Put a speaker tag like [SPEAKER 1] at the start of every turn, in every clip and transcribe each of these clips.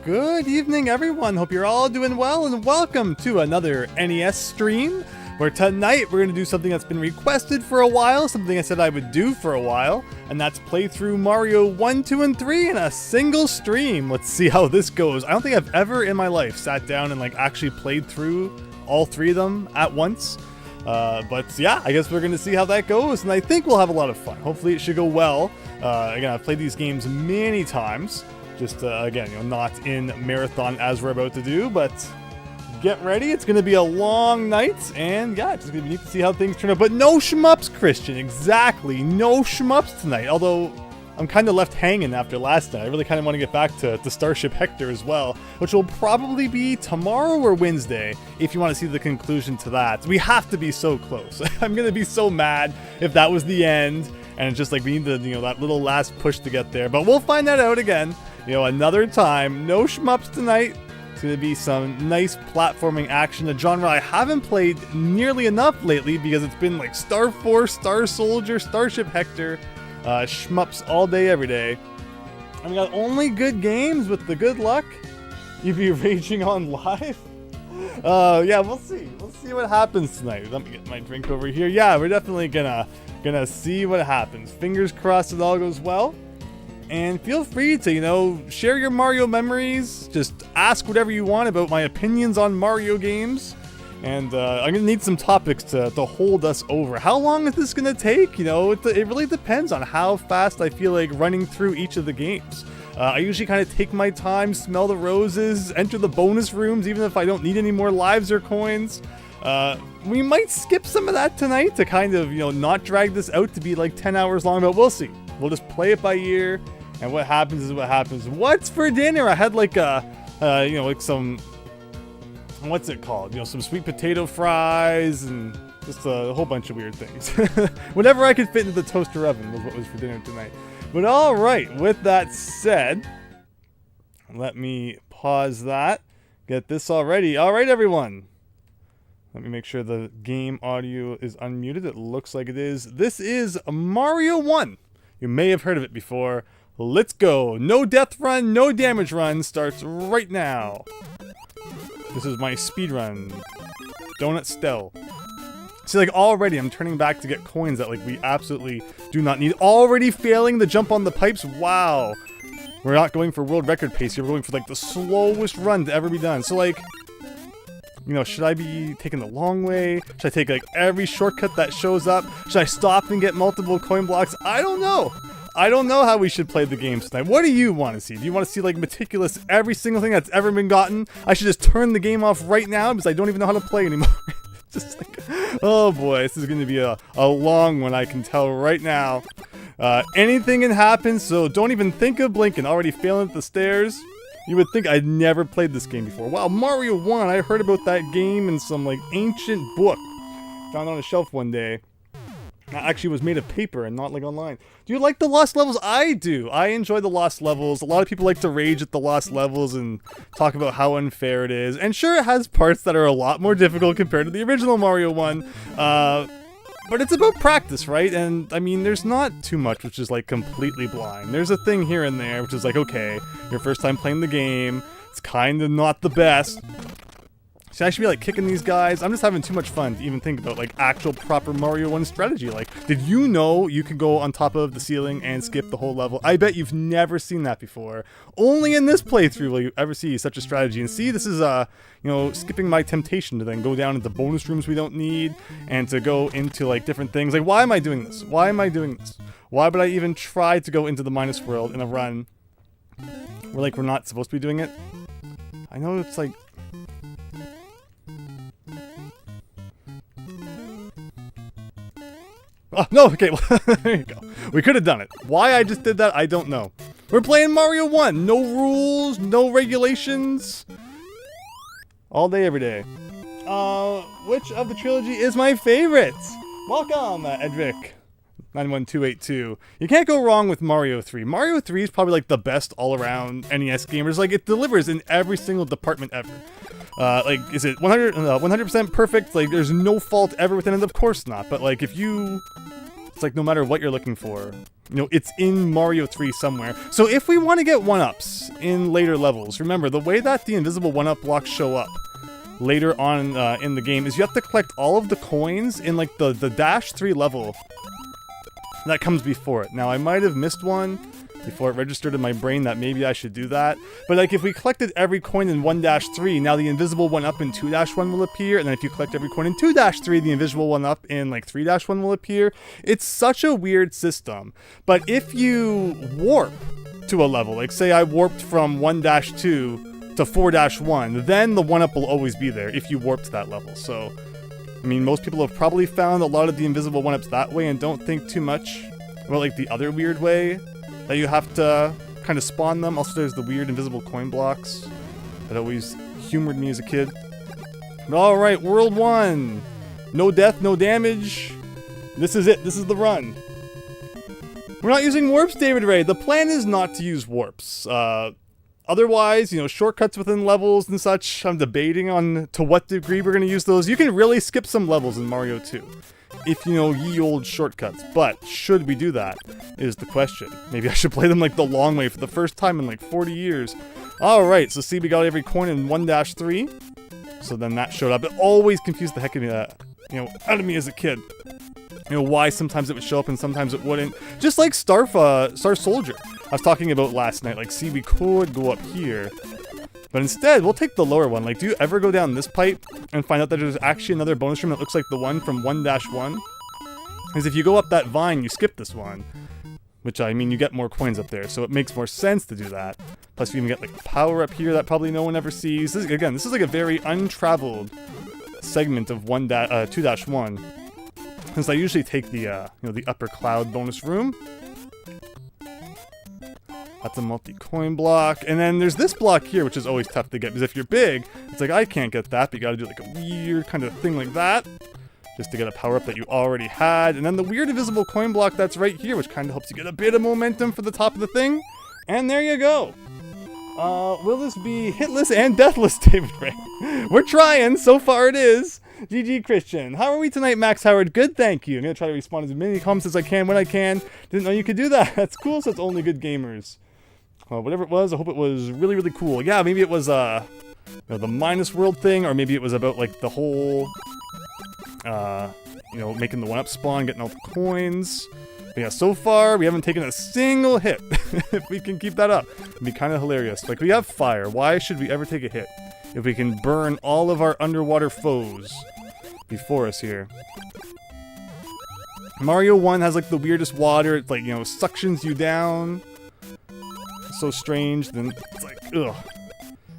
[SPEAKER 1] Good evening, everyone. Hope you're all doing well, and welcome to another NES stream, where tonight we're going to do something that's been requested for a while, something I said I would do for a while, and that's play through Mario 1, 2, and 3 in a single stream. Let's see how this goes. I don't think I've ever in my life sat down and actually played through all three of them at once. But yeah, I guess we're going to see how that goes, and I think we'll have a lot of fun. Hopefully it should go well. Again, I've played these games many times. Just, again, not in marathon as we're about to do, but get ready. It's going to be a long night, and yeah, it's going to be neat to see how things turn out. But no shmups, Christian. Exactly. No shmups tonight. Although, I'm kind of left hanging after last night. I really kind of want to get back to Starship Hector as well, which will probably be tomorrow or Wednesday, if you want to see the conclusion to that. We have to be so close. I'm going to be so mad if that was the end, and it's just we need the, that little last push to get there. But we'll find that out again. Another time. No shmups tonight. It's going to be some nice platforming action, a genre I haven't played nearly enough lately because it's been Star Force, Star Soldier, Starship Hector, shmups all day, every day. And we got only good games with the good luck. You'd be raging on live? Yeah, we'll see. We'll see what happens tonight. Let me get my drink over here. Yeah, we're definitely gonna see what happens. Fingers crossed it all goes well. And feel free to, share your Mario memories. Just ask whatever you want about my opinions on Mario games. And I'm going to need some topics to hold us over. How long is this going to take? It really depends on how fast I feel like running through each of the games. I usually kind of take my time, smell the roses, enter the bonus rooms, even if I don't need any more lives or coins. We might skip some of that tonight to kind of, not drag this out to be 10 hours long, but we'll see. We'll just play it by ear. And what happens is what happens. What's for dinner? I had some, what's it called? Some sweet potato fries and just a whole bunch of weird things. Whatever I could fit into the toaster oven was what was for dinner tonight. But all right, with that said, let me pause that. Get this all ready. All right, everyone. Let me make sure the game audio is unmuted. It looks like it is. This is Mario 1. You may have heard of it before. Let's go. No death run, no damage run starts right now. This is my speed run. Donut Stell. See, already I'm turning back to get coins that, we absolutely do not need. Already failing the jump on the pipes? Wow. We're not going for world record pace here. We're going for, the slowest run to ever be done. So, should I be taking the long way? Should I take, every shortcut that shows up? Should I stop and get multiple coin blocks? I don't know. I don't know how we should play the games tonight. What do you want to see? Do you want to see, meticulous every single thing that's ever been gotten? I should just turn the game off right now because I don't even know how to play anymore. Just oh boy, this is going to be a long one, I can tell right now. Anything can happen, so don't even think of blinking. Already failing at the stairs. You would think I'd never played this game before. Wow, Mario 1, I heard about that game in some, ancient book. Found on a shelf one day. That actually was made of paper and not online. Do you like the lost levels? I do. I enjoy the lost levels. A lot of people like to rage at the lost levels and talk about how unfair it is. And sure, it has parts that are a lot more difficult compared to the original Mario 1. But it's about practice, right? And, I mean, there's not too much which is, completely blind. There's a thing here and there which is okay, your first time playing the game. It's kind of not the best. Should I should be kicking these guys? I'm just having too much fun to even think about actual proper Mario 1 strategy. Did you know you could go on top of the ceiling and skip the whole level? I bet you've never seen that before. Only in this playthrough will you ever see such a strategy. And see, this is skipping my temptation to then go down into bonus rooms we don't need and to go into different things. Why am I doing this? Why am I doing this? Why would I even try to go into the minus world in a run where we're not supposed to be doing it? I know it's oh, no, okay, well, there you go. We could have done it. Why I just did that, I don't know. We're playing Mario 1. No rules, no regulations. All day, every day. Which of the trilogy is my favorite? Welcome, Edric. 91282. You can't go wrong with Mario 3. Mario 3 is probably the best all-around NES gamers. It delivers in every single department ever. Is it 100% perfect? There's no fault ever within it? Of course not. But, if you It's like no matter what you're looking for, you know, it's in Mario 3 somewhere. So if we want to get 1-ups in later levels, remember, the way that the invisible 1-up blocks show up later on in the game is you have to collect all of the coins in, like, the Dash 3 level that comes before it. Now, I might have missed one before it registered in my brain that maybe I should do that. But, like, if we collected every coin in 1-3, now the invisible 1-up in 2-1 will appear, and then if you collect every coin in 2-3, the invisible 1-up in, like, 3-1 will appear. It's such a weird system. But if you warp to a level, like, say I warped from 1-2 to 4-1, then the 1-up will always be there if you warp to that level. So, I mean, most people have probably found a lot of the invisible 1-ups that way and don't think too much about, like, the other weird way that you have to kind of spawn them. Also, there's the weird invisible coin blocks that always humored me as a kid. But alright, World 1. No death, no damage. This is it. This is the run. We're not using warps, David Ray. The plan is not to use warps. Otherwise, you know, shortcuts within levels and such, I'm debating on to what degree we're going to use those. You can really skip some levels in Mario 2 if you know ye old shortcuts. But should we do that is the question. Maybe I should play them like the long way for the first time in like 40 years. Alright, so see, we got every coin in 1-3. So then that showed up. It always confused the heck of me, out of me as a kid. You know, why sometimes it would show up and sometimes it wouldn't. Just like Star Soldier I was talking about last night. Like, see, we could go up here, but instead, we'll take the lower one. Like, do you ever go down this pipe and find out that there's actually another bonus room that looks like the one from 1-1? Because if you go up that vine, you skip this one. Which, I mean, you get more coins up there, so it makes more sense to do that. Plus, you even get, like, a power up here that probably no one ever sees. This is like a very untraveled segment of 2-1. Since I usually take the, the upper cloud bonus room. That's a multi-coin block. And then there's this block here, which is always tough to get. Because if you're big, it's like, I can't get that. But you gotta do like a weird kind of thing like that. Just to get a power-up that you already had. And then the weird invisible coin block that's right here, which kind of helps you get a bit of momentum for the top of the thing. And there you go. Will this be hitless and deathless, David Ray? We're trying. So far it is. GG Christian. How are we tonight, Max Howard? Good, thank you. I'm going to try to respond to as many comments as I can when I can. Didn't know you could do that. That's cool, so it's only good gamers. Whatever it was, I hope it was really, really cool. Yeah, maybe it was the minus world thing, or maybe it was about like the whole, making the 1-up spawn, getting all the coins. But yeah, so far we haven't taken a single hit. If we can keep that up, it'd be kind of hilarious. Like, we have fire. Why should we ever take a hit if we can burn all of our underwater foes before us here? Mario 1 has like the weirdest water. It's like, suctions you down. So strange. Then it's like, ugh.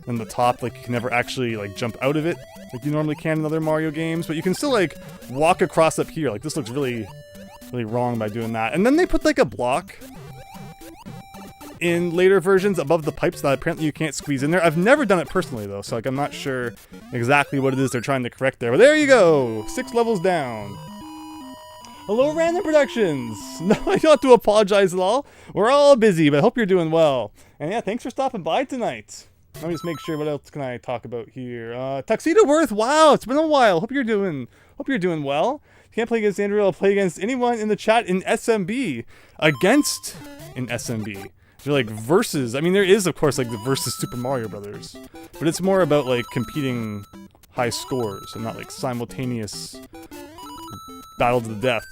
[SPEAKER 1] And the top, like, you can never actually like jump out of it like you normally can in other Mario games, but you can still like walk across up here. Like, this looks really, really wrong by doing that. And then they put like a block in later versions above the pipes that apparently you can't squeeze in there. I've never done it personally though, so like I'm not sure exactly what it is they're trying to correct there. But there you go, 6 levels down. Hello, Random Productions! No, I don't have to apologize at all. We're all busy, but I hope you're doing well. And yeah, thanks for stopping by tonight. Let me just make sure, what else can I talk about here? Tuxedo Worth, wow, it's been a while. Hope you're doing well. If you can't play against Andrew, I'll play against anyone in the chat in SMB. Against in SMB. They're like versus. I mean, there is, of course, like the versus Super Mario Brothers. But it's more about like competing high scores and not like simultaneous battle to the death.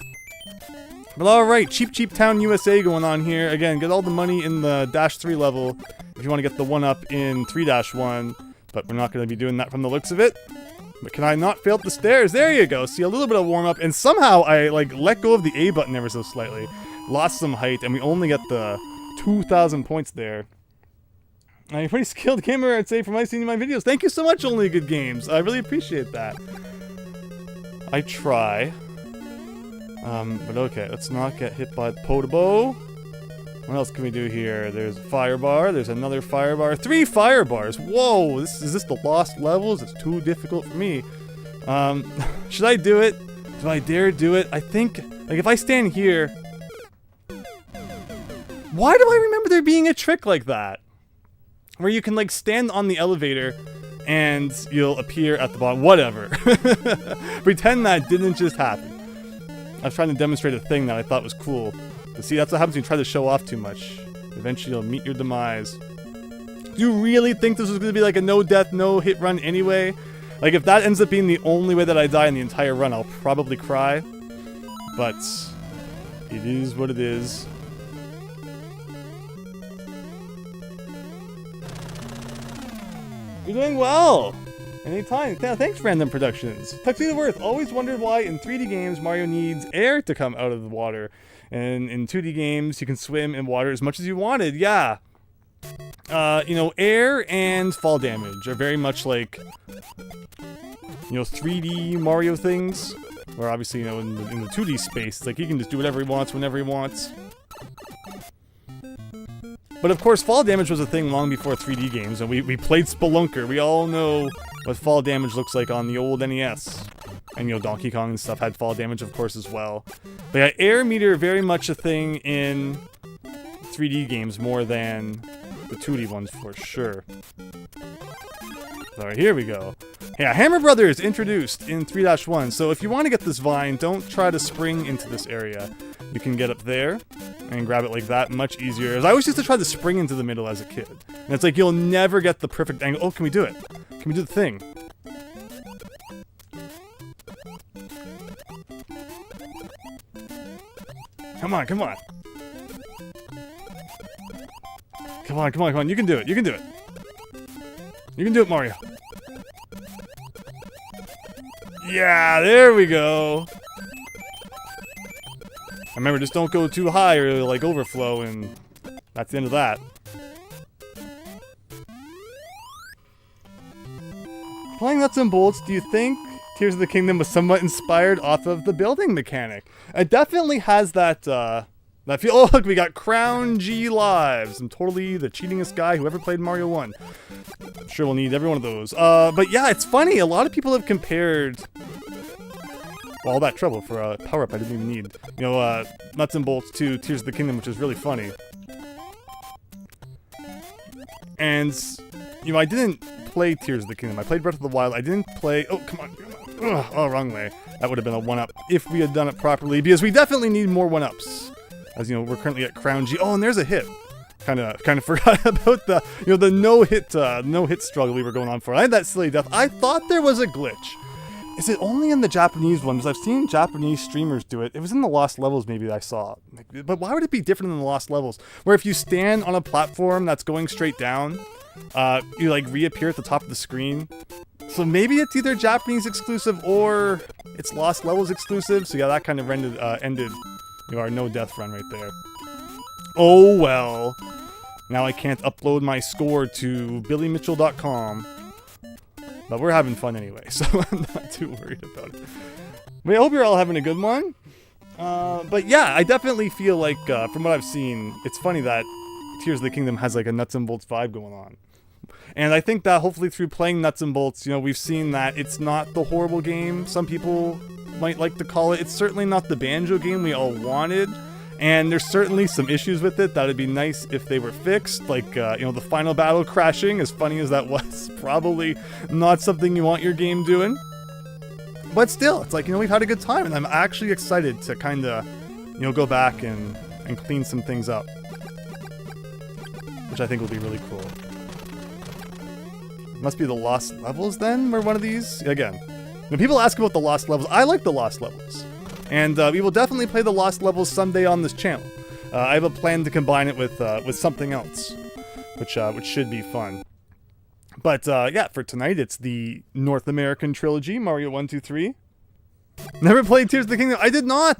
[SPEAKER 1] But alright, Cheap Town USA going on here. Again, get all the money in the Dash 3 level if you want to get the 1-up in 3-1. But we're not going to be doing that from the looks of it. But can I not fail up the stairs? There you go. See, a little bit of warm-up. And somehow I like let go of the A button ever so slightly. Lost some height, and we only get the 2,000 points there. I'm a pretty skilled gamer, I'd say, from my seeing my videos. Thank you so much, Only Good Games. I really appreciate that. I try. But okay, let's not get hit by the Potabo. What else can we do here? There's a fire bar. There's another fire bar. 3 fire bars. Whoa, is this the lost levels? It's too difficult for me. Should I do it? Do I dare do it? I think, like, if I stand here... Why do I remember there being a trick like that? Where you can, like, stand on the elevator and you'll appear at the bottom. Whatever. Pretend that didn't just happen. I was trying to demonstrate a thing that I thought was cool. But see, that's what happens when you try to show off too much. Eventually you'll meet your demise. Do you really think this was going to be like a no-death, no-hit run anyway? Like, if that ends up being the only way that I die in the entire run, I'll probably cry. But it is what it is. You're doing well! Anytime. Yeah, thanks, Random Productions. Tuxedo Earth always wondered why in 3D games Mario needs air to come out of the water. And in 2D games, you can swim in water as much as you wanted. Yeah. You know, air and fall damage are very much like, you know, 3D Mario things. Where obviously, you know, in the 2D space, it's like he can just do whatever he wants whenever he wants. But of course, fall damage was a thing long before 3D games, and we played Spelunker. We all know what fall damage looks like on the old NES. And, you know, Donkey Kong and stuff had fall damage, of course, as well. But yeah, air meter very much a thing in 3D games more than the 2D ones, for sure. Alright, here we go. Yeah, Hammer Brothers introduced in 3-1. So if you want to get this vine, don't try to spring into this area. You can get up there and grab it like that, much easier. As I always used to try to spring into the middle as a kid. And it's like, you'll never get the perfect angle. Oh, can we do it? Can we do the thing? Come on, come on. Come on, come on, come on. You can do it. You can do it. You can do it, Mario. Yeah, there we go. Remember, just don't go too high or it'll, like, overflow, and that's the end of that. Playing Nuts and Bolts, do you think Tears of the Kingdom was somewhat inspired off of the building mechanic? It definitely has that, that feel. Oh, look, we got Crown G Lives. I'm totally the cheatingest guy who ever played Mario 1. I'm sure we'll need every one of those. But yeah, it's funny. A lot of people have compared all that trouble for a power-up I didn't even need. You know, Nuts and Bolts to Tears of the Kingdom, which is really funny. And, you know, I didn't play Tears of the Kingdom. I played Breath of the Wild. I didn't play... Oh, come on. Come on. Ugh, oh, wrong way. That would have been a 1-up if we had done it properly, because we definitely need more 1-ups. As, you know, we're currently at Crown G. Oh, and there's a hit. Kind of forgot about the, you know, the no-hit struggle we were going on for. I had that silly death. I thought there was a glitch. Is it only in the Japanese ones? I've seen Japanese streamers do it. It was in the Lost Levels maybe that I saw. But why would it be different than the Lost Levels? Where if you stand on a platform that's going straight down, you like reappear at the top of the screen. So maybe it's either Japanese exclusive or it's Lost Levels exclusive. So yeah, that kind of ended you know, our no-death run right there. Oh well. Now I can't upload my score to billymitchell.com. But we're having fun anyway, so I'm not too worried about it. But I hope you're all having a good one. But yeah, I definitely feel like, from what I've seen, it's funny that Tears of the Kingdom has like a Nuts and Bolts vibe going on. And I think that hopefully through playing Nuts and Bolts, you know, we've seen that it's not the horrible game some people might like to call it. It's certainly not the Banjo game we all wanted. And there's certainly some issues with it that would be nice if they were fixed, like, you know, the final battle crashing, as funny as that was, probably not something you want your game doing. But still, it's like, you know, we've had a good time, and I'm actually excited to kind of, you know, go back and clean some things up. Which I think will be really cool. Must be the Lost Levels, then, or one of these? Again, when people ask about the Lost Levels, I like the Lost Levels. And we will definitely play the Lost Levels someday on this channel. I have a plan to combine it with something else, which should be fun. But yeah, for tonight it's the North American Trilogy, Mario 1, 2, 3. Never played Tears of the Kingdom. I did not.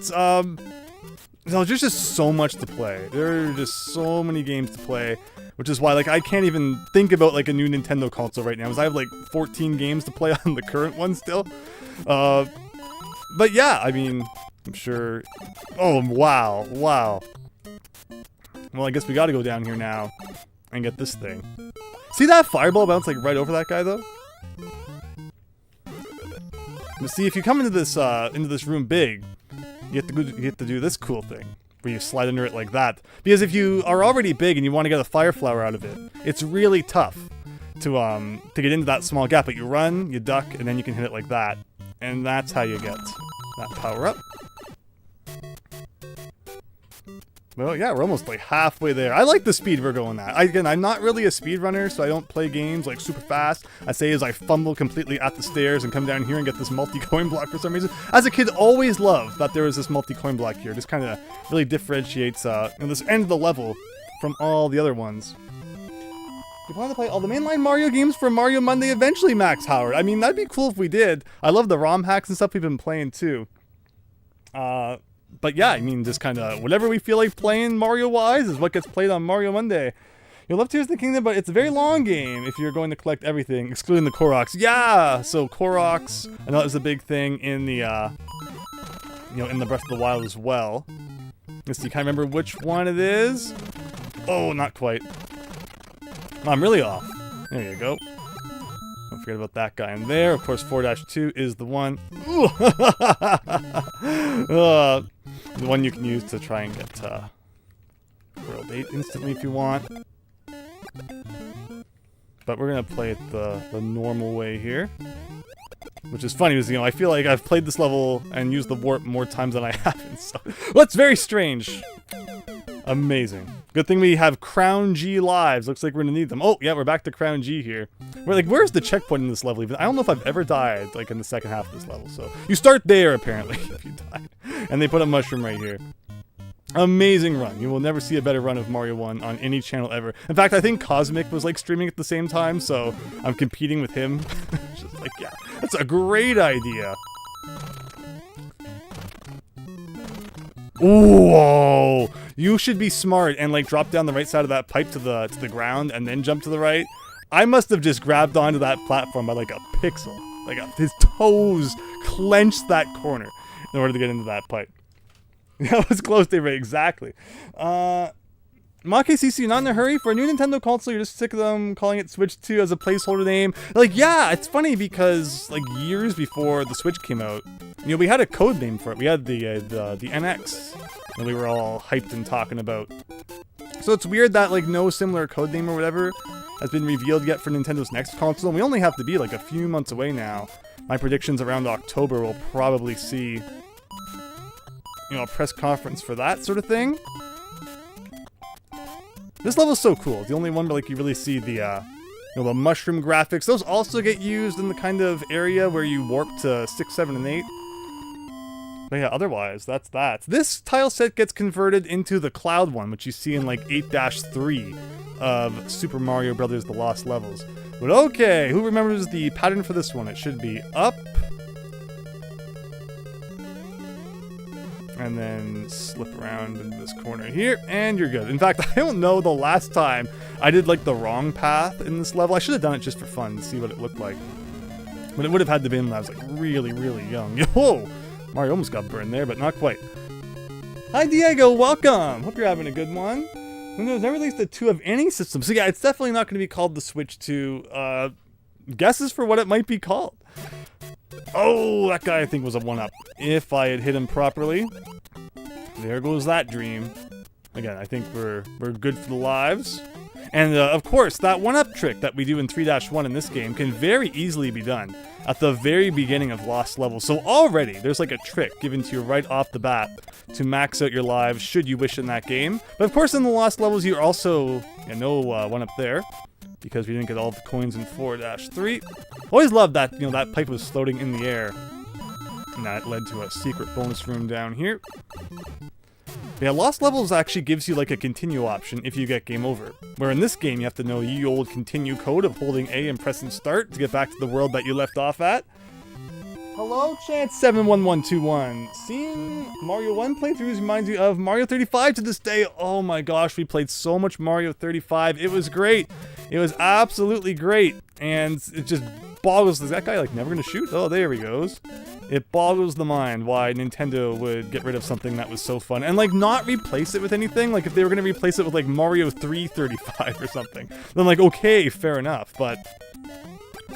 [SPEAKER 1] There's just so much to play. There are just so many games to play, which is why like I can't even think about like a new Nintendo console right now, because I have like 14 games to play on the current one still. But yeah, I mean, I'm sure... Oh, wow, wow. Well, I guess we gotta go down here now and get this thing. See that fireball bounce like right over that guy, though? But see, if you come into this room big, you have to do this cool thing, where you slide under it like that. Because if you are already big and you want to get a fire flower out of it, it's really tough to get into that small gap. But you run, you duck, and then you can hit it like that. And that's how you get that power up. Well, yeah, we're almost like halfway there. I like the speed we're going at. Again, I'm not really a speed runner, so I don't play games like super fast. I say as I fumble completely at the stairs and come down here and get this multi-coin block for some reason. As a kid, always loved that there was this multi-coin block here. It just kind of really differentiates this end of the level from all the other ones. You plan to play all the mainline Mario games for Mario Monday eventually, Max Howard. I mean, that'd be cool if we did. I love the ROM hacks and stuff we've been playing too. But yeah, I mean, just kind of whatever we feel like playing Mario-wise is what gets played on Mario Monday. You'll love Tears of the Kingdom, but it's a very long game if you're going to collect everything, excluding the Koroks. Yeah, so Koroks, I know it was a big thing in the, in the Breath of the Wild as well. Let's see, can I remember which one it is? Oh, not quite. I'm really off. There you go. Don't forget about that guy in there. Of course, 4-2 is the one. The one you can use to try and get World 8 instantly if you want. But we're going to play it the normal way here. Which is funny because, I feel like I've played this level and used the warp more times than I haven't. So, well, it's very strange. Amazing. Good thing we have Crown G lives. Looks like we're gonna need them. Oh, yeah, we're back to Crown G here. We're like, where's the checkpoint in this level even? I don't know if I've ever died, like, in the second half of this level. So, you start there, apparently, if you die. And they put a mushroom right here. Amazing run. You will never see a better run of Mario 1 on any channel ever. In fact, I think Cosmic was, like, streaming at the same time, so I'm competing with him. Just like, yeah, that's a great idea. Whoa! You should be smart and like drop down the right side of that pipe to the ground and then jump to the right. I must have just grabbed onto that platform by like a pixel. Like his toes clenched that corner in order to get into that pipe. That was close to right, exactly. MakeCC, you're not in a hurry for a new Nintendo console. You're just sick of them calling it Switch 2 as a placeholder name. Like, yeah, it's funny because like years before the Switch came out, we had a code name for it. We had the NX that we were all hyped and talking about. So it's weird that like no similar code name or whatever has been revealed yet for Nintendo's next console. And we only have to be like a few months away now. My predictions around October will probably see, a press conference for that sort of thing. This level's so cool. The only one where like you really see the the mushroom graphics. Those also get used in the kind of area where you warp to 6, 7, and 8. But yeah, otherwise, that's that. This tile set gets converted into the cloud one, which you see in like 8-3 of Super Mario Bros. The Lost Levels. But okay, who remembers the pattern for this one? It should be up. And then slip around into this corner here, and you're good. In fact, I don't know the last time I did like the wrong path in this level. I should have done it just for fun to see what it looked like. But it would have had to be when I was like really, really young. Whoa! Mario almost got burned there, but not quite. Hi Diego, welcome! Hope you're having a good one. Windows never released a 2 of any system, so yeah, it's definitely not going to be called the Switch 2. Guesses for what it might be called. Oh, that guy I think was a 1-up. If I had hit him properly. There goes that dream. Again, I think we're good for the lives. And of course, that 1-up trick that we do in 3-1 in this game can very easily be done at the very beginning of Lost Levels. So already, there's like a trick given to you right off the bat to max out your lives should you wish in that game. But of course, in the Lost Levels, you're also, no 1-up there, because we didn't get all the coins in 4-3. Always loved that, that pipe was floating in the air. And that led to a secret bonus room down here. Yeah, Lost Levels actually gives you like a continue option if you get game over. Where in this game, you have to know ye old continue code of holding A and pressing start to get back to the world that you left off at. Hello, Chance71121. Seeing Mario 1 playthroughs reminds you of Mario 35 to this day. Oh my gosh, we played so much Mario 35. It was great. It was absolutely great. And it just boggles. Is that guy like never gonna shoot? Oh, there he goes. It boggles the mind why Nintendo would get rid of something that was so fun and like not replace it with anything. Like if they were gonna replace it with like Mario 335 or something, then like okay, fair enough. But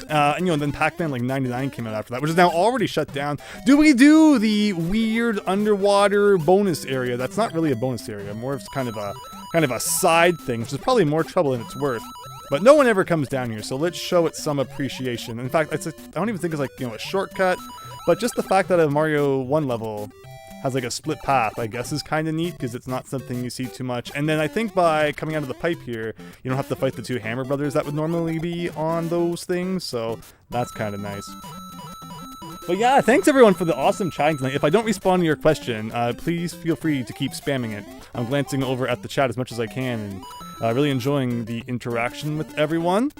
[SPEAKER 1] and then Pac-Man like 99 came out after that, which is now already shut down. Do we do the weird underwater bonus area? That's not really a bonus area, more of kind of a side thing, which is probably more trouble than it's worth. But no one ever comes down here, so let's show it some appreciation. In fact, I don't even think it's like a shortcut, but just the fact that a Mario 1 level has like a split path, I guess is kind of neat because it's not something you see too much. And then I think by coming out of the pipe here, you don't have to fight the two hammer brothers that would normally be on those things, so that's kind of nice. But yeah, thanks everyone for the awesome chatting tonight. If I don't respond to your question, please feel free to keep spamming it. I'm glancing over at the chat as much as I can and really enjoying the interaction with everyone.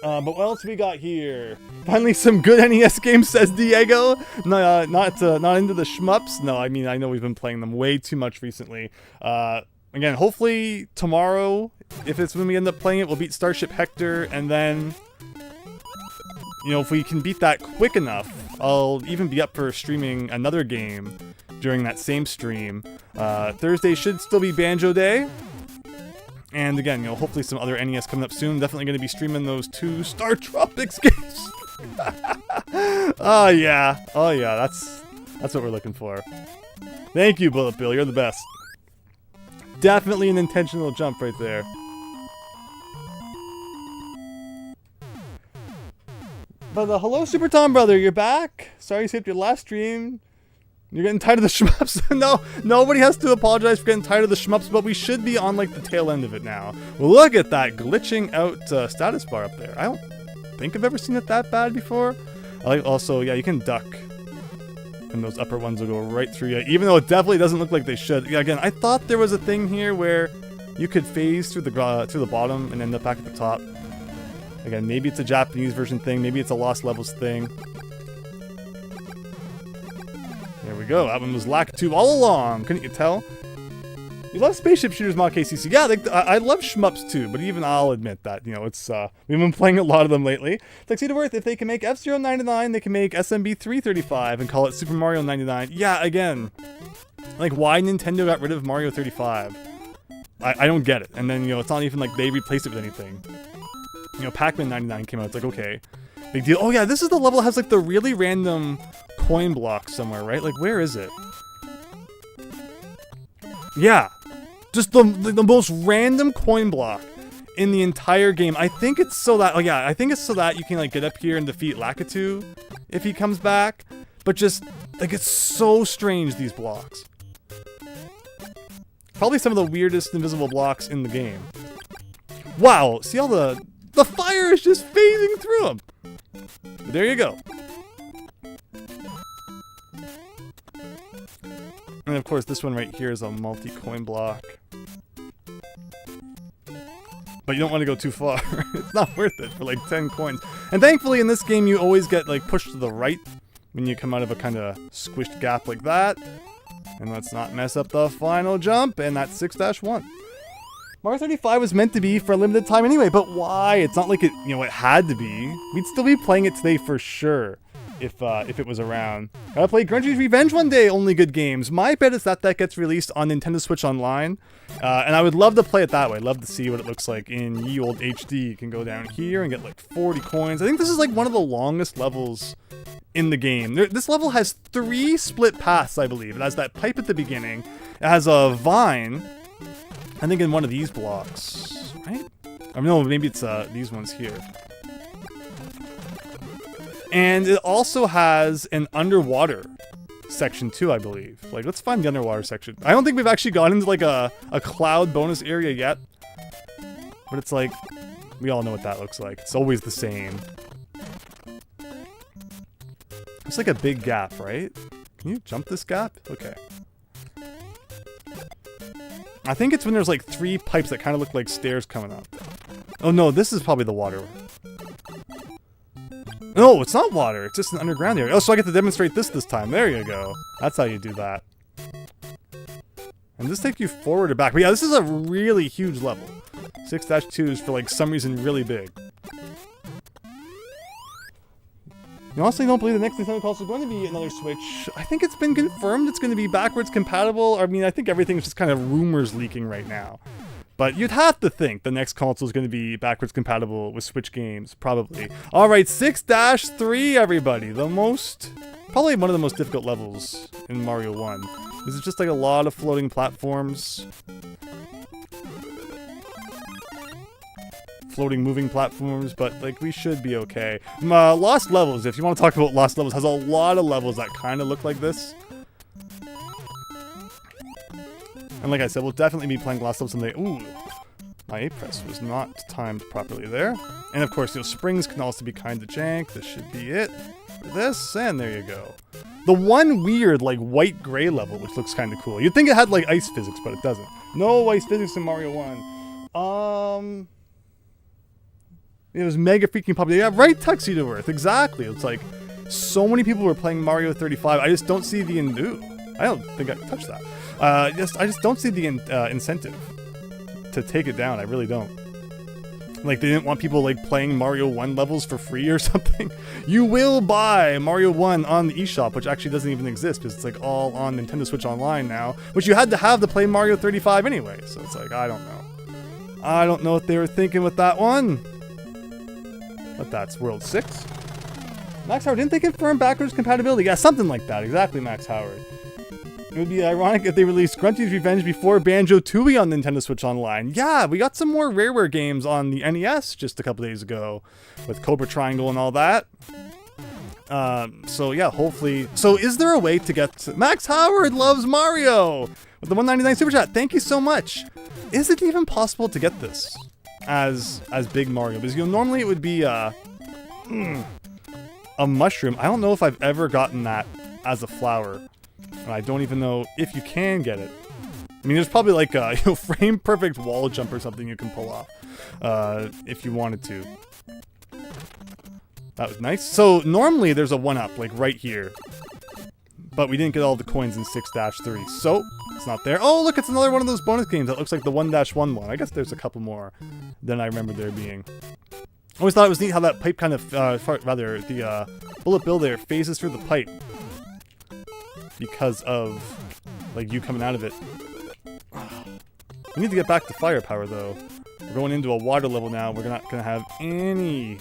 [SPEAKER 1] But what else we got here? Finally some good NES games, says Diego. No, not into the shmups. No, I mean, I know we've been playing them way too much recently. Again, hopefully tomorrow, if it's when we end up playing it, we'll beat Starship Hector, and then, you know, if we can beat that quick enough, I'll even be up for streaming another game during that same stream. Thursday should still be Banjo Day. And again, you know, hopefully some other NES coming up soon. Definitely going to be streaming those 2 Star Tropics games. Oh yeah, that's what we're looking for. Thank you, Bullet Bill, you're the best. Definitely an intentional jump right there. But hello, Super Tom brother, you're back. Sorry you skipped your last stream. You're getting tired of the shmups? No, nobody has to apologize for getting tired of the shmups, but we should be on like the tail end of it now. Well, look at that glitching out status bar up there. I don't think I've ever seen it that bad before. I like also, yeah, you can duck, and those upper ones will go right through you, even though it definitely doesn't look like they should. Yeah, again, I thought there was a thing here where you could phase through the bottom and end up back at the top. Again, maybe it's a Japanese version thing, maybe it's a Lost Levels thing. There we go. That one was Lakitu all along. Couldn't you tell? You love spaceship shooters, mod KCC. Yeah, I love shmups too, but even I'll admit that, you know, it's we've been playing a lot of them lately. Tuxedo Worth, if they can make F-Zero 99, they can make SMB 335 and call it Super Mario 99. Yeah, again, like why Nintendo got rid of Mario 35? I don't get it. And then, you know, it's not even like they replaced it with anything. You know, Pac-Man 99 came out. It's like, okay, big deal. Oh yeah, this is the level that has like the really random coin block somewhere, right? Like, where is it? Yeah, just the most random coin block in the entire game. I think it's so that, oh yeah, I think it's so that you can like get up here and defeat Lakitu if he comes back. But just, like, it's so strange, these blocks. Probably some of the weirdest invisible blocks in the game. Wow, see all the fire is just phasing through them. But there you go. And of course, this one right here is a multi-coin block. But you don't want to go too far. It's not worth it for like 10 coins. And thankfully in this game you always get like pushed to the right when you come out of a kind of squished gap like that. And let's not mess up the final jump, and that's 6-1. Mario 35 was meant to be for a limited time anyway, but why? It's not like it, you know, it had to be. We'd still be playing it today for sure. If it was around. Gotta play Grunty's Revenge one day, only good games. My bet is that gets released on Nintendo Switch Online. And I would love to play it that way. Love to see what it looks like in ye old HD. You can go down here and get like 40 coins. I think this is like one of the longest levels in the game. This level has 3 split paths, I believe. It has that pipe at the beginning. It has a vine, I think in one of these blocks, right? Or no, maybe it's these ones here. And it also has an underwater section too, I believe. Like, let's find the underwater section. I don't think we've actually gone into like a cloud bonus area yet. But it's like, we all know what that looks like. It's always the same. It's like a big gap, right? Can you jump this gap? Okay. I think it's when there's like 3 pipes that kind of look like stairs coming up. Oh no, this is probably the water. No, it's not water. It's just an underground area. Oh, so I get to demonstrate this time. There you go. That's how you do that. And this takes you forward or back. But yeah, this is a really huge level. 6-2 is for like some reason really big. You honestly don't believe the next Nintendo console is going to be another Switch? I think it's been confirmed it's going to be backwards compatible. I mean, I think everything is just kind of rumors leaking right now. But you'd have to think the next console is going to be backwards compatible with Switch games, probably. Alright, 6-3, everybody. Probably one of the most difficult levels in Mario 1. This is just like a lot of floating platforms. Floating, moving platforms, but like we should be okay. Lost Levels, if you want to talk about Lost Levels, has a lot of levels that kind of look like this. And like I said, we'll definitely be playing Last Level someday. Ooh, my A press was not timed properly there. And of course, springs can also be kind of jank. This should be it for this, and there you go. The one weird, like, white-gray level, which looks kind of cool. You'd think it had, like, ice physics, but it doesn't. No ice physics in Mario 1. It was mega freaking popular. Yeah, right, Tuxedo Earth, exactly. It's like, so many people were playing Mario 35. I just don't see the... I don't think I can touch that. I just don't see the incentive to take it down. I really don't. Like, they didn't want people, like, playing Mario 1 levels for free or something. You will buy Mario 1 on the eShop, which actually doesn't even exist, because it's, like, all on Nintendo Switch Online now, which you had to have to play Mario 35 anyway. So it's like, I don't know. I don't know what they were thinking with that one. But that's World 6. Max Howard, didn't they confirm backwards compatibility? Yeah, something like that. Exactly, Max Howard. It would be ironic if they released Grunty's Revenge before Banjo-Tooie on Nintendo Switch Online. Yeah, we got some more Rareware games on the NES just a couple days ago with Cobra Triangle and all that. So yeah, hopefully... So is there a way to get... Max Howard loves Mario! With the 199 Super Chat, thank you so much! Is it even possible to get this as Big Mario? Because, you know, normally it would be a mushroom. I don't know if I've ever gotten that as a flower. And I don't even know if you can get it. I mean, there's probably like a frame perfect wall jump or something you can pull off if you wanted to. That was nice. So normally there's a 1-up like right here, but we didn't get all the coins in 6-3, so it's not there. Oh, look, it's another one of those bonus games that looks like the 1-1 one. I guess there's a couple more than I remember there being. I always thought it was neat how that pipe kind of, the bullet bill there phases through the pipe. Because of, like, you coming out of it. We need to get back to firepower, though. We're going into a water level now. We're not going to have any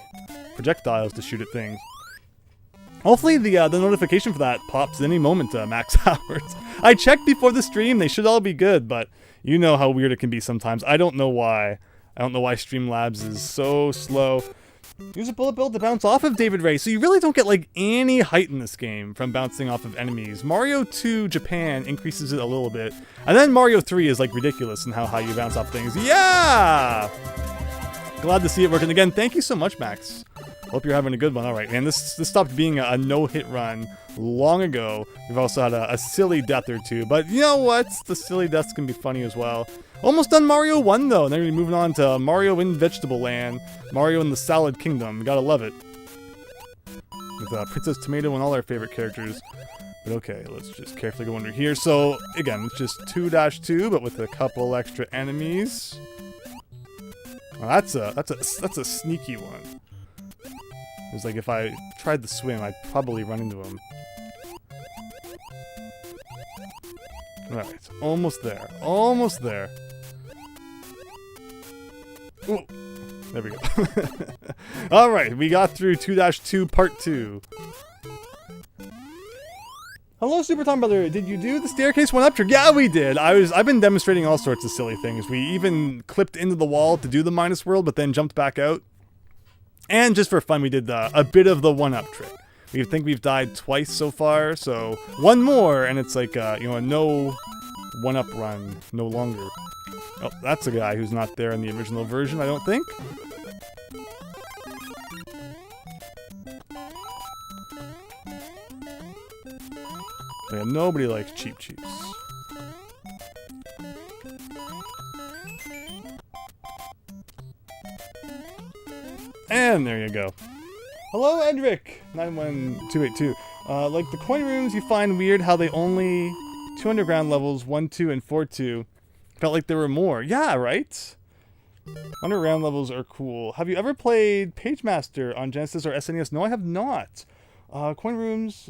[SPEAKER 1] projectiles to shoot at things. Hopefully the notification for that pops any moment, Max Howard. I checked before the stream. They should all be good, but you know how weird it can be sometimes. I don't know why. I don't know why Streamlabs is so slow. Use a bullet bill to bounce off of David Ray, so you really don't get, like, any height in this game from bouncing off of enemies. Mario 2 Japan increases it a little bit, and then Mario 3 is, like, ridiculous in how high you bounce off things. Yeah! Glad to see it working again. Thank you so much, Max. Hope you're having a good one. Alright, man, this stopped being a no-hit run long ago. We've also had a silly death or two, but you know what? The silly deaths can be funny as well. Almost done Mario 1, though, and then we're moving on to Mario in Vegetable Land, Mario in the Salad Kingdom. Gotta love it. With Princess Tomato and all our favorite characters. But okay, let's just carefully go under here. So, again, it's just 2-2, but with a couple extra enemies. Well, that's a sneaky one. It was like if I tried to swim, I'd probably run into him. Alright, almost there. Almost there. Ooh, there we go. Alright, we got through 2-2 Part 2. Hello, Super Tom Brother. Did you do the staircase 1-up trick? Yeah, we did. I've been demonstrating all sorts of silly things. We even clipped into the wall to do the minus world, but then jumped back out. And just for fun, we did a bit of the 1-up trick. We think we've died twice so far, so one more, and it's like, a no 1-up run, no longer. Oh, that's a guy who's not there in the original version, I don't think. Yeah, nobody likes Cheep Cheeps. And there you go. Hello, Edric! 91282. Like the coin rooms, you find weird how they only 2 underground levels, 1, 2, and 4, 2. Felt like there were more. Yeah, right? Underground levels are cool. Have you ever played Pagemaster on Genesis or SNES? No, I have not. Coin rooms.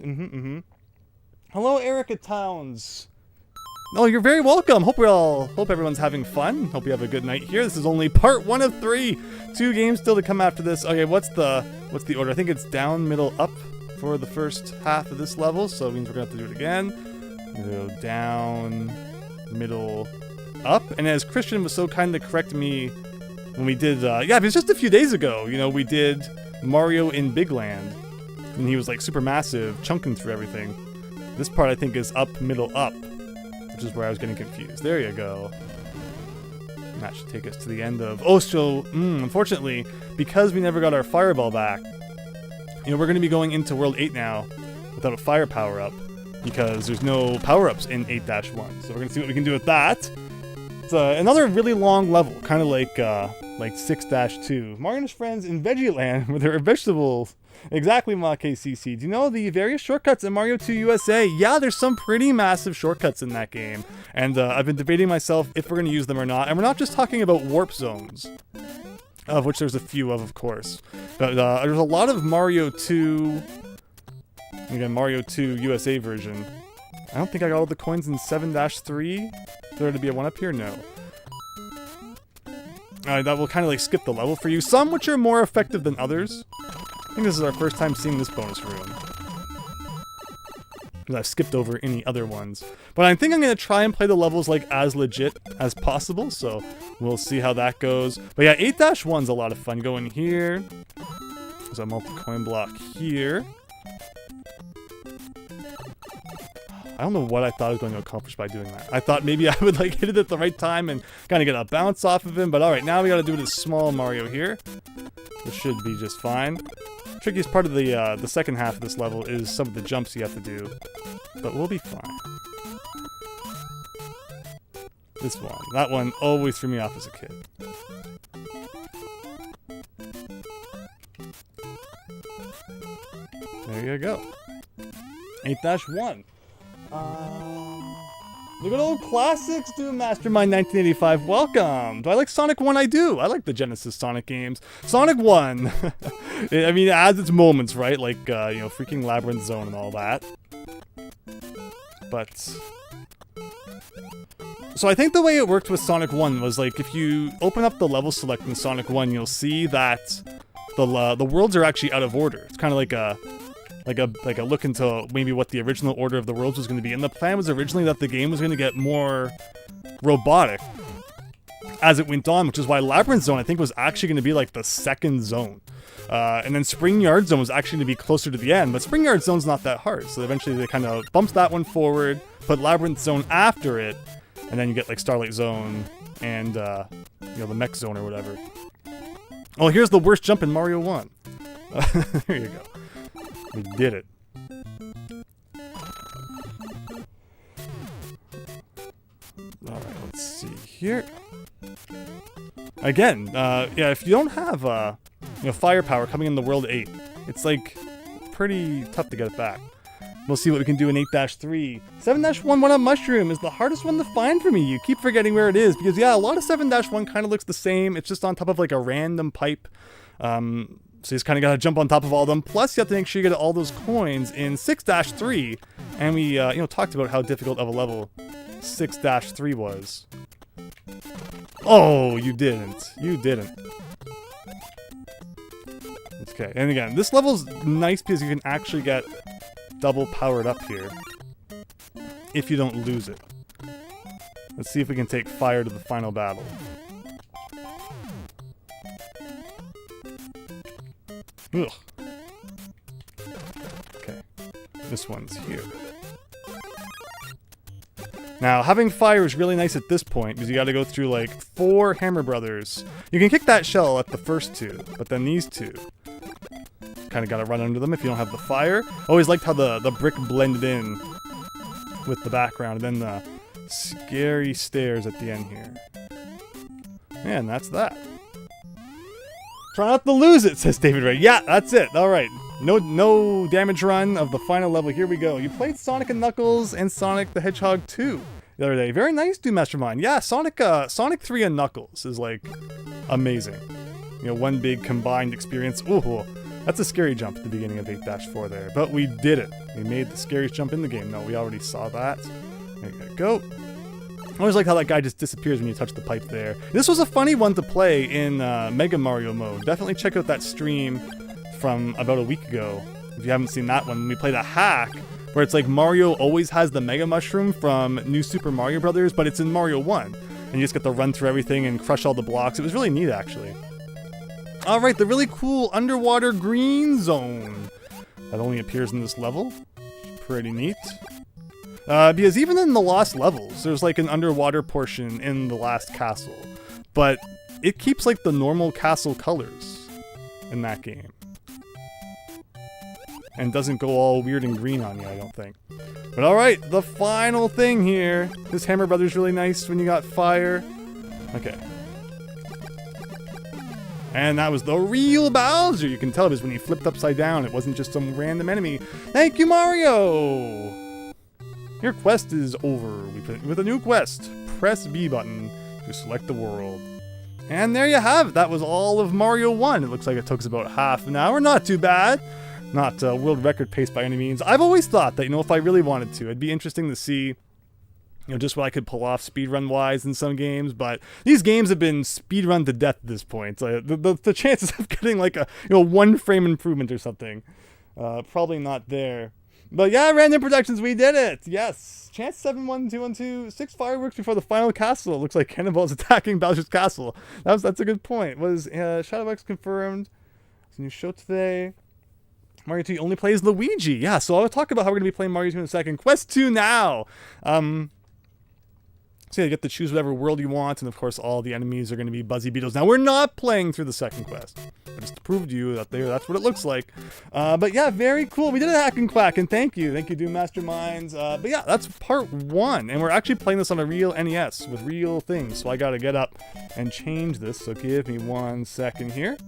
[SPEAKER 1] Hello, Erica Towns. Oh, you're very welcome. Hope everyone's having fun. Hope you have a good night here. This is only part 1 of 3. 2 games still to come after this. Okay, what's the order? I think it's down, middle, up for the first half of this level, so it means we're gonna have to do it again. Go down, middle, up. And as Christian was so kind to correct me when we did, yeah, it was just a few days ago, we did Mario in Big Land. And he was like super massive, chunking through everything. This part I think is up, middle, up. which is where I was getting confused. There you go. And that should take us to the end of... Oh, so, unfortunately, because we never got our fireball back, you know, we're going to be going into World 8 now without a fire power-up, because there's no power-ups in 8-1. So we're going to see what we can do with that. It's another really long level, kind of like 6-2. Mario and his friends in Veggie Land, where there are vegetables. Exactly, MaKCC. Do you know the various shortcuts in Mario 2 USA? Yeah, there's some pretty massive shortcuts in that game. And I've been debating myself if we're going to use them or not. And we're not just talking about warp zones, of which there's a few of course. But there's a lot of Mario 2... Again, Mario 2 USA version. I don't think I got all the coins in 7-3. Is there to be a 1-up here? No. That will kind of like skip the level for you. Some which are more effective than others. I think this is our first time seeing this bonus room. Because I've skipped over any other ones. But I think I'm going to try and play the levels like as legit as possible. So we'll see how that goes. But yeah, 8-1's a lot of fun. Go in here. There's a multi-coin block here. I don't know what I thought I was going to accomplish by doing that. I thought maybe I would like hit it at the right time and kind of get a bounce off of him. But alright, now we got to do this small Mario here. This should be just fine. Trickiest part of the second half of this level is some of the jumps you have to do. But we'll be fine. This one. That one always threw me off as a kid. There you go. 8-1. The good old classics, Doom Mastermind 1985. Welcome. Do I like Sonic 1? I do. I like the Genesis Sonic games. Sonic 1. I mean, it has its moments, right? Like, you know, freaking Labyrinth Zone and all that. But... So I think the way it worked with Sonic 1 was, like, if you open up the level select in Sonic 1, you'll see that the worlds are actually out of order. It's kind of like a look into maybe what the original order of the worlds was going to be. And the plan was originally that the game was going to get more robotic as it went on, which is why Labyrinth Zone, I think, was actually going to be like the second zone. And then Spring Yard Zone was actually going to be closer to the end, but Spring Yard Zone's not that hard. So eventually they kind of bumped that one forward, put Labyrinth Zone after it, and then you get like Starlight Zone and, you know, the Mech Zone or whatever. Oh, here's the worst jump in Mario 1. There you go. We did it. Alright, let's see here. Again, yeah, if you don't have, you know, firepower coming in the World 8, it's like pretty tough to get it back. We'll see what we can do in 8-3. 7-1 1-up mushroom is the hardest one to find for me. You keep forgetting where it is because, yeah, a lot of 7-1 kind of looks the same. It's just on top of like a random pipe. So you just kind of got to jump on top of all of them. Plus, you have to make sure you get all those coins in 6-3. And we, you know, talked about how difficult of a level 6-3 was. Oh, you didn't. You didn't. Okay, and again, this level's nice because you can actually get double powered up here if you don't lose it. Let's see if we can take fire to the final battle. Ugh. Okay, this one's here. Now, having fire is really nice at this point, because you gotta go through, like, 4 Hammer Brothers. You can kick that shell at the first 2, but then these 2. Kinda gotta run under them if you don't have the fire. Always liked how the brick blended in with the background, and then the scary stairs at the end here. And that's that. Try not to lose it, says David Ray. Yeah, that's it. Alright. No damage run of the final level. Here we go. You played Sonic and Knuckles and Sonic the Hedgehog 2 the other day. Very nice, Doom Mastermind. Yeah, Sonic 3 and Knuckles is, like, amazing. You know, one big combined experience. Ooh, that's a scary jump at the beginning of 8-4 there. But we did it. We made the scariest jump in the game. No, we already saw that. There you go. I always like how that guy just disappears when you touch the pipe there. This was a funny one to play in Mega Mario mode. Definitely check out that stream from about a week ago. If you haven't seen that one, we played a hack where it's like Mario always has the Mega Mushroom from New Super Mario Brothers, but it's in Mario 1. And you just get to run through everything and crush all the blocks. It was really neat, actually. Alright, the really cool underwater green zone. That only appears in this level. Pretty neat. Because even in the lost levels, there's like an underwater portion in the last castle, but it keeps like the normal castle colors in that game. And doesn't go all weird and green on you, I don't think. But alright, the final thing here. This Hammer Brother's really nice when you got fire. Okay. And that was the real Bowser. You can tell it was when he flipped upside down. It wasn't just some random enemy. Thank you, Mario! Your quest is over. With a new quest, press B button to select the world. And there you have it. That was all of Mario 1. It looks like it took us about half an hour. Not too bad. Not world record pace by any means. I've always thought that, you know, if I really wanted to, it'd be interesting to see, you know, just what I could pull off speedrun-wise in some games, but these games have been speedrun to death at this point. The chances of getting like a, you know, 1 frame improvement or something, probably not there. But yeah, Random Productions, we did it! Yes! Chance 71212, 6 fireworks before the final castle. It looks like Cannonball's attacking Bowser's castle. That's a good point. Was Shadowbox confirmed? It's a new show today. Mario 2 only plays Luigi. Yeah, so I'll talk about how we're going to be playing Mario 2 in a second. Quest 2 now! So you get to choose whatever world you want, and of course all the enemies are going to be Buzzy Beetles. Now, we're not playing through the second quest. Just to prove to you that that's what it looks like. But yeah, very cool. We did a hack and quack, and thank you, Doom Masterminds. But yeah, that's part 1, and we're actually playing this on a real NES with real things. So I got to get up and change this, so give me 1 second here.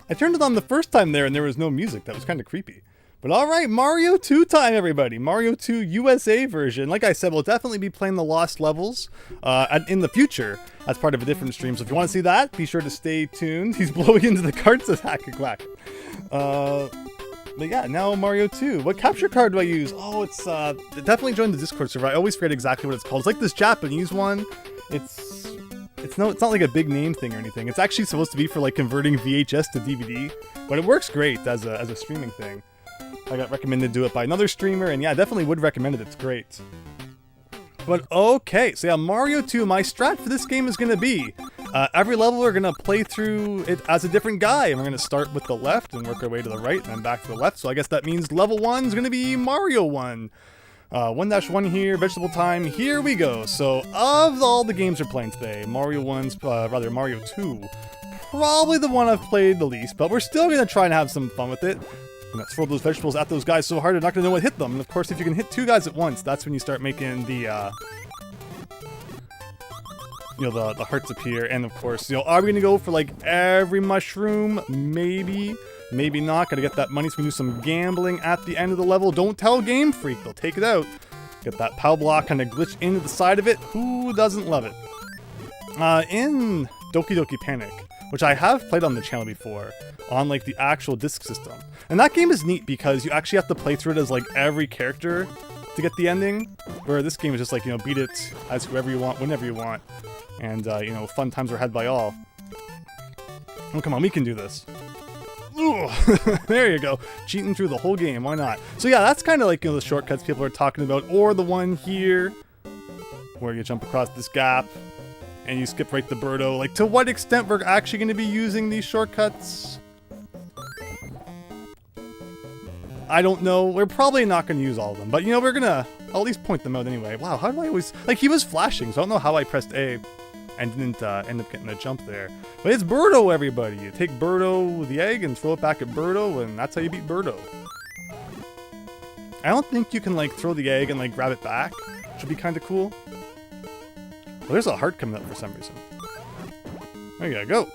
[SPEAKER 1] I turned it on the first time there and there was no music. That was kind of creepy. But alright, Mario 2 time, everybody. Mario 2 USA version. Like I said, we'll definitely be playing the lost levels in the future as part of a different stream. So if you want to see that, be sure to stay tuned. He's blowing into the cards as hack and quack. But yeah, now Mario 2. What capture card do I use? Oh, it's definitely join the Discord server. I always forget exactly what it's called. It's like this Japanese one. It's not like a big name thing or anything. It's actually supposed to be for like converting VHS to DVD, but it works great as a streaming thing. I got recommended to do it by another streamer, and yeah, I definitely would recommend it. It's great. But okay, so yeah, Mario 2, my strat for this game is going to be, every level we're going to play through it as a different guy, and we're going to start with the left and work our way to the right, and then back to the left. So I guess that means level 1 is going to be Mario 1. 1-1 here, vegetable time, here we go. So, of all the games we're playing today, Mario 2, probably the one I've played the least, but we're still going to try and have some fun with it. And let's throw those vegetables at those guys so hard they're not going to know what hit them. And of course, if you can hit 2 guys at once, that's when you start making the, the hearts appear. And of course, are we going to go for like every mushroom? Maybe. Maybe not. Gotta get that money so we can do some gambling at the end of the level. Don't tell Game Freak. They'll take it out. Get that POW block kind of glitch into the side of it. Who doesn't love it? In Doki Doki Panic, which I have played on the channel before, on like the actual disc system. And that game is neat because you actually have to play through it as like every character to get the ending. Where this game is just like, beat it as whoever you want, whenever you want. And, fun times are had by all. Oh, come on, we can do this. There you go. Cheating through the whole game, why not? So yeah, that's kind of like the shortcuts people are talking about, or the one here where you jump across this gap and you skip right the Birdo. Like, to what extent we're actually going to be using these shortcuts, I don't know. We're probably not going to use all of them, but we're gonna at least point them out anyway. Wow, how do I always, like, he was flashing, so I don't know how I pressed A and didn't end up getting a jump there. But it's Birdo, everybody. You take Birdo with the egg and throw it back at Birdo, and that's how you beat Birdo. I don't think you can like throw the egg and like grab it back. Should be kind of cool. Well, there's a heart coming up for some reason. There you go.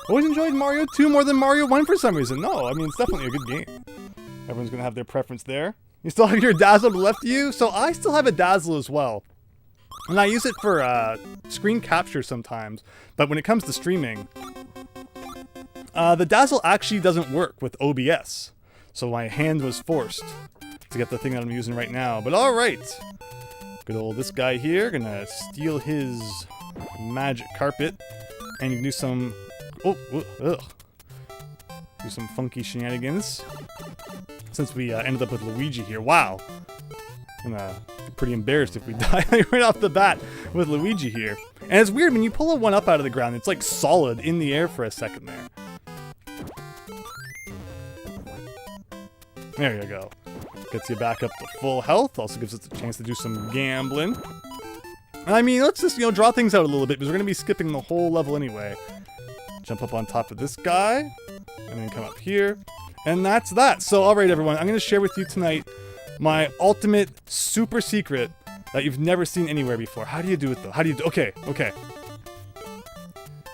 [SPEAKER 1] Always enjoyed Mario 2 more than Mario 1 for some reason. No, I mean, it's definitely a good game. Everyone's going to have their preference there. You still have your Dazzle left to you? So I still have a Dazzle as well. And I use it for screen capture sometimes. But when it comes to streaming, the Dazzle actually doesn't work with OBS. So my hand was forced to get the thing that I'm using right now. But alright. Good old this guy here. Gonna steal his magic carpet. And you can do some... do some funky shenanigans. Since we ended up with Luigi here. Wow. I'm gonna be pretty embarrassed if we die right off the bat with Luigi here. And it's weird, when you pull a one up out of the ground, it's like solid in the air for a second there. There you go. Gets you back up to full health. Also gives us a chance to do some gambling. And I mean, let's just, draw things out a little bit because we're going to be skipping the whole level anyway. Jump up on top of this guy. And then come up here. And that's that. So, alright everyone, I'm going to share with you tonight my ultimate super secret that you've never seen anywhere before. How do you do it though? How do you do Okay.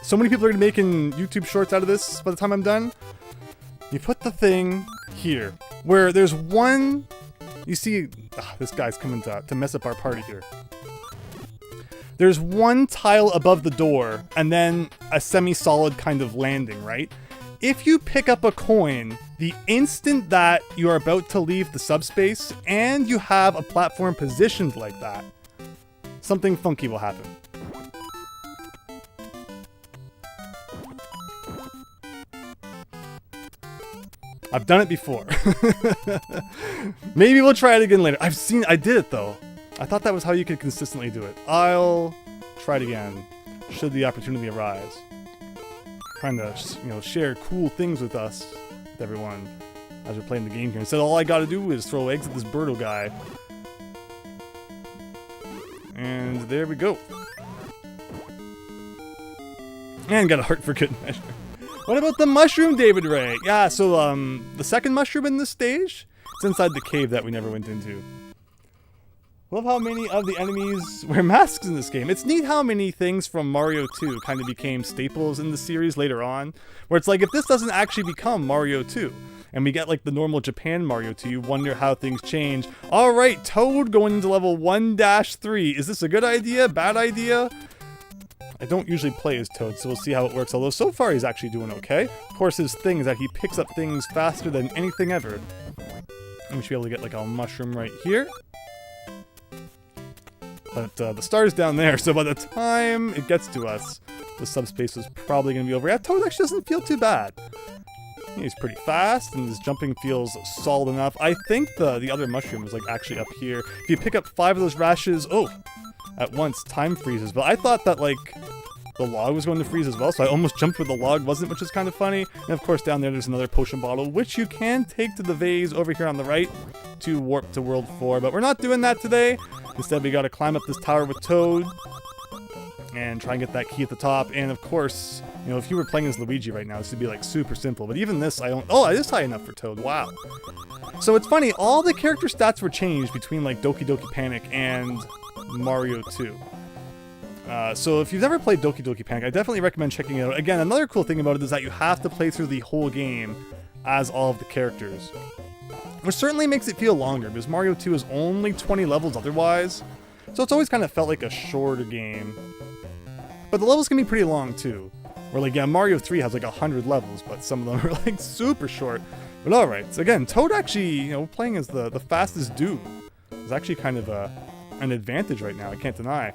[SPEAKER 1] So many people are going to be making YouTube shorts out of this by the time I'm done. You put the thing here, where there's one... You see, this guy's coming to mess up our party here. There's one tile above the door, and then a semi-solid kind of landing, right? If you pick up a coin, the instant that you are about to leave the subspace, and you have a platform positioned like that, something funky will happen. I've done it before. Maybe we'll try it again later. I did it though. I thought that was how you could consistently do it. I'll try it again, should the opportunity arise. Trying to, share cool things with us, with everyone, as we're playing the game here. Instead, all I gotta do is throw eggs at this Birdo guy. And there we go. And got a heart for good measure. What about the mushroom, David Ray? Yeah, so, the second mushroom in this stage, it's inside the cave that we never went into. Love how many of the enemies wear masks in this game. It's neat how many things from Mario 2 kind of became staples in the series later on, where it's like, if this doesn't actually become Mario 2, and we get like the normal Japan Mario 2, you wonder how things change. Alright, Toad going into level 1-3. Is this a good idea? Bad idea? I don't usually play as Toad, so we'll see how it works, although so far he's actually doing okay. Of course, his thing is that he picks up things faster than anything ever. And we should be able to get like a mushroom right here. But the star's down there, so by the time it gets to us, the subspace is probably going to be over. Yeah, Toad actually doesn't feel too bad. He's pretty fast, and his jumping feels solid enough. I think the other mushroom is like actually up here. If you pick up 5 of those rashes, at once, time freezes. But I thought that, like, the log was going to freeze as well, so I almost jumped where the log wasn't, which is kind of funny. And of course, down there's another potion bottle, which you can take to the vase over here on the right to warp to World 4. But we're not doing that today. Instead, we gotta climb up this tower with Toad and try and get that key at the top. And of course, if you were playing as Luigi right now, this would be, like, super simple. But even this, it is high enough for Toad. Wow. So it's funny, all the character stats were changed between, like, Doki Doki Panic and Mario 2. So if you've never played Doki Doki Panic, I definitely recommend checking it out. Again, another cool thing about it is that you have to play through the whole game as all of the characters. Which certainly makes it feel longer, because Mario 2 is only 20 levels otherwise. So it's always kind of felt like a shorter game. But the levels can be pretty long too. Or like, yeah, Mario 3 has like 100 levels, but some of them are like super short. But alright, so again, Toad actually, playing as the fastest dude is actually kind of an advantage right now, I can't deny.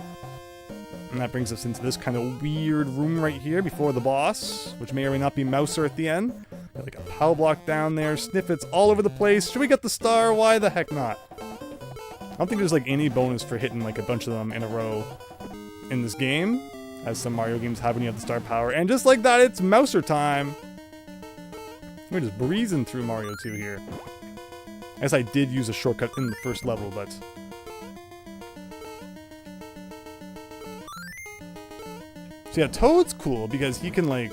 [SPEAKER 1] And that brings us into this kind of weird room right here before the boss, which may or may not be Mouser at the end. Got like a power block down there, sniffits all over the place. Should we get the star? Why the heck not? I don't think there's like any bonus for hitting like a bunch of them in a row in this game, as some Mario games have when you have the star power. And just like that, it's Mouser time. We're just breezing through Mario 2 here. I guess I did use a shortcut in the first level, but... So yeah, Toad's cool because he can like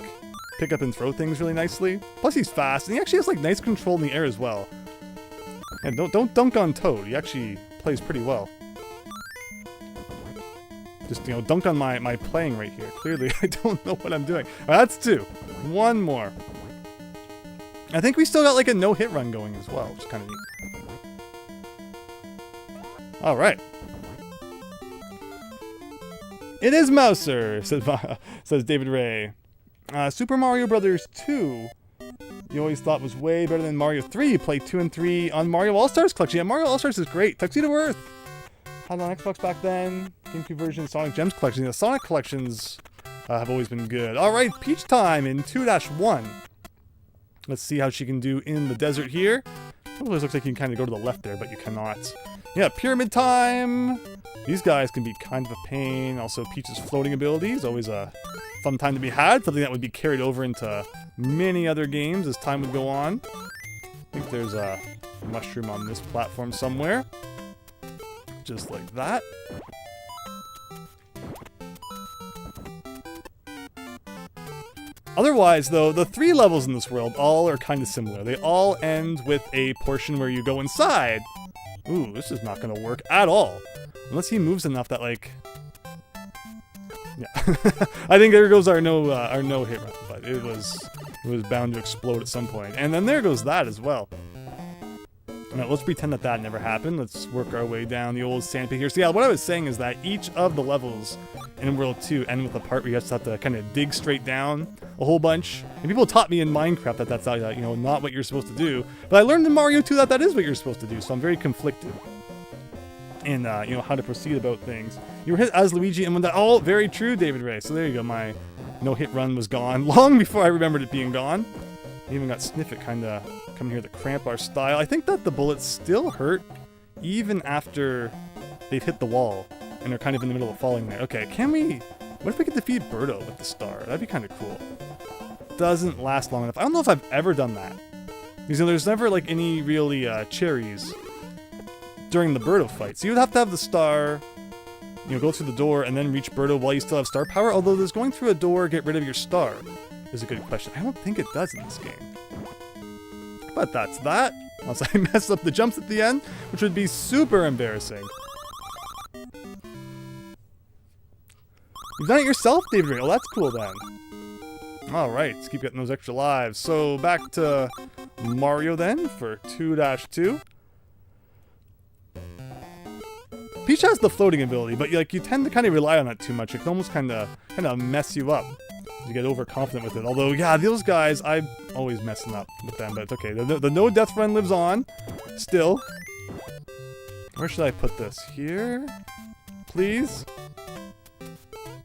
[SPEAKER 1] pick up and throw things really nicely. Plus he's fast, and he actually has like nice control in the air as well. And don't dunk on Toad. He actually plays pretty well. Just, you know, dunk on my playing right here. Clearly, I don't know what I'm doing. All right, that's 2. One more. I think we still got like a no-hit run going as well, which is kind of neat. All right. It is Mouser, says David Ray. Super Mario Brothers 2, you always thought was way better than Mario 3. You played 2 and 3 on Mario All-Stars Collection. Yeah, Mario All-Stars is great. Tuxedo Earth had on Xbox back then. GameCube version, Sonic Gems Collection. The Sonic collections have always been good. All right, Peach time in 2-1. Let's see how she can do in the desert here. It always looks like you can kind of go to the left there, but you cannot. Yeah, Pyramid time. These guys can be kind of a pain. Also, Peach's floating ability is always a fun time to be had. Something that would be carried over into many other games as time would go on. I think there's a mushroom on this platform somewhere. Just like that. Otherwise, though, the 3 levels in this world all are kind of similar. They all end with a portion where you go inside. Ooh, this is not going to work at all. Unless he moves enough that, like... Yeah. I think there goes our no hit run, but it was bound to explode at some point. And then there goes that as well. Now, let's pretend that that never happened. Let's work our way down the old sandpit here. So yeah, what I was saying is that each of the levels in World 2 end with a part where you just have to kind of dig straight down a whole bunch. And people taught me in Minecraft that that's you know, not what you're supposed to do. But I learned in Mario 2 that that is what you're supposed to do. So I'm very conflicted in you know, how to proceed about things. You were hit as Luigi and when that... Oh, very true, David Ray. So there you go. My no-hit run was gone long before I remembered it being gone. I even got Sniffit kind of coming here to cramp our style. I think that the bullets still hurt even after they've hit the wall and they're kind of in the middle of falling there. Okay, can we... What if we could defeat Birdo with the star? That'd be kind of cool. Doesn't last long enough. I don't know if I've ever done that. Because you know, there's never like any really cherries during the Birdo fight. So you would have to have the star, you know, go through the door and then reach Birdo while you still have star power. Although does going through a door get rid of your star? Is a good question. I don't think it does in this game. But that's that. Unless I mess up the jumps at the end, which would be super embarrassing. You've done it yourself, David Ray. Oh, that's cool then. Alright, let's keep getting those extra lives. So back to Mario then for 2-2. Peach has the floating ability, but like you tend to kind of rely on it too much. It can almost kind of mess you up. You get overconfident with it. Although, yeah, those guys, I'm always messing up with them, but it's okay. The no death run lives on, still. Where should I put this? Here? Please?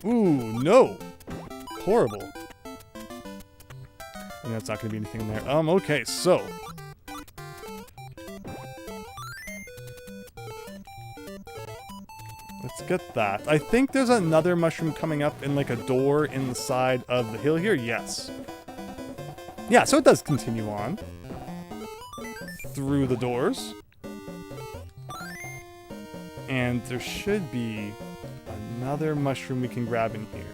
[SPEAKER 1] Ooh, no! Horrible. And that's not going to be anything in there. Okay, so... Let's get that. I think there's another mushroom coming up in like a door in the side of the hill here. Yes. Yeah, so it does continue on. Through the doors. And there should be another mushroom we can grab in here.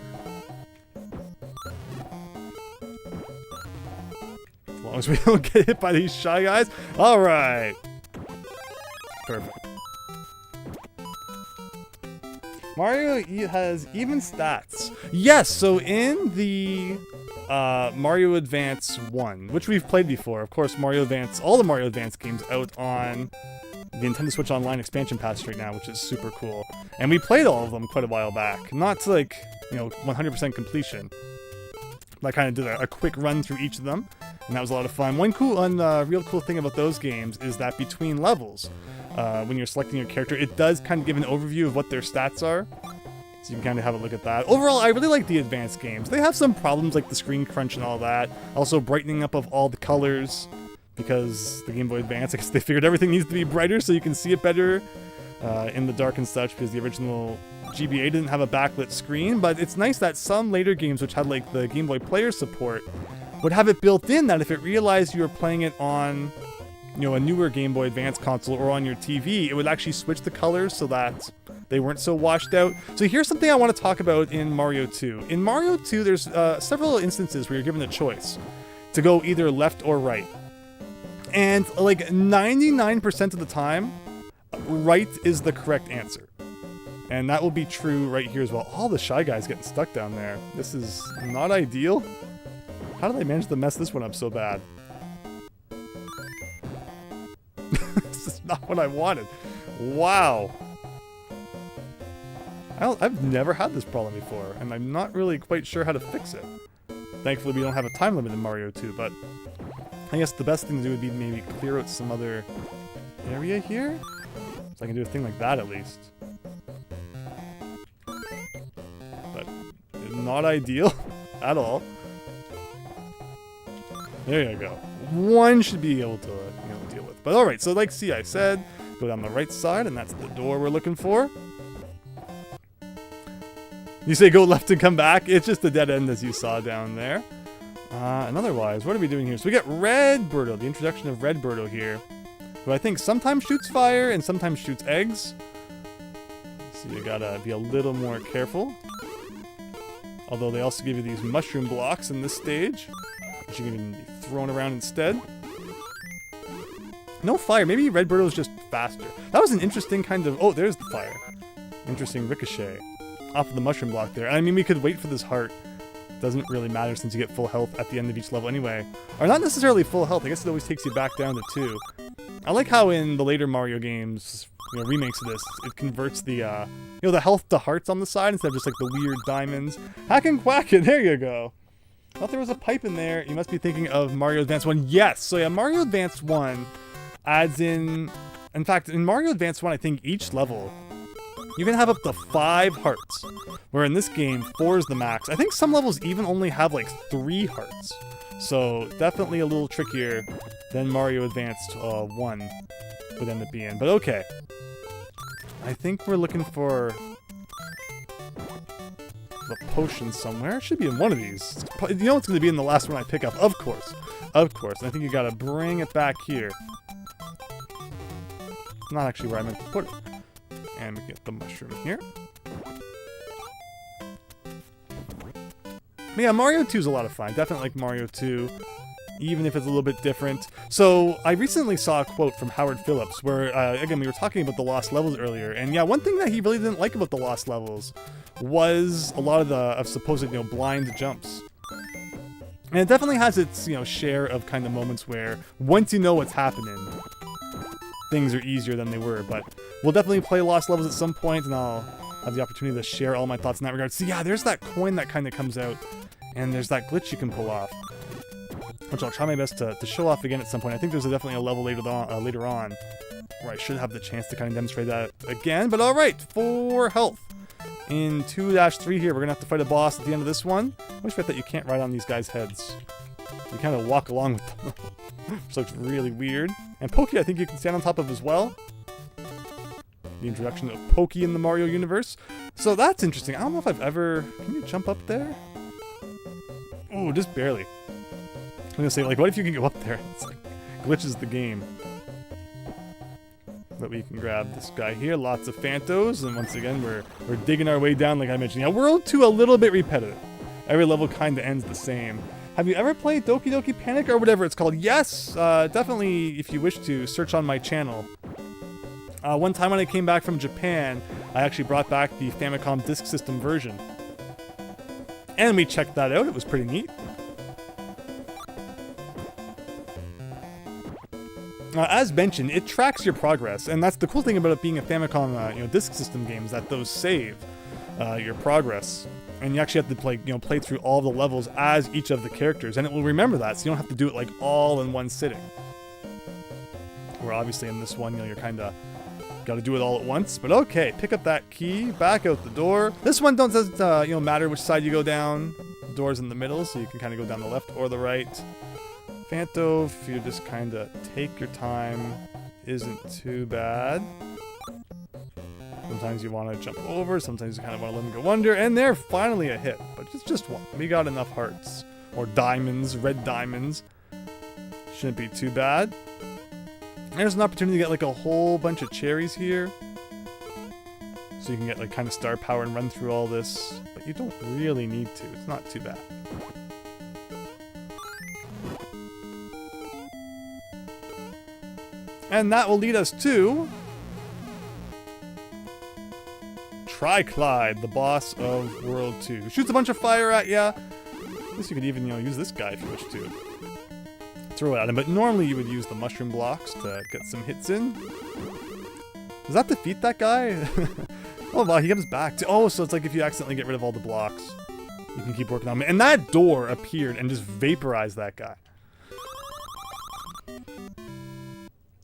[SPEAKER 1] As long as we don't get hit by these shy guys. Alright. Perfect. Mario has even stats. Yes, so in the Mario Advance 1, which we've played before, of course, Mario Advance, all the Mario Advance games out on the Nintendo Switch Online expansion pass right now, which is super cool. And we played all of them quite a while back. Not to like, you know, 100% completion. I kind of did a quick run through each of them, and that was a lot of fun. One real cool thing about those games is that between levels, when you're selecting your character, it does kind of give an overview of what their stats are. So you can kind of have a look at that. Overall, I really like the advanced games. They have some problems like the screen crunch and all that. Also brightening up of all the colors, because the Game Boy Advance, I guess they figured everything needs to be brighter so you can see it better in the dark and such, because the original GBA didn't have a backlit screen. But it's nice that some later games, which had like the Game Boy Player support, would have it built in that if it realized you were playing it on, you know, a newer Game Boy Advance console or on your TV, it would actually switch the colors so that They weren't so washed out. So here's something I want to talk about in Mario 2. In Mario 2, there's several instances where you're given a choice to go either left or right. And like 99% of the time, right is the correct answer. And that will be true right here as well. All the Shy Guys getting stuck down there. This is not ideal. How did they manage to mess this one up so bad? This is not what I wanted. Wow. I've never had this problem before, and I'm not really quite sure how to fix it. Thankfully, we don't have a time limit in Mario 2, but I guess the best thing to do would be maybe clear out some other area here? So I can do a thing like that at least. But not ideal at all. There you go. One should be able to deal with. But alright, so like I said, go down the right side, and that's the door we're looking for. You say go left and come back, it's just a dead end as you saw down there. And otherwise, what are we doing here? So we got Red Birdo, the introduction of Red Birdo here, who I think sometimes shoots fire and sometimes shoots eggs. So you gotta be a little more careful. Although they also give you these mushroom blocks in this stage, which you can be thrown around instead. No fire, maybe Red Birdo's just faster. That was an interesting kind of, oh, there's the fire. Interesting ricochet off of the mushroom block there. I mean, we could wait for this heart. Doesn't really matter since you get full health at the end of each level anyway. Or not necessarily full health, I guess it always takes you back down to 2. I like how in the later Mario games, remakes of this, it converts the, the health to hearts on the side instead of just like the weird diamonds. Hack and quack it, there you go. I thought there was a pipe in there. You must be thinking of Mario Advance 1. Yes, so yeah, Mario Advance 1 adds in fact, in Mario Advance 1, I think each level you can have up to 5 hearts, where in this game, 4 is the max. I think some levels even only have like 3 hearts. So definitely a little trickier than Mario Advance 1 would end up being. But okay. I think we're looking for the potion somewhere. It should be in one of these. You know it's going to be in the last one I pick up. Of course. Of course. And I think you got to bring it back here. Not actually where I meant to put it. And we get the mushroom here. But yeah, Mario 2 is a lot of fun. Definitely like Mario 2, even if it's a little bit different. So I recently saw a quote from Howard Phillips where, again, we were talking about the lost levels earlier. And yeah, one thing that he really didn't like about the lost levels was a lot of the supposed, blind jumps. And it definitely has its, share of kind of moments where once you know what's happening, things are easier than they were. But we'll definitely play lost levels at some point, and I'll have the opportunity to share all my thoughts in that regard. So yeah, there's that coin that kind of comes out, and there's that glitch you can pull off, which I'll try my best to show off again at some point. I think there's definitely a level later on where I should have the chance to kind of demonstrate that again. But alright, for health. In 2-3 here, we're going to have to fight a boss at the end of this one. I always forget that you can't ride on these guys' heads. You kind of walk along with them, which looks really weird. And Pokey, I think you can stand on top of as well. The introduction of Pokey in the Mario universe. So that's interesting. I don't know if I've ever... Can you jump up there? Oh, just barely. I'm going to say, like, what if you can go up there? It's like, glitches the game. But we can grab this guy here. Lots of Phantos. And once again, we're digging our way down, like I mentioned. Yeah, World 2 a little bit repetitive. Every level kind of ends the same. Have you ever played Doki Doki Panic or whatever it's called? Yes, definitely, if you wish to, search on my channel. One time when I came back from Japan, I actually brought back the Famicom Disk System version. And we checked that out. It was pretty neat. As mentioned, it tracks your progress, and that's the cool thing about it being a Famicom, Disk System game, is that those save your progress. And you actually have to play through all the levels as each of the characters, and it will remember that, so you don't have to do it like all in one sitting. Where obviously in this one, you're kind of got to do it all at once. But okay, pick up that key, back out the door. This one doesn't matter which side you go down. The door's in the middle, so you can kind of go down the left or the right. Phanto, if you just kind of take your time, isn't too bad. Sometimes you want to jump over, sometimes you kind of want to let them go under, and they're finally a hit, but it's just one. We got enough hearts, or diamonds, red diamonds. Shouldn't be too bad. And there's an opportunity to get like a whole bunch of cherries here. so you can get like kind of star power and run through all this, but you don't really need to. It's not too bad. And that will lead us to Clyde, the boss of World 2. Shoots a bunch of fire at ya. I guess you could even, use this guy if you wish to. Throw it at him, but normally you would use the mushroom blocks to get some hits in. Does that defeat that guy? Oh wow, he comes back to. Oh, so it's like if you accidentally get rid of all the blocks, you can keep working on him. And that door appeared and just vaporized that guy.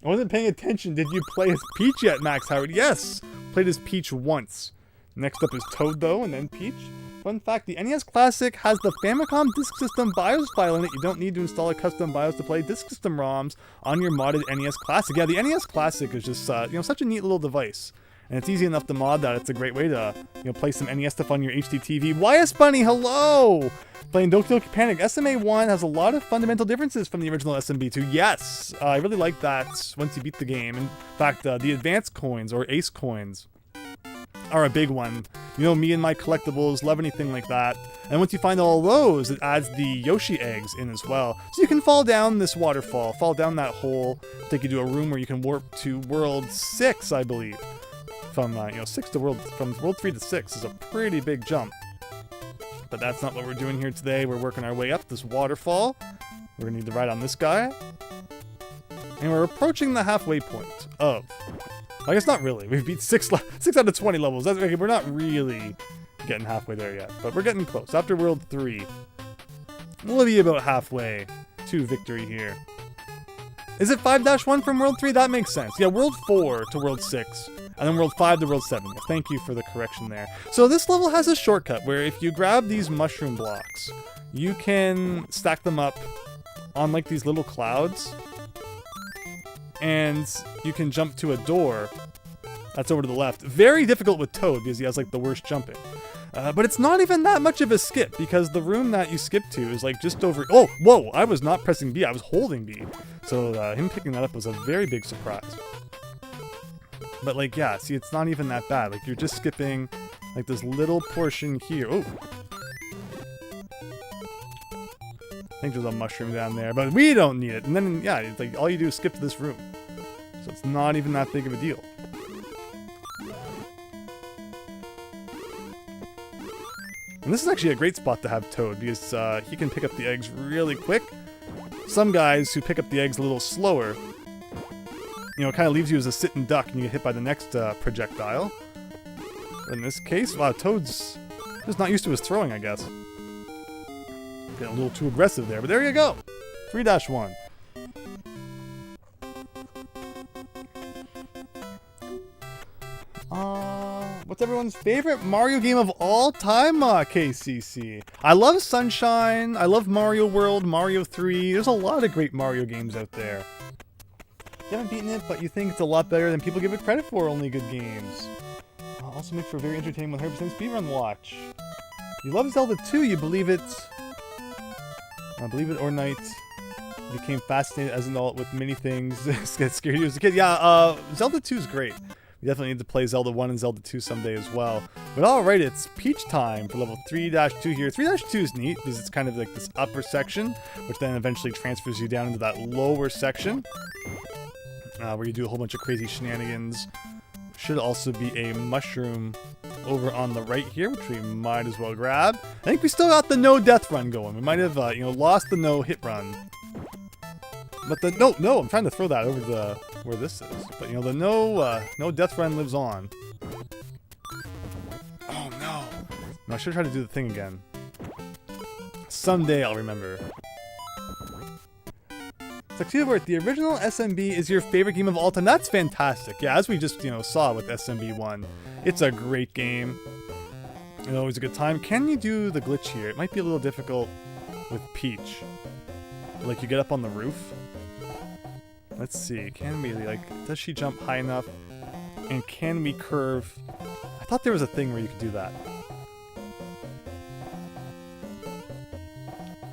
[SPEAKER 1] I wasn't paying attention. Did you play as Peach yet, Max Howard? Yes! Played as Peach once. Next up is Toad, though, and then Peach. Fun fact, the NES Classic has the Famicom Disk System BIOS file in it. You don't need to install a custom BIOS to play Disk System ROMs on your modded NES Classic. Yeah, the NES Classic is just, such a neat little device. And it's easy enough to mod that. It's a great way to, play some NES stuff on your HD TV. YS Bunny, hello! Playing Doki Doki Panic. SMA1 has a lot of fundamental differences from the original SMB2. Yes! I really like that once you beat the game. In fact, the advanced coins, or ace coins, are a big one. Me and my collectibles, love anything like that. And once you find all those, it adds the Yoshi eggs in as well. So you can fall down this waterfall, fall down that hole, take you to a room where you can warp to World 6, I believe. From, 6 to from World 3 to 6 is a pretty big jump. But that's not what we're doing here today. We're working our way up this waterfall. We're gonna need to ride on this guy. And we're approaching the halfway point of... I guess not really. We've beat 6 out of 20 levels. That's okay. We're not really getting halfway there yet, but we're getting close. After World 3, we'll be about halfway to victory here. Is it 5-1 from World 3? That makes sense. Yeah, World 4 to World 6, and then World 5 to World 7. Thank you for the correction there. So this level has a shortcut where if you grab these mushroom blocks, you can stack them up on like these little clouds, and you can jump to a door that's over to the left. Very difficult with Toad because he has like the worst jumping. But it's not even that much of a skip because the room that you skip to is like just over... Oh, whoa, I was not pressing B, I was holding B. So him picking that up was a very big surprise. But like, yeah, see, it's not even that bad. Like, you're just skipping like this little portion here. Oh. I think there's a mushroom down there, but we don't need it. And then, yeah, it's like all you do is skip to this room. So it's not even that big of a deal. And this is actually a great spot to have Toad because he can pick up the eggs really quick. Some guys who pick up the eggs a little slower, it kind of leaves you as a sitting duck and you get hit by the next projectile. But in this case, wow, Toad's just not used to his throwing, I guess. Getting a little too aggressive there, but there you go. 3-1. What's everyone's favorite Mario game of all time, KCC? I love Sunshine, I love Mario World, Mario 3. There's a lot of great Mario games out there. You haven't beaten it, but you think it's a lot better than people give it credit for. Only good games. Also make for a very entertaining 100% speedrun watch. You love Zelda 2, you believe it. Believe it or not, became fascinated as an adult with many things. Get scared as a kid. Yeah, Zelda 2 is great. We definitely need to play Zelda 1 and Zelda 2 someday as well. But alright, it's Peach time for level 3-2 here. 3-2 is neat because it's kind of like this upper section, which then eventually transfers you down into that lower section, where you do a whole bunch of crazy shenanigans. Should also be a mushroom over on the right here, which we might as well grab. I think we still got the no death run going. We might have, lost the no hit run. But the no, I'm trying to throw that over the where this is. But the no death run lives on. Oh no! No, I should try to do the thing again. Someday I'll remember. Tuxedo, the original SMB is your favorite game of all time. That's fantastic. Yeah, as we just saw with SMB1, it's a great game. Always a good time. Can you do the glitch here? It might be a little difficult with Peach. Like you get up on the roof. Let's see. Can we does she jump high enough? And can we curve? I thought there was a thing where you could do that.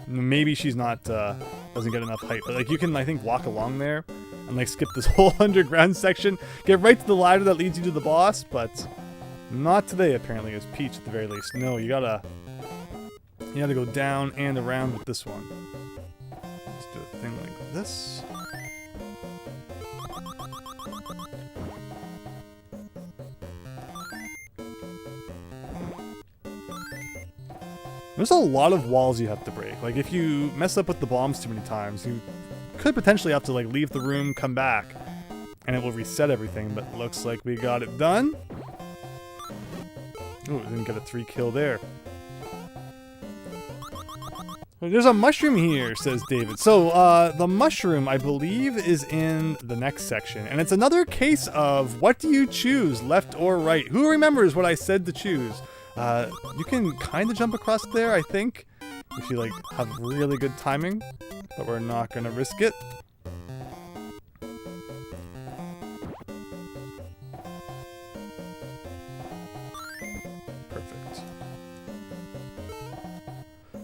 [SPEAKER 1] Maybe she's not doesn't get enough height, but you can I think walk along there and skip this whole underground section, get right to the ladder that leads you to the boss. But Not today, apparently, as Peach at the very least. No, you gotta go down and around with this one. Let's do a thing like this. There's a lot of walls you have to break. Like, if you mess up with the bombs too many times, you could potentially have to, like, leave the room, come back, and it will reset everything, but looks like we got it done. Ooh, didn't get a 3 kill there. There's a mushroom here, says David. So, the mushroom, I believe, is in the next section. And it's another case of, what do you choose, left or right? Who remembers what I said to choose? You can kind of jump across there, I think, if you, like, have really good timing. But we're not going to risk it.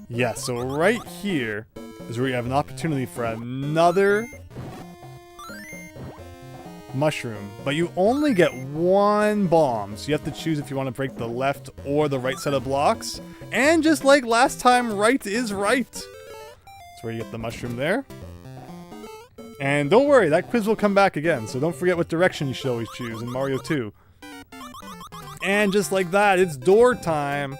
[SPEAKER 1] Yeah, so right here is where you have an opportunity for another mushroom, but you only get 1 bomb, so you have to choose if you want to break the left or the right set of blocks. And just like last time, right is right. That's where you get the mushroom there. And don't worry, that quiz will come back again, so don't forget what direction you should always choose in Mario 2. And just like that, it's door time.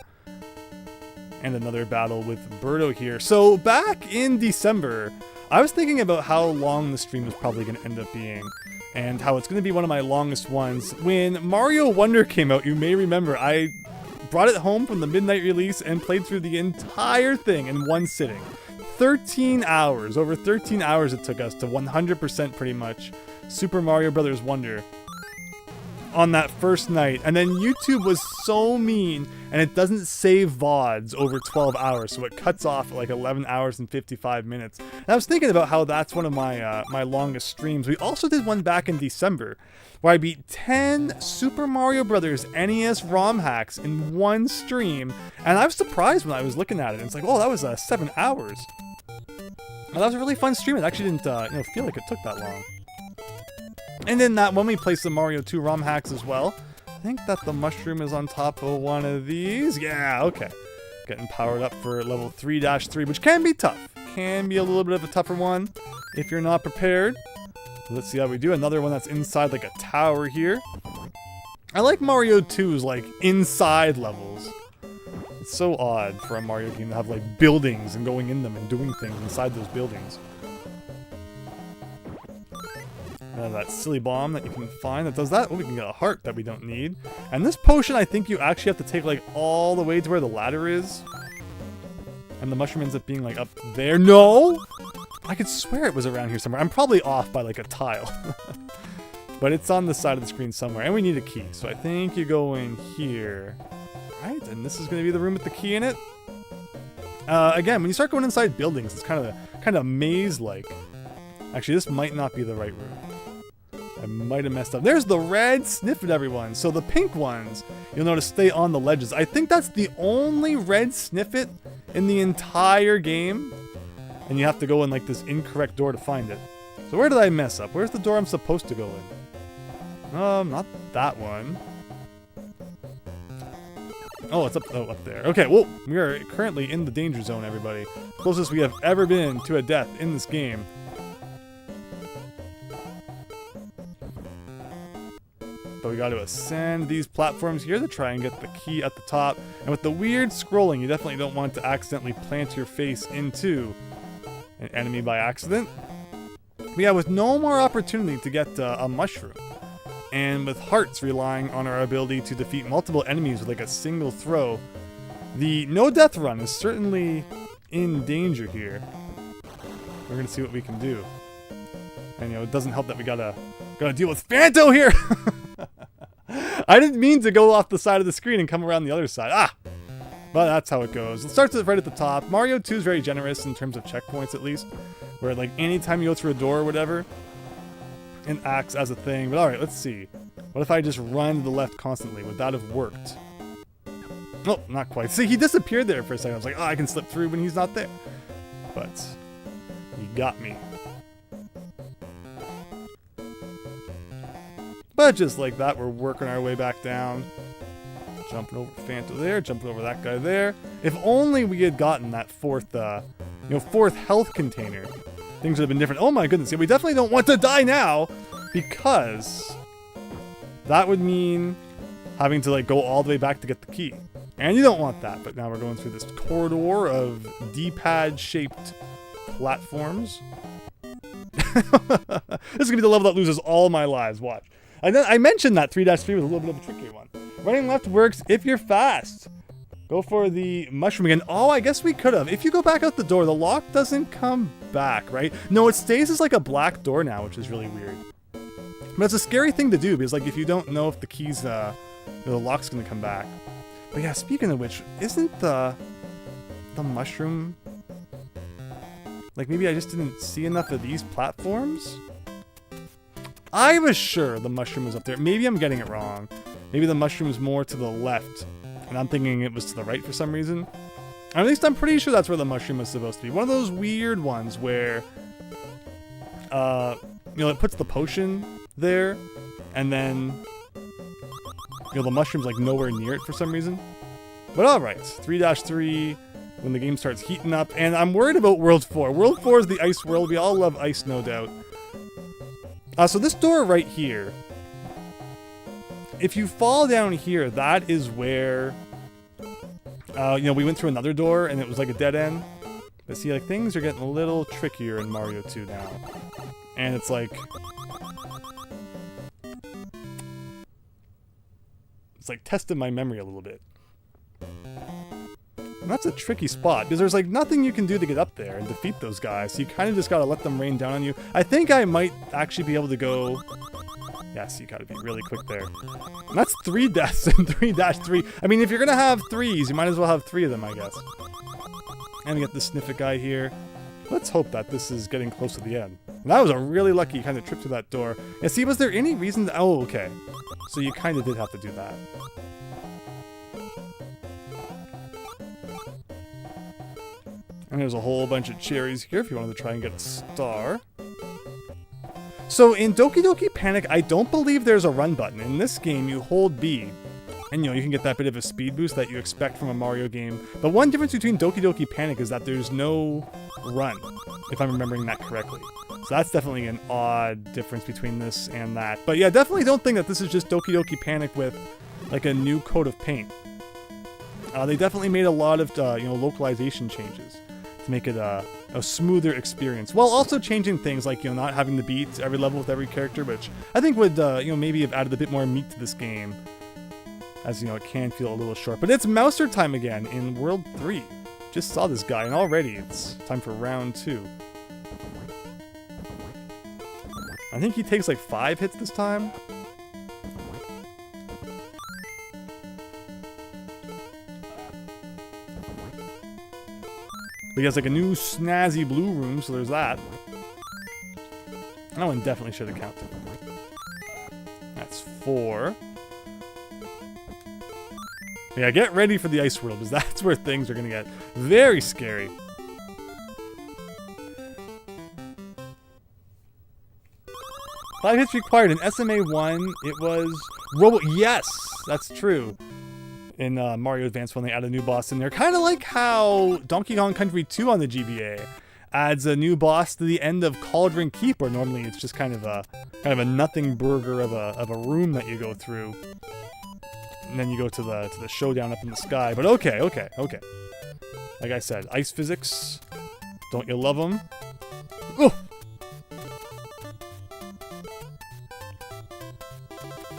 [SPEAKER 1] And another battle with Birdo here. So back in December, I was thinking about how long the stream was probably going to end up being, and how it's going to be one of my longest ones. When Mario Wonder came out, you may remember, I brought it home from the midnight release and played through the entire thing in one sitting. 13 hours, over 13 hours it took us to 100% pretty much Super Mario Bros. Wonder on that first night. And then YouTube was so mean, and it doesn't save VODs over 12 hours, so it cuts off at like 11 hours and 55 minutes. And I was thinking about how that's one of my my longest streams. We also did one back in December, where I beat 10 Super Mario Bros. NES ROM hacks in one stream, and I was surprised when I was looking at it. It's like, oh, that was 7 hours. Well, that was a really fun stream. It actually didn't feel like it took that long. And then that when we play some Mario 2 ROM hacks as well. I think that the mushroom is on top of one of these. Yeah, okay. Getting powered up for level 3-3, which can be tough. Can be a little bit of a tougher one if you're not prepared. Let's see how we do. Another one that's inside like a tower here. I like Mario 2's like inside levels. It's so odd for a Mario game to have like buildings and going in them and doing things inside those buildings. That silly bomb that you can find that does that. Oh, we can get a heart that we don't need. And this potion, I think you actually have to take like all the way to where the ladder is. And the mushroom ends up being like up there. No! I could swear it was around here somewhere. I'm probably off by like a tile. But it's on the side of the screen somewhere. And we need a key. So I think you go in here. Right? And this is going to be the room with the key in it. Again, when you start going inside buildings, it's kind of maze-like. Actually, this might not be the right room. I might have messed up. There's the red. Sniff it, everyone. So the pink ones, you'll notice, stay on the ledges. I think that's the only red Sniffit in the entire game. And you have to go in like this incorrect door to find it. So where did I mess up? Where's the door I'm supposed to go in? Not that one. Oh, it's up there. Okay, well, we are currently in the danger zone, everybody. Closest we have ever been to a death in this game. But we got to ascend these platforms here to try and get the key at the top. And with the weird scrolling, you definitely don't want to accidentally plant your face into an enemy by accident. But yeah, with no more opportunity to get a mushroom, and with hearts relying on our ability to defeat multiple enemies with like a single throw, the no death run is certainly in danger here. We're gonna see what we can do. And it doesn't help that we gotta deal with Phanto here. I didn't mean to go off the side of the screen and come around the other side. But that's how it goes. It starts right at the top. Mario 2 is very generous in terms of checkpoints, at least, where like anytime you go through a door or whatever, it acts as a thing. But alright, let's see. What if I just run to the left constantly? Would that have worked? Oh, not quite. See, he disappeared there for a second. I was like, oh, I can slip through when he's not there. But he got me. But just like that, we're working our way back down. Jumping over Phanto there, jumping over that guy there. If only we had gotten that fourth health container, things would have been different. Oh my goodness, yeah, we definitely don't want to die now, because that would mean having to like go all the way back to get the key. And you don't want that, but now we're going through this corridor of D-pad shaped platforms. This is gonna be the level that loses all my lives, watch. I mentioned that 3-3 was a little bit of a trickier one. Running left works if you're fast. Go for the mushroom again. Oh, I guess we could have. If you go back out the door, the lock doesn't come back, right? No, it stays as like a black door now, which is really weird. But it's a scary thing to do, because like if you don't know if the keys, the lock's gonna come back. But yeah, speaking of which, isn't the mushroom... Like maybe I just didn't see enough of these platforms? I was sure the mushroom was up there. Maybe I'm getting it wrong. Maybe the mushroom's more to the left, and I'm thinking it was to the right for some reason. Or at least I'm pretty sure that's where the mushroom was supposed to be. One of those weird ones where, it puts the potion there, and then, the mushroom's like nowhere near it for some reason. But alright, 3-3, when the game starts heating up, and I'm worried about World 4. World 4 is the ice world. We all love ice, no doubt. So this door right here, if you fall down here, that is where, we went through another door and it was like a dead end. But see, like, things are getting a little trickier in Mario 2 now. And it's like testing my memory a little bit. And that's a tricky spot, because there's like nothing you can do to get up there and defeat those guys, so you kind of just gotta let them rain down on you. I think I might actually be able to go... Yes, you gotta be really quick there. And that's 3 deaths in 3-3. I mean, if you're gonna have 3s, you might as well have 3 of them, I guess. And we get the Sniffit guy here. Let's hope that this is getting close to the end. And that was a really lucky kind of trip to that door. Yeah, see, was there any reason to... Oh, okay. So you kind of did have to do that. And there's a whole bunch of cherries here if you wanted to try and get a star. So in Doki Doki Panic, I don't believe there's a run button. In this game, you hold B, and you can get that bit of a speed boost that you expect from a Mario game. But one difference between Doki Doki Panic is that there's no run, if I'm remembering that correctly. So that's definitely an odd difference between this and that. But yeah, definitely don't think that this is just Doki Doki Panic with like a new coat of paint. They definitely made a lot of localization changes to make it a smoother experience, while also changing things like not having the beats every level with every character, which I think would maybe have added a bit more meat to this game, as it can feel a little short. But it's Mouser time again in World 3. Just saw this guy, and already it's time for round 2. I think he takes like 5 hits this time. But he has like a new snazzy blue room, so there's that. That one definitely should have counted. That's 4. Yeah, get ready for the ice world, because that's where things are going to get very scary. Five hits required. In SMA 1, it was Robo... Yes! That's true. In Mario Advance when they add a new boss in there. Kind of like how Donkey Kong Country 2 on the GBA adds a new boss to the end of Cauldron Keep, where normally it's just kind of a nothing burger of a room that you go through. And then you go to the showdown up in the sky. But okay. Like I said, ice physics. Don't you love them? Oh!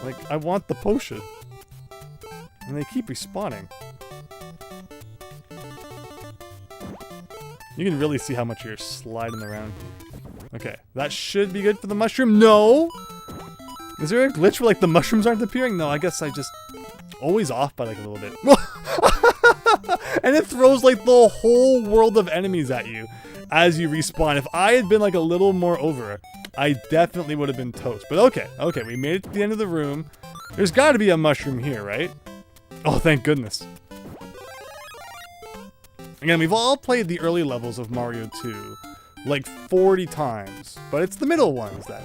[SPEAKER 1] Like, I want the potion. And they keep respawning. You can really see how much you're sliding around. Okay, that should be good for the mushroom. No! Is there a glitch where, like, the mushrooms aren't appearing? No, I guess I just... Always off by, like, a little bit. And it throws, like, the whole world of enemies at you as you respawn. If I had been, like, a little more over, I definitely would have been toast. But okay, we made it to the end of the room. There's got to be a mushroom here, right? Oh, thank goodness. Again, we've all played the early levels of Mario 2 like 40 times, but it's the middle ones that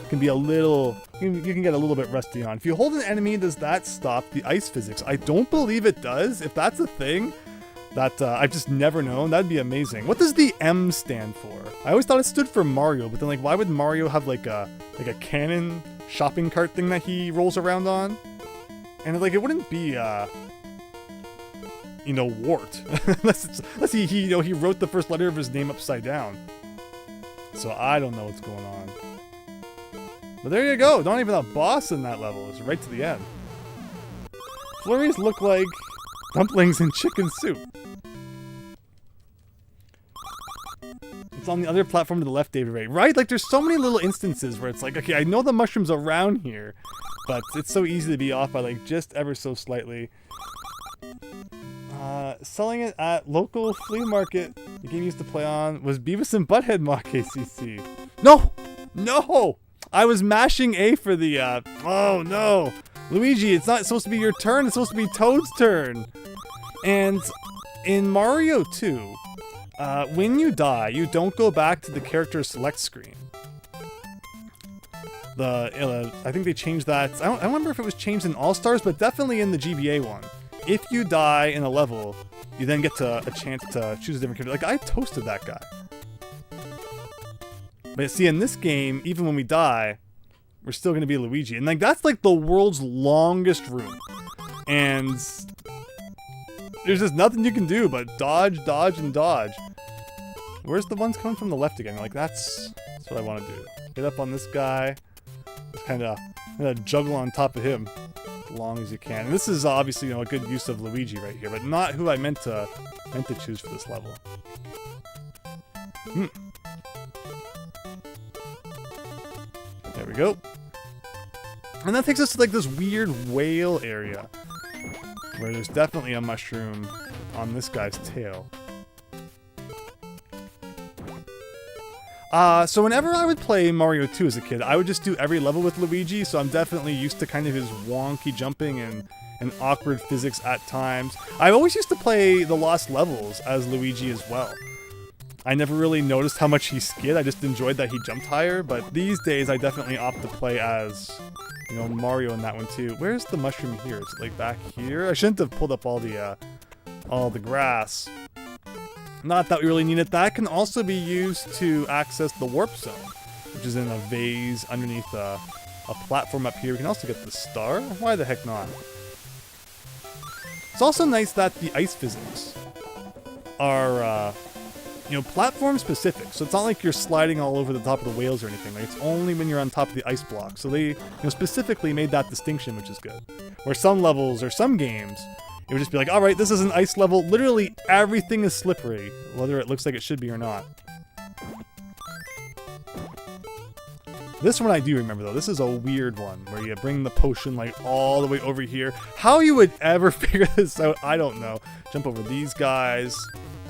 [SPEAKER 1] can be a little, you can get a little bit rusty on. If you hold an enemy, does that stop the ice physics? I don't believe it does. If that's a thing that I've just never known, that'd be amazing. What does the M stand for? I always thought it stood for Mario, but then like, why would Mario have like a cannon shopping cart thing that he rolls around on? And like, it wouldn't be you know, Wart, unless he wrote the first letter of his name upside down. So I don't know what's going on. But there you go. Not even a boss in that level. It's right to the end. Flurries look like dumplings and chicken soup. It's on the other platform to the left, David Ray. Right? Like, there's so many little instances where it's like, okay, I know the mushroom's around here, but it's so easy to be off by, like, just ever so slightly. Selling it at local flea market. The game used to play on was Beavis and Butthead Mock KCC. No! No! I was mashing A for the, oh no! Luigi, it's not supposed to be your turn, it's supposed to be Toad's turn! And in Mario 2, when you die, you don't go back to the character select screen. I think they changed that. I don't remember if it was changed in All-Stars, but definitely in the GBA one. If you die in a level, you then get a chance to choose a different character. Like, I toasted that guy. But see, in this game, even when we die, we're still going to be Luigi. And like, that's like the world's longest room. And there's just nothing you can do but dodge, dodge, and dodge. Where's the ones coming from the left again? Like, that's what I want to do. Get up on this guy. Just kind of juggle on top of him as long as you can. And this is obviously, you know, a good use of Luigi right here, but not who I meant to choose for this level. There we go. And that takes us to like this weird whale area where there's definitely a mushroom on this guy's tail. So whenever I would play Mario 2 as a kid, I would just do every level with Luigi, so I'm definitely used to kind of his wonky jumping and awkward physics at times. I always used to play the Lost Levels as Luigi as well. I never really noticed how much he skid, I just enjoyed that he jumped higher, but these days I definitely opt to play as, you know, Mario in that one too. Where's the mushroom here? Is it like back here? I shouldn't have pulled up all the grass. Not that we really need it. That can also be used to access the warp zone, which is in a vase underneath a platform up here. We can also get the star. Why the heck not? It's also nice that the ice physics are, you know, platform specific. So it's not like you're sliding all over the top of the whales or anything. Like, it's only when you're on top of the ice block. So they, you know, specifically made that distinction, which is good. Where some levels or some games, it would just be like, alright, this is an ice level. Literally everything is slippery, whether it looks like it should be or not. This one I do remember though. This is a weird one where you bring the potion like all the way over here. How you would ever figure this out, I don't know. Jump over these guys.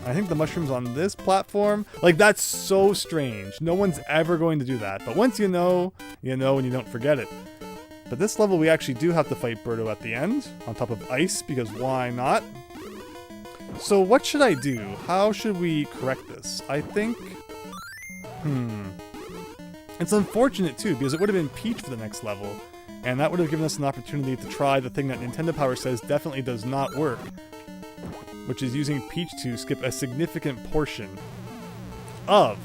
[SPEAKER 1] I think the mushroom's on this platform. Like, that's so strange. No one's ever going to do that. But once you know, and you don't forget it. But this level, we actually do have to fight Birdo at the end, on top of ice, because why not? So what should I do? How should we correct this? I think... It's unfortunate, too, because it would have been Peach for the next level, and that would have given us an opportunity to try the thing that Nintendo Power says definitely does not work, which is using Peach to skip a significant portion of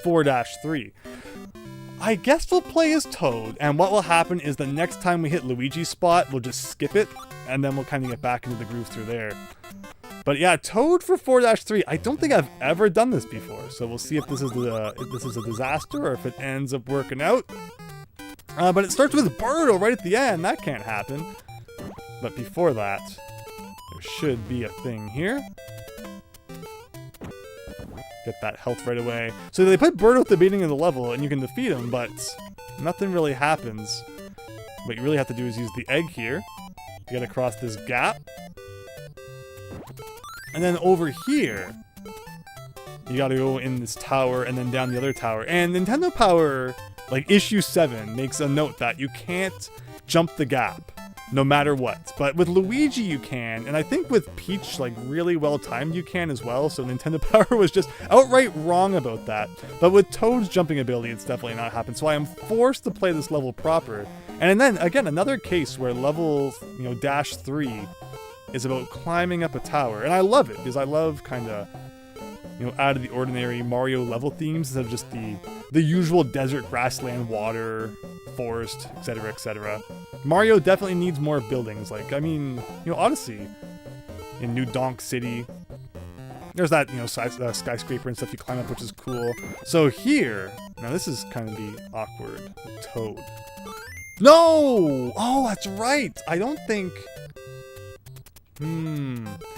[SPEAKER 1] 4-3. I guess we'll play as Toad, and what will happen is the next time we hit Luigi's spot, we'll just skip it, and then we'll kind of get back into the groove through there. But yeah, Toad for 4-3. I don't think I've ever done this before, so we'll see if this is a disaster or if it ends up working out. But it starts with Birdo right at the end. That can't happen. But before that, there should be a thing here. Get that health right away. So they put Birdo at the beginning of the level and you can defeat him, but nothing really happens. What you really have to do is use the egg here to get across this gap. And then over here, you gotta go in this tower and then down the other tower. And Nintendo Power, like issue 7, makes a note that you can't jump the gap. no matter what. But with Luigi you can, and I think with Peach, like, really well timed you can as well, so Nintendo Power was just outright wrong about that. But with Toad's jumping ability, it's definitely not happened, so I am forced to play this level proper. And then, again, another case where level, dash 3 is about climbing up a tower, and I love it, because I love kind of, out of the ordinary Mario level themes instead of just the usual desert, grassland, water, forest, etc., etc. Mario definitely needs more buildings. Like, I mean, Odyssey in New Donk City. There's that, skyscraper and stuff you climb up, which is cool. So here, now this is kind of the awkward Toad. No! Oh, that's right! I don't think...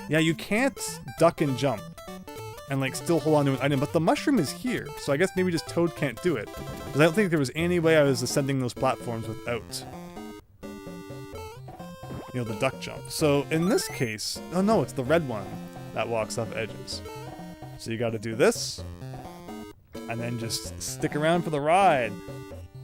[SPEAKER 1] Yeah, you can't duck and jump and, like, still hold on to an item, but the mushroom is here, so I guess maybe just Toad can't do it. Because I don't think there was any way I was ascending those platforms without, the duck jump. So, in this case... Oh, no, it's the red one that walks off edges. So you gotta do this, and then just stick around for the ride.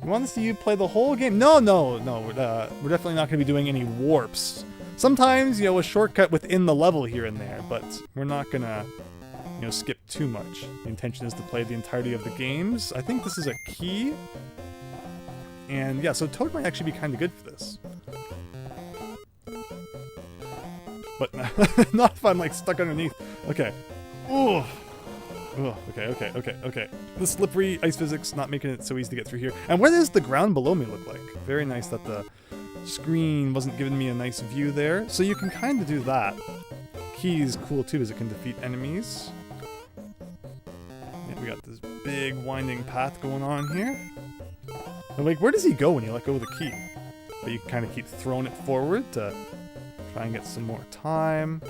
[SPEAKER 1] You want to see you play the whole game? No, we're definitely not going to be doing any warps. Sometimes, a shortcut within the level here and there, but we're not going to, skip too much. The intention is to play the entirety of the games. I think this is a key. And yeah, so Toad might actually be kind of good for this. But not if I'm, like, stuck underneath. Okay. Ooh. Oh, okay. The slippery ice physics not making it so easy to get through here. And what does the ground below me look like? Very nice that the screen wasn't giving me a nice view there. So you can kind of do that. Key is cool too, as it can defeat enemies. Yeah, we got this big winding path going on here. And, like, where does he go when you let go of the key? But you can kind of keep throwing it forward to try and get some more time.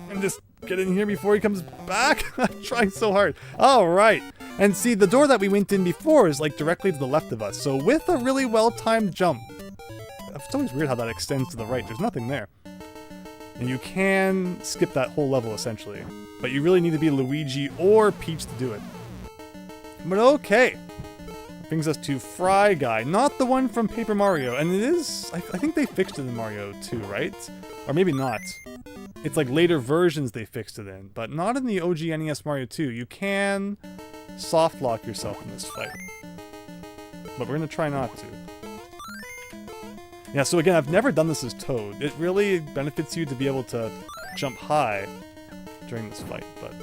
[SPEAKER 1] And just get in here before he comes back. I'm trying so hard. All right. And see, the door that we went in before is, like, directly to the left of us. So with a really well-timed jump, it's always weird how that extends to the right. There's nothing there. And you can skip that whole level, essentially. But you really need to be Luigi or Peach to do it. But okay. Brings us to Fry Guy, not the one from Paper Mario. And it is, I think they fixed it in Mario 2, right? Or maybe not. It's like later versions they fixed it in, but not in the OG NES Mario 2. You can soft lock yourself in this fight. But we're going to try not to. Yeah, so again, I've never done this as Toad. It really benefits you to be able to jump high during this fight, but...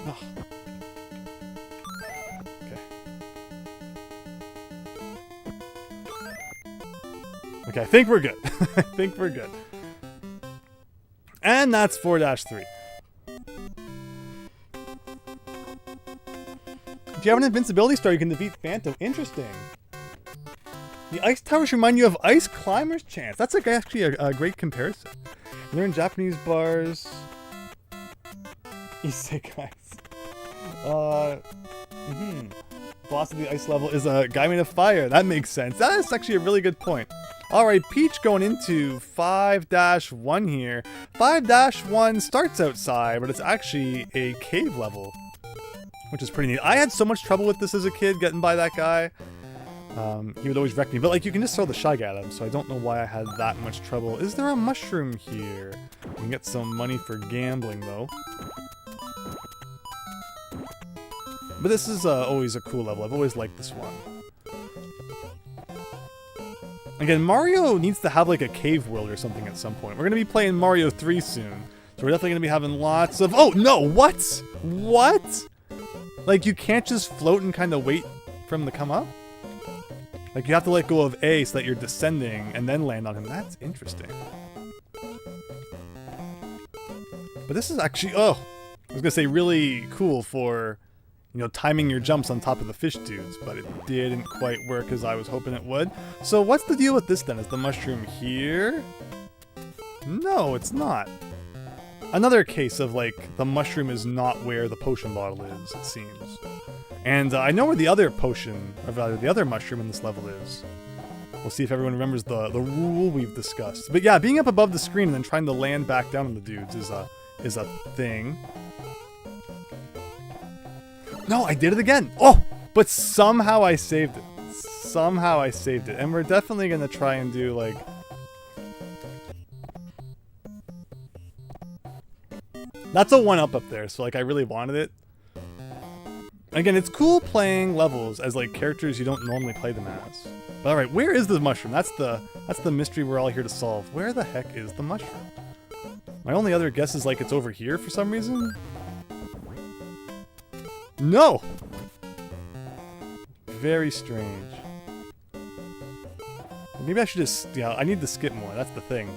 [SPEAKER 1] Oh. Okay, I think we're good. I think we're good. And that's 4-3. If you have an invincibility star, you can defeat Phantom. Interesting. The ice towers remind you of Ice Climber's Chance. That's like actually a great comparison. And they're in Japanese bars. Isekais. Boss of the ice level is a guy made of fire. That makes sense. That is actually a really good point. Alright, Peach going into 5-1 here. 5-1 starts outside, but it's actually a cave level, which is pretty neat. I had so much trouble with this as a kid, getting by that guy. He would always wreck me, but like you can just throw the Shy Guy at him, so I don't know why I had that much trouble. Is there a mushroom here? We can get some money for gambling, though. But this is always a cool level. I've always liked this one. Again, Mario needs to have like a cave world or something at some point. We're going to be playing Mario 3 soon. So we're definitely going to be having lots of... Oh, no! What? What? Like, you can't just float and kind of wait for him to come up? Like, you have to let go of A so that you're descending and then land on him. That's interesting. But this is actually... Oh! I was going to say really cool for... timing your jumps on top of the fish dudes, but it didn't quite work as I was hoping it would. So what's the deal with this then? Is the mushroom here? No, it's not. Another case of, like, the mushroom is not where the potion bottle is, it seems. And I know where the other potion, or rather the other mushroom in this level is. We'll see if everyone remembers the rule we've discussed. But yeah, being up above the screen and then trying to land back down on the dudes is a thing. No, I did it again. Oh, But somehow I saved it. Somehow I saved it. And we're definitely going to try and do, like... That's a 1-up up there, so, like, I really wanted it. Again, it's cool playing levels as, like, characters you don't normally play them as. But, alright, where is the mushroom? That's the mystery we're all here to solve. Where the heck is the mushroom? My only other guess is, like, it's over here for some reason? No! Very strange. Maybe I should just... Yeah, I need to skip more. That's the thing.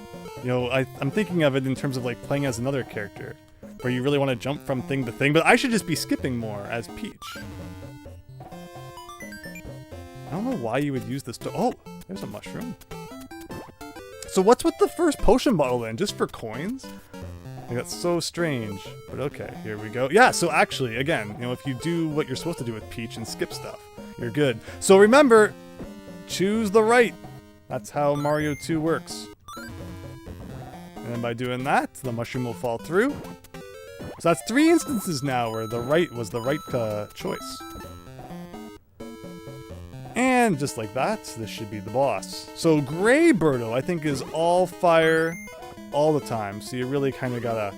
[SPEAKER 1] You know, I'm thinking of it in terms of, like, playing as another character, where you really want to jump from thing to thing, but I should just be skipping more as Peach. I don't know why you would use this to... Oh, there's a mushroom. So what's with the first potion bottle then? Just for coins? Like, that's so strange. But okay, here we go. Yeah, so actually, again, you know, if you do what you're supposed to do with Peach and skip stuff, you're good. So remember, choose the right. That's how Mario 2 works. And then by doing that, the mushroom will fall through. So that's 3 instances now where the right was the right choice. And just like that, this should be the boss. So Gray Birdo, I think, is all fire all the time. So you really kind of gotta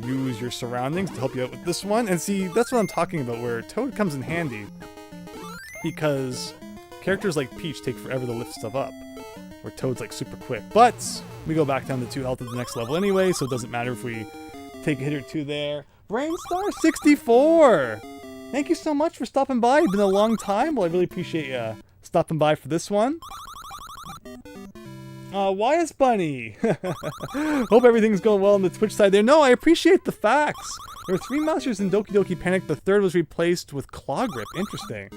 [SPEAKER 1] use your surroundings to help you out with this one. And see, that's what I'm talking about, where Toad comes in handy. Because characters like Peach take forever to lift stuff up, where Toad's like super quick. But we go back down to 2 health at the next level anyway, so it doesn't matter if we take a hit or 2 there. Brainstar64! Thank you so much for stopping by. It's been a long time. Well, I really appreciate you stopping by for this one. YS Bunny! Hope everything's going well on the Twitch side there. No, I appreciate the facts. There were 3 masters in Doki Doki Panic. The 3rd was replaced with Claw Grip. Interesting.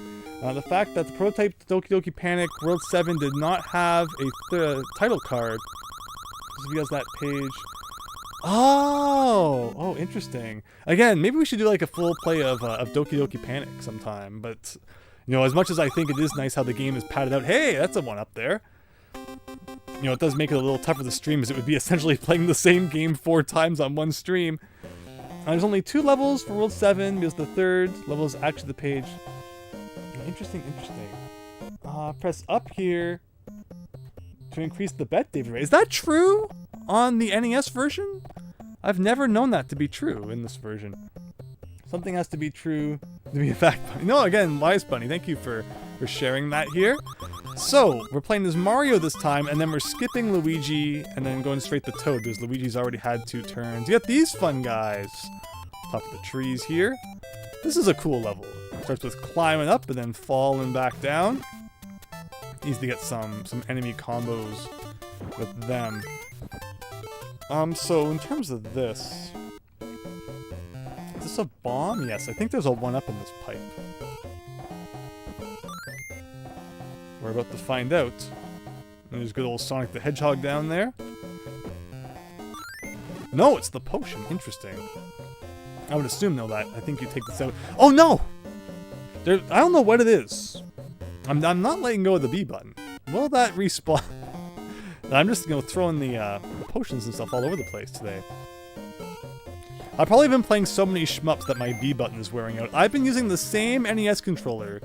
[SPEAKER 1] The fact that the prototype Doki Doki Panic World 7 did not have a title card. Just because that page... Oh, interesting. Again, maybe we should do like a full play of Doki Doki Panic sometime. But, you know, as much as I think it is nice how the game is padded out, hey, that's a 1-up there. You know, it does make it a little tougher to stream, as it would be essentially playing the same game 4 times on one stream. There's only 2 levels for World 7, because the 3rd level is actually the page. Interesting. Press up here to increase the bet David rate. Is that true on the NES version? I've never known that to be true in this version. Something has to be true to be a fact. No, again, Wise Bunny, thank you for sharing that here. So, we're playing as Mario this time, and then we're skipping Luigi, and then going straight to Toad, because Luigi's already had 2 turns. You got these fun guys. Top of the trees here. This is a cool level. Starts with climbing up, and then falling back down. Easy to get some enemy combos with them. So in terms of this... Is this a bomb? Yes, I think there's a 1-up in this pipe. We're about to find out. And there's good old Sonic the Hedgehog down there. No, it's the potion. Interesting. I would assume, though, that I think you take this out. Oh, no! I don't know what it is. I'm not letting go of the B button. Will that respawn? I'm just, you know, throwing the potions and stuff all over the place today. I've probably been playing so many shmups that my B button is wearing out. I've been using the same NES controller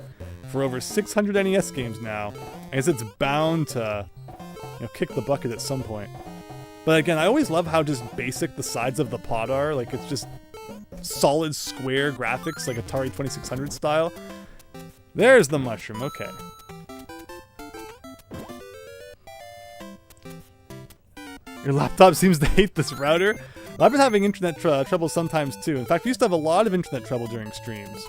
[SPEAKER 1] for over 600 NES games now. I guess it's bound to, you know, kick the bucket at some point. But again, I always love how just basic the sides of the pod are. Like, it's just solid square graphics, like Atari 2600 style. There's the mushroom, okay. Your laptop seems to hate this router. I've been having internet trouble sometimes too. In fact, we used to have a lot of internet trouble during streams.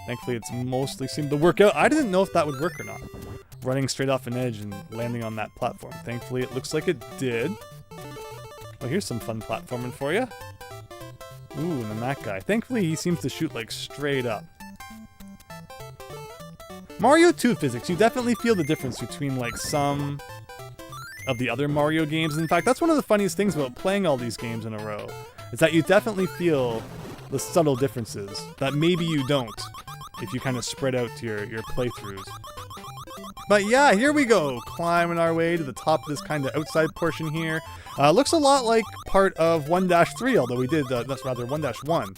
[SPEAKER 1] Thankfully, it's mostly seemed to work out. I didn't know if that would work or not. Running straight off an edge and landing on that platform. Thankfully, it looks like it did. Oh, here's some fun platforming for you. Ooh, and then that guy. Thankfully, he seems to shoot, like, straight up. Mario 2 physics. You definitely feel the difference between, like, some of the other Mario games. In fact, that's one of the funniest things about playing all these games in a row, is that you definitely feel the subtle differences that maybe you don't if you kind of spread out your playthroughs. But yeah, here we go, climbing our way to the top of this kind of outside portion here. Looks a lot like part of 1-3, although we did, that's rather 1-1,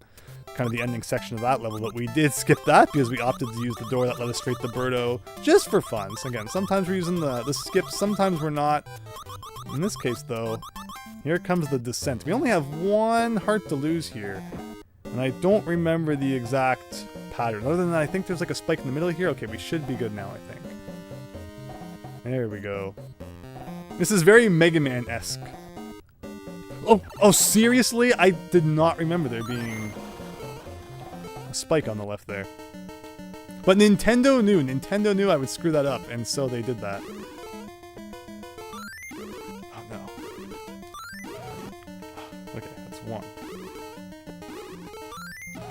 [SPEAKER 1] kind of the ending section of that level, but we did skip that because we opted to use the door that led us straight to Birdo just for fun. So again, sometimes we're using the skip, sometimes we're not. In this case, though, here comes the descent. We only have one heart to lose here, and I don't remember the exact pattern. Other than that, I think there's like a spike in the middle here. Okay, we should be good now, I think. There we go. This is very Mega Man-esque. Oh, seriously? I did not remember there being a spike on the left there. But Nintendo knew I would screw that up, and so they did that. Oh, no. Okay, that's one.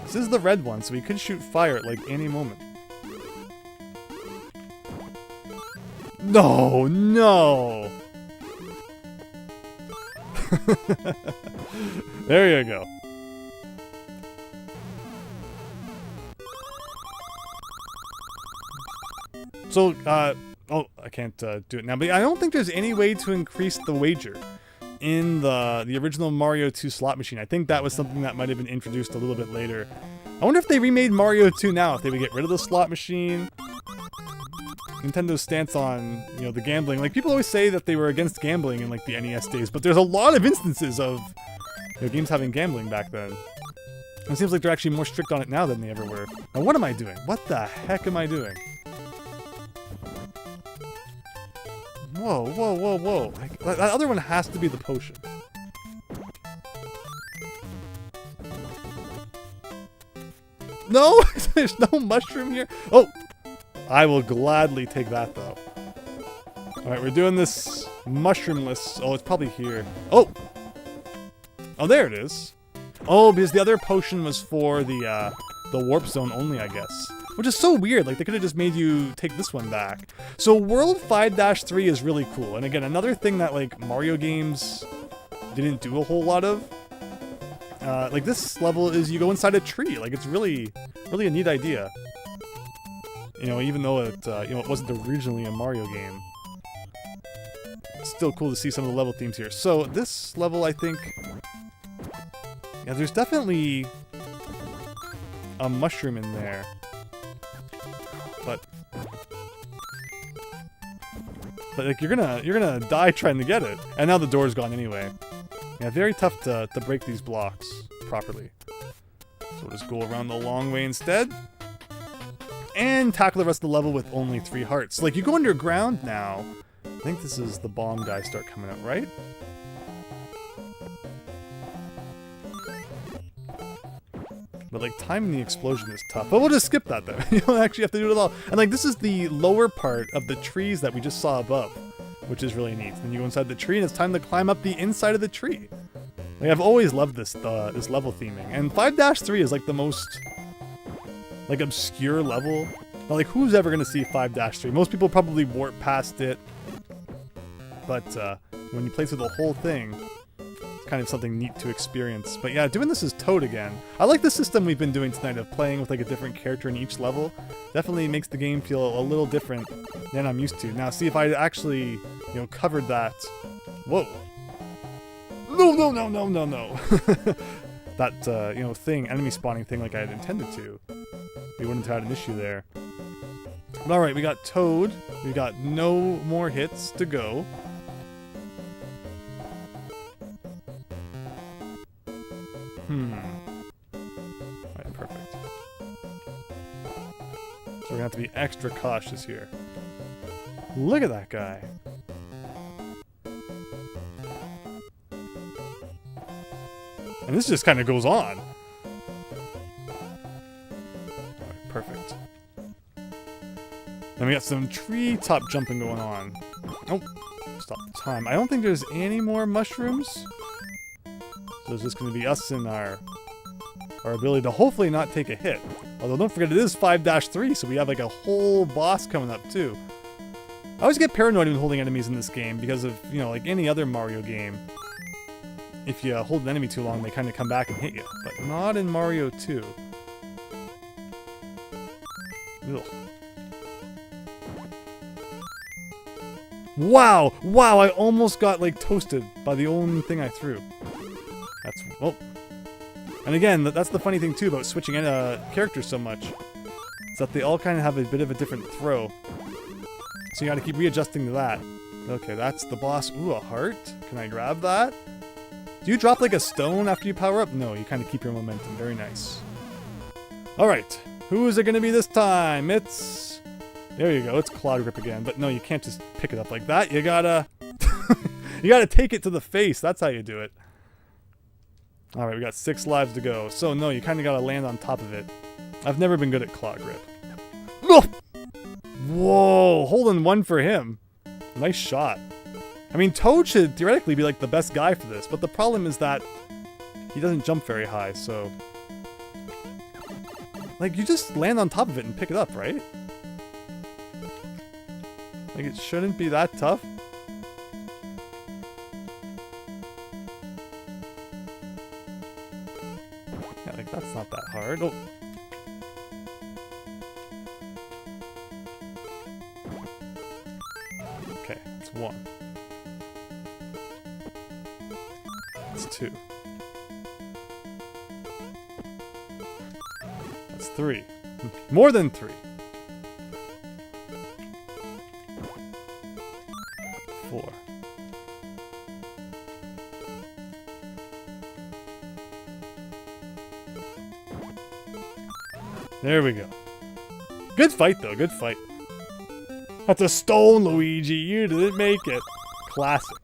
[SPEAKER 1] This is the red one, so we could shoot fire at, like, any moment. No! There you go. So, oh, I can't do it now, but I don't think there's any way to increase the wager in the original Mario 2 slot machine. I think that was something that might have been introduced a little bit later. I wonder if they remade Mario 2 now, if they would get rid of the slot machine. Nintendo's stance on, you know, the gambling. Like, people always say that they were against gambling in, like, the NES days, but there's a lot of instances of, you know, games having gambling back then. And it seems like they're actually more strict on it now than they ever were. Now, what am I doing? What the heck am I doing? Whoa, whoa, whoa, whoa. Like, that other one has to be the potion. No? There's no mushroom here? Oh! I will gladly take that, though. Alright, we're doing this mushroomless. Oh, it's probably here. Oh! Oh, there it is. Oh, because the other potion was for the warp zone only, I guess. Which is so weird. Like, they could have just made you take this one back. So, World 5-3 is really cool. And again, another thing that, like, Mario games didn't do a whole lot of. Like, this level is you go inside a tree. Like, it's really, really a neat idea. You know, even though it, you know, it wasn't originally a Mario game. It's still cool to see some of the level themes here. So, this level, I think... Yeah, there's definitely a mushroom in there. But like, you're gonna die trying to get it. And now the door's gone anyway. Yeah, very tough to break these blocks properly. So we'll just go around the long way instead. And tackle the rest of the level with only 3 hearts. Like, you go underground now. I think this is the bomb guys start coming out, right? But, like, timing the explosion is tough. But we'll just skip that, though. You don't actually have to do it all. And, like, this is the lower part of the trees that we just saw above, which is really neat. Then you go inside the tree, and it's time to climb up the inside of the tree. Like, I've always loved this this level theming. And 5-3 is, like, the most... like, obscure level. Now, like, who's ever gonna see 5-3? Most people probably warp past it. But, when you play through the whole thing, it's kind of something neat to experience. But yeah, doing this as Toad again. I like the system we've been doing tonight of playing with, like, a different character in each level. Definitely makes the game feel a little different than I'm used to. Now, see if I actually, you know, covered that... Whoa! No, no, no, no, no, no! That, you know, thing, enemy spawning thing like I had intended to. We wouldn't have had an issue there. But alright, we got Toad. We got no more hits to go. Alright, perfect. So we're gonna have to be extra cautious here. Look at that guy. And this just kind of goes on. Alright, perfect. Then we got some treetop jumping going on. Oh, stop the time. I don't think there's any more mushrooms. So it's just going to be us and our ability to hopefully not take a hit. Although don't forget it is 5-3, so we have like a whole boss coming up too. I always get paranoid when holding enemies in this game because of, you know, like any other Mario game. If you hold an enemy too long, they kind of come back and hit you. But not in Mario 2. Ugh. Wow! Wow, I almost got, like, toasted by the only thing I threw. That's... oh. And again, that's the funny thing too about switching characters so much. Is that they all kind of have a bit of a different throw. So you gotta keep readjusting to that. Okay, that's the boss. Ooh, a heart? Can I grab that? Do you drop like a stone after you power up? No, you kind of keep your momentum. Very nice. Alright, who is it gonna be this time? It's... There you go, it's Claw Grip again. But no, you can't just pick it up like that. You gotta... you gotta take it to the face. That's how you do it. Alright, we got 6 lives to go. So no, you kind of gotta land on top of it. I've never been good at Claw Grip. No! Whoa, holding 1 for him. Nice shot. I mean, Toad should theoretically be like the best guy for this, but the problem is that he doesn't jump very high, so... Like, you just land on top of it and pick it up, right? Like, it shouldn't be that tough. Yeah, like, that's not that hard. Oh. Okay, it's 1. It's 2. That's 3. More than 3. 4. There we go. Good fight, though. Good fight. That's a stone, Luigi. You didn't make it. Classic.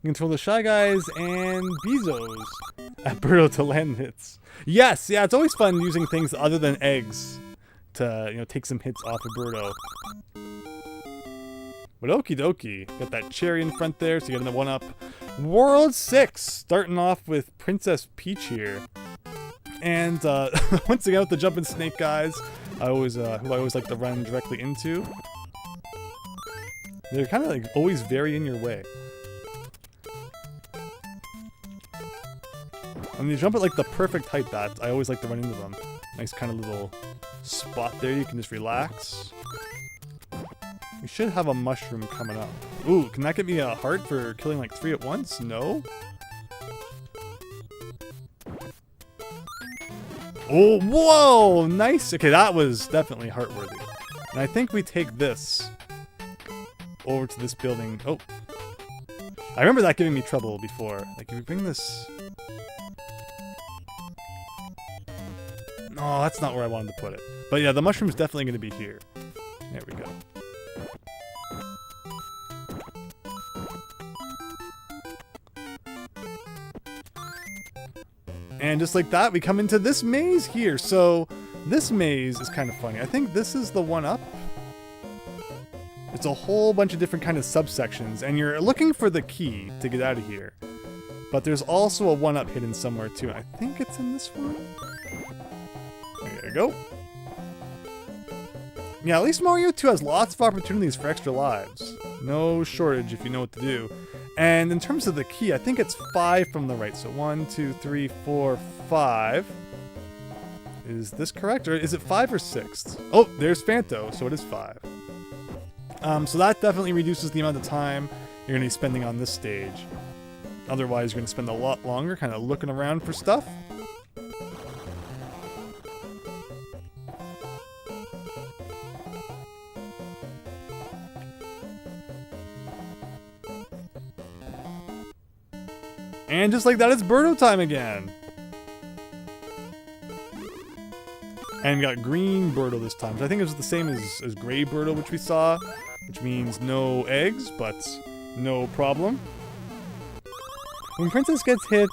[SPEAKER 1] Control the Shy Guys and Bezos at Birdo to land hits. Yes, yeah, it's always fun using things other than eggs to, you know, take some hits off of Birdo. But okie dokie. Got that cherry in front there, so you get a 1-up. World 6, starting off with Princess Peach here. And once again with the jumping snake guys, who I always like to run directly into. They're kind of like always very in your way. And they jump at like the perfect height that I always like to run into them. Nice kind of little spot there, you can just relax. We should have a mushroom coming up. Ooh, can that get me a heart for killing like 3 at once? No? Oh, whoa! Nice! Okay, that was definitely heart-worthy. And I think we take this over to this building. Oh. I remember that giving me trouble before. Like, if we bring this... No, that's not where I wanted to put it. But yeah, the mushroom's definitely going to be here. There we go. And just like that, we come into this maze here. So this maze is kind of funny. I think this is the 1-up. It's a whole bunch of different kind of subsections, and you're looking for the key to get out of here. But there's also a 1-up hidden somewhere too. I think it's in this one. There you go. Yeah, at least Mario 2 has lots of opportunities for extra lives. No shortage if you know what to do. And in terms of the key, I think it's 5 from the right. So 1, 2, 3, 4, 5. Is this correct? Or is it 5 or 6? Oh, there's Phanto, so it is 5. So that definitely reduces the amount of time you're going to be spending on this stage. Otherwise, you're going to spend a lot longer kind of looking around for stuff. And just like that, it's Birdo time again. And we got green Birdo this time. So I think it was the same as gray Birdo, which we saw. Which means no eggs, but no problem. When Princess gets hit...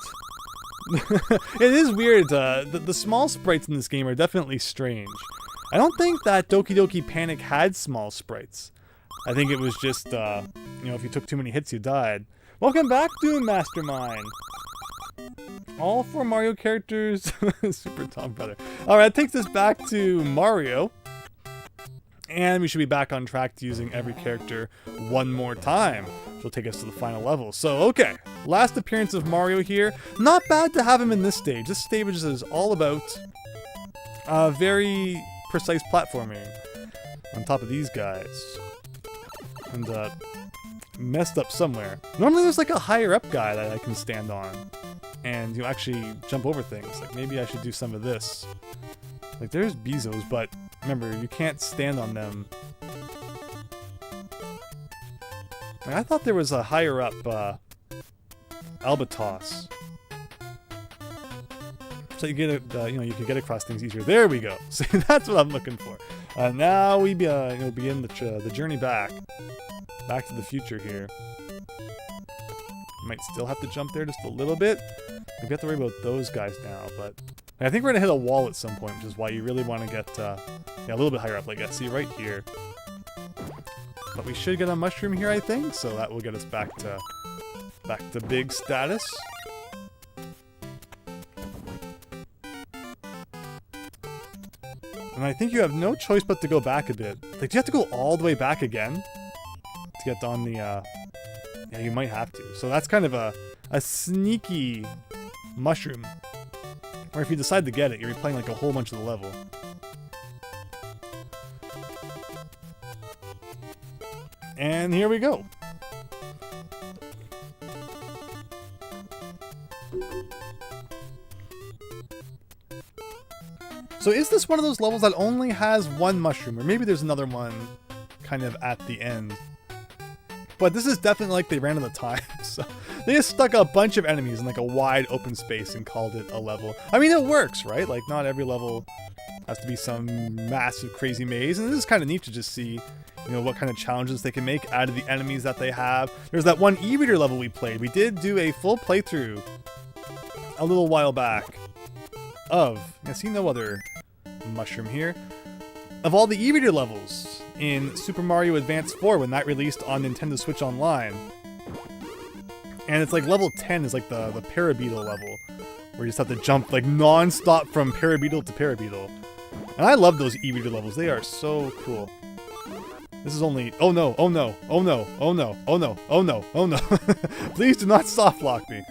[SPEAKER 1] it is weird. The small sprites in this game are definitely strange. I don't think that Doki Doki Panic had small sprites. I think it was just, you know, if you took too many hits, you died. Welcome back to Mastermind! All 4 Mario characters, Super Tom Brother. Alright, that takes us back to Mario. And we should be back on track to using every character one more time, which will take us to the final level. So, okay, last appearance of Mario here. Not bad to have him in this stage. This stage is all about very precise platforming on top of these guys. And messed up somewhere. Normally there's like a higher up guy that I can stand on and you actually jump over things. Like maybe I should do some of this. Like there's Bezos, but remember, you can't stand on them. Like, I thought there was a higher up Albatos. So you get it, you can get across things easier. There we go. See, that's what I'm looking for. Now we begin the journey back to the future here. Might still have to jump there just a little bit. We have to worry about those guys now, but I think we're gonna hit a wall at some point, which is why you really want to get a little bit higher up. Like, see right here. But we should get a mushroom here, I think, so that will get us back to big status. And I think you have no choice but to go back a bit. Like, do you have to go all the way back again to get on the? Yeah, you might have to. So that's kind of a sneaky mushroom. Or if you decide to get it, you're replaying like a whole bunch of the level. And here we go. So is this one of those levels that only has one mushroom? Or maybe there's another one kind of at the end. But this is definitely like they ran out of time. So they just stuck a bunch of enemies in like a wide open space and called it a level. I mean, it works, right? Like not every level has to be some massive crazy maze. And this is kind of neat to just see, what kind of challenges they can make out of the enemies that they have. There's that one e-reader level we played. We did do a full playthrough a little while back of, I see no other mushroom here, of all the e-reader levels in Super Mario Advance 4 when that released on Nintendo Switch Online. And it's like level 10 is like the Parabeetle level, where you just have to jump like non-stop from Parabeetle to Parabeetle. And I love those e-reader levels. They are so cool. This is only... Oh no, oh no, oh no, oh no, oh no, oh no, oh no. Please do not soft lock me.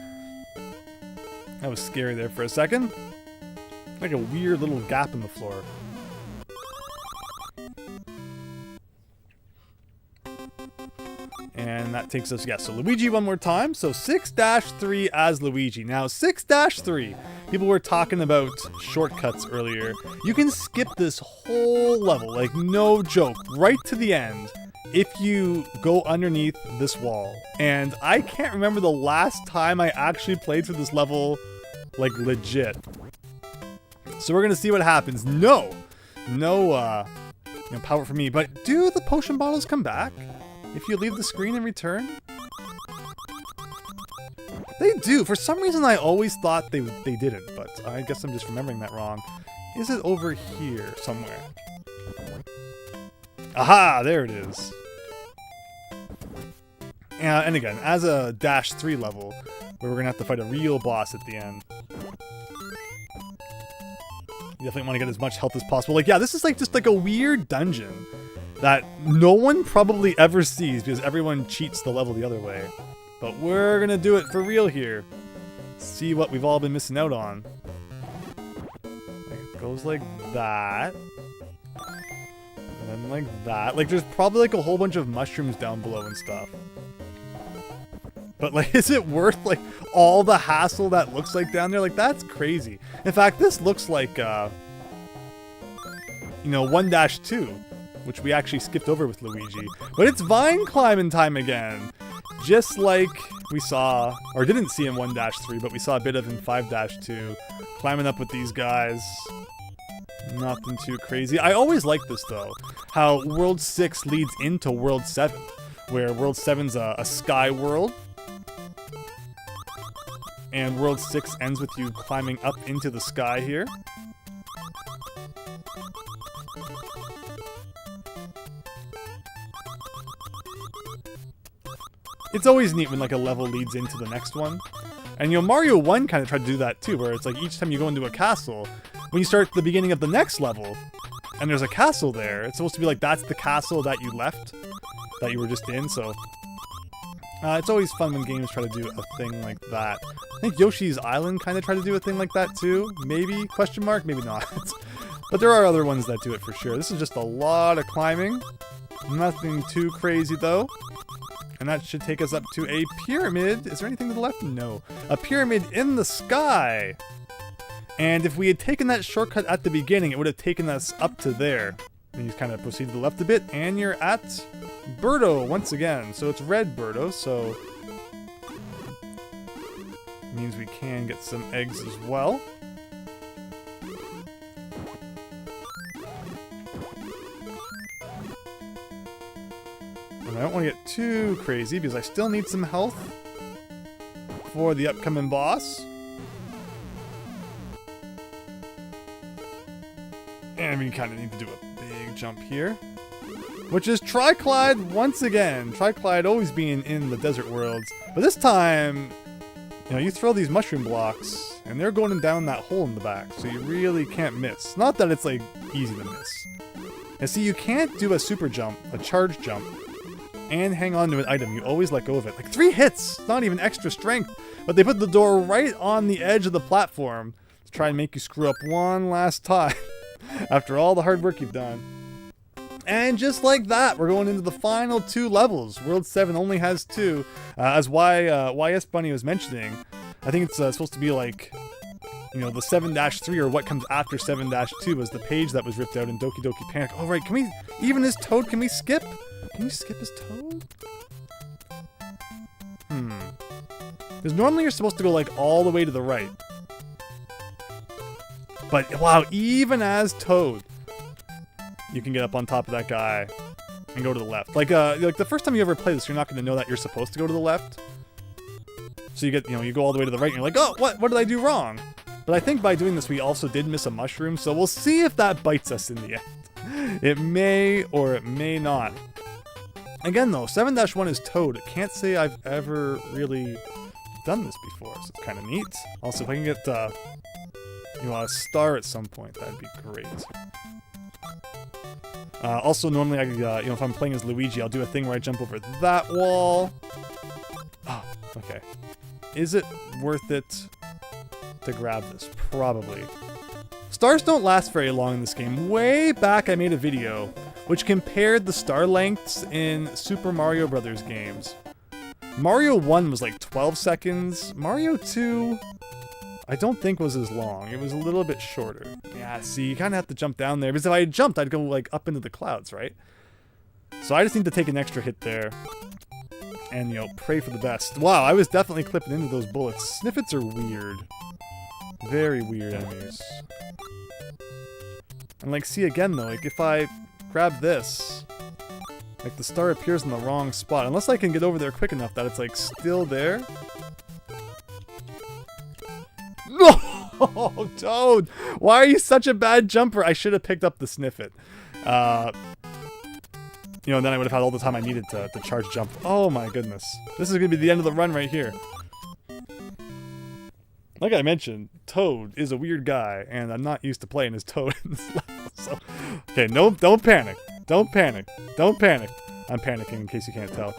[SPEAKER 1] That was scary there for a second. Like a weird little gap in the floor. And that takes us, so Luigi one more time. So 6-3 as Luigi. Now 6-3. People were talking about shortcuts earlier. You can skip this whole level, like no joke, right to the end if you go underneath this wall. And I can't remember the last time I actually played through this level, like legit. So we're gonna see what happens. No power for me, but do the potion bottles come back if you leave the screen and return? They do. For some reason, I always thought they didn't, but I guess I'm just remembering that wrong. Is it over here somewhere? Aha! There it is. And again, as a -3 level, where we're gonna have to fight a real boss at the end. You definitely want to get as much health as possible. Like, yeah, this is like just like a weird dungeon that no one probably ever sees because everyone cheats the level the other way. But we're gonna do it for real here. See what we've all been missing out on. Like, it goes like that. And then like that. Like, there's probably like a whole bunch of mushrooms down below and stuff. But like, is it worth like all the hassle that looks like down there? Like, that's crazy. In fact, this looks like 1-2, which we actually skipped over with Luigi. But it's vine climbing time again. Just like we saw, or didn't see in 1-3, but we saw a bit of in 5-2. Climbing up with these guys. Nothing too crazy. I always like this though, how World 6 leads into World 7, where World 7's a sky world. And World 6 ends with you climbing up into the sky here. It's always neat when like a level leads into the next one. And Mario 1 kind of tried to do that too, where it's like each time you go into a castle, when you start at the beginning of the next level, and there's a castle there, it's supposed to be like that's the castle that you left, that you were just in, so... it's always fun when games try to do a thing like that. I think Yoshi's Island kind of tried to do a thing like that too. Maybe? Question mark? Maybe not. But there are other ones that do it for sure. This is just a lot of climbing. Nothing too crazy though. And that should take us up to a pyramid. Is there anything to the left? No. A pyramid in the sky. And if we had taken that shortcut at the beginning, it would have taken us up to there. And you kind of proceed to the left a bit, and you're at Birdo once again. So it's red Birdo, so means we can get some eggs as well. And I don't want to get too crazy because I still need some health for the upcoming boss. And we kind of need to do a big jump here, which is Triclide once again. Triclide always being in the desert worlds, but this time, you know, you throw these mushroom blocks and they're going down that hole in the back, so you really can't miss. Not that it's like easy to miss. And see, you can't do a super jump, a charge jump, and hang on to an item. You always let go of it. Like 3 hits, not even extra strength, but they put the door right on the edge of the platform to try and make you screw up one last time. After all the hard work you've done. And just like that, we're going into the final 2 levels. World 7 only has 2. As YS Bunny was mentioning, I think it's supposed to be like, you know, the 7-3 or what comes after 7-2 was the page that was ripped out in Doki Doki Panic. Oh, right, can we, even as Toad, can we skip? Can you skip as Toad? Because normally you're supposed to go like all the way to the right. But wow, even as Toad, you can get up on top of that guy and go to the left. Like the first time you ever play this, you're not going to know that you're supposed to go to the left. So you get, you know, you go all the way to the right and you're like, oh, what did I do wrong? But I think by doing this, we also did miss a mushroom. So we'll see if that bites us in the end. It may or it may not. Again, though, 7-1 is Toad. I can't say I've ever really done this before, so it's kind of neat. Also, if I can get you know, a star at some point, that'd be great. Also, normally, you know, if I'm playing as Luigi, I'll do a thing where I jump over that wall. Oh, okay. Is it worth it to grab this? Probably. Stars don't last very long in this game. Way back, I made a video which compared the star lengths in Super Mario Brothers games. Mario 1 was like 12 seconds. Mario 2... I don't think was as long. It was a little bit shorter. Yeah, see, you kind of have to jump down there. Because if I had jumped, I'd go, like, up into the clouds, right? So I just need to take an extra hit there. And, you know, pray for the best. Wow, I was definitely clipping into those bullets. Sniffets are weird. Very weird enemies. And, like, see, again, though, like, if I grab this, like, the star appears in the wrong spot. Unless I can get over there quick enough that it's, like, still there. No, Toad! Why are you such a bad jumper? I should have picked up the Sniffet. You know, then I would have had all the time I needed to charge jump. Oh my goodness. This is going to be the end of the run right here. Like I mentioned, Toad is a weird guy, and I'm not used to playing as Toad in this level. So, okay, no, don't panic. Don't panic. Don't panic. I'm panicking in case you can't tell.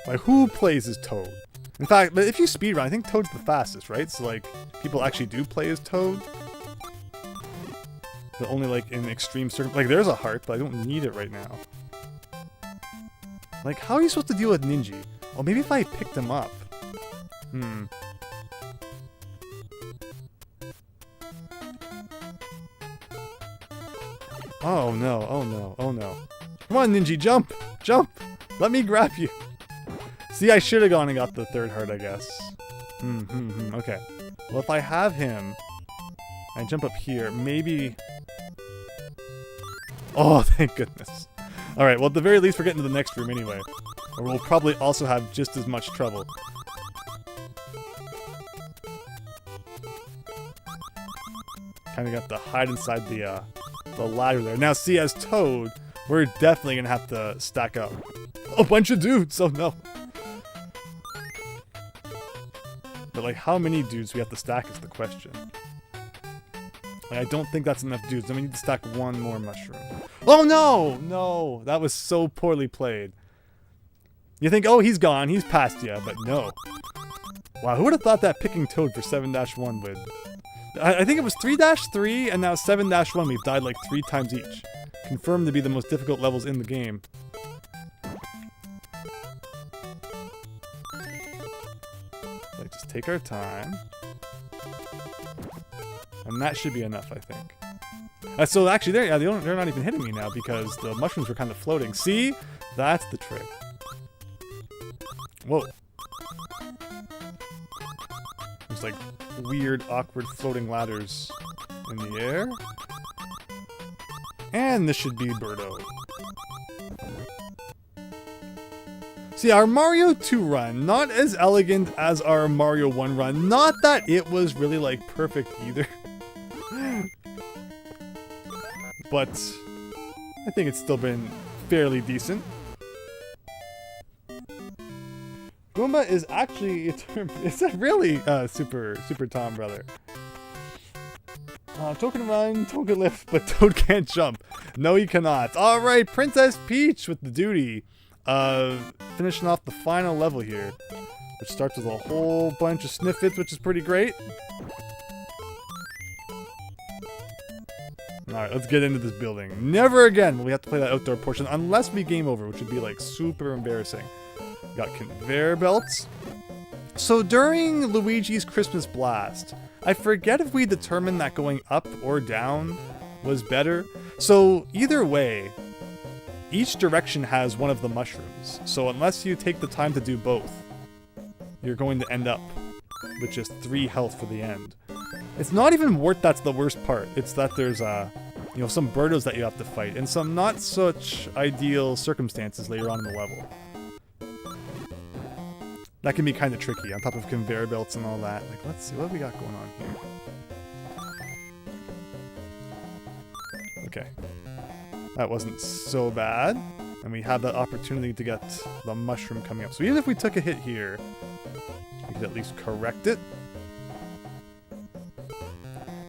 [SPEAKER 1] Like, who plays as Toad? In fact, but if you speedrun, I think Toad's the fastest, right? So, like, people actually do play as Toad. But only, like, in extreme circumstances. Like, there's a heart, but I don't need it right now. Like, how are you supposed to deal with Ninja? Oh, maybe if I picked him up. Oh, no. Oh, no. Oh, no. Come on, Ninja, jump! Jump! Let me grab you! See, I should have gone and got the third heart, I guess. Okay. Well, if I have him, I jump up here, maybe... Oh, thank goodness. Alright, well, at the very least, we're getting to the next room anyway. Or we'll probably also have just as much trouble. Kind of got to hide inside the ladder there. Now, see, as Toad, we're definitely going to have to stack up. A bunch of dudes, oh no. But, like, how many dudes we have to stack is the question. Like, I don't think that's enough dudes. Then we need to stack one more mushroom. Oh, no! No! That was so poorly played. You think, oh, he's gone. He's past you. But no. Wow, who would have thought that picking Toad for 7-1 would... I think it was 3-3, and now 7-1. We've died, like, 3 times each. confirmed to be the most difficult levels in the game. Like, just take our time. And that should be enough, I think. So actually, they're not even hitting me now because the mushrooms were kind of floating. See? That's the trick. Whoa. There's like weird, awkward floating ladders in the air. And this should be Birdo. See, our Mario 2 run, not as elegant as our Mario 1 run. Not that it was really, like, perfect either. But I think it's still been fairly decent. Goomba is actually, it's a really super Tom brother. Toad can run, Toad can lift, but Toad can't jump. No, he cannot. Alright, Princess Peach with the duty of finishing off the final level here. Which starts with a whole bunch of sniffits, which is pretty great. Alright, let's get into this building. Never again will we have to play that outdoor portion unless we game over, which would be like super embarrassing. Got conveyor belts. So during Luigi's Christmas Blast, I forget if we determined that going up or down was better. So either way, each direction has one of the mushrooms. So unless you take the time to do both, you're going to end up with just 3 health for the end. It's not even Wart that's the worst part. It's that there's you know, some Birdos that you have to fight and some not such ideal circumstances later on in the level. That can be kind of tricky on top of conveyor belts and all that. Like, let's see what we got going on here. Okay. That wasn't so bad. And we had that opportunity to get the mushroom coming up. So even if we took a hit here, we could at least correct it.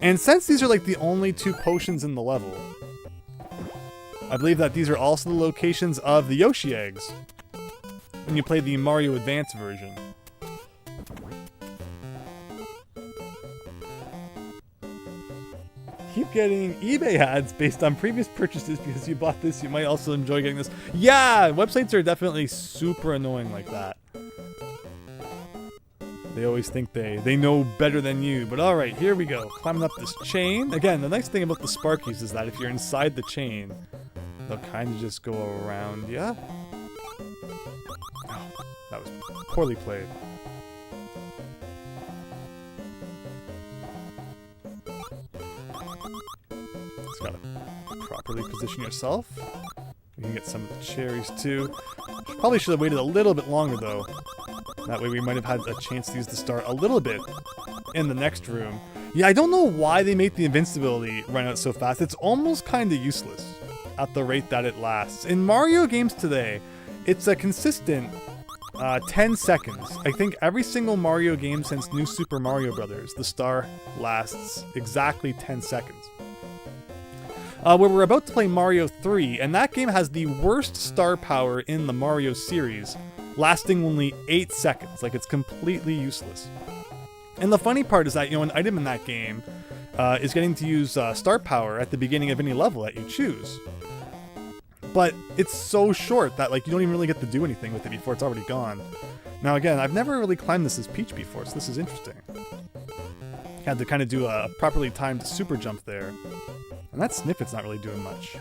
[SPEAKER 1] And since these are like the only 2 potions in the level, I believe that these are also the locations of the Yoshi eggs when you play the Mario Advance version. Keep getting eBay ads based on previous purchases because you bought this, you might also enjoy getting this. Yeah, websites are definitely super annoying like that. They always think they know better than you. But alright, here we go. Climbing up this chain. Again, the nice thing about the Sparkies is that if you're inside the chain, they'll kind of just go around you. Oh, that was poorly played. Just gotta properly position yourself. You can get some of the cherries too. Probably should have waited a little bit longer though. That way we might have had a chance to use the star a little bit in the next room. Yeah, I don't know why they make the invincibility run out so fast. It's almost kind of useless at the rate that it lasts. In Mario games today, it's a consistent 10 seconds. I think every single Mario game since New Super Mario Bros., the star lasts exactly 10 seconds. Where we're about to play Mario 3, and that game has the worst star power in the Mario series, lasting only 8 seconds. Like, it's completely useless. And the funny part is that, you know, an item in that game is getting to use star power at the beginning of any level that you choose. But it's so short that, like, you don't even really get to do anything with it before it's already gone. Now, again, I've never really climbed this as Peach before, so this is interesting. Had to kind of do a properly timed super jump there. And that Snippet's not really doing much.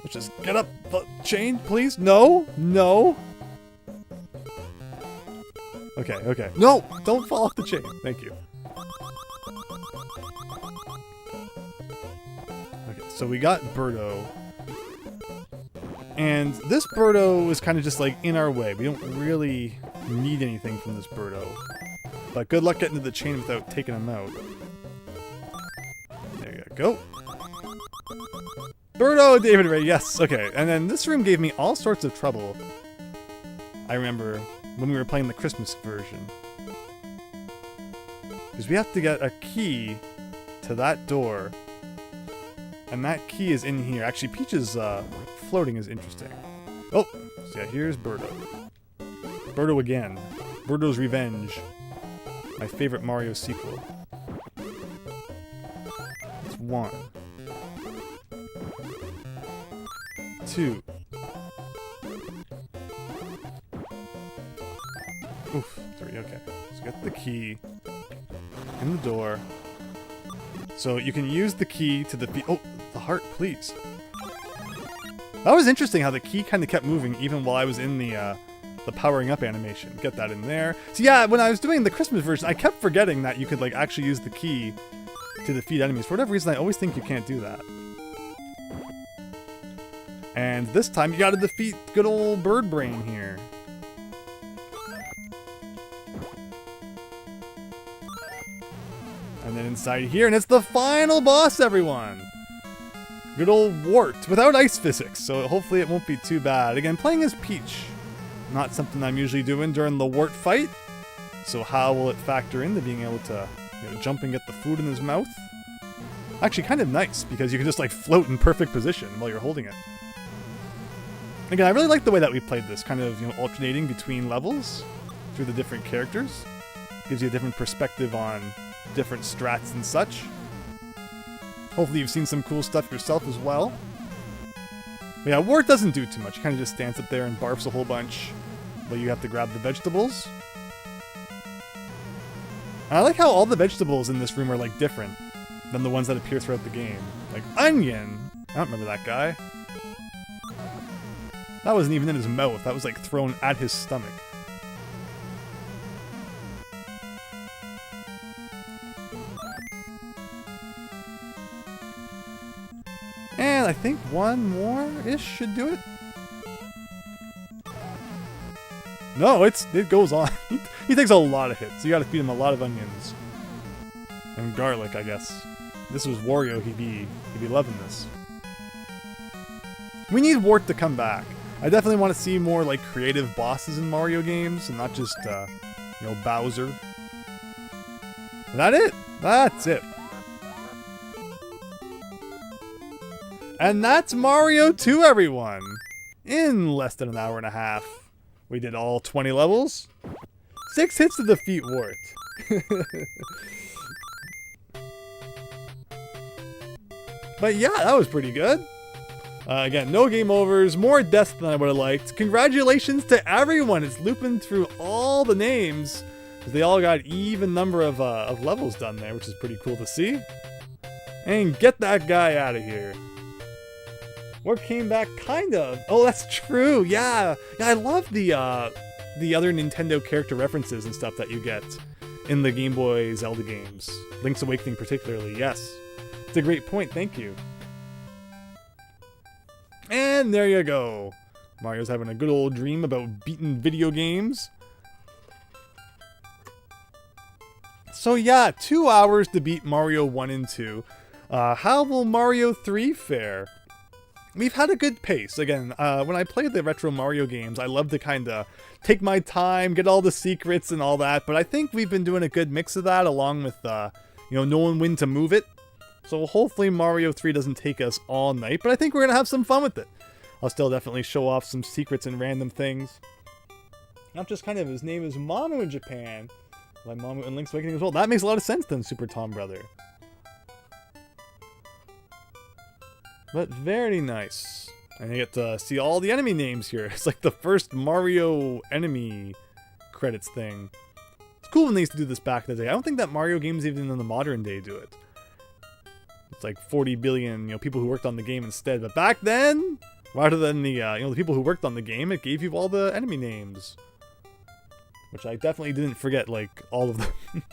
[SPEAKER 1] Let's just get up the chain, please. No, no. Okay, okay. No, don't fall off the chain. Thank you. Okay, so we got Birdo. And this Birdo is kind of just like in our way. We don't really need anything from this Birdo. But good luck getting to the chain without taking him out. There you go. Birdo, David Ray, yes, okay. And then this room gave me all sorts of trouble. I remember when we were playing the Christmas version. Because we have to get a key to that door. And that key is in here. Actually, Peach's floating is interesting. Oh, so yeah, here's Birdo. Birdo again. Birdo's Revenge. My favorite Mario sequel. It's one. 2. Oof, 3, okay. So get the key in the door. So you can use the key to defeat... Oh, the heart, please. That was interesting how the key kind of kept moving even while I was in the powering up animation. Get that in there. So yeah, when I was doing the Christmas version, I kept forgetting that you could like actually use the key to defeat enemies. For whatever reason, I always think you can't do that. And this time, you gotta defeat good old Bird Brain here. And then inside here, and it's the final boss, everyone! Good old Wart, without ice physics, so hopefully it won't be too bad. Again, playing as Peach. Not something I'm usually doing during the Wart fight. So how will it factor into being able to jump and get the food in his mouth? Actually, kind of nice, because you can just like float in perfect position while you're holding it. Again, I really like the way that we played this, kind of alternating between levels through the different characters. Gives you a different perspective on different strats and such. Hopefully you've seen some cool stuff yourself as well. But yeah, Wart doesn't do too much. He kind of just stands up there and barfs a whole bunch, but you have to grab the vegetables. And I like how all the vegetables in this room are like different than the ones that appear throughout the game. Like onion! I don't remember that guy. That wasn't even in his mouth. That was like thrown at his stomach. And I think one more-ish should do it. No, it goes on. He takes a lot of hits. You gotta feed him a lot of onions. And garlic, I guess. This was Wario, he'd be loving this. We need Wart to come back. I definitely want to see more like creative bosses in Mario games, and not just Bowser. Is that it? That's it. And that's Mario 2, everyone! In less than an hour and a half. We did all 20 levels. 6 hits to defeat Wart. But yeah, that was pretty good. Again, no game overs, more deaths than I would have liked. Congratulations to everyone! It's looping through all the names, because they all got even number of levels done there, which is pretty cool to see. And get that guy out of here. Or came back, kind of. Oh, that's true. Yeah, I love the other Nintendo character references and stuff that you get in the Game Boy Zelda games. Link's Awakening particularly, yes. It's a great point, thank you. And there you go. Mario's having a good old dream about beating video games. So yeah, 2 hours to beat Mario 1 and 2. How will Mario 3 fare? We've had a good pace. Again, when I play the retro Mario games, I love to kind of take my time, get all the secrets and all that, but I think we've been doing a good mix of that, along with, knowing when to move it. So hopefully Mario 3 doesn't take us all night, but I think we're going to have some fun with it. I'll still definitely show off some secrets and random things. Not just kind of, his name is Mamu in Japan, like Mamu in Link's Awakening as well. That makes a lot of sense then, Super Tom Brother. But very nice. And you get to see all the enemy names here. It's like the first Mario enemy credits thing. It's cool when they used to do this back in the day. I don't think that Mario games even in the modern day do it. It's like 40 billion, people who worked on the game instead. But back then, rather than the, the people who worked on the game, it gave you all the enemy names. Which I definitely didn't forget, like, all of them.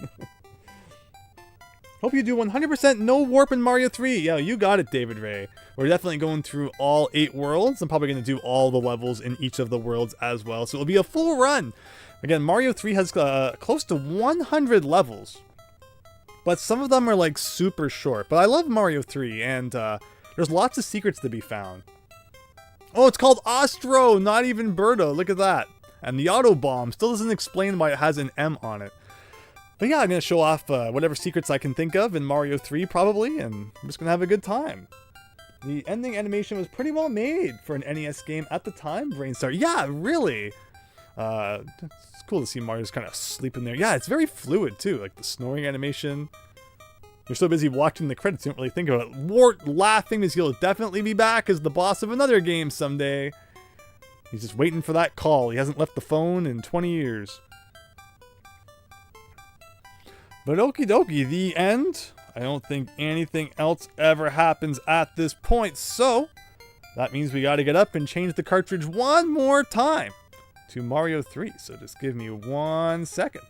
[SPEAKER 1] Hope you do 100% no warp in Mario 3. Yeah, you got it, David Ray. We're definitely going through all 8 worlds. I'm probably going to do all the levels in each of the worlds as well. So it'll be a full run. Again, Mario 3 has close to 100 levels. But some of them are like super short. But I love Mario 3, and there's lots of secrets to be found. Oh, it's called Ostro, not even Birdo. Look at that. And the auto bomb still doesn't explain why it has an M on it. But yeah, I'm going to show off whatever secrets I can think of in Mario 3, probably, and I'm just going to have a good time. The ending animation was pretty well made for an NES game at the time, Brainstar. Yeah, really! It's cool to see Mario just kind of sleeping there. Yeah, it's very fluid, too, like the snoring animation. You're so busy watching the credits, you don't really think about it. Wart laughing because he'll definitely be back as the boss of another game someday. He's just waiting for that call. He hasn't left the phone in 20 years. But okie dokie, the end. I don't think anything else ever happens at this point, so that means we gotta get up and change the cartridge one more time to Mario 3. So just give me 1 second.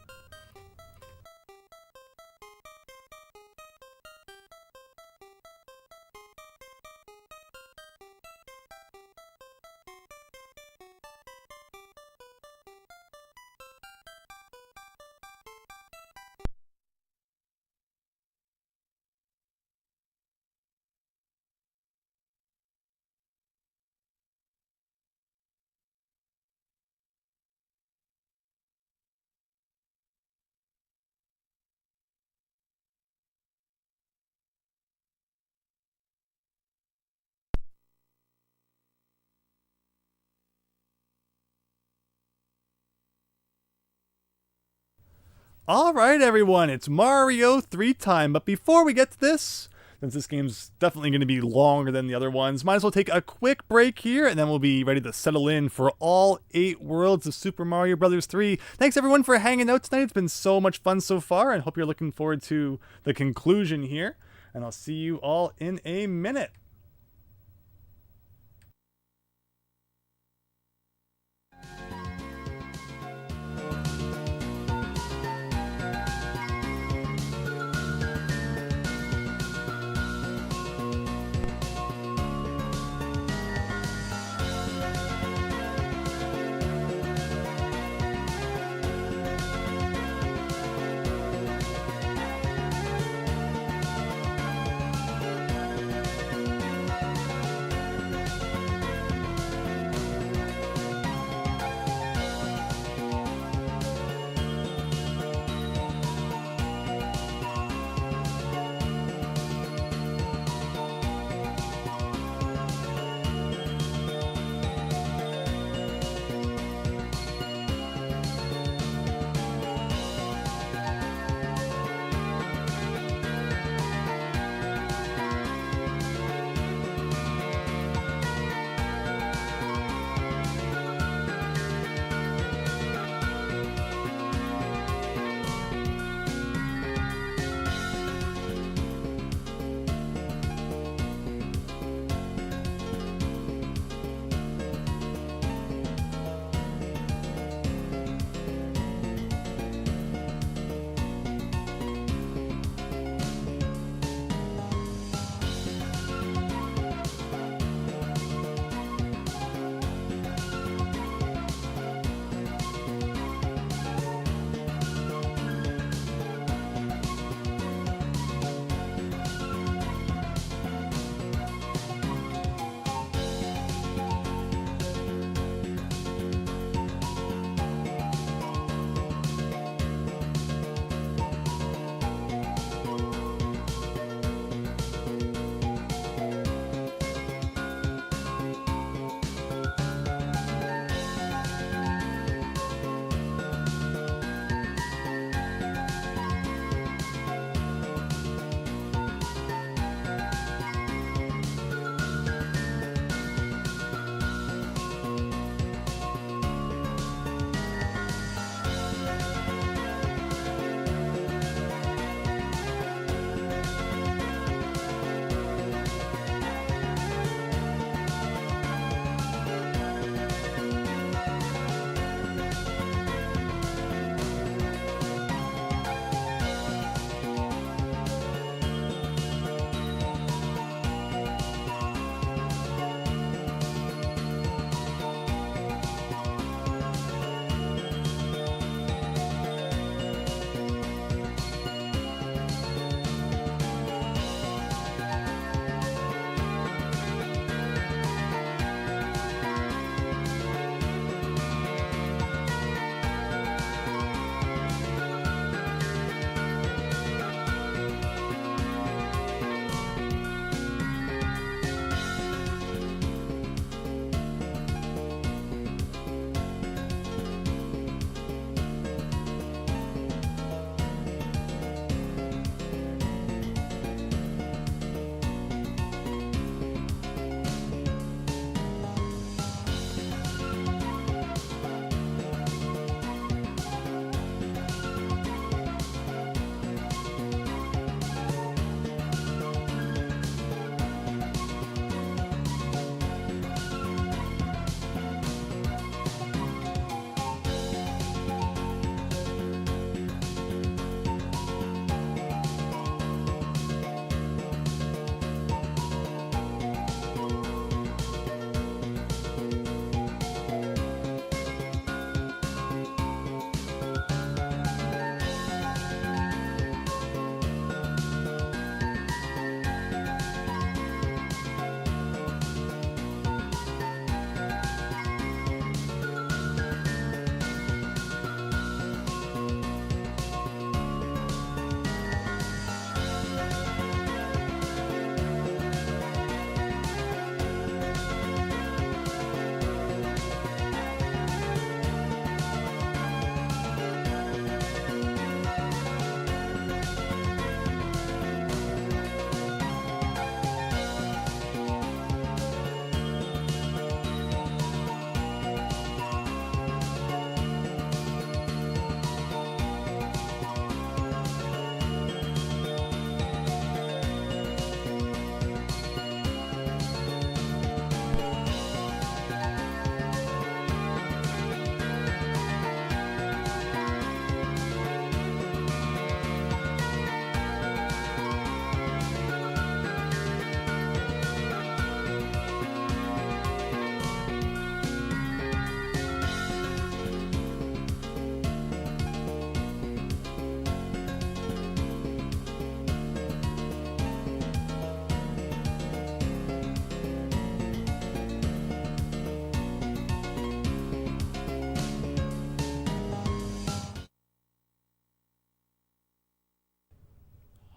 [SPEAKER 1] Alright everyone, it's Mario 3 time, but before we get to this, since this game's definitely going to be longer than the other ones, might as well take a quick break here, and then we'll be ready to settle in for all 8 worlds of Super Mario Bros. 3. Thanks everyone for hanging out tonight, it's been so much fun so far, and hope you're looking forward to the conclusion here, and I'll see you all in a minute.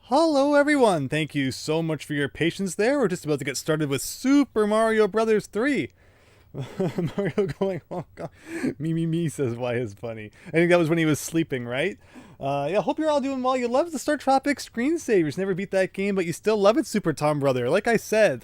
[SPEAKER 1] Hello everyone! Thank you so much for your patience there. We're just about to get started with Super Mario Brothers 3. Mario going, oh god, me says why is funny. I think that was when he was sleeping, right? Yeah, hope you're all doing well. You love the Star Tropics screensavers. Never beat that game, but you still love it, Super Tom Brother. Like I said,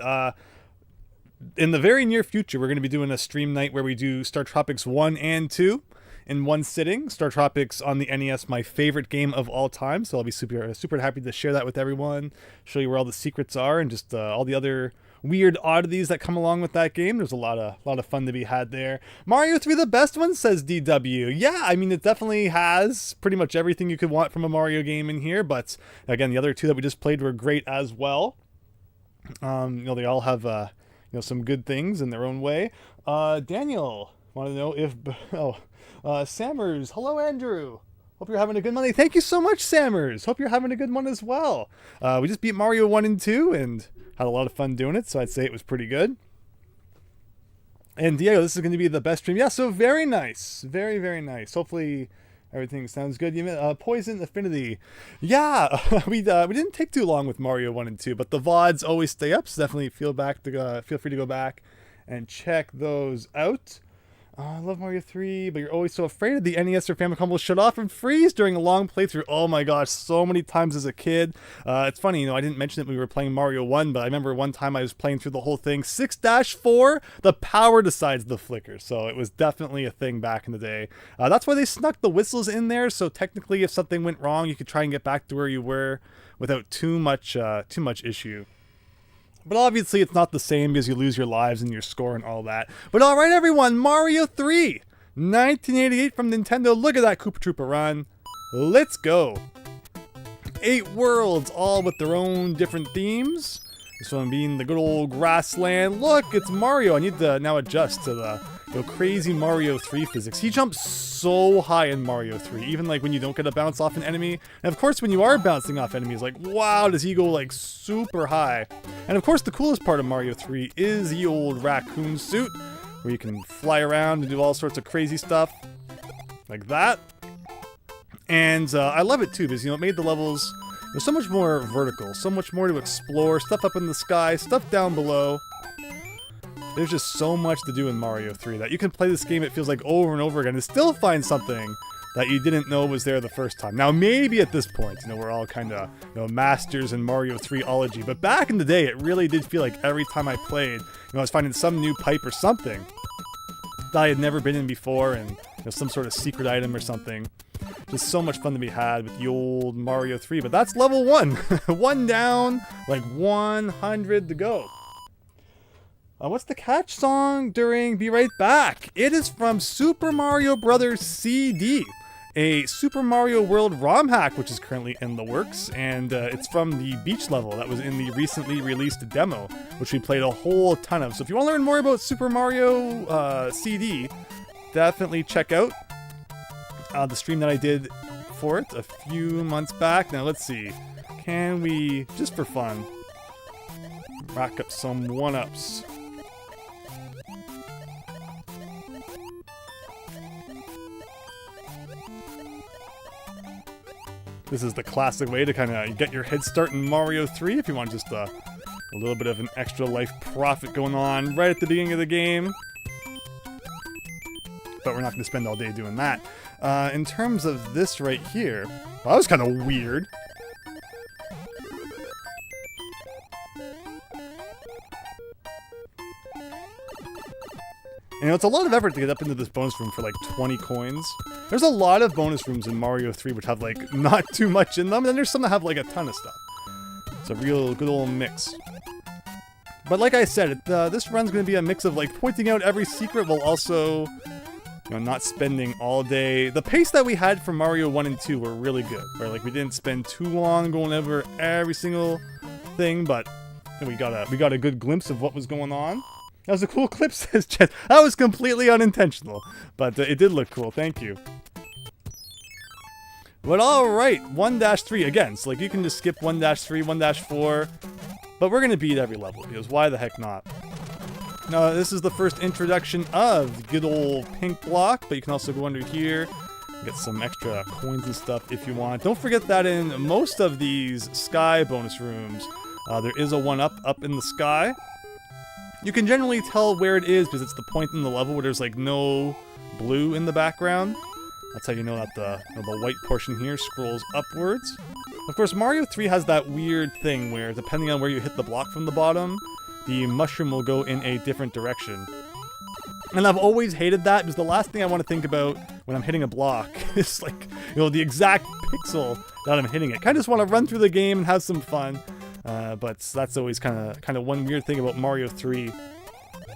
[SPEAKER 1] in the very near future, we're going to be doing a stream night where we do Star Tropics 1 and 2 in one sitting. Star Tropics on the NES, my favorite game of all time, so I'll be super happy to share that with everyone, show you where all the secrets are, and just all the other weird oddities that come along with that game. There's a lot of fun to be had there. Mario 3 the best one, says DW. Yeah, I mean, it definitely has pretty much everything you could want from a Mario game in here, but again, the other two that we just played were great as well. They all have some good things in their own way. Daniel wanted to know if Sammers, hello Andrew. Hope you're having a good Monday. Thank you so much, Sammers. Hope you're having a good one as well. We just beat Mario 1 and 2 and had a lot of fun doing it, so I'd say it was pretty good. And Diego, this is going to be the best stream. Yeah, so very nice. Very, very nice. Hopefully everything sounds good. Poison Affinity. Yeah, we didn't take too long with Mario 1 and 2, but the VODs always stay up, so definitely feel free to go back and check those out. I love Mario 3, but you're always so afraid of the NES or Famicom will shut off and freeze during a long playthrough. Oh my gosh, so many times as a kid. It's funny, I didn't mention it when we were playing Mario 1, but I remember one time I was playing through the whole thing. 6-4, the power decides the flicker. So it was definitely a thing back in the day. That's why they snuck the whistles in there, so technically if something went wrong, you could try and get back to where you were without too much issue. But obviously it's not the same because you lose your lives and your score and all that. But alright everyone, Mario 3, 1988 from Nintendo. Look at that Koopa Troopa run. Let's go. 8 worlds, all with their own different themes. This one being the good old grassland. Look, it's Mario. I need to now adjust to the crazy Mario 3 physics. He jumps so high in Mario 3, even like when you don't get a bounce off an enemy. And of course, when you are bouncing off enemies, like, wow, does he go like super high. And of course, the coolest part of Mario 3 is the old racoon suit, where you can fly around and do all sorts of crazy stuff like that. And I love it too, because, it made the levels so much more vertical, so much more to explore, stuff up in the sky, stuff down below. There's just so much to do in Mario 3 that you can play this game, it feels like, over and over again and still find something that you didn't know was there the first time. Now, maybe at this point, we're all kind of, masters in Mario 3-ology, but back in the day, it really did feel like every time I played, I was finding some new pipe or something that I had never been in before, and some sort of secret item or something. Just so much fun to be had with the old Mario 3, but that's level 1. 1 down, like 100 to go. What's the catch song during Be Right Back? It is from Super Mario Brothers CD, a Super Mario World ROM hack, which is currently in the works, and it's from the beach level that was in the recently released demo, which we played a whole ton of. So if you want to learn more about Super Mario CD, definitely check out the stream that I did for it a few months back. Now let's see, can we, just for fun, rack up some 1-ups? This is the classic way to kind of get your head start in Mario 3 if you want just a little bit of an extra life profit going on right at the beginning of the game. But we're not going to spend all day doing that. In terms of this right here, well, that was kind of weird. It's a lot of effort to get up into this bonus room for like 20 coins. There's a lot of bonus rooms in Mario 3 which have like not too much in them, and then there's some that have like a ton of stuff. It's a real good old mix. But like I said, this run's going to be a mix of like pointing out every secret while also, not spending all day. The pace that we had for Mario 1 and 2 were really good, where like we didn't spend too long going over every single thing, but we got a good glimpse of what was going on. That was a cool clip, says Chet. That was completely unintentional, but it did look cool. Thank you. But alright, 1-3 again. So like you can just skip 1-3, 1-4, but we're gonna beat every level because why the heck not? Now this is the first introduction of the good old pink block, but you can also go under here Get some extra coins and stuff if you want. Don't forget that in most of these sky bonus rooms, there is a 1-up up in the sky. You can generally tell where it is because it's the point in the level where there's like no blue in the background. That's how you know that the white portion here scrolls upwards. Of course, Mario 3 has that weird thing where depending on where you hit the block from the bottom, the mushroom will go in a different direction. And I've always hated that because the last thing I want to think about when I'm hitting a block is like, the exact pixel that I'm hitting it. Kind of just want to run through the game and have some fun. But that's always kind of one weird thing about Mario 3.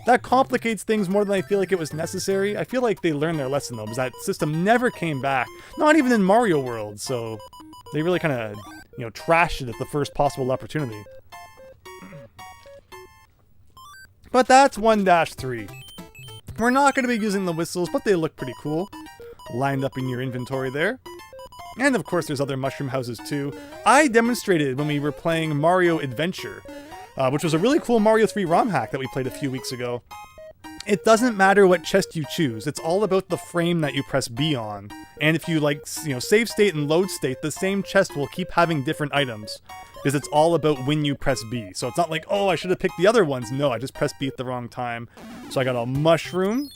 [SPEAKER 1] That complicates things more than I feel like it was necessary. I feel like they learned their lesson though, because that system never came back. Not even in Mario World, so they really kind of, trashed it at the first possible opportunity. But that's 1-3. We're not going to be using the whistles, but they look pretty cool. Lined up in your inventory there. And of course there's other mushroom houses too. I demonstrated when we were playing Mario Adventure, which was a really cool Mario 3 ROM hack that we played a few weeks ago. It doesn't matter what chest you choose, it's all about the frame that you press B on. And if you save state and load state, the same chest will keep having different items. Because it's all about when you press B. So it's not like, oh, I should have picked the other ones. No, I just pressed B at the wrong time. So I got a mushroom.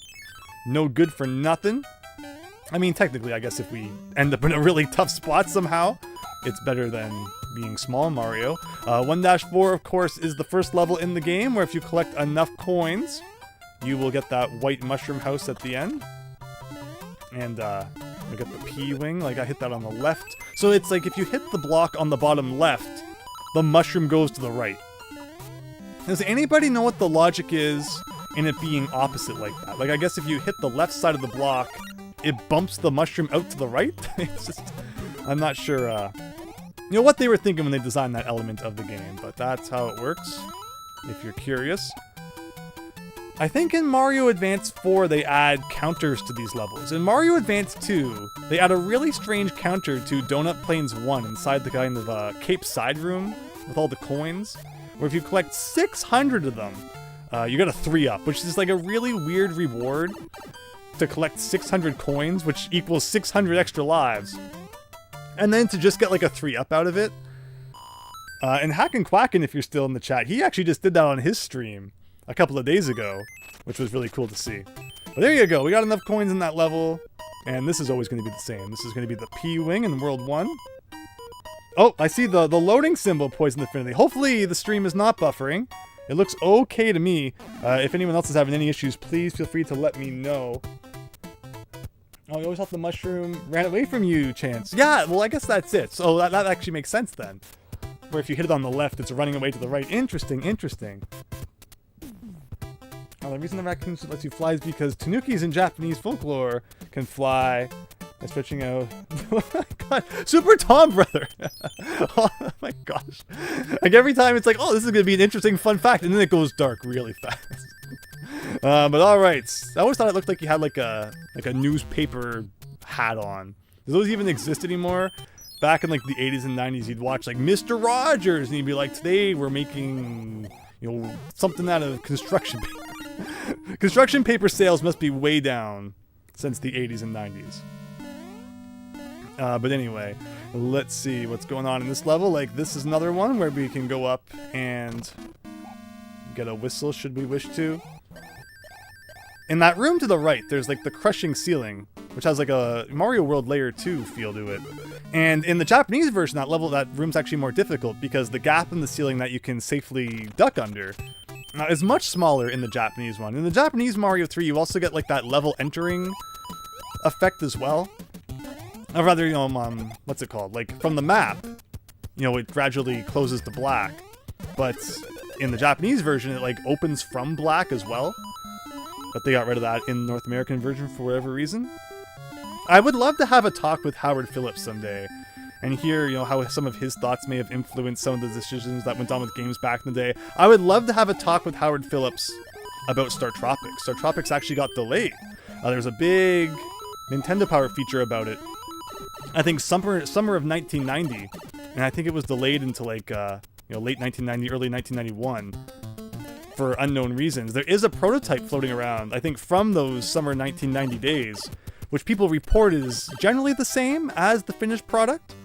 [SPEAKER 1] No good for nothing. I mean, technically, I guess if we end up in a really tough spot somehow, it's better than being small Mario. 1-4, of course, is the first level in the game where if you collect enough coins, you will get that white mushroom house at the end. And we get the P-wing, like I hit that on the left. So it's like if you hit the block on the bottom left, the mushroom goes to the right. Does anybody know what the logic is in it being opposite like that? Like, I guess if you hit the left side of the block, it bumps the mushroom out to the right? It's just, I'm not sure, what they were thinking when they designed that element of the game, but that's how it works, if you're curious. I think in Mario Advance 4 they add counters to these levels. In Mario Advance 2, they add a really strange counter to Donut Plains 1 inside the kind of Cape side room with all the coins, where if you collect 600 of them, you get a 3-up, which is like a really weird reward to collect 600 coins, which equals 600 extra lives. And then to just get like a 3-up out of it. And Hackin' Quackin', if you're still in the chat, he actually just did that on his stream a couple of days ago, which was really cool to see. But there you go, we got enough coins in that level, and this is always going to be the same. This is going to be the P-wing in World 1. Oh, I see the loading symbol, Poison Affinity. Hopefully the stream is not buffering. It looks okay to me. If anyone else is having any issues, please feel free to let me know. Oh, you always thought the mushroom ran away from you, Chance. Yeah, well, I guess that's it. So that actually makes sense then. Where if you hit it on the left, it's running away to the right. Interesting, interesting. The reason the raccoon suit lets you fly is because tanukis in Japanese folklore can fly by stretching out. Oh my god, Super Tom Brother! Oh my gosh. Like every time it's like, oh, this is going to be an interesting fun fact, and then it goes dark really fast. But alright, I always thought it looked like he had like a newspaper hat on. Does those even exist anymore? Back in like the 80s and 90s, you'd watch like Mr. Rogers, and he'd be like, today we're making, something out of construction paper. Construction paper sales must be way down since the 80s and 90s. But anyway, let's see what's going on in this level. Like, this is another one where we can go up and get a whistle should we wish to. In that room to the right, there's like the crushing ceiling, which has like a Mario World Layer 2 feel to it. And in the Japanese version, that room's actually more difficult because the gap in the ceiling that you can safely duck under is much smaller in the Japanese one. In the Japanese Mario 3, you also get like that level entering effect as well. Or rather, what's it called? Like from the map, it gradually closes to black. But in the Japanese version, it like opens from black as well. But they got rid of that in the North American version for whatever reason. I would love to have a talk with Howard Phillips someday and hear, how some of his thoughts may have influenced some of the decisions that went on with games back in the day. I would love to have a talk with Howard Phillips about Star Tropics. Star Tropics actually got delayed. There was a big Nintendo Power feature about it. I think summer of 1990, and I think it was delayed until like late 1990, early 1991 for unknown reasons. There is a prototype floating around, I think from those summer 1990 days, which people report is generally the same as the finished product.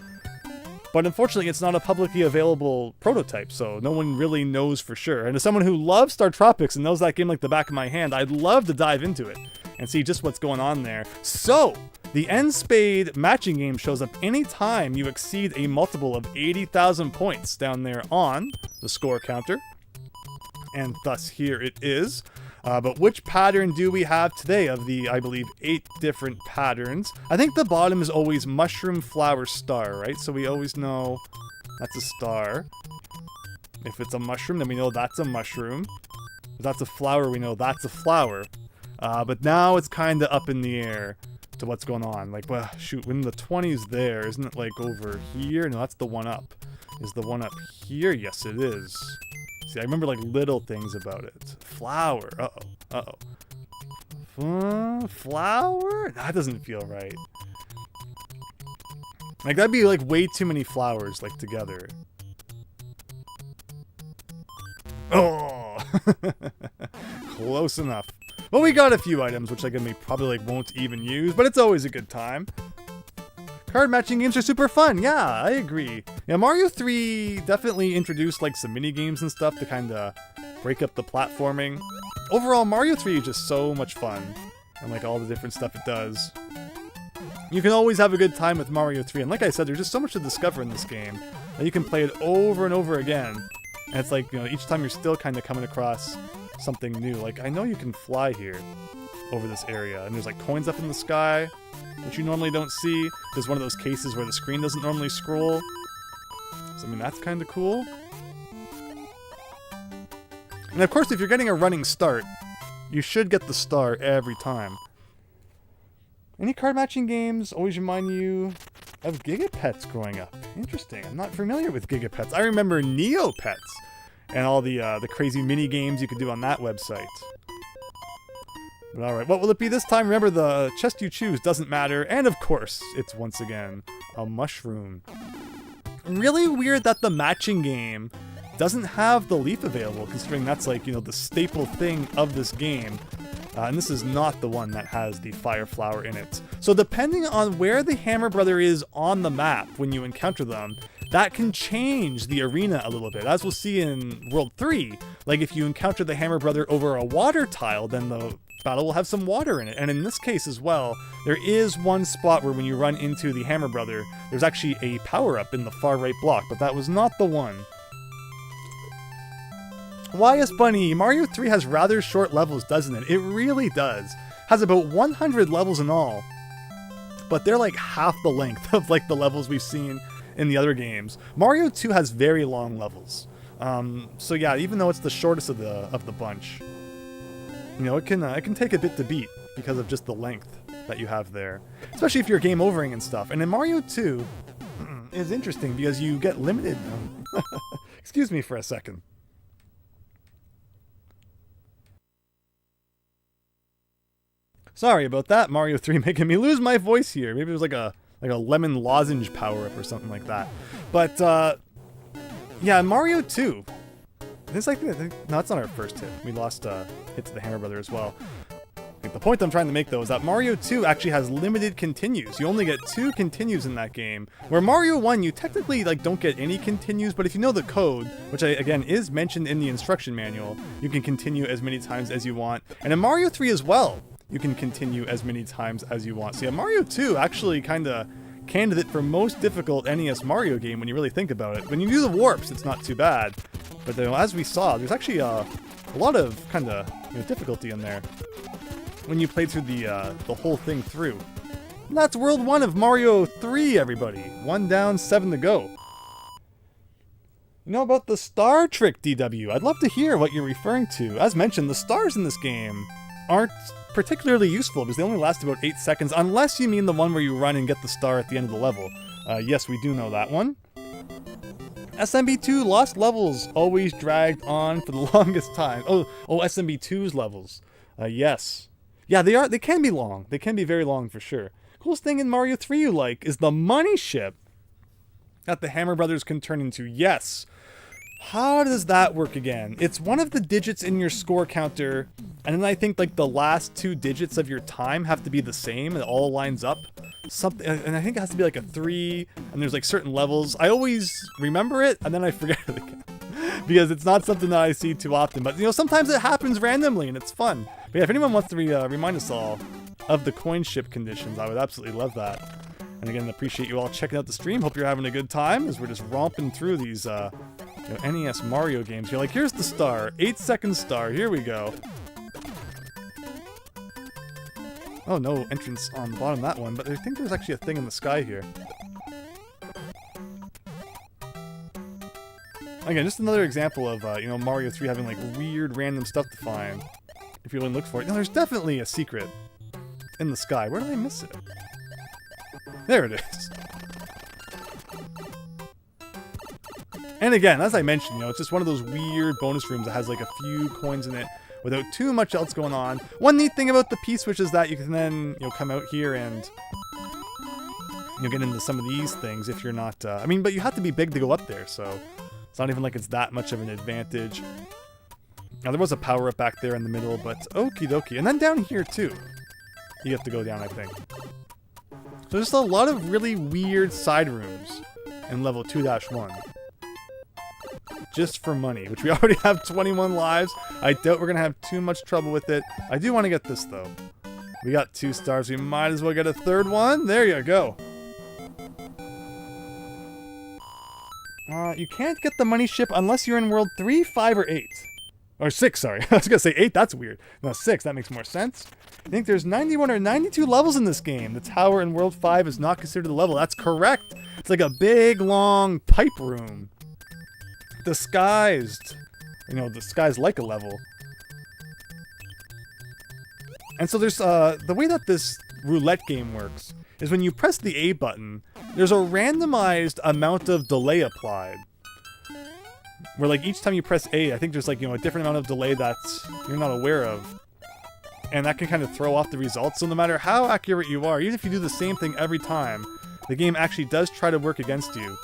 [SPEAKER 1] But unfortunately, it's not a publicly available prototype, so no one really knows for sure. And as someone who loves Star Tropics and knows that game like the back of my hand, I'd love to dive into it and see just what's going on there. So, the N-Spade matching game shows up anytime you exceed a multiple of 80,000 points down there on the score counter. And thus, here it is. But which pattern do we have today of the, I believe, 8 different patterns? I think the bottom is always mushroom, flower, star, right? So we always know that's a star. If it's a mushroom, then we know that's a mushroom. If that's a flower, we know that's a flower. But now it's kind of up in the air to what's going on. Like, well, shoot, when the 20's there, isn't it like over here? No, that's the one up. Is the one up here? Yes, it is. See, I remember like little things about it. Flower. Uh-oh. Flower? That doesn't feel right. Like, that'd be like way too many flowers, like, together. Oh! Close enough. Well, we got a few items, which like, I probably like won't even use, but it's always a good time. Card matching games are super fun. Yeah, I agree. Yeah, Mario 3 definitely introduced like some mini games and stuff to kind of break up the platforming. Overall, Mario 3 is just so much fun, and like all the different stuff it does. You can always have a good time with Mario 3, and like I said, there's just so much to discover in this game that you can play it over and over again. And it's like, you know, each time you're still kind of coming across something new. Like, I know you can fly here over this area, and there's like coins up in the sky, which you normally don't see. There's one of those cases where the screen doesn't normally scroll. So, I mean, that's kind of cool. And of course, if you're getting a running start, you should get the star every time. Any card matching games always remind you of Gigapets growing up. Interesting. I'm not familiar with Gigapets. I remember Neopets and all the crazy mini games you could do on that website. But alright, what will it be this time? Remember, the chest you choose doesn't matter, and of course, it's once again a mushroom. Really weird that the matching game doesn't have the leaf available, considering that's like, you know, the staple thing of this game. And this is not the one that has the fire flower in it. So depending on where the Hammer Brother is on the map when you encounter them, that can change the arena a little bit. As we'll see in World 3, like if you encounter the Hammer Brother over a water tile, then the battle will have some water in it. And in this case as well, there is one spot where when you run into the Hammer Brother, there's actually a power-up in the far right block, but that was not the one. YS Bunny, Mario 3 has rather short levels, doesn't it? It really does. Has about 100 levels in all, but they're like half the length of like the levels we've seen in the other games. Mario 2 has very long levels. So yeah, even though it's the shortest of the bunch, you know, it can take a bit to beat because of just the length that you have there, especially if you're game overing and stuff. And in Mario 2 is interesting because you get limited. Excuse me for a second. Sorry about that, Mario 3 making me lose my voice here. Maybe it was like a lemon lozenge power-up or something like that. But, yeah, Mario 2. It's like, no, that's not our first hit. We lost hit to the Hammer Brother as well. The point I'm trying to make, though, is that Mario 2 actually has limited continues. You only get 2 continues in that game, where Mario 1, you technically like don't get any continues, but if you know the code, which again is mentioned in the instruction manual, you can continue as many times as you want. And in Mario 3 as well, you can continue as many times as you want. So yeah, Mario 2 actually kind of candidate for most difficult NES Mario game when you really think about it. When you do the warps, it's not too bad. But as we saw, there's actually a lot of kind of difficulty in there when you play through the whole thing through. And that's World 1 of Mario 3, everybody. 1 down, 7 to go. You know about the star trick, DW? I'd love to hear what you're referring to. As mentioned, the stars in this game aren't particularly useful because they only last about 8 seconds, unless you mean the one where you run and get the star at the end of the level. Yes, we do know that one. SMB2 lost levels always dragged on for the longest time. Oh, SMB2's levels. Yes. Yeah, they can be long. They can be very long for sure. Coolest thing in Mario 3 you like is the money ship that the Hammer Brothers can turn into. Yes. How does that work again? It's one of the digits in your score counter And then I think like the last 2 digits of your time have to be the same. It all lines up. Something, and I think it has to be like a 3, and there's like certain levels. I always remember it, and then I forget it again. Because it's not something that I see too often. But, you know, sometimes it happens randomly, and it's fun. But yeah, if anyone wants to remind us all of the coin ship conditions, I would absolutely love that. And again, appreciate you all checking out the stream. Hope you're having a good time as we're just romping through these NES Mario games. You're like, here's the star. 8-second star. Here we go. Oh, no entrance on the bottom of that one, but I think there's actually a thing in the sky here. Again, just another example of, you know, Mario 3 having, like, weird random stuff to find if you really look for it. No, there's definitely a secret in the sky. Where did I miss it? There it is. And again, as I mentioned, you know, it's just one of those weird bonus rooms that has, like, a few coins in it without too much else going on. One neat thing about the P-switch is that you can then, you know, come out here and, you know, get into some of these things if you're not, I mean, but you have to be big to go up there, so it's not even like it's that much of an advantage. Now, there was a power-up back there in the middle, but okie dokie. And then down here, too, you have to go down, I think. So there's a lot of really weird side rooms in level 2-1. Just for money, which we already have 21 lives. I doubt we're going to have too much trouble with it. I do want to get this, though. We got 2 stars. We might as well get a 3rd one. There you go. You can't get the money ship unless you're in World 3, 5, or 8. Or 6, sorry. I was going to say 8. That's weird. No, 6. That makes more sense. I think there's 91 or 92 levels in this game. The tower in World 5 is not considered a level. That's correct. It's like a big, long pipe room. Disguised. You know, disguised like a level. And so there's, the way that this roulette game works is when you press the A button, there's a randomized amount of delay applied. Where, like, each time you press A, I think there's, like, you know, a different amount of delay that you're not aware of. And that can kind of throw off the results. So no matter how accurate you are, even if you do the same thing every time, the game actually does try to work against you.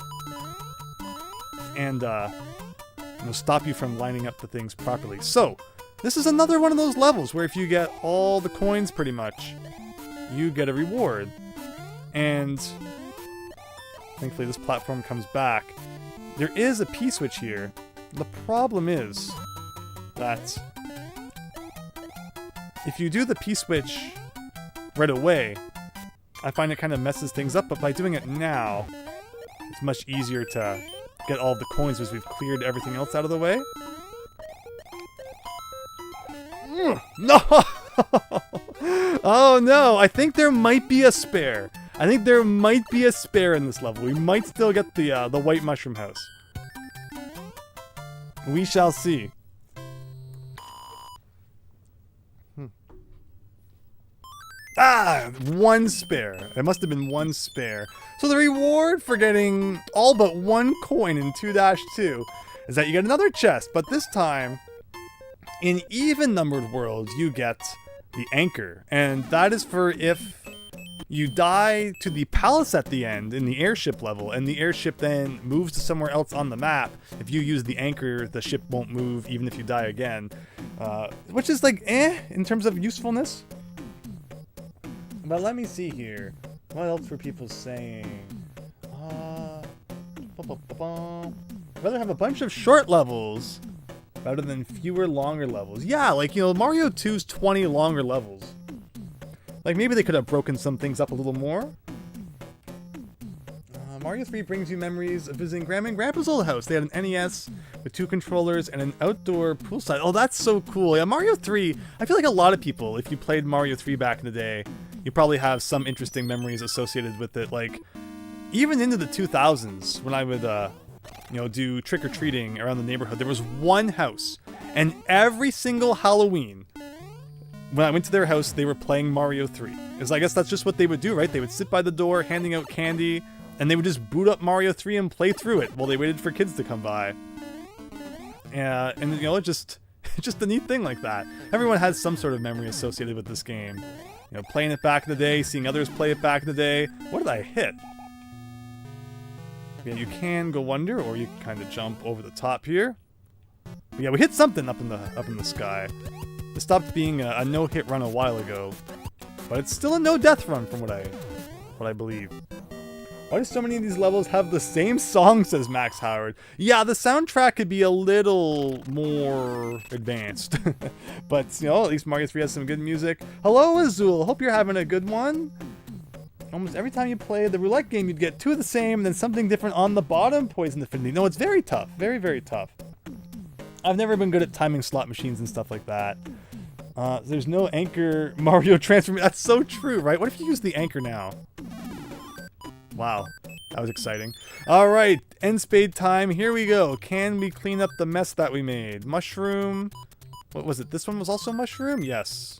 [SPEAKER 1] And, you know, stop you from lining up the things properly. So, this is another one of those levels where if you get all the coins pretty much, you get a reward. And thankfully this platform comes back. There is a P-switch here. The problem is that if you do the P-switch right away, I find it kind of messes things up, but by doing it now, it's much easier to get all the coins as we've cleared everything else out of the way. No! Oh no, I think there might be a spare. I think there might be a spare in this level. We might still get the white mushroom house. We shall see. Ah, 1 spare. There must have been 1 spare. So the reward for getting all but 1 coin in 2-2 is that you get another chest, but this time, in even-numbered worlds, you get the anchor. And that is for if you die to the palace at the end in the airship level, and the airship then moves to somewhere else on the map. If you use the anchor, the ship won't move even if you die again. Which is like, in terms of usefulness. But let me see here. What else were people saying? I'd rather have a bunch of short levels rather than fewer longer levels. Yeah, like, you know, Mario 2's 20 longer levels. Like, maybe they could have broken some things up a little more. Mario 3 brings you memories of visiting Grandma and Grandpa's old house. They had an NES with 2 controllers and an outdoor poolside. Oh, that's so cool. Yeah, Mario 3, I feel like a lot of people, if you played Mario 3 back in the day, you probably have some interesting memories associated with it. Like, even into the 2000s, when I would, you know, do trick-or-treating around the neighborhood, there was one house, and every single Halloween, when I went to their house, they were playing Mario 3. Because I guess that's just what they would do, right? They would sit by the door, handing out candy, and they would just boot up Mario 3 and play through it while they waited for kids to come by. And you know, just a neat thing like that. Everyone has some sort of memory associated with this game. You know, playing it back in the day, seeing others play it back in the day. What did I hit? Yeah, you can go under, or you can kind of jump over the top here. But yeah, we hit something up in the sky. It stopped being a no-hit run a while ago, but it's still a no-death run from what I believe. Why do so many of these levels have the same song, says Max Howard? Yeah, the soundtrack could be a little more advanced. But, you know, at least Mario 3 has some good music. Hello, Azul. Hope you're having a good one. Almost every time you play the roulette game, you'd get two of the same and then something different on the bottom. Poison Affinity. No, it's very tough. Very, very tough. I've never been good at timing slot machines and stuff like that. There's no anchor Mario transform. That's so true, right? What if you use the anchor now? Wow, that was exciting. All right, end spade time. Here we go. Can we clean up the mess that we made? Mushroom. What was it? This one was also mushroom? Yes.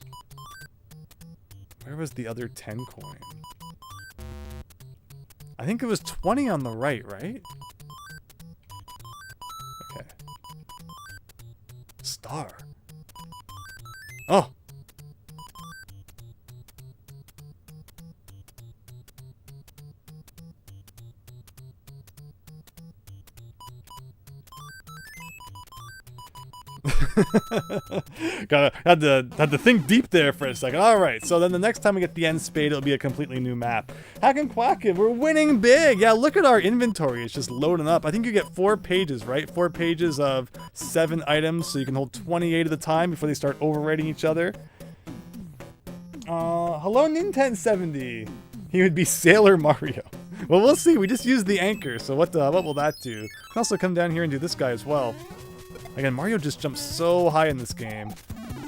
[SPEAKER 1] Where was the other 10 coin? I think it was 20 on the right, right? Okay. Star. Oh. had to think deep there for a second. All right, so then the next time we get the end spade, it'll be a completely new map. Hackin' Quackin', we're winning big. Yeah, look at our inventory. It's just loading up. I think you get 4 pages, right? 4 pages of 7 items, so you can hold 28 at a time before they start overrating each other. Hello, Nintendo70. He would be Sailor Mario. Well, we'll see. We just used the anchor, so what will that do? You can also come down here and do this guy as well. Again, Mario just jumps so high in this game.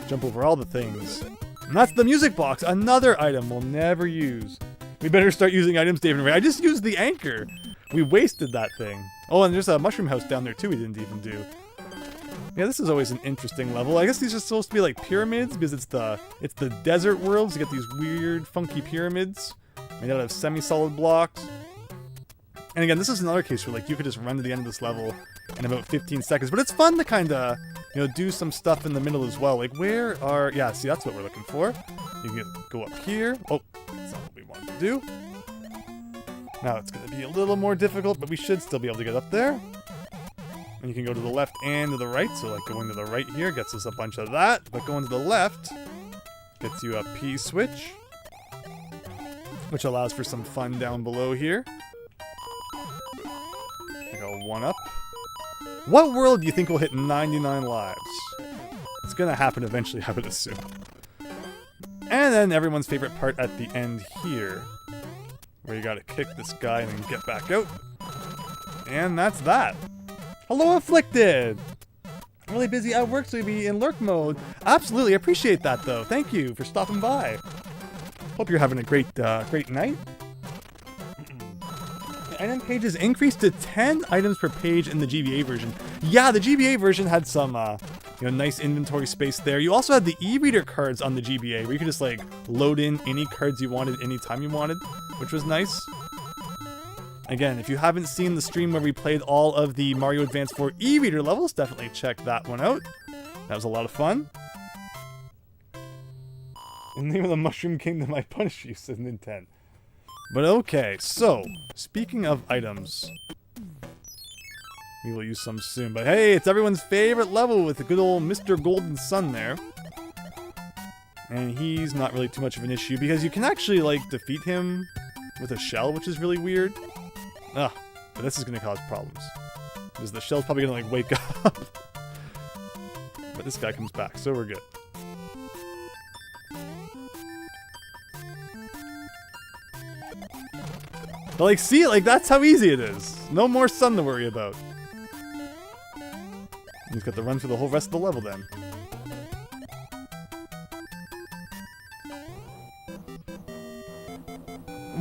[SPEAKER 1] Jump over all the things. And that's the music box, another item we'll never use. We better start using items, David and Ray. I just used the anchor. We wasted that thing. Oh, and there's a mushroom house down there too we didn't even do. Yeah, this is always an interesting level. I guess these are supposed to be like pyramids because it's the desert world, so you get these weird, funky pyramids made out of semi-solid blocks. And again, this is another case where like you could just run to the end of this level in about 15 seconds. But it's fun to kind of, you know, do some stuff in the middle as well. Like where are, yeah, see, that's what we're looking for. You can go up here. Oh, that's not what we wanted to do. Now it's going to be a little more difficult, but we should still be able to get up there. And you can go to the left and to the right. So like going to the right here gets us a bunch of that. But going to the left gets you a P switch, which allows for some fun down below here. I go 1 up. What world do you think will hit 99 lives? It's gonna happen eventually, I would assume. And then everyone's favorite part at the end here, where you gotta kick this guy and then get back out. And that's that. Hello, Afflicted! I'm really busy at work, so you'll be in lurk mode. Absolutely, I appreciate that though. Thank you for stopping by. Hope you're having a great night. Item pages increased to 10 items per page in the GBA version. Yeah, the GBA version had some, you know, nice inventory space there. You also had the e-reader cards on the GBA, where you could just, like, load in any cards you wanted anytime you wanted, which was nice. Again, if you haven't seen the stream where we played all of the Mario Advance 4 e-reader levels, definitely check that one out. That was a lot of fun. In the name of the Mushroom Kingdom, I punish you, says Nintendo. But okay, so, speaking of items, we will use some soon. But hey, it's everyone's favorite level with the good old Mr. Golden Sun there. And he's not really too much of an issue because you can actually, like, defeat him with a shell, which is really weird. Ugh, but this is going to cause problems. Because the shell's probably going to, like, wake up. But this guy comes back, so we're good. But like, see, like, that's how easy it is. No more sun to worry about. He's got to run through the whole rest of the level then.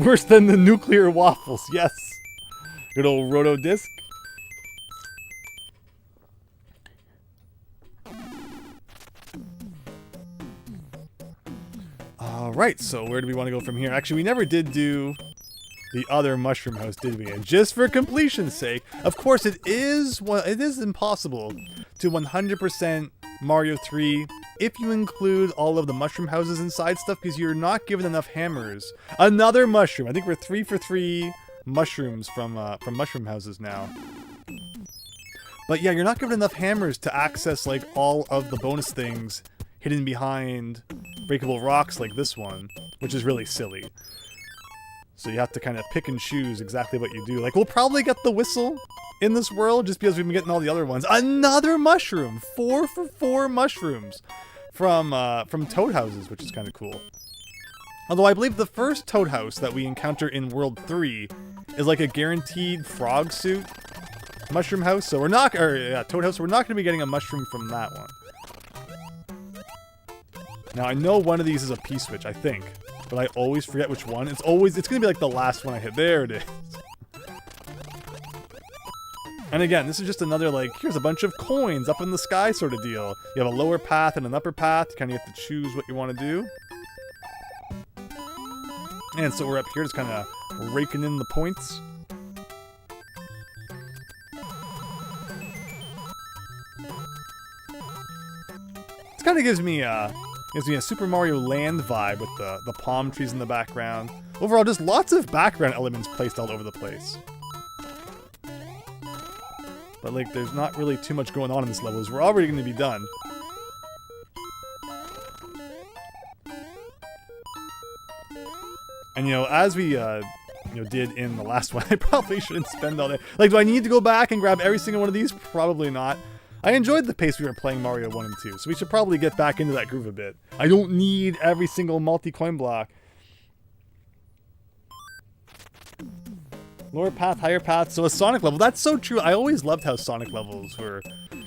[SPEAKER 1] Worse than the nuclear waffles, yes. Good old roto disc. Alright, so where do we want to go from here? Actually, we never did do the other mushroom house, did we? And just for completion's sake, of course, it is impossible to 100% Mario 3 if you include all of the mushroom houses inside stuff, because you're not given enough hammers. Another mushroom. I think we're 3 for 3 mushrooms from mushroom houses now. But yeah, you're not given enough hammers to access like all of the bonus things hidden behind breakable rocks like this one, which is really silly. So you have to kind of pick and choose exactly what you do. Like, we'll probably get the whistle in this world just because we've been getting all the other ones. Another mushroom! 4 for 4 mushrooms from toad houses, which is kind of cool. Although I believe the first toad house that we encounter in World 3 is like a guaranteed frog suit mushroom house. So we're not, toad house, so we're not going to be getting a mushroom from that one. Now I know one of these is a P-switch, I think. But I always forget which one. It's going to be like the last one I hit. There it is. And again, this is just another, like, here's a bunch of coins up in the sky sort of deal. You have a lower path and an upper path. You kind of have to choose what you want to do. And so we're up here just kind of raking in the points. This kind of gives me a Super Mario Land vibe with the palm trees in the background. Overall, just lots of background elements placed all over the place. But, like, there's not really too much going on in this level, as we're already going to be done. And, you know, as we, did in the last one, I probably shouldn't spend all day. Like, do I need to go back and grab every single one of these? Probably not. I enjoyed the pace we were playing Mario 1 and 2, so we should probably get back into that groove a bit. I don't need every single multi-coin block. Lower path, higher path, so a Sonic level. That's so true. I always loved how Sonic levels were,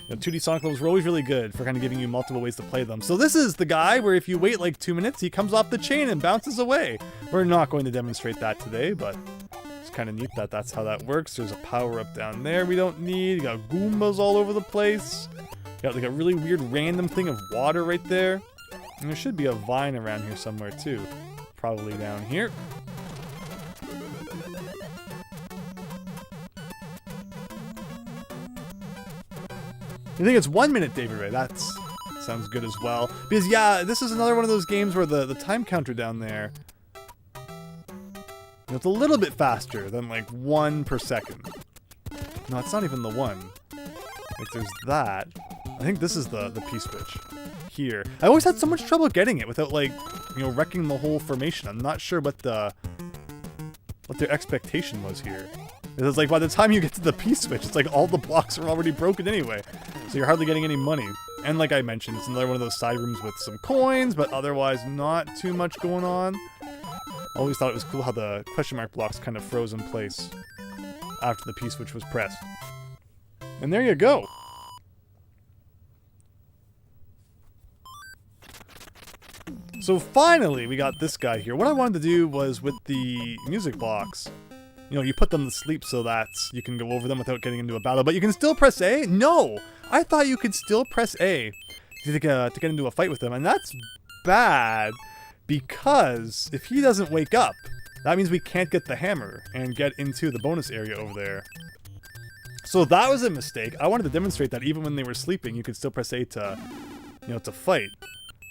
[SPEAKER 1] 2D Sonic levels were always really good for kind of giving you multiple ways to play them. So this is the guy where if you wait like 2 minutes, he comes off the chain and bounces away. We're not going to demonstrate that today, but it's kind of neat that that's how that works. There's a power-up down there we don't need. You got Goombas all over the place. You got like a really weird random thing of water right there. And there should be a vine around here somewhere too. Probably down here. You think it's 1 minute, David Ray? That sounds good as well. Because, yeah, this is another one of those games where the time counter down there, it's a little bit faster than, like, 1 per second. No, it's not even the 1. Like, there's that. I think this is the P-switch here. I always had so much trouble getting it without, like, wrecking the whole formation. I'm not sure what their expectation was here. It's like by the time you get to the P-switch, it's like all the blocks are already broken anyway. So you're hardly getting any money. And like I mentioned, it's another one of those side rooms with some coins, but otherwise not too much going on. I always thought it was cool how the question mark blocks kind of froze in place after the P-switch was pressed. And there you go. So finally, we got this guy here. What I wanted to do was with the music blocks, you put them to sleep so that you can go over them without getting into a battle, but you can still press A? No! I thought you could still press A to get into a fight with them, and that's bad, because if he doesn't wake up, that means we can't get the hammer and get into the bonus area over there. So that was a mistake. I wanted to demonstrate that even when they were sleeping, you could still press A to, to fight.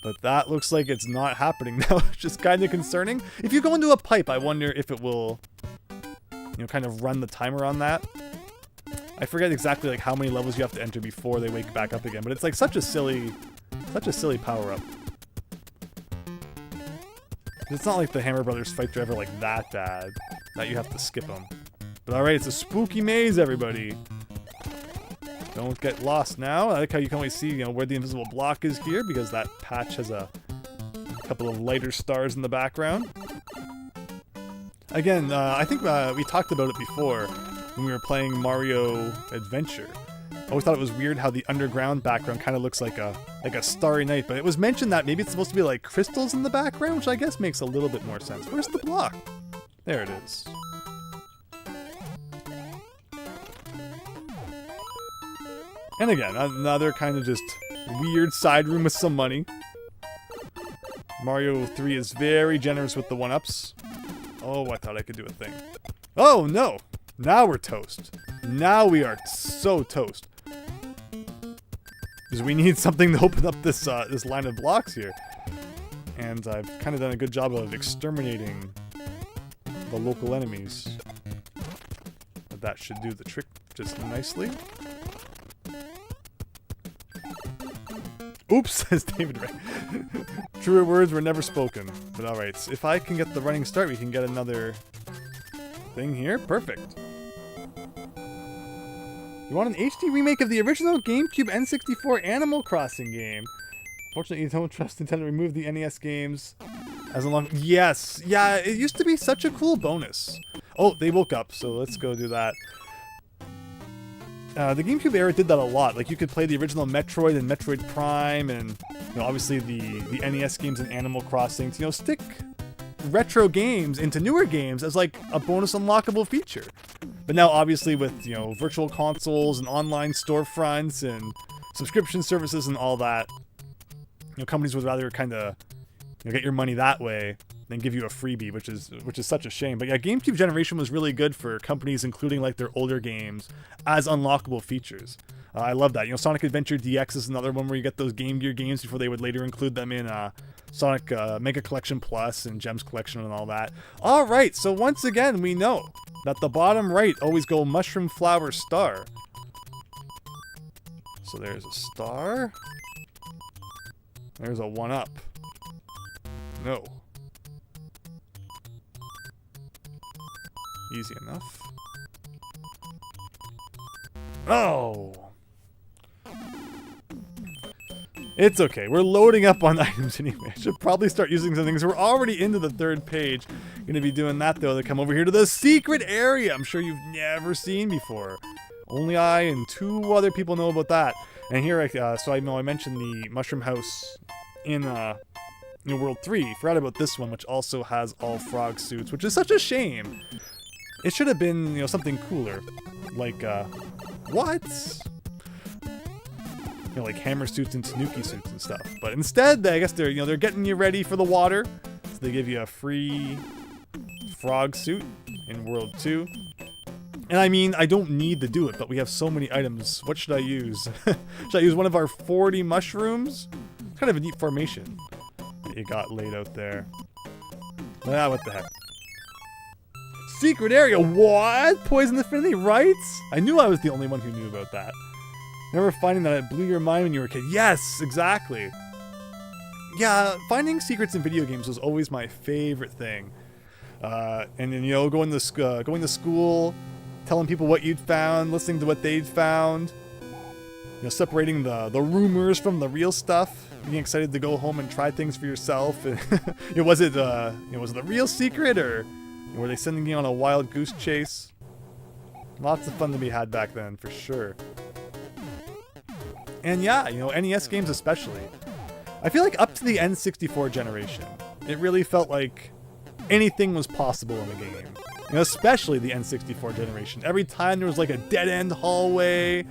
[SPEAKER 1] But that looks like it's not happening now, which is kind of concerning. If you go into a pipe, I wonder if it will, kind of run the timer on that. I forget exactly like how many levels you have to enter before they wake back up again, but it's like such a silly power-up. It's not like the Hammer Brothers fights are ever like that bad that you have to skip them. But alright, it's a spooky maze, everybody. Don't get lost now. I like how you can always see, where the invisible block is here, because that patch has a couple of lighter stars in the background. Again, I think we talked about it before when we were playing Mario Adventure. I always thought it was weird how the underground background kind of looks like a starry night, but it was mentioned that maybe it's supposed to be like crystals in the background, which I guess makes a little bit more sense. Where's the block? There it is. And again, another kind of just weird side room with some money. Mario 3 is very generous with the 1-ups. Oh, I thought I could do a thing. Oh, no! Now we're toast. Now we are so toast. Because we need something to open up this this line of blocks here. And I've kind of done a good job of exterminating the local enemies. But that should do the trick just nicely. Oops, says David Ray. Truer words were never spoken. But alright, so if I can get the running start, we can get another thing here. Perfect. You want an HD remake of the original GameCube N64 Animal Crossing game? Fortunately, you don't trust Nintendo to remove the NES games as long. Yes, yeah, it used to be such a cool bonus. Oh, they woke up, so let's go do that. The GameCube era did that a lot. Like, you could play the original Metroid and Metroid Prime, and you know, obviously the NES games and Animal Crossing to, you know, stick retro games into newer games as like a bonus unlockable feature. But now, obviously, with, you know, virtual consoles and online storefronts and subscription services and all that, you know, companies would rather kind of, you know, get your money that way than give you a freebie, which is such a shame. But yeah, GameCube generation was really good for companies including like their older games as unlockable features. I love that. You know, Sonic Adventure DX is another one where you get those Game Gear games before they would later include them in Sonic Mega Collection Plus and Gems Collection and all that. All right, so once again, we know that the bottom right always go mushroom, flower, star. So there's a star. There's a 1-up. No. Easy enough. Oh! It's okay. We're loading up on items anyway. I should probably start using some things. We're already into the 3rd page. Gonna be doing that though. To come over here to the secret area. I'm sure you've never seen before. Only I and 2 other people know about that. And here, so I know I mentioned the Mushroom House in World 3. Forgot about this one, which also has all frog suits, which is such a shame. It should have been, you know, something cooler, like what? You know, like hammer suits and Tanuki suits and stuff. But instead, I guess they're getting you ready for the water, so they give you a free frog suit in World 2. And I mean, I don't need to do it, but we have so many items. What should I use? Should I use one of our 40 mushrooms? It's kind of a neat formation that you got laid out there. Ah, what the heck. Secret area, what? Poison Affinity, right? I knew I was the only one who knew about that. Remember finding that it blew your mind when you were a kid? Yes, exactly. Yeah, finding secrets in video games was always my favorite thing. And then, you know, going to school, telling people what you'd found, listening to what they'd found, you know, separating the rumors from the real stuff, being excited to go home and try things for yourself. Was it the real secret, or were they sending you on a wild goose chase? Lots of fun to be had back then, for sure. And yeah, you know, NES games especially. I feel like up to the N64 generation, it really felt like anything was possible in a game. You know, especially the N64 generation. Every time there was like a dead-end hallway,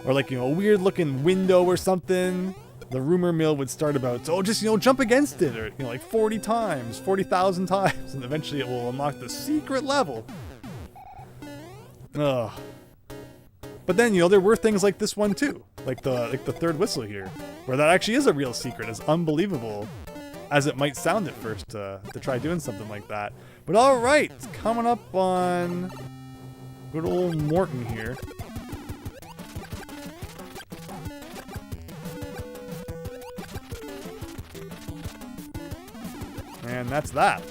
[SPEAKER 1] or like, you know, a weird-looking window or something, the rumor mill would start about, oh, just, you know, jump against it, or, you know, like 40 times, 40,000 times, and eventually it will unlock the secret level. Ugh. But then, you know, there were things like this one too, like the 3rd whistle here, where that actually is a real secret, as unbelievable as it might sound at first to try doing something like that. But all right, coming up on good old Morton here. And that's that.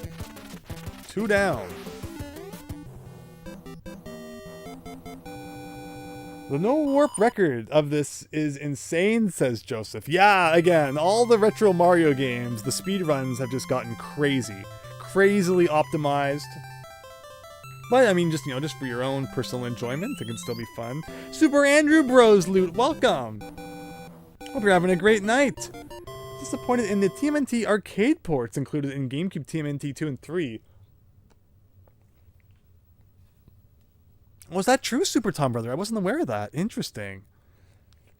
[SPEAKER 1] 2 down. The no warp record of this is insane, says Joseph. Yeah, again, all the retro Mario games, the speedruns have just gotten crazy. Crazily optimized. But, I mean, just, you know, just for your own personal enjoyment, it can still be fun. Super Andrew Bros Loot, welcome! Hope you're having a great night. Disappointed in the TMNT arcade ports included in GameCube TMNT 2 and 3. Was that true, Super Tom Brother? I wasn't aware of that. Interesting.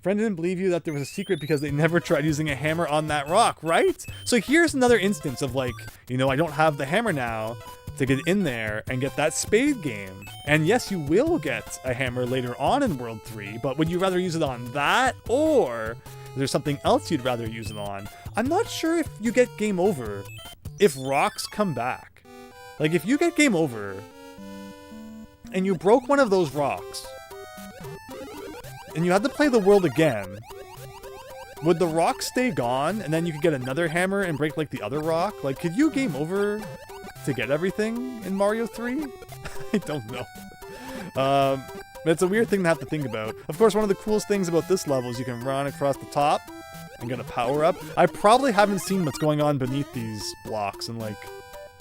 [SPEAKER 1] Friend didn't believe you that there was a secret because they never tried using a hammer on that rock, right? So here's another instance of like, you know, I don't have the hammer now to get in there and get that spade game. And yes, you will get a hammer later on in World 3, but would you rather use it on that, or is there something else you'd rather use it on? I'm not sure if you get game over if rocks come back. Like, if you get game over and you broke one of those rocks, and you had to play the world again, would the rock stay gone and then you could get another hammer and break like the other rock? Like, could you game over to get everything in Mario 3? I don't know. But it's a weird thing to have to think about. Of course, one of the coolest things about this level is you can run across the top and get a power-up. I probably haven't seen what's going on beneath these blocks in like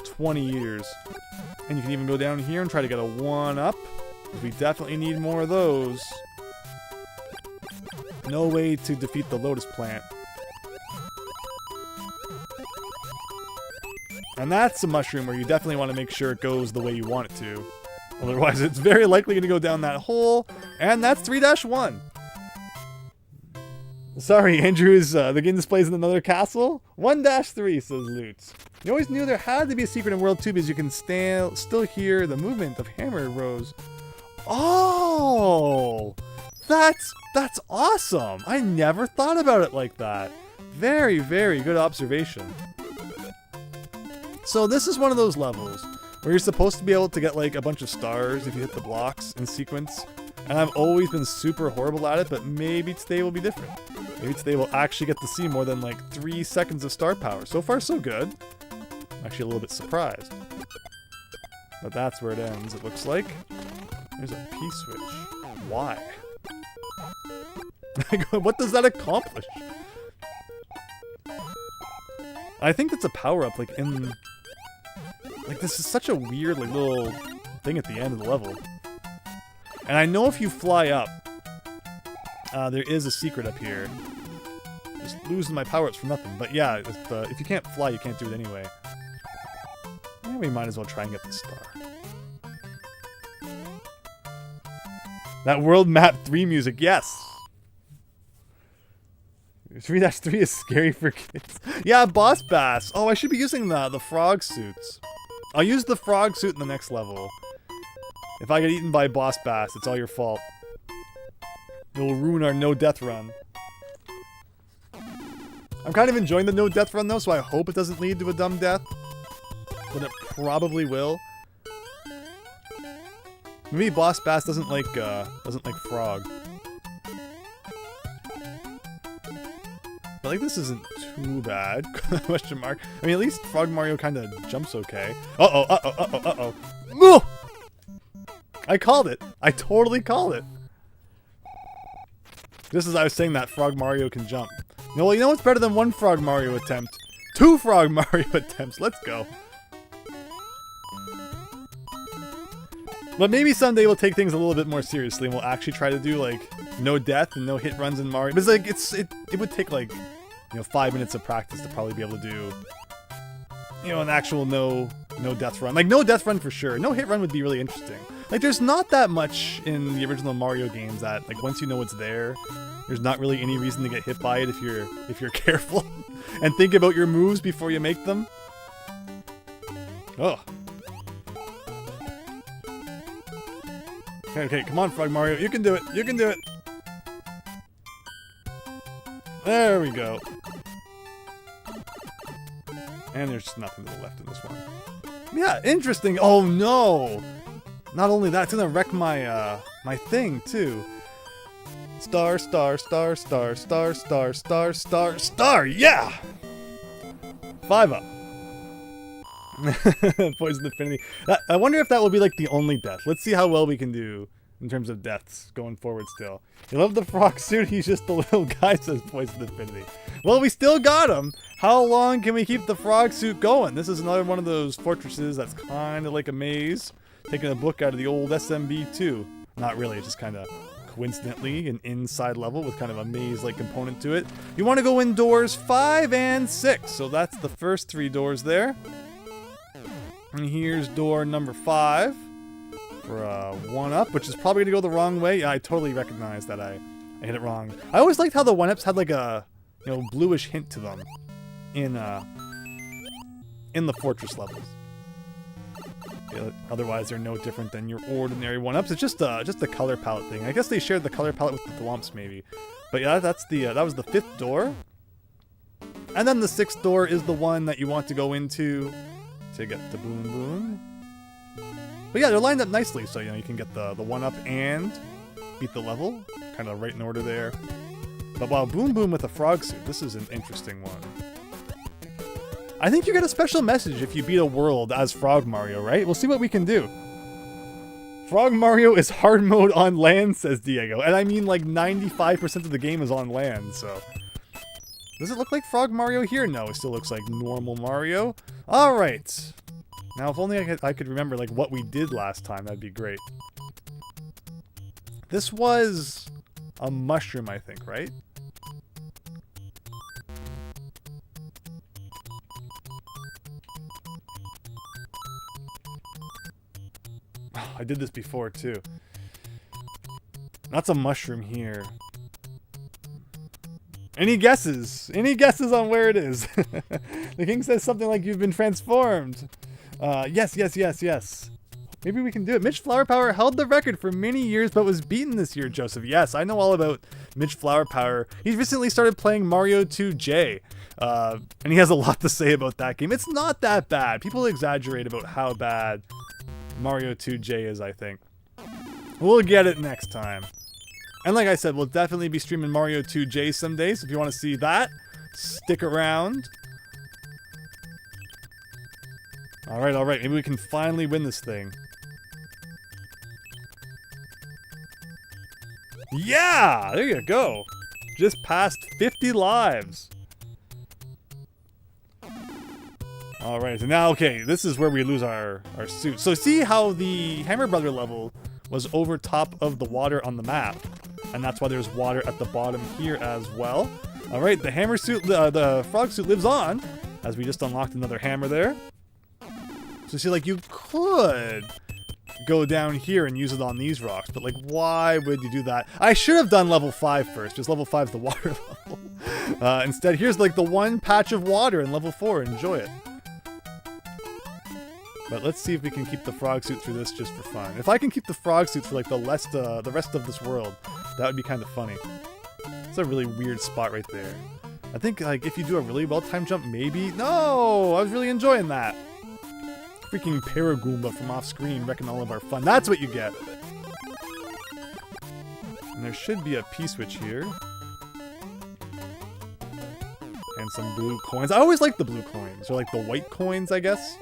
[SPEAKER 1] 20 years. And you can even go down here and try to get a 1-up. We definitely need more of those. No way to defeat the lotus plant. And that's a mushroom where you definitely want to make sure it goes the way you want it to. Otherwise, it's very likely going to go down that hole. And that's 3-1. Sorry, Andrews. The game displays in another castle. 1-3, says Lutz. You always knew there had to be a secret in World 2 because you can still hear the movement of hammer rows. Oh! That's awesome! I never thought about it like that. Very, very good observation. So this is one of those levels where you're supposed to be able to get like a bunch of stars if you hit the blocks in sequence. And I've always been super horrible at it, but maybe today will be different. Maybe today we'll actually get to see more than like 3 seconds of star power. So far, so good. I'm actually a little bit surprised. But that's where it ends, it looks like. There's a P-switch. Why? What does that accomplish? I think that's a power-up, like, in... Like, this is such a weird, like, little thing at the end of the level. And I know if you fly up, there is a secret up here. Just losing my power-ups for nothing. But yeah, if you can't fly, you can't do it anyway. Yeah, we might as well try and get the star. That World Map 3 music, yes! 3-3 is scary for kids. Yeah, boss bass. Oh, I should be using the frog suits. I'll use the frog suit in the next level. If I get eaten by boss bass, it's all your fault. It will ruin our no-death run. I'm kind of enjoying the no-death run though, so I hope it doesn't lead to a dumb death. But it probably will. Maybe boss bass doesn't like frog. But like this isn't too bad. Question mark. I mean, at least Frog Mario kind of jumps okay. Uh-oh. I called it. I totally called it. Just as I was saying that, Frog Mario can jump. No, you know what's better than 1 Frog Mario attempt? 2 Frog Mario attempts. Let's go. But maybe someday we'll take things a little bit more seriously and we'll actually try to do like no death and no hit runs in Mario. But it's like it would take like 5 minutes of practice to probably be able to do an actual no death run. Like no death run for sure. No hit run would be really interesting. Like there's not that much in the original Mario games that like once you know it's there, there's not really any reason to get hit by it if you're careful and think about your moves before you make them. Oh. Okay, come on, Frog Mario. You can do it. You can do it. There we go. And there's just nothing to the left in this one. Yeah, interesting. Oh, no. Not only that, it's going to wreck my my thing, too. Star, star, star, star, star, star, star, star, star. Yeah! 5-up. Poison Affinity. I wonder if that will be like the only death. Let's see how well we can do in terms of deaths going forward still. You love the frog suit, he's just a little guy, says Poison Affinity. Well, we still got him. How long can we keep the frog suit going? This is another one of those fortresses that's kind of like a maze. Taking a book out of the old SMB 2. Not really, it's just kind of coincidentally an inside level with kind of a maze-like component to it. You want to go in doors 5 and 6. So that's the first 3 doors there. And here's door number 5 for a 1-up, which is probably going to go the wrong way. Yeah, I totally recognize that I hit it wrong. I always liked how the 1-ups had like a bluish hint to them in the fortress levels. Yeah, otherwise, they're no different than your ordinary 1-ups. It's just a color palette thing. I guess they shared the color palette with the Thwomps, maybe. But yeah, that's that was the 5th door. And then the 6th door is the one that you want to go into to get the Boom Boom. But yeah, they're lined up nicely, so you can get the 1-up and beat the level. Kind of right in order there. But wow, Boom Boom with a frog suit. This is an interesting one. I think you get a special message if you beat a world as Frog Mario, right? We'll see what we can do. Frog Mario is hard mode on land, says Diego. And I mean like 95% of the game is on land, so... Does it look like Frog Mario here? No, it still looks like normal Mario. Alright. Now, if only I could remember like what we did last time, that'd be great. This was a mushroom, I think, right? Oh, I did this before, too. That's a mushroom here. Any guesses? Any guesses on where it is? The king says something like you've been transformed. Yes. Maybe we can do it. Mitch Flower Power held the record for many years but was beaten this year, Joseph. Yes, I know all about Mitch Flower Power. He's recently started playing Mario 2J. And he has a lot to say about that game. It's not that bad. People exaggerate about how bad Mario 2J is, I think. We'll get it next time. And like I said, we'll definitely be streaming Mario 2J someday, so if you want to see that, stick around. Alright, maybe we can finally win this thing. Yeah! There you go! Just passed 50 lives. Alright, so now, okay, this is where we lose our suit. So see how the Hammer Brother level was over top of the water on the map? And that's why there's water at the bottom here as well. Alright, the hammer suit, the frog suit lives on, as we just unlocked another hammer there. So see, like, you could go down here and use it on these rocks, but like, why would you do that? I should have done level 5 first, because level 5 is the water level. Instead, here's like the one patch of water in level 4, enjoy it. But let's see if we can keep the frog suit through this just for fun. If I can keep the frog suit for like the rest of this world, that would be kind of funny. It's a really weird spot right there. I think like if you do a really well-timed jump, maybe... No! I was really enjoying that. Freaking Paragoomba from off-screen wrecking all of our fun. That's what you get! And there should be a P-switch here. And some blue coins. I always like the blue coins, or like the white coins, I guess.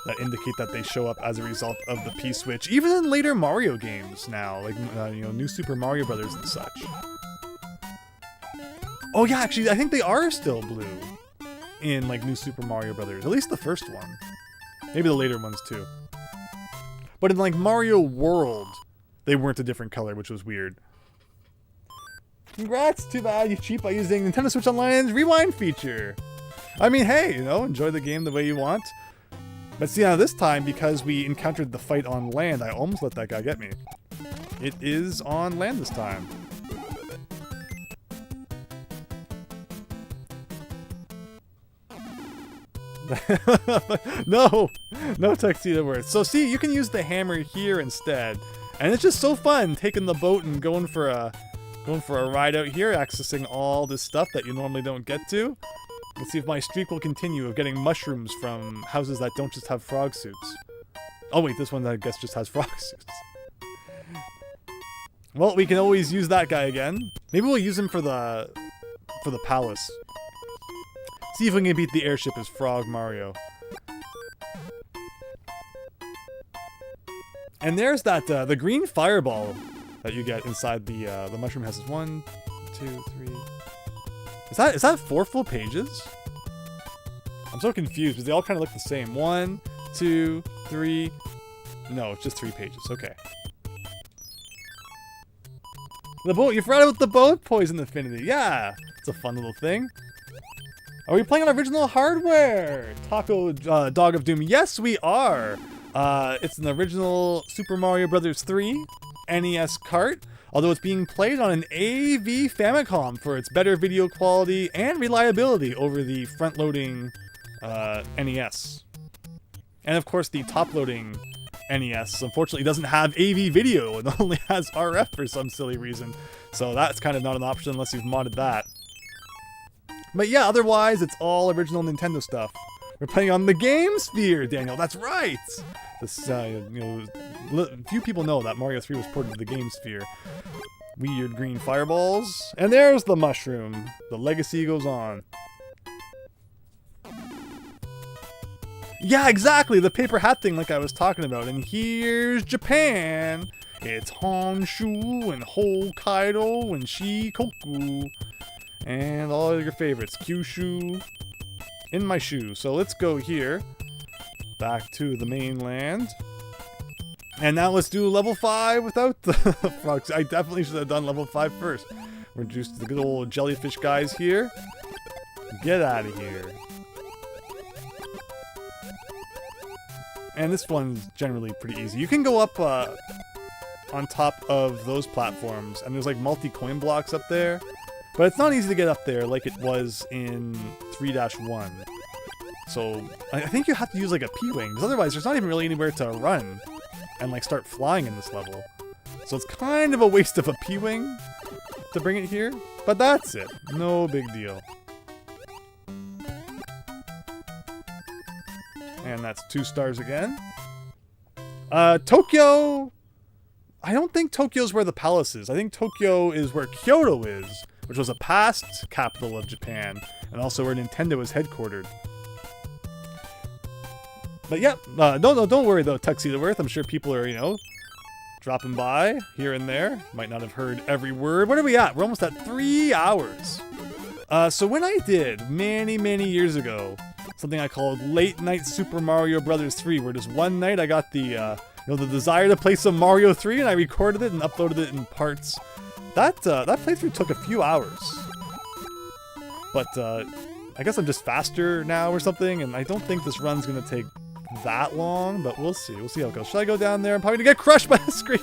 [SPEAKER 1] That indicate that they show up as a result of the P-switch, even in later Mario games now, like you know, New Super Mario Brothers and such. Oh yeah, actually, I think they are still blue in like New Super Mario Brothers, at least the first one. Maybe the later ones too. But in like Mario World, they weren't a different color, which was weird. Congrats! Too bad you cheat by using Nintendo Switch Online's rewind feature. I mean, hey, you know, enjoy the game the way you want. But see, now this time, because we encountered the fight on land, I almost let that guy get me. It is on land this time. No tuxedo words. So see, you can use the hammer here instead, and it's just so fun taking the boat and going for a ride out here, accessing all this stuff that you normally don't get to. Let's see if my streak will continue of getting mushrooms from houses that don't just have frog suits. Oh wait, this one I guess just has frog suits. Well, we can always use that guy again. Maybe we'll use him for the palace. See if we can beat the airship as Frog Mario. And there's that the green fireball that you get inside the mushroom has 1, 2, 3. Is that 4 full pages? I'm so confused because they all kind of look the same. 1, 2, 3. No, it's just 3 pages. Okay. The boat. You forgot about the boat poison affinity. Yeah, it's a fun little thing. Are we playing on original hardware? Taco Dog of Doom. Yes, we are. It's an original Super Mario Bros. 3 NES cart. Although it's being played on an AV Famicom for its better video quality and reliability over the front-loading NES. And of course the top-loading NES unfortunately doesn't have AV video and only has RF for some silly reason. So that's kind of not an option unless you've modded that. But yeah, otherwise it's all original Nintendo stuff. We're playing on the Game Sphere, Daniel. That's right. This, few people know that Mario 3 was ported to the Game Sphere. Weird green fireballs. And there's the mushroom. The legacy goes on. Yeah, exactly. The paper hat thing like I was talking about. And here's Japan. It's Honshu and Hokkaido and Shikoku. And all your favorites. Kyushu. In my shoe. So let's go here. Back to the mainland. And now let's do level 5 without the frogs. I definitely should have done level 5 first. We're just the good old jellyfish guys here. Get out of here. And this one's generally pretty easy. You can go up on top of those platforms, and there's like multi-coin blocks up there. But it's not easy to get up there like it was in 3-1. So I think you have to use like a P-Wing, because otherwise there's not even really anywhere to run and like start flying in this level. So it's kind of a waste of a P-Wing to bring it here, but that's it. No big deal. And that's 2 stars again. Tokyo! I don't think Tokyo's where the palace is. I think Tokyo is where Kyoto is, which was a past capital of Japan, and also where Nintendo is headquartered. But yeah, don't worry though, Tuxedo Earth. I'm sure people are, dropping by here and there. Might not have heard every word. What are we at? We're almost at 3 hours. So when I did, many, many years ago, something I called Late Night Super Mario Brothers 3, where just one night I got the desire to play some Mario 3, and I recorded it and uploaded it in parts. That playthrough took a few hours. But I guess I'm just faster now or something, and I don't think this run's gonna take that long, but we'll see. We'll see how it goes. Should I go down there? I'm probably gonna get crushed by the screen.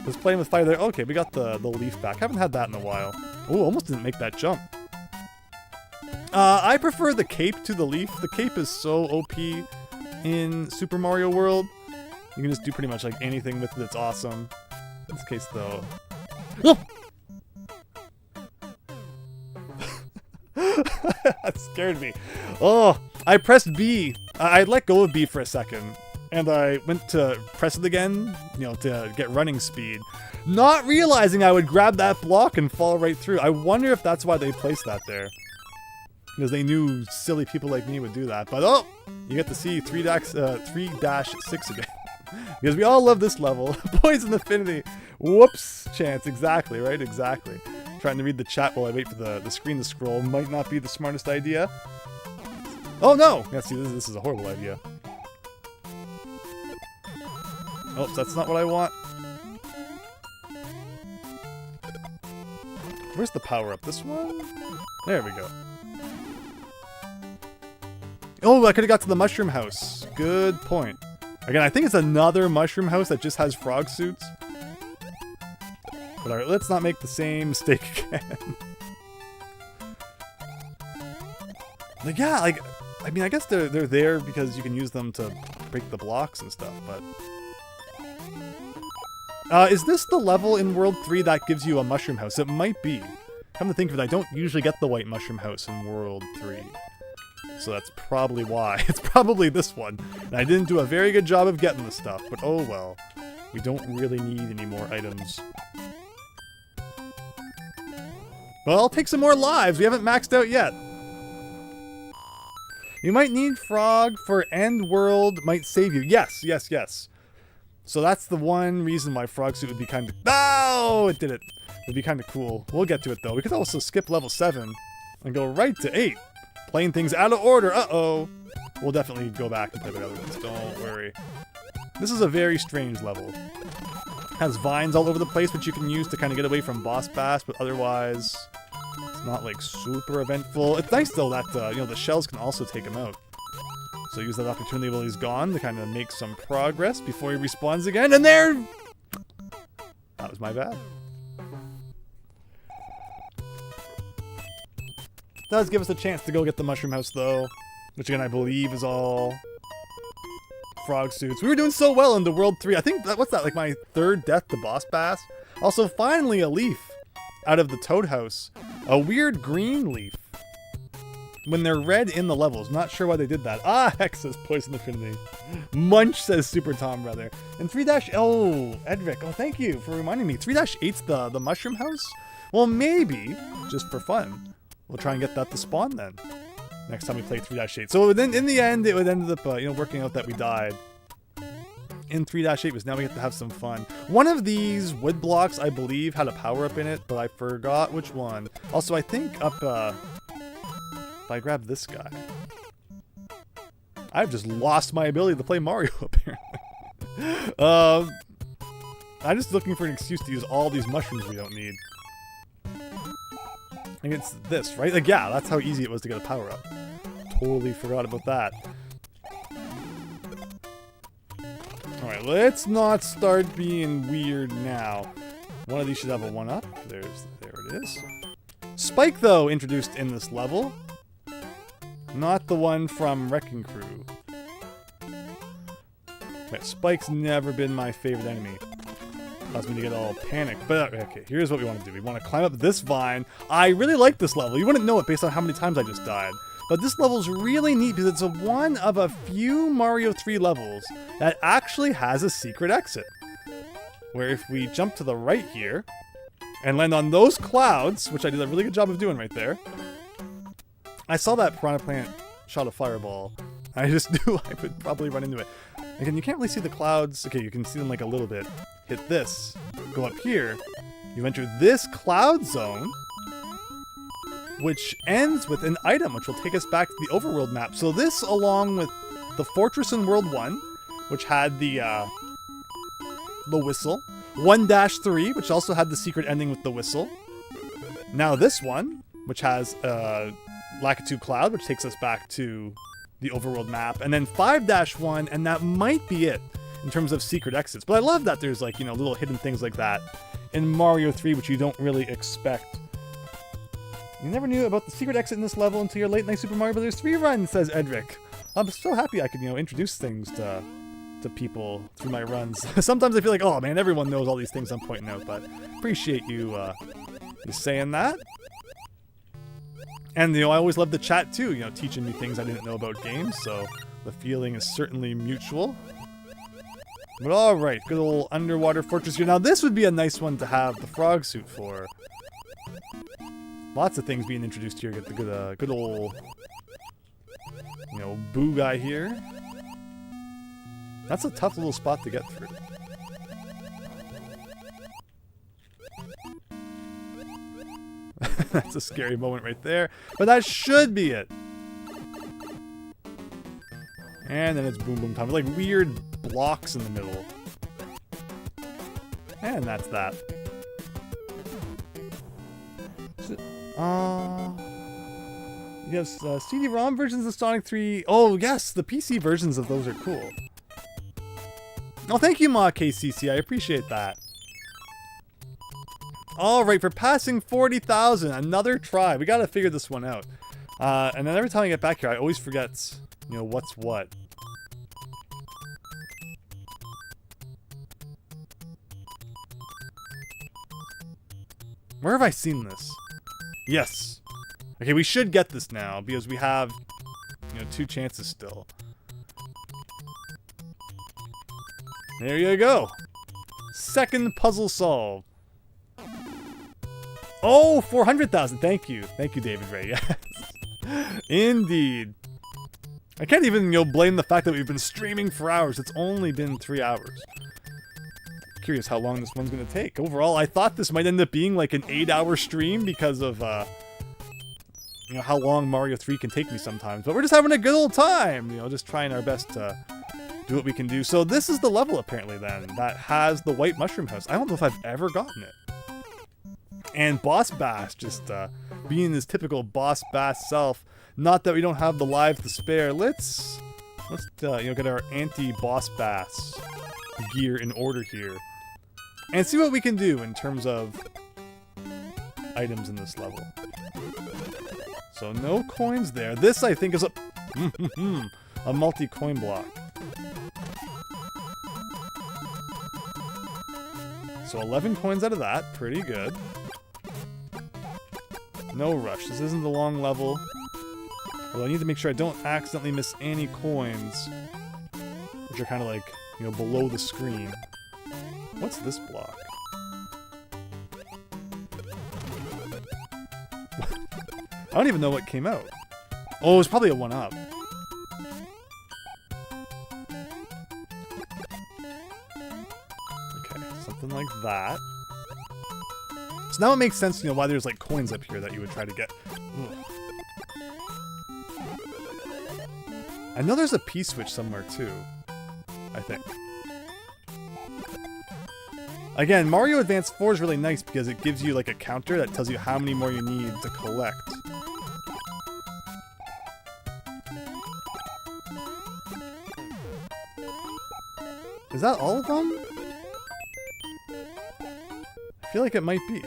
[SPEAKER 1] Was playing with fire there. Okay, we got the leaf back. Haven't had that in a while. Oh, almost didn't make that jump. I prefer the cape to the leaf. The cape is so OP in Super Mario World. You can just do pretty much like anything with it. It's awesome. In this case, though. That scared me. Oh, I pressed B. I let go of B for a second, and I went to press it again, to get running speed, not realizing I would grab that block and fall right through. I wonder if that's why they placed that there, because they knew silly people like me would do that. But oh, you get to see 3-6 again, because we all love this level. Poison Affinity. Whoops, chance. Exactly, right? Exactly. Trying to read the chat while I wait for the screen to scroll might not be the smartest idea. Oh no! Yeah, see, this is a horrible idea. Oh, that's not what I want. Where's the power-up? This one? There we go. Oh, I could have got to the mushroom house. Good point. Again, I think it's another mushroom house that just has frog suits. But alright, let's not make the same mistake again. I guess they're there because you can use them to break the blocks and stuff, but... is this the level in World 3 that gives you a mushroom house? It might be. Come to think of it, I don't usually get the white mushroom house in World 3. So that's probably why. It's probably this one. And I didn't do a very good job of getting the stuff, but oh well. We don't really need any more items. Well, I'll take some more lives. We haven't maxed out yet. You might need frog for end world might save you. Yes, yes, yes. So that's the one reason why frog suit would be kind of... Oh, it did it. It'd be kind of cool. We'll get to it though. We could also skip level 7 and go right to 8. Playing things out of order. Uh-oh. We'll definitely go back and play the other ones. Don't worry. This is a very strange level. Has vines all over the place, which you can use to kind of get away from boss bash, but otherwise... it's not like super eventful. It's nice though that the shells can also take him out. So use that opportunity while he's gone to kind of make some progress before he respawns again. And there, that was my bad. Does give us a chance to go get the mushroom house though, which again I believe is all frog suits. We were doing so well in the World 3. I think what's that, like my 3rd death to boss bass. Also, finally a leaf out of the Toad House. A weird green leaf. when they're red in the levels. Not sure why they did that. Ah, Hex says Poison Affinity. Munch says Super Tom Brother. And 3 oh, Edric, oh, thank you for reminding me. 3-8's the mushroom house? Well, maybe, just for fun, we'll try and get that to spawn then. Next time we play 3-8. So then, in the end, it would end up, working out that we died in 3-8, because now we get to have some fun. One of these wood blocks, I believe, had a power-up in it, but I forgot which one. Also, I think up, if I grab this guy, I've just lost my ability to play Mario, apparently. I'm just looking for an excuse to use all these mushrooms we don't need. And it's this, right? Like, yeah, that's how easy it was to get a power-up. Totally forgot about that. Alright, let's not start being weird now. One of these should have a 1-up. There it is. Spike, though, introduced in this level. Not the one from Wrecking Crew. Wait, Spike's never been my favorite enemy. Caused me to get all panicked. But, okay, here's what we want to do. We want to climb up this vine. I really like this level. You wouldn't know it based on how many times I just died. But this level's really neat because it's one of a few Mario 3 levels that actually has a secret exit. Where if we jump to the right here and land on those clouds, which I did a really good job of doing right there. I saw that Piranha Plant shot a fireball. I just knew I would probably run into it. Again, you can't really see the clouds. Okay, you can see them like a little bit. Hit this. Go up here. You enter this cloud zone, which ends with an item, which will take us back to the overworld map. So this, along with the fortress in World 1, which had the whistle. 1-3, which also had the secret ending with the whistle. Now this one, which has Lakitu Cloud, which takes us back to the overworld map. And then 5-1, and that might be it in terms of secret exits. But I love that there's, like, little hidden things like that in Mario 3, which you don't really expect. You never knew about the secret exit in this level until your late night Super Mario Bros. 3 run, says Edric. I'm so happy I could, introduce things to people through my runs. Sometimes I feel like, oh man, everyone knows all these things I'm pointing out, but appreciate you saying that. And, I always love the chat too, teaching me things I didn't know about games, so the feeling is certainly mutual. But alright, good old underwater fortress here. Now this would be a nice one to have the frog suit for. Lots of things being introduced here. Get the good old, boo guy here. That's a tough little spot to get through. That's a scary moment right there. But that should be it. And then it's boom boom time. Like weird blocks in the middle. And that's that. Yes, CD-ROM versions of Sonic 3. Oh, yes, the PC versions of those are cool. Oh, thank you, Ma KCC. I appreciate that. Alright, for passing 40,000, another try. We gotta figure this one out. And then every time I get back here, I always forget, what's what. Where have I seen this? Yes. Okay, we should get this now, because we have, 2 chances still. There you go. Second puzzle solved. Oh, 400,000. Thank you. Thank you, David Ray. Yes. Indeed. I can't even, blame the fact that we've been streaming for hours. It's only been 3 hours. Curious how long this one's going to take. Overall, I thought this might end up being like an 8-hour stream because of, how long Mario 3 can take me sometimes. But we're just having a good old time. Just trying our best to do what we can do. So this is the level, apparently, then, that has the white mushroom house. I don't know if I've ever gotten it. And Boss Bass just being his typical Boss Bass self. Not that we don't have the lives to spare. Let's get our anti-Boss Bass gear in order here. And see what we can do in terms of items in this level. So no coins there. This, I think, is a multi-coin block. So 11 coins out of that. Pretty good. No rush. This isn't the long level. Well, I need to make sure I don't accidentally miss any coins, which are kind of like, you know, below the screen. What's this block? I don't even know what came out. Oh, it was probably a 1-up. Okay, something like that. So now it makes sense, you know, why there's like coins up here that you would try to get. Ugh. I know there's a P-switch somewhere too, I think. Again, Mario Advance 4 is really nice because it gives you like a counter that tells you how many more you need to collect. Is that all of them? I feel like it might be.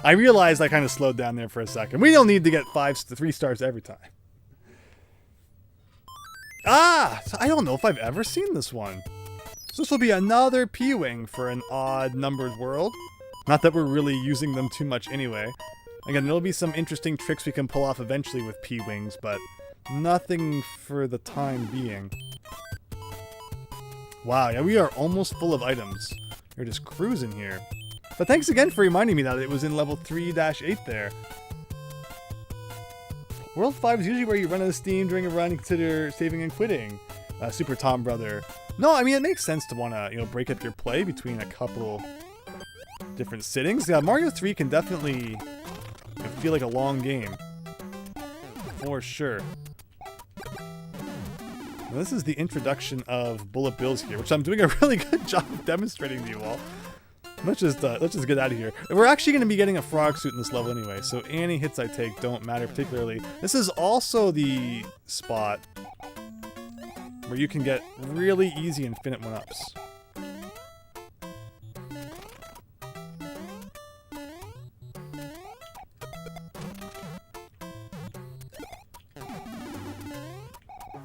[SPEAKER 1] I realized I kind of slowed down there for a second. We don't need to get 3 stars every time. Ah! So I don't know if I've ever seen this one. So this will be another P-Wing for an odd numbered world. Not that we're really using them too much anyway. Again, there'll be some interesting tricks we can pull off eventually with P-Wings, but nothing for the time being. Wow, yeah, we are almost full of items. We're just cruising here. But thanks again for reminding me that it was in level 3-8 there. World 5 is usually where you run out of steam during a run and consider saving and quitting. Super Tom Brother. No, I mean, it makes sense to want to, you know, break up your play between a couple different sittings. Yeah, Mario 3 can definitely feel like a long game. For sure. Now, this is the introduction of Bullet Bills here, which I'm doing a really good job of demonstrating to you all. Let's just get out of here. We're actually going to be getting a frog suit in this level anyway, so any hits I take don't matter particularly. This is also the spot where you can get really easy infinite 1-ups.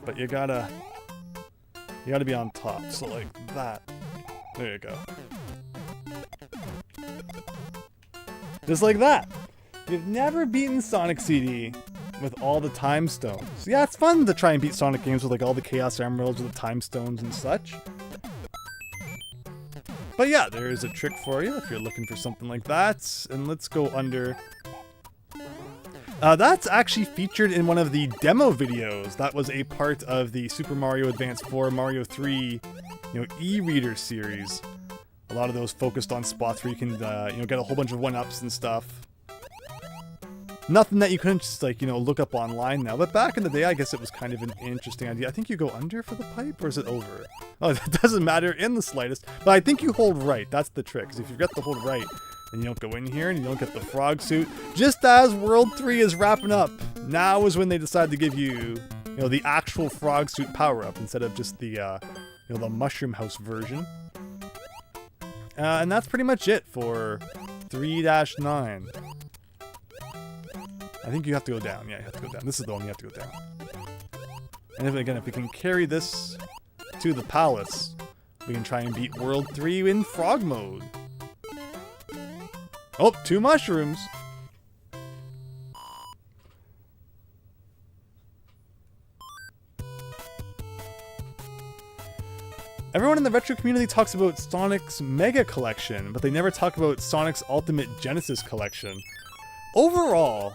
[SPEAKER 1] But you gotta be on top, so like that. There you go. Just like that. You've never beaten Sonic CD with all the time stones. Yeah, it's fun to try and beat Sonic games with like all the Chaos Emeralds with the time stones and such. But yeah, there is a trick for you if you're looking for something like that. And let's go under. That's actually featured in one of the demo videos. That was a part of the Super Mario Advance 4, Mario 3, you know, e-reader series. A lot of those focused on spots where you can, you know, get a whole bunch of 1-ups and stuff. Nothing that you couldn't just, like, you know, look up online now. But back in the day, I guess it was kind of an interesting idea. I think you go under for the pipe, or is it over? Oh, that doesn't matter in the slightest. But I think you hold right. That's the trick. Because if you get to hold right, then you don't go in here and you don't get the frog suit. Just as World 3 is wrapping up, now is when they decide to give you, you know, the actual frog suit power-up instead of just the, you know, the Mushroom House version. And that's pretty much it for 3-9. I think you have to go down. Yeah, you have to go down. This is the one you have to go down. And if we can carry this to the palace, we can try and beat World 3 in frog mode. Oh, 2 mushrooms. Everyone in the retro community talks about Sonic's Mega Collection, but they never talk about Sonic's Ultimate Genesis Collection. Overall,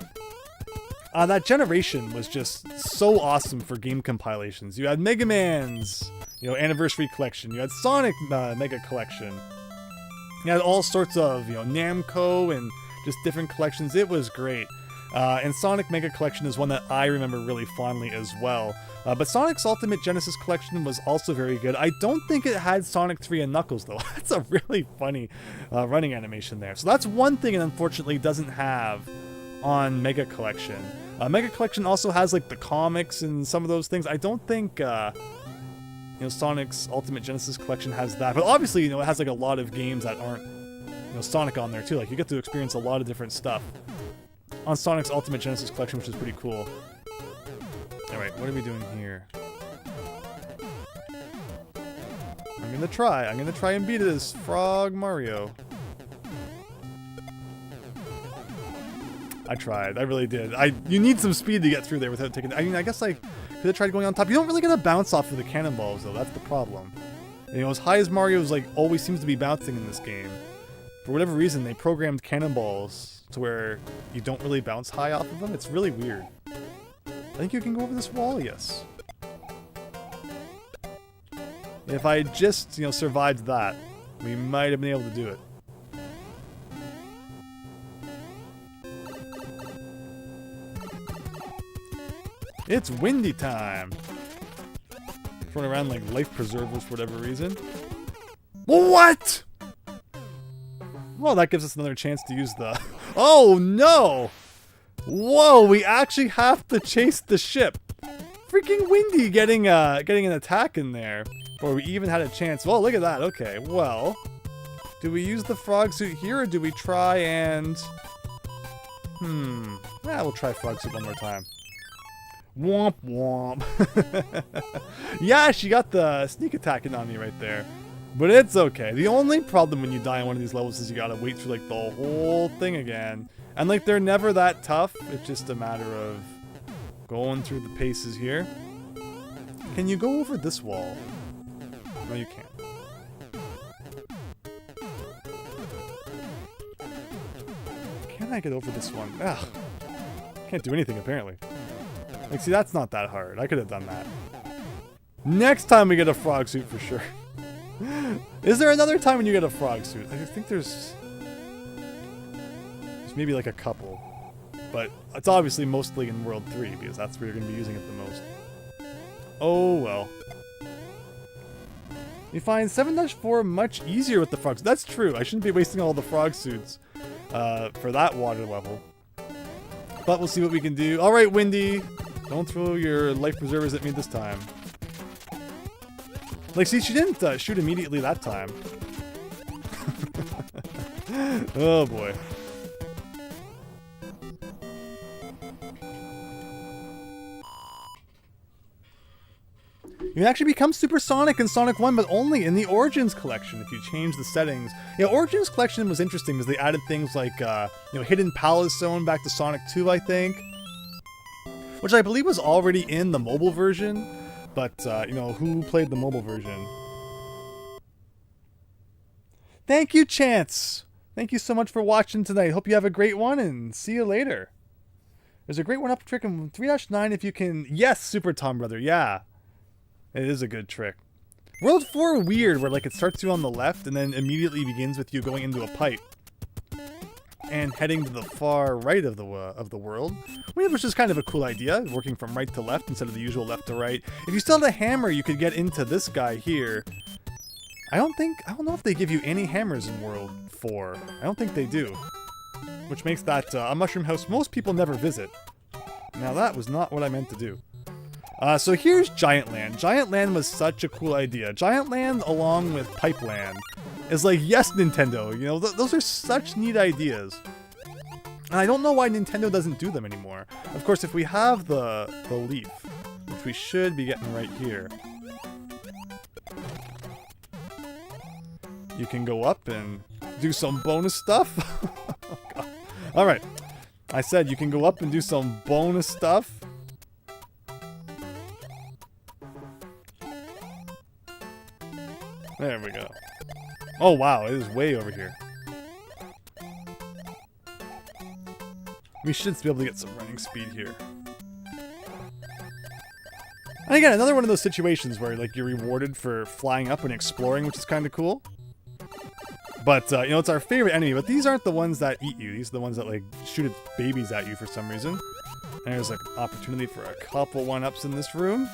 [SPEAKER 1] that generation was just so awesome for game compilations. You had Mega Man's, you know, Anniversary Collection. You had Sonic Mega Collection. You had all sorts of, you know, Namco and just different collections. It was great. And Sonic Mega Collection is one that I remember really fondly as well. But Sonic's Ultimate Genesis Collection was also very good. I don't think it had Sonic 3 and Knuckles, though. That's a really funny running animation there. So that's one thing it unfortunately doesn't have on Mega Collection. Mega Collection also has, like, the comics and some of those things. I don't think, you know, Sonic's Ultimate Genesis Collection has that. But obviously, you know, it has, like, a lot of games that aren't, you know, Sonic on there, too. Like, you get to experience a lot of different stuff on Sonic's Ultimate Genesis Collection, which is pretty cool. Alright, what are we doing here? I'm I'm gonna try. I'm gonna try and beat this Frog Mario. I tried. I really did. You need some speed to get through there without taking... I mean, I guess I could have tried going on top. You don't really get a bounce off of the cannonballs, though. That's the problem. And, you know, as high as Mario's, like, always seems to be bouncing in this game, for whatever reason, they programmed cannonballs to where you don't really bounce high off of them. It's really weird. I think you can go over this wall, yes. If I had just, you know, survived that, we might have been able to do it. It's windy time! Throwing around like life preservers for whatever reason. What?! Well, that gives us another chance to use the... Oh no! Whoa, we actually have to chase the ship. Freaking windy getting an attack in there. Or we even had a chance. Well, look at that. Okay, well. Do we use the frog suit here or do we try and... Yeah, we'll try frog suit one more time. Womp womp. Yeah, she got the sneak attacking on me right there. But it's okay. The only problem when you die on one of these levels is you gotta wait through like the whole thing again. And like they're never that tough. It's just a matter of going through the paces here. Can you go over this wall? No, you can't. Can I get over this one? Ugh. Can't do anything apparently. Like, see, that's not that hard. I could have done that. Next time we get a frog suit for sure. Is there another time when you get a frog suit? I think there's maybe like a couple. But it's obviously mostly in World 3 because that's where you're going to be using it the most. Oh well. You find 7-4 much easier with the frogs. That's true. I shouldn't be wasting all the frog suits for that water level. But we'll see what we can do. Alright, Windy. Don't throw your life preservers at me this time. Like, see, she didn't shoot immediately that time. Oh, boy. You can actually become supersonic in Sonic 1, but only in the Origins collection if you change the settings. Yeah, Origins collection was interesting because they added things like, you know, Hidden Palace Zone back to Sonic 2, I think. Which I believe was already in the mobile version. But, you know, who played the mobile version? Thank you, Chance! Thank you so much for watching tonight. Hope you have a great one, and see you later. There's a great one-up trick in 3-9 if you can... Yes, Super Tom Brother, yeah. It is a good trick. World 4 weird, where like it starts you on the left, and then immediately begins with you going into a pipe. And heading to the far right of the world, which is kind of a cool idea, working from right to left instead of the usual left to right. If you still had a hammer, you could get into this guy here. I don't know if they give you any hammers in World 4. I don't think they do. Which makes that a mushroom house most people never visit. Now that was not what I meant to do. So here's Giant Land. Giant Land was such a cool idea. Giant Land along with Pipe Land is like, yes, Nintendo, you know, those are such neat ideas. And I don't know why Nintendo doesn't do them anymore. Of course, if we have the leaf, which we should be getting right here, you can go up and do some bonus stuff. Oh, God. All right, I said you can go up and do some bonus stuff. There we go. Oh wow, it is way over here. We should be able to get some running speed here. And again, another one of those situations where like you're rewarded for flying up and exploring, which is kind of cool. But, you know, it's our favorite enemy, but these aren't the ones that eat you. These are the ones that, like, shoot babies at you for some reason. And there's, like, an opportunity for a couple one-ups in this room.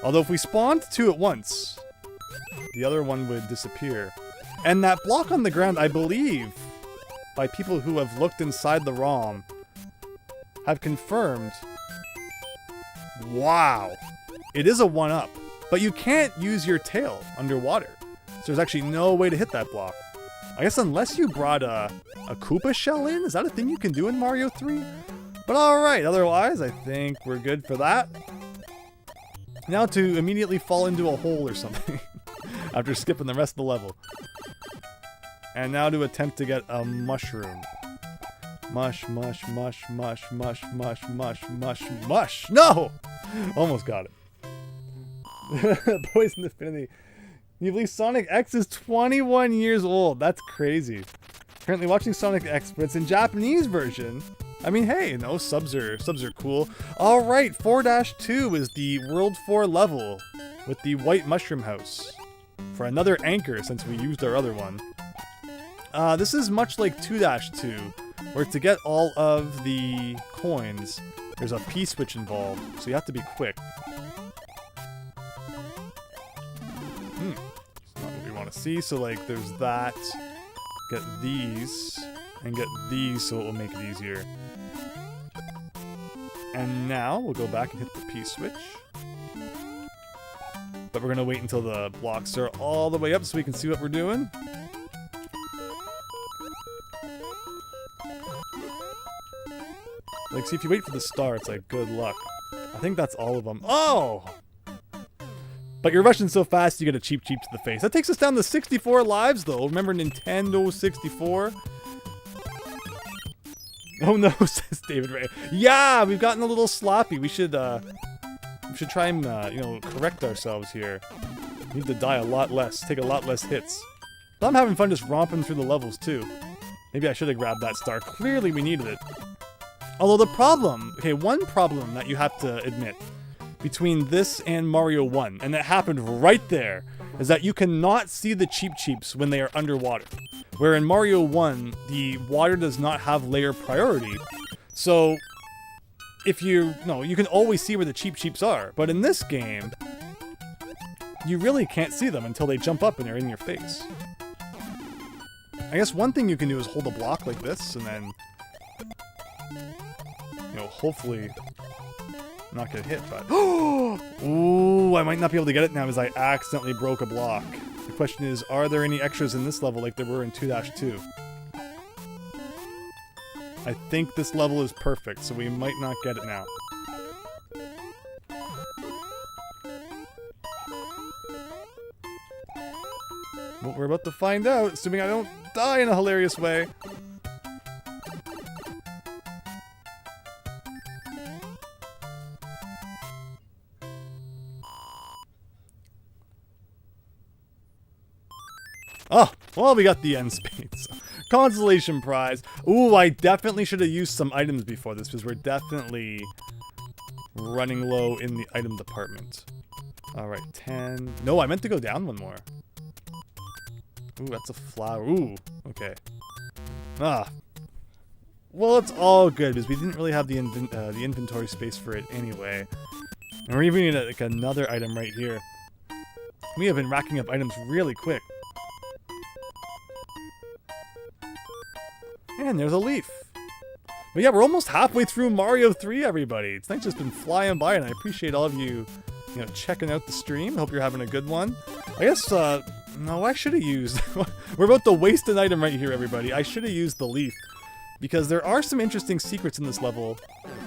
[SPEAKER 1] Although if we spawned two at once, the other one would disappear. And that block on the ground, I believe, by people who have looked inside the ROM, have confirmed... Wow! It is a one-up, but you can't use your tail underwater. So there's actually no way to hit that block. I guess unless you brought a Koopa shell in? Is that a thing you can do in Mario 3? But alright, otherwise I think we're good for that. Now to immediately fall into a hole or something. after skipping the rest of the level. And now to attempt to get a mushroom. Mush, mush, mush, mush, mush, mush, mush, mush, mush. No! Almost got it. Poison Affinity. You believe Sonic X is 21 years old. That's crazy. Currently watching Sonic X, but it's in Japanese version. I mean, hey, no, subs are cool. All right, 4-2 is the World 4 level with the White Mushroom House. For another anchor, since we used our other one. This is much like 2-2, where to get all of the coins, there's a P-switch involved, so you have to be quick. It's not what we want to see, so like there's that. Get these, and get these so it will make it easier. And now we'll go back and hit the P-switch. But we're going to wait until the blocks are all the way up so we can see what we're doing. Like, see, if you wait for the star, it's like, good luck. I think that's all of them. Oh! But you're rushing so fast, you get a cheap to the face. That takes us down to 64 lives, though. Remember Nintendo 64? Oh no, says David Ray. Yeah, we've gotten a little sloppy. We should try and, you know, correct ourselves here. We need to die a lot less, take a lot less hits. But I'm having fun just romping through the levels, too. Maybe I should have grabbed that star. Clearly we needed it. Although the problem, okay, one problem that you have to admit between this and Mario 1, and that happened right there, is that you cannot see the Cheeps when they are underwater. Where in Mario 1, the water does not have layer priority. So, if you can always see where the Cheeps are. But in this game, you really can't see them until they jump up and they're in your face. I guess one thing you can do is hold a block like this, and then, you know, hopefully not get hit, but... Ooh, I might not be able to get it now as I accidentally broke a block. The question is, are there any extras in this level like there were in 2-2? I think this level is perfect, so we might not get it now. Well, we're about to find out, assuming I don't die in a hilarious way. Oh, well, we got the end spades. Consolation prize. Ooh, I definitely should have used some items before this, because we're definitely running low in the item department. Alright, 10. No, I meant to go down one more. Ooh, that's a flower. Ooh, okay. Ah. Well, it's all good, because we didn't really have the inventory space for it anyway. And we're even gonna like another item right here. We have been racking up items really quick. And there's a leaf. But yeah, we're almost halfway through Mario 3, everybody. Tonight's just been flying by, and I appreciate all of you, checking out the stream. Hope you're having a good one. I guess, no, I should have used... We're about to waste an item right here, everybody. I should have used the leaf. Because there are some interesting secrets in this level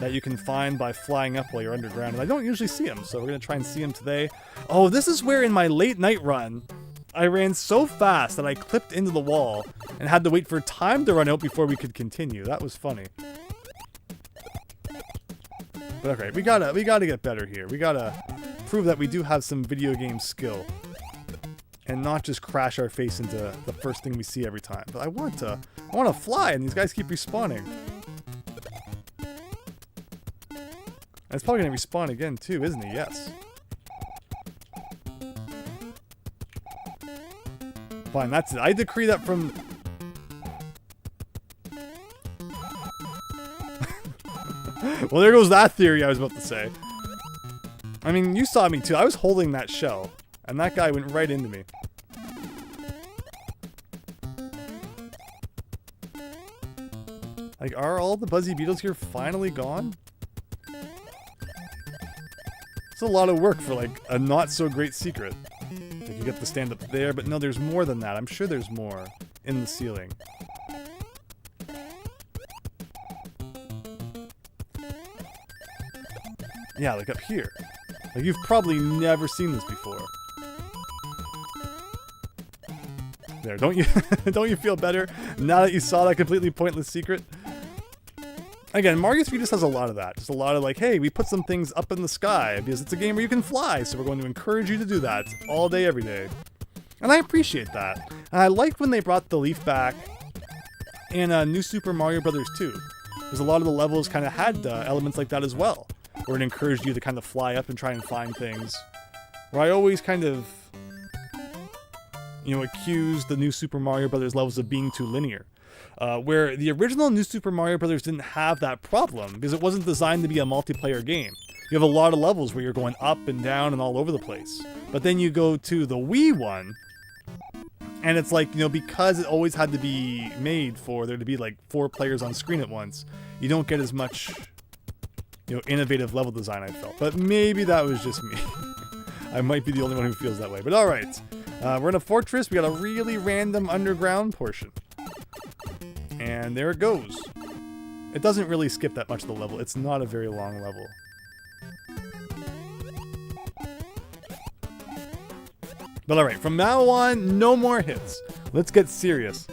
[SPEAKER 1] that you can find by flying up while you're underground. And I don't usually see them, so we're going to try and see them today. Oh, this is where in my late night run, I ran so fast that I clipped into the wall and had to wait for time to run out before we could continue. That was funny. But okay, we gotta get better here. We gotta prove that we do have some video game skill. And not just crash our face into the first thing we see every time. But I want to fly, and these guys keep respawning. And it's probably gonna respawn again too, isn't he? Yes. Fine, that's it. I decree that from... Well, there goes that theory I was about to say. I mean, you saw me too. I was holding that shell, and that guy went right into me. Like, are all the Buzzy Beetles here finally gone? It's a lot of work for, like, a not-so-great secret. Like, you get to stand up there, but no, there's more than that. I'm sure there's more in the ceiling. Yeah, like up here. Like, you've probably never seen this before. There, don't you don't you feel better now that you saw that completely pointless secret? Again, Mario 3 just has a lot of that. Just a lot of like, hey, we put some things up in the sky because it's a game where you can fly, so we're going to encourage you to do that all day, every day. And I appreciate that. And I liked when they brought the leaf back in New Super Mario Bros. 2. Because a lot of the levels kind of had elements like that as well, where it encouraged you to kind of fly up and try and find things. Where I always kind of, you know, accused the New Super Mario Bros. Levels of being too linear. Where the original New Super Mario Bros. Didn't have that problem, because it wasn't designed to be a multiplayer game. You have a lot of levels where you're going up and down and all over the place. But then you go to the Wii one, and it's like, you know, because it always had to be made for there to be like 4 players on screen at once, you don't get as much, you know, innovative level design, I felt. But maybe that was just me. I might be the only one who feels that way. But alright, we're in a fortress. We got a really random underground portion. And there it goes. It doesn't really skip that much of the level. It's not a very long level. But alright, from now on, no more hits. Let's get serious.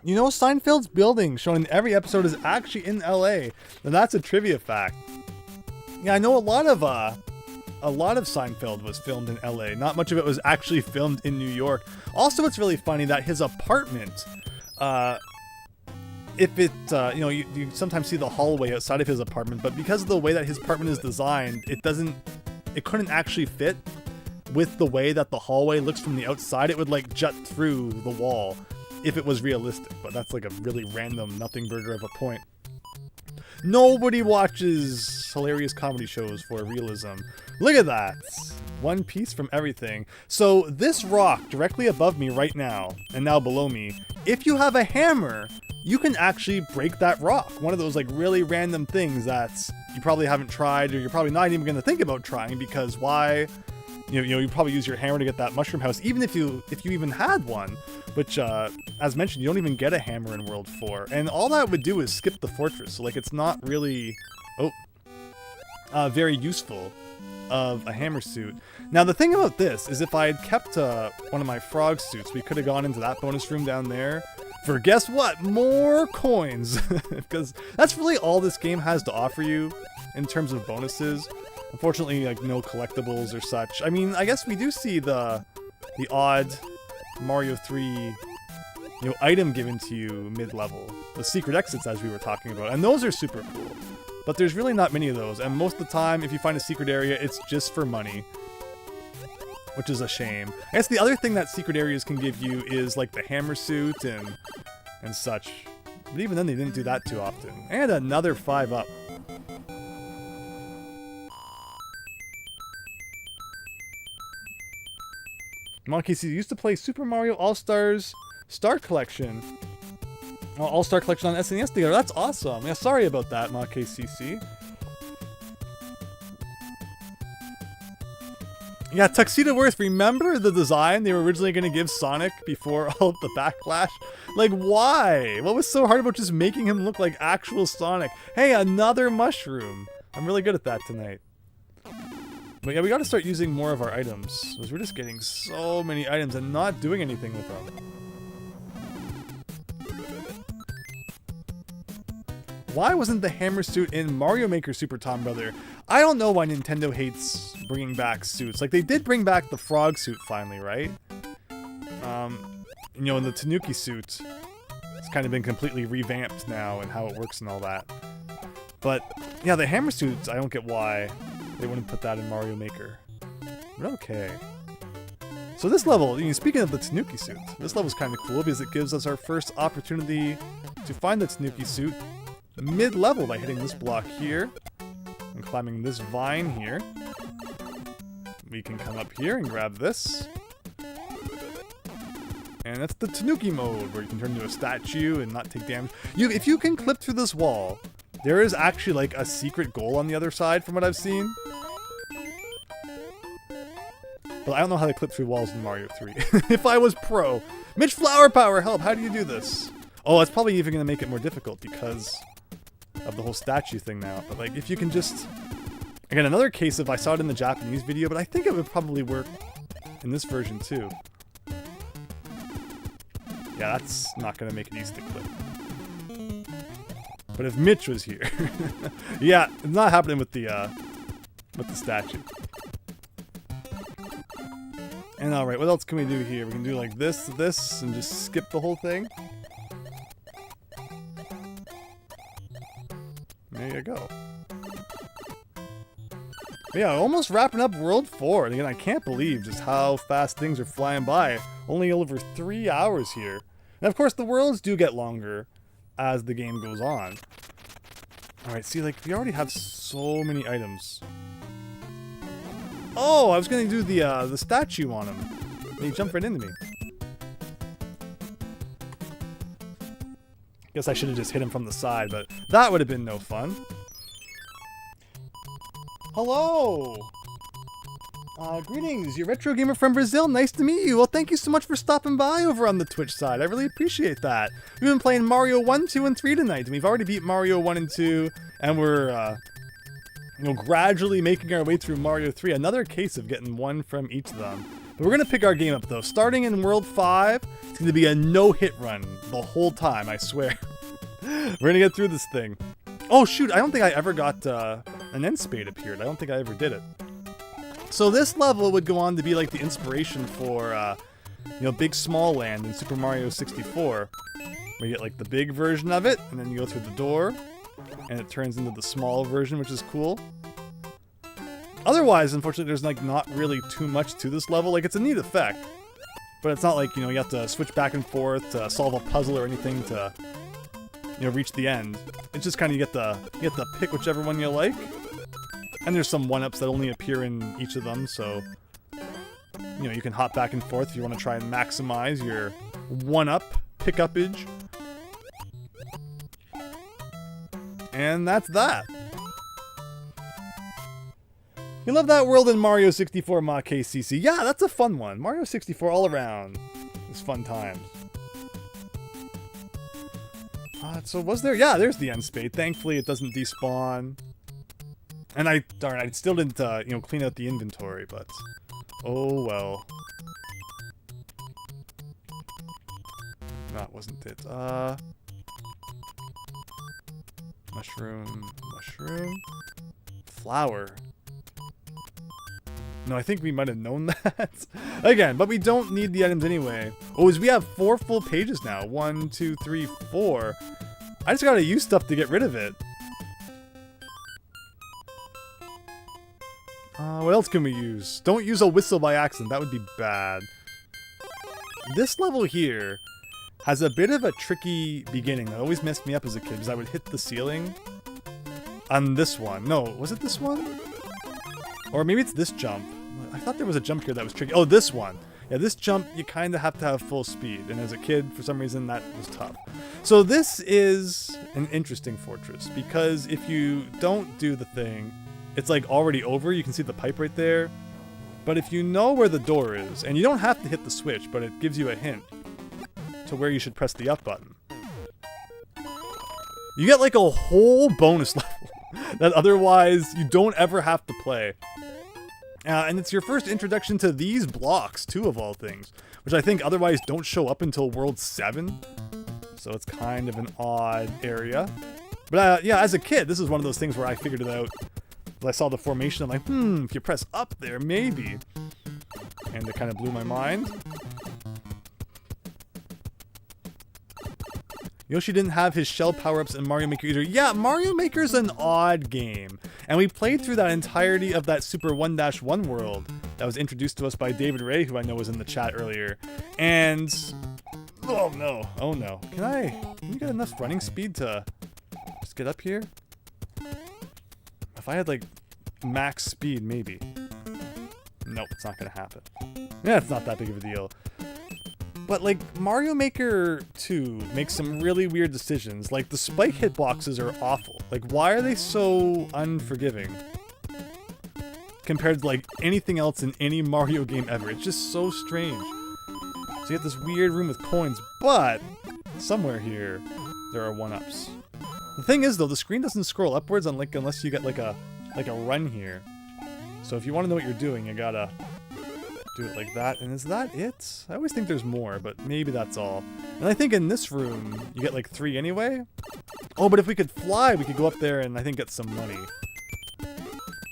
[SPEAKER 1] You know, Seinfeld's building shown in every episode is actually in LA. Now that's a trivia fact. Yeah, I know a lot of Seinfeld was filmed in LA. Not much of it was actually filmed in New York. Also, it's really funny that his apartment, if it, you know, you sometimes see the hallway outside of his apartment, but because of the way that his apartment is designed, it couldn't actually fit with the way that the hallway looks from the outside. It would like jut through the wall if it was realistic, but that's like a really random nothing burger of a point. Nobody watches hilarious comedy shows for realism. Look at that. One piece from everything. So this rock directly above me right now, and now below me, if you have a hammer, you can actually break that rock. One of those like really random things that you probably haven't tried, or you're probably not even going to think about trying, because why? You know, you probably use your hammer to get that mushroom house, even if you even had one, which, as mentioned, you don't even get a hammer in World 4. And all that would do is skip the fortress, so like it's not really, very useful of a hammer suit. Now the thing about this is if I had kept one of my frog suits, we could have gone into that bonus room down there for, guess what, more coins, because that's really all this game has to offer you in terms of bonuses. Unfortunately, like no collectibles or such. I mean, I guess we do see the odd Mario 3, you know, item given to you mid-level, the secret exits as we were talking about, and those are super cool. But there's really not many of those, and most of the time, if you find a secret area, it's just for money, which is a shame. I guess the other thing that secret areas can give you is like the hammer suit and such. But even then, they didn't do that too often. And another 5 up. Monkey C used to play Super Mario All-Stars Star Collection. All-Star Collection on SNES together. That's awesome. Yeah, sorry about that, Monkey CC. Yeah, Tuxedo Worth, remember the design they were originally going to give Sonic before all of the backlash? Like, why? What was so hard about just making him look like actual Sonic? Hey, another mushroom. I'm really good at that tonight. But yeah, we gotta start using more of our items, because we're just getting so many items and not doing anything with them. Why wasn't the hammer suit in Mario Maker Super Tom Brother? I don't know why Nintendo hates bringing back suits. Like, they did bring back the frog suit finally, right? You know, and the Tanuki suit. It's kind of been completely revamped now and how it works and all that. But, yeah, the hammer suits, I don't get why they wouldn't put that in Mario Maker. But okay. So this level, you know, speaking of the Tanuki suit, this level's kind of cool because it gives us our first opportunity to find the Tanuki suit mid-level by hitting this block here and climbing this vine here. We can come up here and grab this. And that's the Tanuki mode, where you can turn into a statue and not take damage. If you can clip through this wall, there is actually like a secret goal on the other side from what I've seen. But I don't know how to clip through walls in Mario 3. If I was pro. Mitch Flower Power, help, how do you do this? Oh, it's probably even going to make it more difficult because of the whole statue thing now. But like, if you can just Again, another case of I saw it in the Japanese video, but I think it would probably work in this version too. Yeah, that's not gonna make it easy to clip. But if Mitch was here, yeah, it's not happening with the statue. And all right, what else can we do here? We can do like this, and just skip the whole thing. There you go. But yeah, almost wrapping up World 4. And again, I can't believe just how fast things are flying by. Only over 3 hours here. And of course, the worlds do get longer as the game goes on. Alright, see, like, we already have so many items. Oh, I was gonna do the statue on him. And he jumped right into me. Guess I should have just hit him from the side, but that would have been no fun. Hello! Greetings, you're Retro Gamer from Brazil. Nice to meet you. Well, thank you so much for stopping by over on the Twitch side. I really appreciate that. We've been playing Mario 1, 2, and 3 tonight, and we've already beat Mario 1 and 2, and we're, gradually making our way through Mario 3. Another case of getting one from each of them. But we're going to pick our game up, though. Starting in World 5, it's going to be a no-hit run the whole time, I swear. We're going to get through this thing. Oh, shoot, I don't think I ever got an end spade appeared. I don't think I ever did it. So this level would go on to be like the inspiration for, Big Small Land in Super Mario 64. Where you get like the big version of it, and then you go through the door, and it turns into the small version, which is cool. Otherwise, unfortunately, there's like not really too much to this level. Like, it's a neat effect, but it's not like, you have to switch back and forth to solve a puzzle or anything to, reach the end. It's just kind of you get to pick whichever one you like. And there's some 1-ups that only appear in each of them, so you can hop back and forth if you want to try and maximize your 1-up pick-upage. And that's that. You love that world in Mario 64, Ma KCC. Yeah, that's a fun one. Mario 64 all around. It's fun times. So was there? Yeah, there's the end spade. Thankfully, it doesn't despawn. And I still didn't, clean out the inventory, but oh well. That wasn't it. Mushroom, flower. No, I think we might have known that. Again, but we don't need the items anyway. Oh, we have 4 full pages now. 1, 2, 3, 4. I just gotta use stuff to get rid of it. What else can we use? Don't use a whistle by accident. That would be bad. This level here has a bit of a tricky beginning. That always messed me up as a kid because I would hit the ceiling on this one. No, was it this one? Or maybe it's this jump. I thought there was a jump here that was tricky. Oh, this one. Yeah, this jump, you kind of have to have full speed. And as a kid, for some reason, that was tough. So this is an interesting fortress because if you don't do the thing, it's like already over. You can see the pipe right there. But if you know where the door is, and you don't have to hit the switch, but it gives you a hint to where you should press the up button. You get like a whole bonus level that otherwise you don't ever have to play. And it's your first introduction to these blocks, too, of all things, which I think otherwise don't show up until World 7. So it's kind of an odd area. But yeah, as a kid, this is one of those things where I figured it out. I saw the formation, I'm like, if you press up there, maybe. And it kind of blew my mind. Yoshi didn't have his shell power-ups in Mario Maker either. Yeah, Mario Maker's an odd game. And we played through that entirety of that Super 1-1 world that was introduced to us by David Ray, who I know was in the chat earlier. And... oh no. Can you get enough running speed to just get up here? If I had, like, max speed, maybe. Nope, it's not gonna happen. Yeah, it's not that big of a deal. But, like, Mario Maker 2 makes some really weird decisions. Like, the spike hitboxes are awful. Like, why are they so unforgiving? Compared to, like, anything else in any Mario game ever. It's just so strange. So you get this weird room with coins, but somewhere here, there are 1-ups. The thing is, though, the screen doesn't scroll upwards unless you get, like, a like a run here. So if you want to know what you're doing, you gotta do it like that. And is that it? I always think there's more, but maybe that's all. And I think in this room, you get like 3 anyway. Oh, but if we could fly, we could go up there and I think get some money.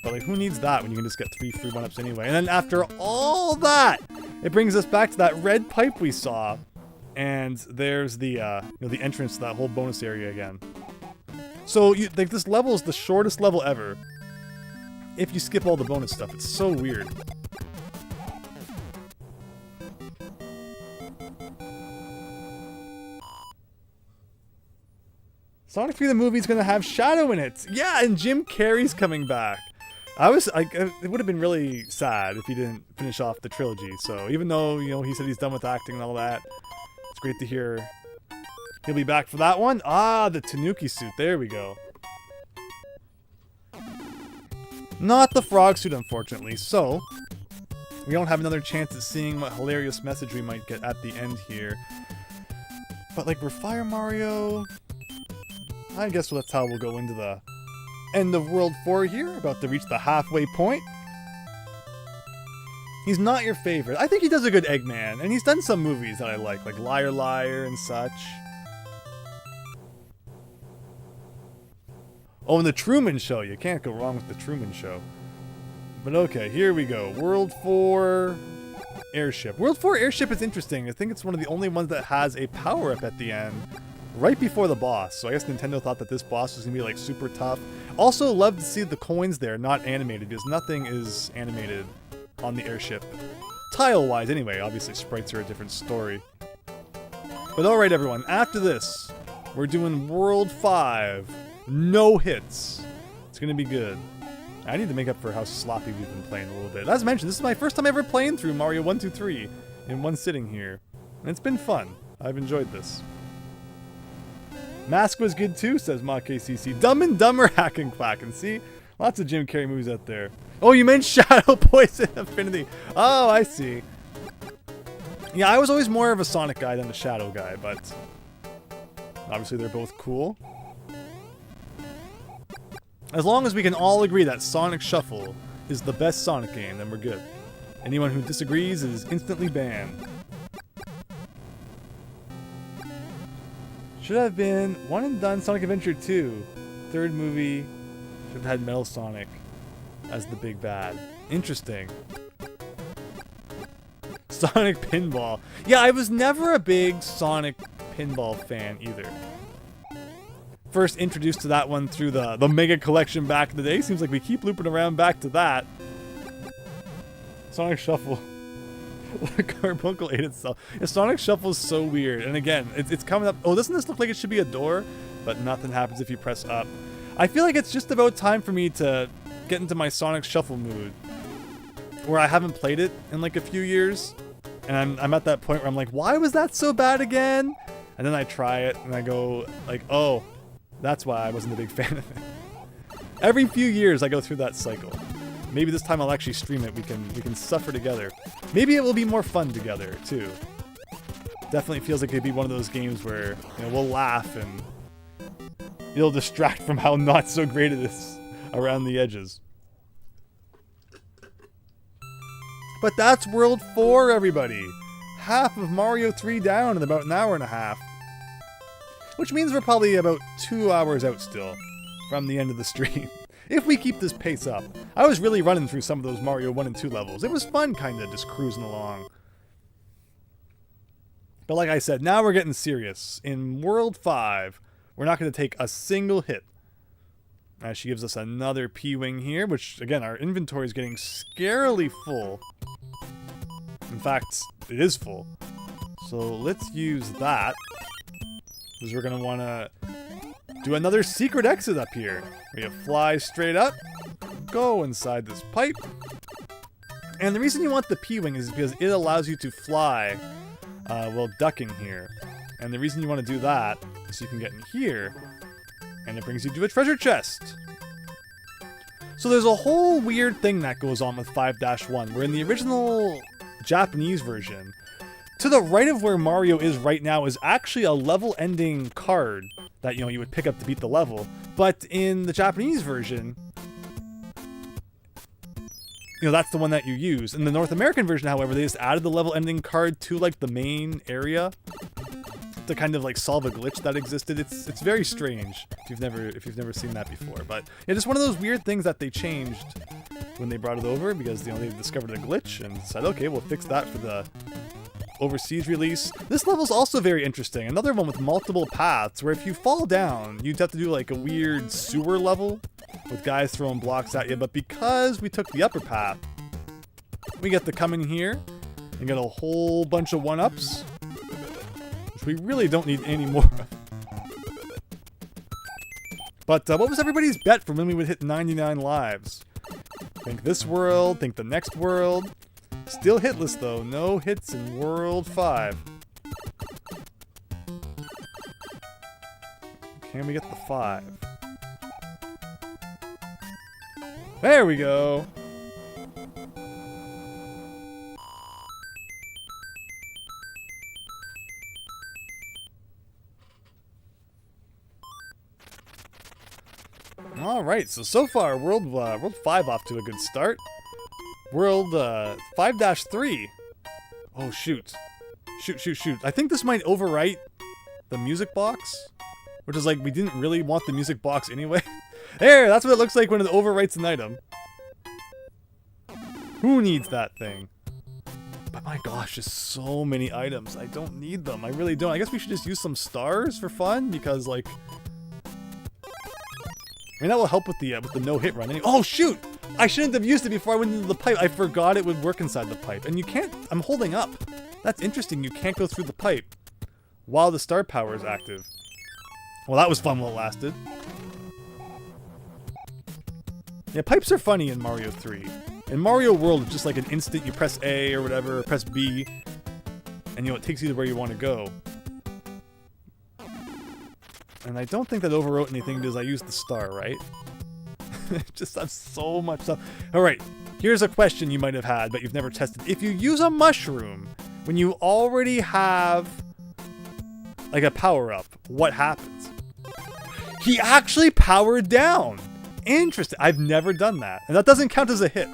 [SPEAKER 1] But like, who needs that when you can just get 3 free 1-ups anyway? And then after all that, it brings us back to that red pipe we saw. And there's the, the entrance to that whole bonus area again. So, like, this level is the shortest level ever. If you skip all the bonus stuff, it's so weird. Sonic 3 the movie's gonna have Shadow in it. Yeah, and Jim Carrey's coming back. It would have been really sad if he didn't finish off the trilogy. So even though, he said he's done with acting and all that, it's great to hear he'll be back for that one. Ah, the Tanuki suit. There we go. Not the frog suit, unfortunately. So we don't have another chance at seeing what hilarious message we might get at the end here. But like, we're Fire Mario. I guess that's how we'll go into the end of World 4 here, about to reach the halfway point. He's not your favorite. I think he does a good Eggman, and he's done some movies that I like Liar Liar and such. Oh, and the Truman Show. You can't go wrong with the Truman Show. But okay, here we go. World 4 Airship. World 4 Airship is interesting. I think it's one of the only ones that has a power-up at the end, right before the boss. So I guess Nintendo thought that this boss was going to be like super tough. Also, love to see the coins there not animated, because nothing is animated on the airship. Tile-wise, anyway. Obviously, sprites are a different story. But alright, everyone. After this, we're doing World 5. No hits. It's going to be good. I need to make up for how sloppy we've been playing a little bit. As mentioned, this is my first time ever playing through Mario 1, 2, 3 in one sitting here. And it's been fun. I've enjoyed this. Mask was good too, says MaKCC. Dumb and Dumber hacking quacking. See? Lots of Jim Carrey movies out there. Oh, you meant Shadow Poison Affinity. Oh, I see. Yeah, I was always more of a Sonic guy than a Shadow guy, but obviously they're both cool. As long as we can all agree that Sonic Shuffle is the best Sonic game, then we're good. Anyone who disagrees is instantly banned. Should have been one and done Sonic Adventure 2. Third movie should have had Metal Sonic as the big bad. Interesting. Sonic Pinball. Yeah, I was never a big Sonic Pinball fan either. First introduced to that one through the Mega Collection back in the day. Seems like we keep looping around back to that. Sonic Shuffle. Carbuncle ate itself. Yeah, Sonic Shuffle is so weird. And again, it's coming up. Oh, doesn't this look like it should be a door? But nothing happens if you press up. I feel like it's just about time for me to get into my Sonic Shuffle mood, where I haven't played it in like a few years. And I'm at that point where I'm like, why was that so bad again? And then I try it and I go like, oh, that's why I wasn't a big fan of it. Every few years I go through that cycle. Maybe this time I'll actually stream it. We can suffer together. Maybe it will be more fun together too. Definitely feels like it'd be one of those games where we'll laugh and it'll distract from how not so great it is around the edges. But that's World 4, everybody. Half of Mario 3 down in about an hour and a half. Which means we're probably about 2 hours out still from the end of the stream. If we keep this pace up. I was really running through some of those Mario 1 and 2 levels. It was fun kind of just cruising along. But like I said, now we're getting serious. In World 5, we're not going to take a single hit. As she gives us another P-Wing here, which, again, our inventory is getting scarily full. In fact, it is full. So let's use that. Because we're going to want to do another secret exit up here. We fly straight up, go inside this pipe. And the reason you want the P-Wing is because it allows you to fly while ducking here. And the reason you want to do that is so you can get in here, and it brings you to a treasure chest. So there's a whole weird thing that goes on with 5-1, where in the original Japanese version, to the right of where Mario is right now is actually a level-ending card that you would pick up to beat the level. But in the Japanese version, you know, that's the one that you use. In the North American version, however, they just added the level ending card to like the main area to kind of like solve a glitch that existed. It's very strange if you've never seen that before. But yeah, just one of those weird things that they changed when they brought it over, because, you know, they discovered a glitch and said, okay, we'll fix that for the overseas release. This level's also very interesting. Another one with multiple paths where if you fall down, you'd have to do like a weird sewer level with guys throwing blocks at you. But because we took the upper path, we get to come in here and get a whole bunch of one-ups, which we really don't need any more of. But what was everybody's bet for when we would hit 99 lives? Think this world, think the next world. Still hitless though, no hits in World 5. Can we get the 5? There we go! Alright, so far, World 5 off to a good start. World 5-3. Oh, shoot. Shoot. I think this might overwrite the music box. Which is like, we didn't really want the music box anyway. There, that's what it looks like when it overwrites an item. Who needs that thing? But my gosh, there's so many items. I don't need them. I really don't. I guess we should just use some stars for fun, because like... I mean, that will help with the no-hit run. Anyway. Oh, shoot! I shouldn't have used it before I went into the pipe. I forgot it would work inside the pipe. And you can't... I'm holding up. That's interesting. You can't go through the pipe while the star power is active. Well, that was fun while it lasted. Yeah, pipes are funny in Mario 3. In Mario World, it's just like an instant. You press A or whatever, or press B, and, you know, it takes you to where you want to go. And I don't think that overwrote anything because I used the star, right? Just have so much stuff. Alright, here's a question you might have had, but you've never tested. If you use a mushroom when you already have like a power-up, what happens? He actually powered down! Interesting. I've never done that. And that doesn't count as a hit.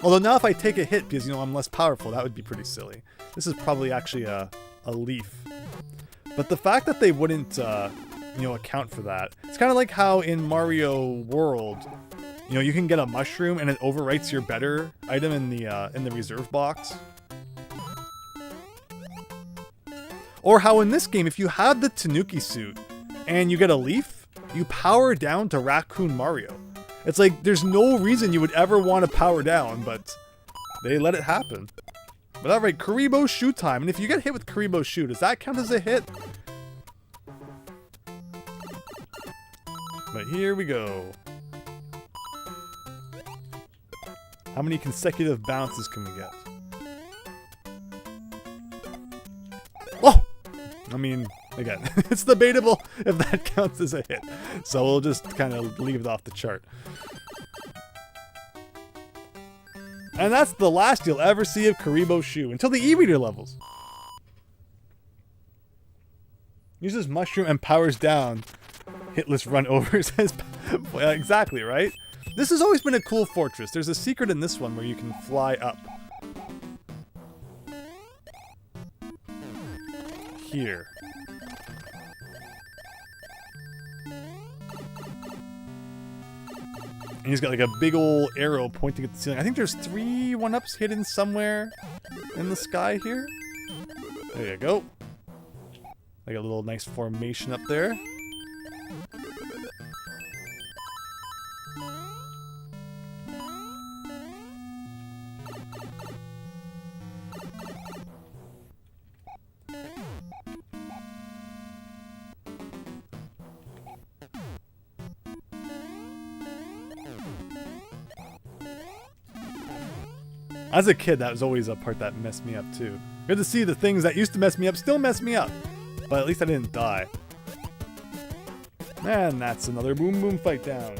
[SPEAKER 1] Although now if I take a hit because, you know, I'm less powerful, that would be pretty silly. This is probably actually a leaf. But the fact that they wouldn't, you know, account for that. It's kind of like how in Mario World, you know, you can get a mushroom and it overwrites your better item in the reserve box. Or how in this game, if you have the Tanuki suit and you get a leaf, you power down to Raccoon Mario. It's like, there's no reason you would ever want to power down, but they let it happen. But alright, Karibo Shoot time. And if you get hit with Karibo Shoot, does that count as a hit? But here we go. How many consecutive bounces can we get? Oh! I mean, again, it's debatable if that counts as a hit. So we'll just kind of leave it off the chart. And that's the last you'll ever see of Karibo Shoe until the E-Reader levels. Uses mushroom and powers down. Hitless run overs. Well, exactly, right? This has always been a cool fortress. There's a secret in this one where you can fly up. Here. And he's got like a big old arrow pointing at the ceiling. I think there's 3 1-ups hidden somewhere in the sky here. There you go. Like a little nice formation up there. As a kid, that was always a part that messed me up too. Good to see the things that used to mess me up still mess me up. But at least I didn't die. And that's another boom boom fight down.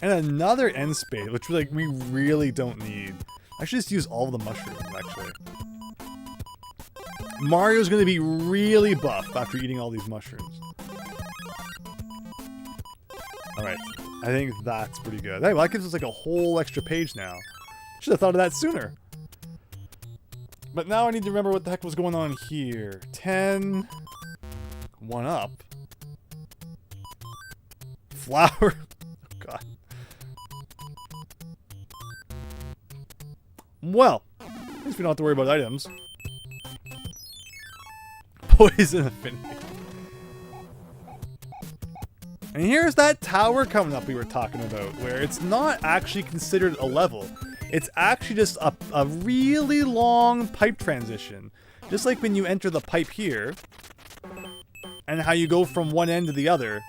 [SPEAKER 1] And another end spade, which like we really don't need. I should just use all of the mushrooms, actually. Mario's gonna be really buff after eating all these mushrooms. Alright, I think that's pretty good. Hey, well, that gives us like a whole extra page now. Should have thought of that sooner. But now I need to remember what the heck was going on here. 10. 1 up. Flower. Oh, God. Well, at least we don't have to worry about items. Poison affinity. And here's that tower coming up we were talking about, where it's not actually considered a level. It's actually just a really long pipe transition. Just like when you enter the pipe here, and how you go from one end to the other.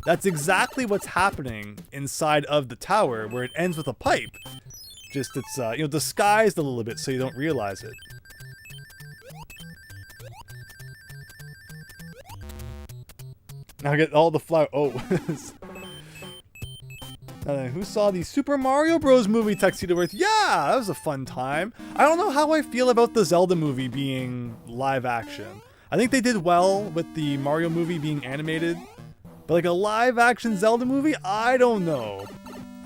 [SPEAKER 1] That's exactly what's happening inside of the tower, where it ends with a pipe. Just it's, you know, disguised a little bit so you don't realize it. Now I get all the flower. Oh. Who saw the Super Mario Bros. Movie Tuxedo Earth? Yeah, that was a fun time. I don't know how I feel about the Zelda movie being live action. I think they did well with the Mario movie being animated. But like a live action Zelda movie? I don't know.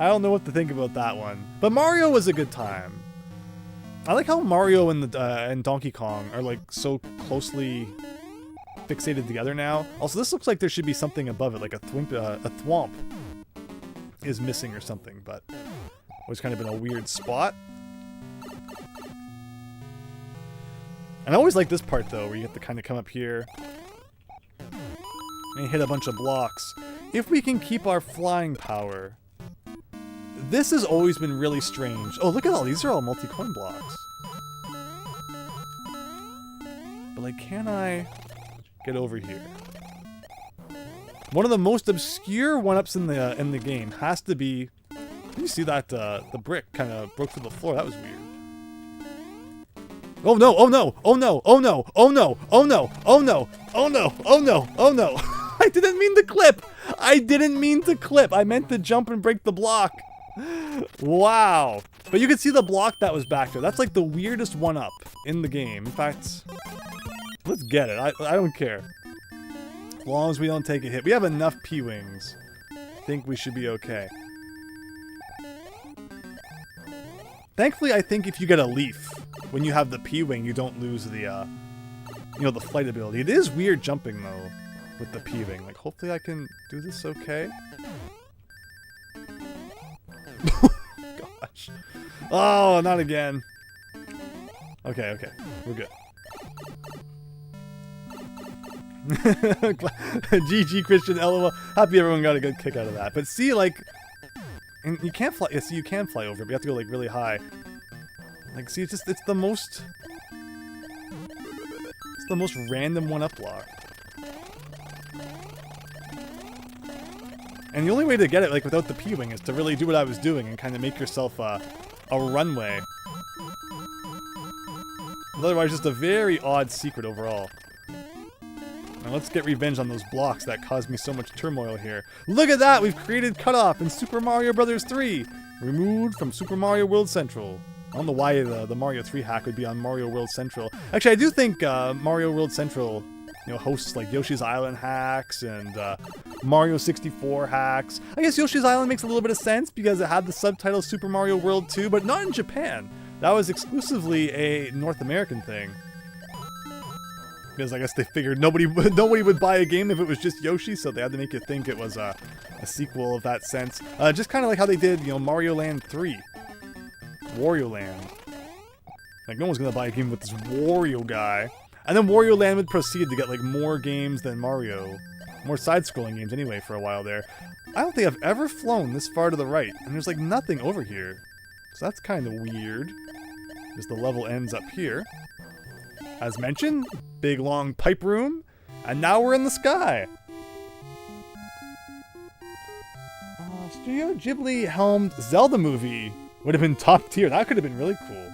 [SPEAKER 1] I don't know what to think about that one. But Mario was a good time. I like how Mario and Donkey Kong are like so closely fixated together now. Also, this looks like there should be something above it, like a thwomp is missing or something, but always kind of been a weird spot. And I always like this part though, where you have to kind of come up here and hit a bunch of blocks. If we can keep our flying power, this has always been really strange. Oh, look at all these are all multi-coin blocks. But like, can I get over here? One of the most obscure one-ups in the game has to be. You see that the brick kind of broke through the floor. That was weird. Oh no! Oh no! Oh no! Oh no! Oh no! Oh no! Oh no! Oh no! Oh no! Oh no! I didn't mean to clip. I didn't mean to clip. I meant to jump and break the block. Wow! But you can see the block that was back there. That's like the weirdest one-up in the game. In fact, let's get it. I don't care. As long as we don't take a hit. We have enough P-Wings. I think we should be okay. Thankfully, I think if you get a leaf, when you have the P-Wing, you don't lose the, you know, the flight ability. It is weird jumping, though, with the P-Wing. Like, hopefully I can do this okay. Gosh. Oh, not again. Okay, okay. We're good. GG Christian, LOL. Happy everyone got a good kick out of that. But see, like, and you can't fly. Yeah, see, you can fly over it, but you have to go like really high. Like, see, it's the most random one-up block. And the only way to get it, like, without the P-Wing is to really do what I was doing and kind of make yourself a runway. Otherwise, just a very odd secret overall. Now let's get revenge on those blocks that caused me so much turmoil here. Look at that! We've created Cutoff in Super Mario Bros. 3! Removed from Super Mario World Central. I don't know why the Mario 3 hack would be on Mario World Central. Actually, I do think Mario World Central, you know, hosts like Yoshi's Island hacks and Mario 64 hacks. I guess Yoshi's Island makes a little bit of sense because it had the subtitle Super Mario World 2, but not in Japan. That was exclusively a North American thing. Because I guess they figured nobody would buy a game if it was just Yoshi, so they had to make you think it was a sequel of that sense. Just kind of like how they did, you know, Mario Land 3. Wario Land. Like, no one's gonna buy a game with this Wario guy. And then Wario Land would proceed to get, like, more games than Mario. More side-scrolling games anyway for a while there. I don't think I've ever flown this far to the right, and there's, like, nothing over here. So that's kind of weird. Because the level ends up here. As mentioned, big long pipe room, and now we're in the sky. Studio Ghibli helmed Zelda movie would have been top tier. That could have been really cool.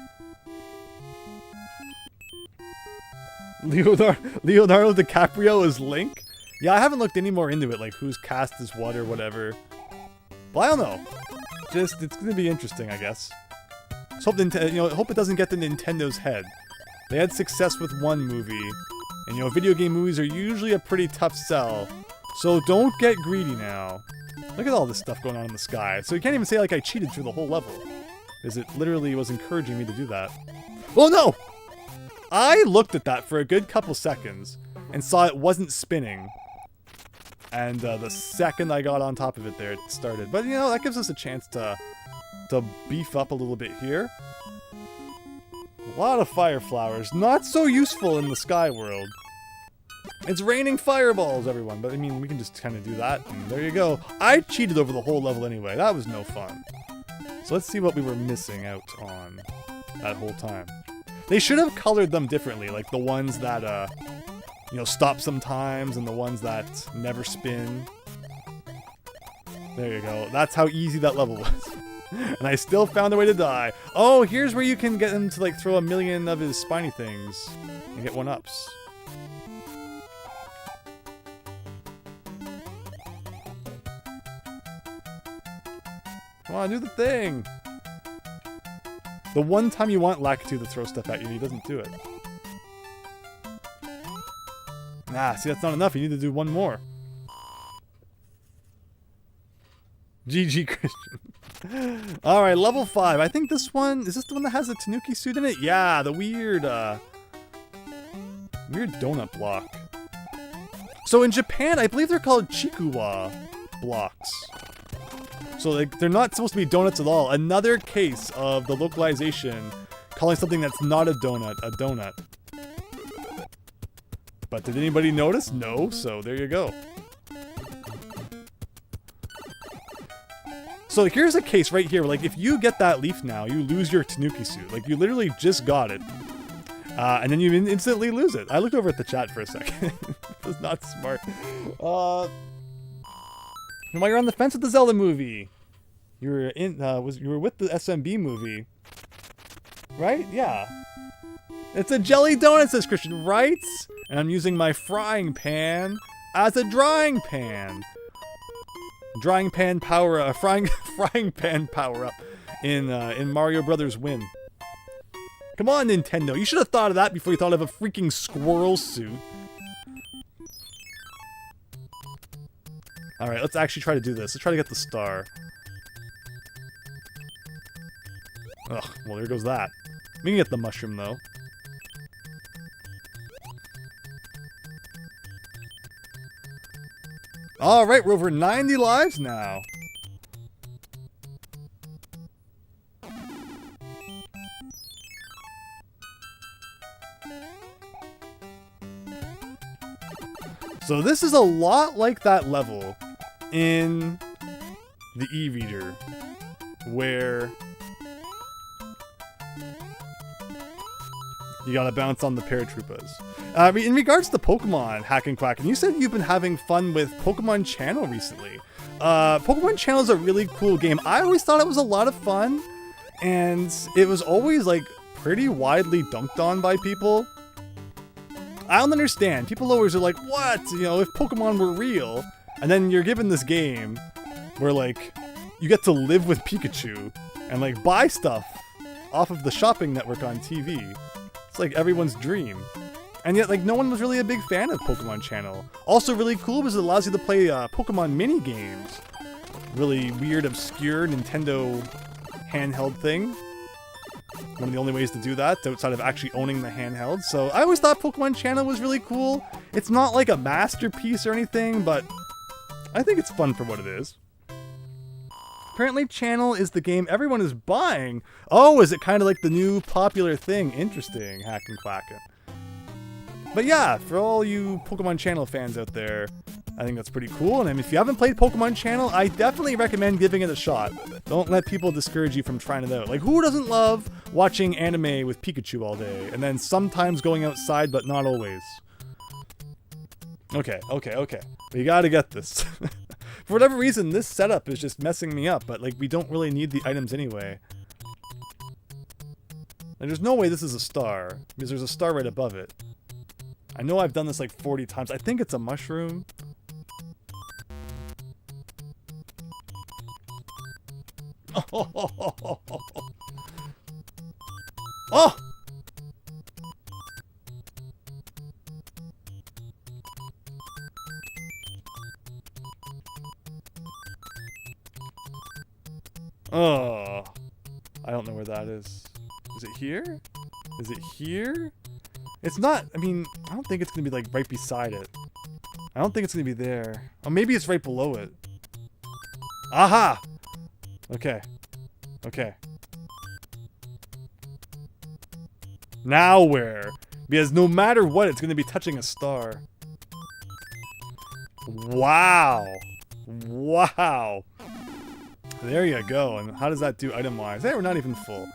[SPEAKER 1] Leonardo DiCaprio as Link? Yeah, I haven't looked any more into it, like who's cast as what or whatever. But I don't know. Just, it's gonna be interesting, I guess. Just hope, hope it doesn't get to Nintendo's head. They had success with one movie. And, you know, video game movies are usually a pretty tough sell. So don't get greedy now. Look at all this stuff going on in the sky. So you can't even say, like, I cheated through the whole level. Because it literally was encouraging me to do that. Oh, no! I looked at that for a good couple seconds and saw it wasn't spinning. And the second I got on top of it there, it started. But, you know, that gives us a chance to beef up a little bit here. A lot of fire flowers. Not so useful in the sky world. It's raining fireballs, everyone. But, I mean, we can just kind of do that. And there you go. I cheated over the whole level anyway. That was no fun. So let's see what we were missing out on that whole time. They should have colored them differently. Like the ones that, you know, stop sometimes and the ones that never spin. There you go. That's how easy that level was. And I still found a way to die. Oh, here's where you can get him to, like, throw a million of his spiny things and get 1-ups. Come on, do the thing! The one time you want Lakitu to throw stuff at you, he doesn't do it. Nah, see, that's not enough. You need to do one more. GG, Christian. Alright, level 5. I think this one... Is this the one that has the Tanuki suit in it? Yeah, the weird, weird donut block. So in Japan, I believe they're called Chikuwa blocks. So, like, they're not supposed to be donuts at all. Another case of the localization calling something that's not a donut, a donut. But did anybody notice? No, so there you go. So here's a case right here where, like, if you get that leaf now, you lose your Tanuki suit. Like, you literally just got it. And then you instantly lose it. I looked over at the chat for a second. It was not smart. And while you're on the fence with the Zelda movie, you were with the SMB movie, right? Yeah. It's a jelly donut, says Christian, right? And I'm using my frying pan as a drying pan. Drying pan power, frying pan power up in Mario Brothers Win. Come on, Nintendo! You should have thought of that before you thought of a freaking squirrel suit. All right, let's actually try to do this. Let's try to get the star. Ugh, well, there goes that. We can get the mushroom though. All right, we're over 90 lives now. So this is a lot like that level in the e-reader, where you gotta bounce on the paratroopas. In regards to Pokemon Hack and Quack, and you said you've been having fun with Pokemon Channel recently. Pokemon Channel is a really cool game. I always thought it was a lot of fun, and it was always, like, pretty widely dunked on by people. I don't understand. People always are like, what? You know, if Pokemon were real, and then you're given this game where, like, you get to live with Pikachu and, like, buy stuff off of the shopping network on TV. It's like everyone's dream. And yet, like, no one was really a big fan of Pokemon Channel. Also really cool because it allows you to play Pokemon mini games. Really weird, obscure Nintendo handheld thing. One of the only ways to do that outside of actually owning the handheld. So I always thought Pokemon Channel was really cool. It's not like a masterpiece or anything, but I think it's fun for what it is. Apparently Channel is the game everyone is buying. Oh, is it kind of like the new popular thing? Interesting, Hack and Quackin'. But yeah, for all you Pokemon Channel fans out there, I think that's pretty cool. And if you haven't played Pokemon Channel, I definitely recommend giving it a shot. Don't let people discourage you from trying it out. Like, who doesn't love watching anime with Pikachu all day? And then sometimes going outside, but not always. Okay. We gotta get this. For whatever reason, this setup is just messing me up, but, like, we don't really need the items anyway. And there's no way this is a star, because there's a star right above it. I know I've done this like 40 times. I think it's a mushroom. Oh! Oh, I don't know where that is. Is it here? Is it here? It's not, I mean, I don't think it's gonna be like right beside it. I don't think it's gonna be there. Oh, maybe it's right below it. Aha! Okay. Okay. Now where? Because no matter what, it's gonna be touching a star. Wow. Wow. There you go. And how does that do item-wise? Hey, we're not even full.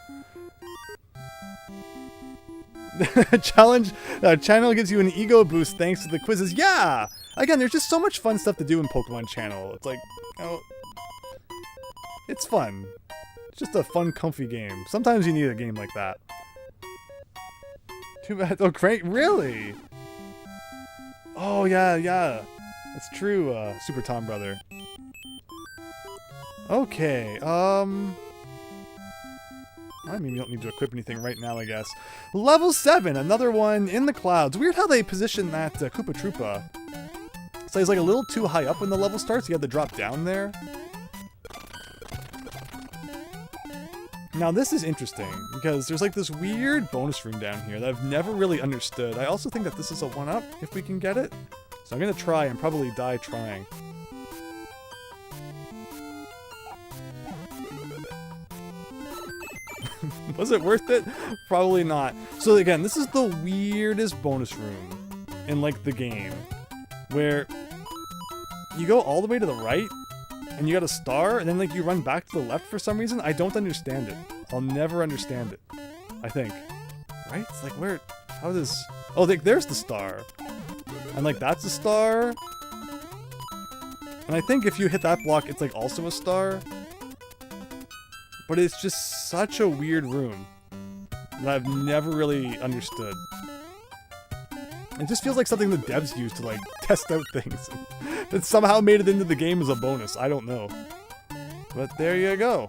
[SPEAKER 1] Channel gives you an ego boost thanks to the quizzes. Yeah! Again, there's just so much fun stuff to do in Pokemon Channel. It's like, you know, it's fun. It's just a fun, comfy game. Sometimes you need a game like that. Too bad. Oh, great. Really? Oh, yeah, yeah. That's true, Super Tom Brother. Okay, I mean, you don't need to equip anything right now, I guess. Level 7, another one in the clouds. Weird how they position that Koopa Troopa. So he's like a little too high up when the level starts. You have to drop down there. Now this is interesting because there's like this weird bonus room down here that I've never really understood. I also think that this is a 1-up if we can get it. So I'm gonna try and probably die trying. Was it worth it? Probably not. So again, this is the weirdest bonus room in like the game, where you go all the way to the right and you got a star and then like you run back to the left for some reason. I don't understand it. I'll never understand it, I think. Right? It's like where, how does, oh, there's the star. And like that's a star. And I think if you hit that block, it's like also a star. But it's just such a weird room that I've never really understood. It just feels like something the devs used to like test out things that somehow made it into the game as a bonus. I don't know. But there you go.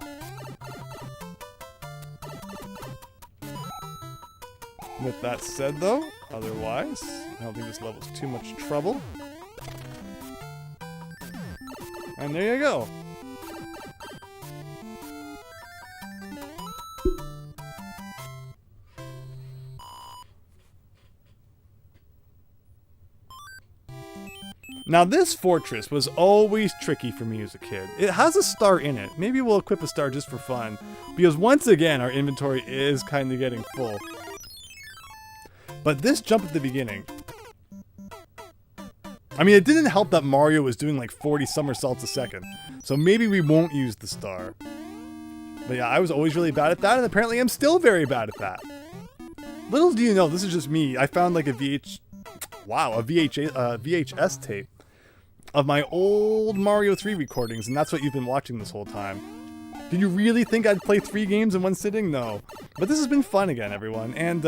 [SPEAKER 1] With that said though, otherwise, I don't think this level's too much trouble. And there you go. Now this fortress was always tricky for me as a kid. It has a star in it. Maybe we'll equip a star just for fun, because once again our inventory is kind of getting full. But this jump at the beginning, I mean, it didn't help that Mario was doing like 40 somersaults a second, so maybe we won't use the star. But yeah, I was always really bad at that, and apparently I'm still very bad at that. Little do you know, this is just me. I found like a VHS tape of my old Mario 3 recordings, and that's what you've been watching this whole time. Did you really think I'd play 3 games in one sitting? No. But this has been fun again, everyone. And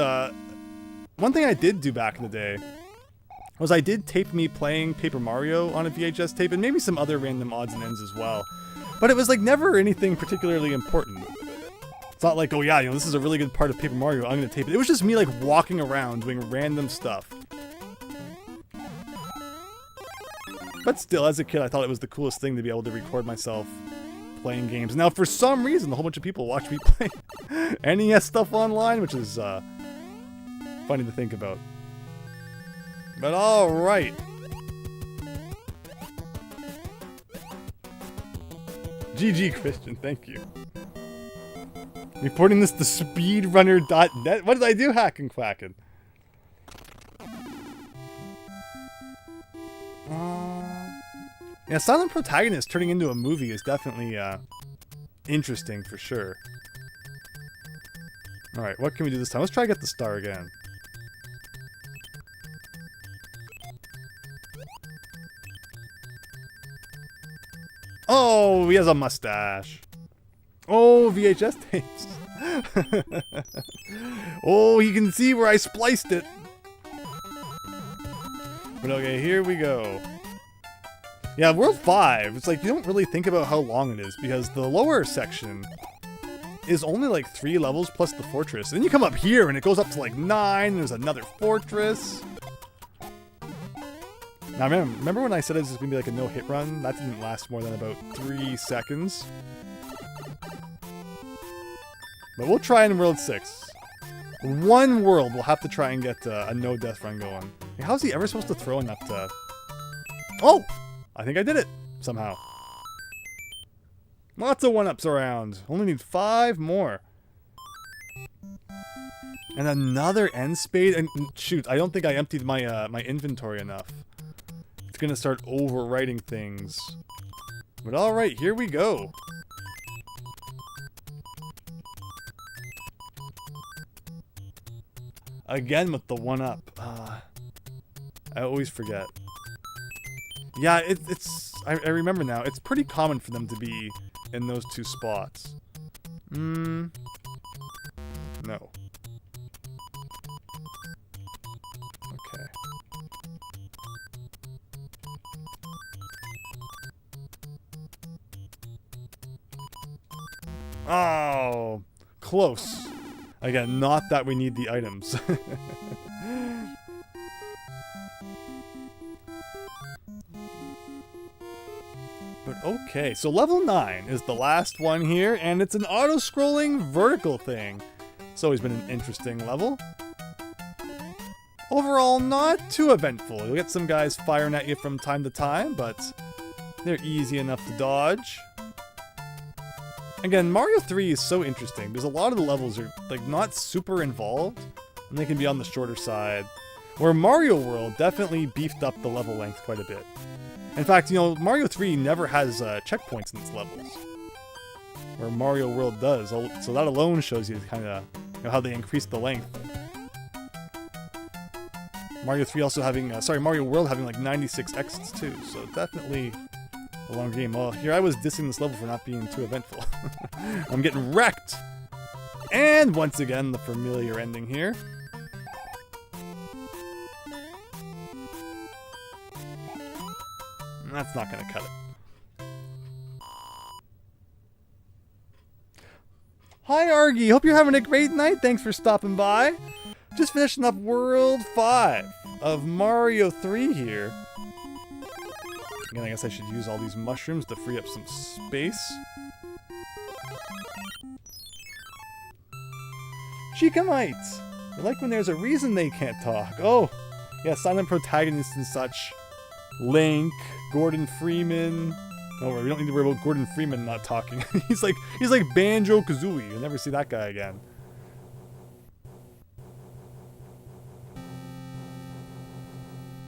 [SPEAKER 1] one thing I did do back in the day was I did tape me playing Paper Mario on a VHS tape, and maybe some other random odds and ends as well. But it was like never anything particularly important. It's not like, oh yeah, you know, this is a really good part of Paper Mario, I'm gonna tape it. It was just me like walking around doing random stuff. But still, as a kid, I thought it was the coolest thing to be able to record myself playing games. Now, for some reason, a whole bunch of people watch me play NES stuff online, which is funny to think about. But alright. GG, Christian, thank you. Reporting this to speedrunner.net. What did I do, hacking quacking? Yeah, silent protagonist turning into a movie is definitely interesting for sure. Alright, what can we do this time? Let's try to get the star again. Oh, he has a mustache. Oh, VHS tapes. Oh, he can see where I spliced it. But okay, here we go. Yeah, World 5, it's like you don't really think about how long it is, because the lower section is only like 3 levels plus the fortress. And then you come up here and it goes up to like 9, there's another fortress. Now remember when I said it was going to be like a no-hit run? That didn't last more than about 3 seconds. But we'll try in World 6. One world, we'll have to try and get a no-death run going. How's he ever supposed to throw in that... Oh! I think I did it, somehow. Lots of 1-ups around. Only need 5 more. And another end spade. And shoot, I don't think I emptied my my inventory enough. It's gonna start overwriting things. But alright, here we go. Again with the 1-up. I always forget. Yeah, I remember now. It's pretty common for them to be in those 2 spots. No. Okay. Oh, close. Again, not that we need the items. But okay, so level 9 is the last one here, and it's an auto-scrolling vertical thing. It's always been an interesting level. Overall, not too eventful. You'll get some guys firing at you from time to time, but they're easy enough to dodge. Again, Mario 3 is so interesting because a lot of the levels are like not super involved, and they can be on the shorter side. Where Mario World definitely beefed up the level length quite a bit. In fact, you know, Mario 3 never has checkpoints in its levels, where Mario World does. So that alone shows you kind of how they increased the length. Mario 3 also having, Mario World having like 96 exits too, so definitely a long game. Well, here I was dissing this level for not being too eventful. I'm getting wrecked! And once again, the familiar ending here. That's not gonna cut it. Hi Argy, hope you're having a great night. Thanks for stopping by. Just finishing up World 5 of Mario 3 here. Again, I guess I should use all these mushrooms to free up some space. Chica-mites! I like when there's a reason they can't talk. Oh, yeah, silent protagonists and such. Link, Gordon Freeman. No, we don't need to worry about Gordon Freeman not talking. he's like Banjo-Kazooie. You'll never see that guy again.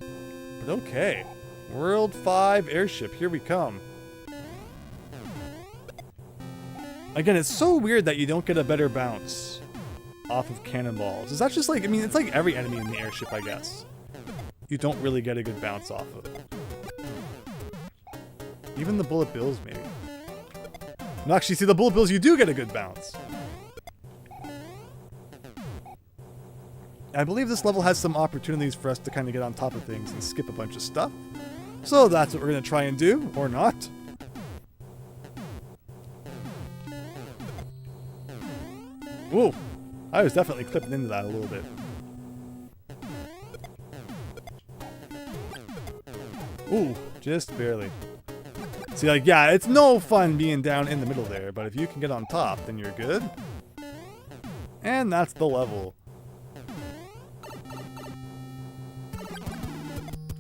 [SPEAKER 1] But okay. World 5 airship, here we come. Again, it's so weird that you don't get a better bounce off of cannonballs. Is that just like, I mean, it's like every enemy in the airship, I guess. You don't really get a good bounce off of it. Even the bullet bills, maybe. No, actually, see, the bullet bills, you do get a good bounce. I believe this level has some opportunities for us to kind of get on top of things and skip a bunch of stuff. So that's what we're going to try and do, or not. Ooh, I was definitely clipping into that a little bit. Ooh, just barely. See, like, yeah, it's no fun being down in the middle there, but if you can get on top, then you're good. And that's the level.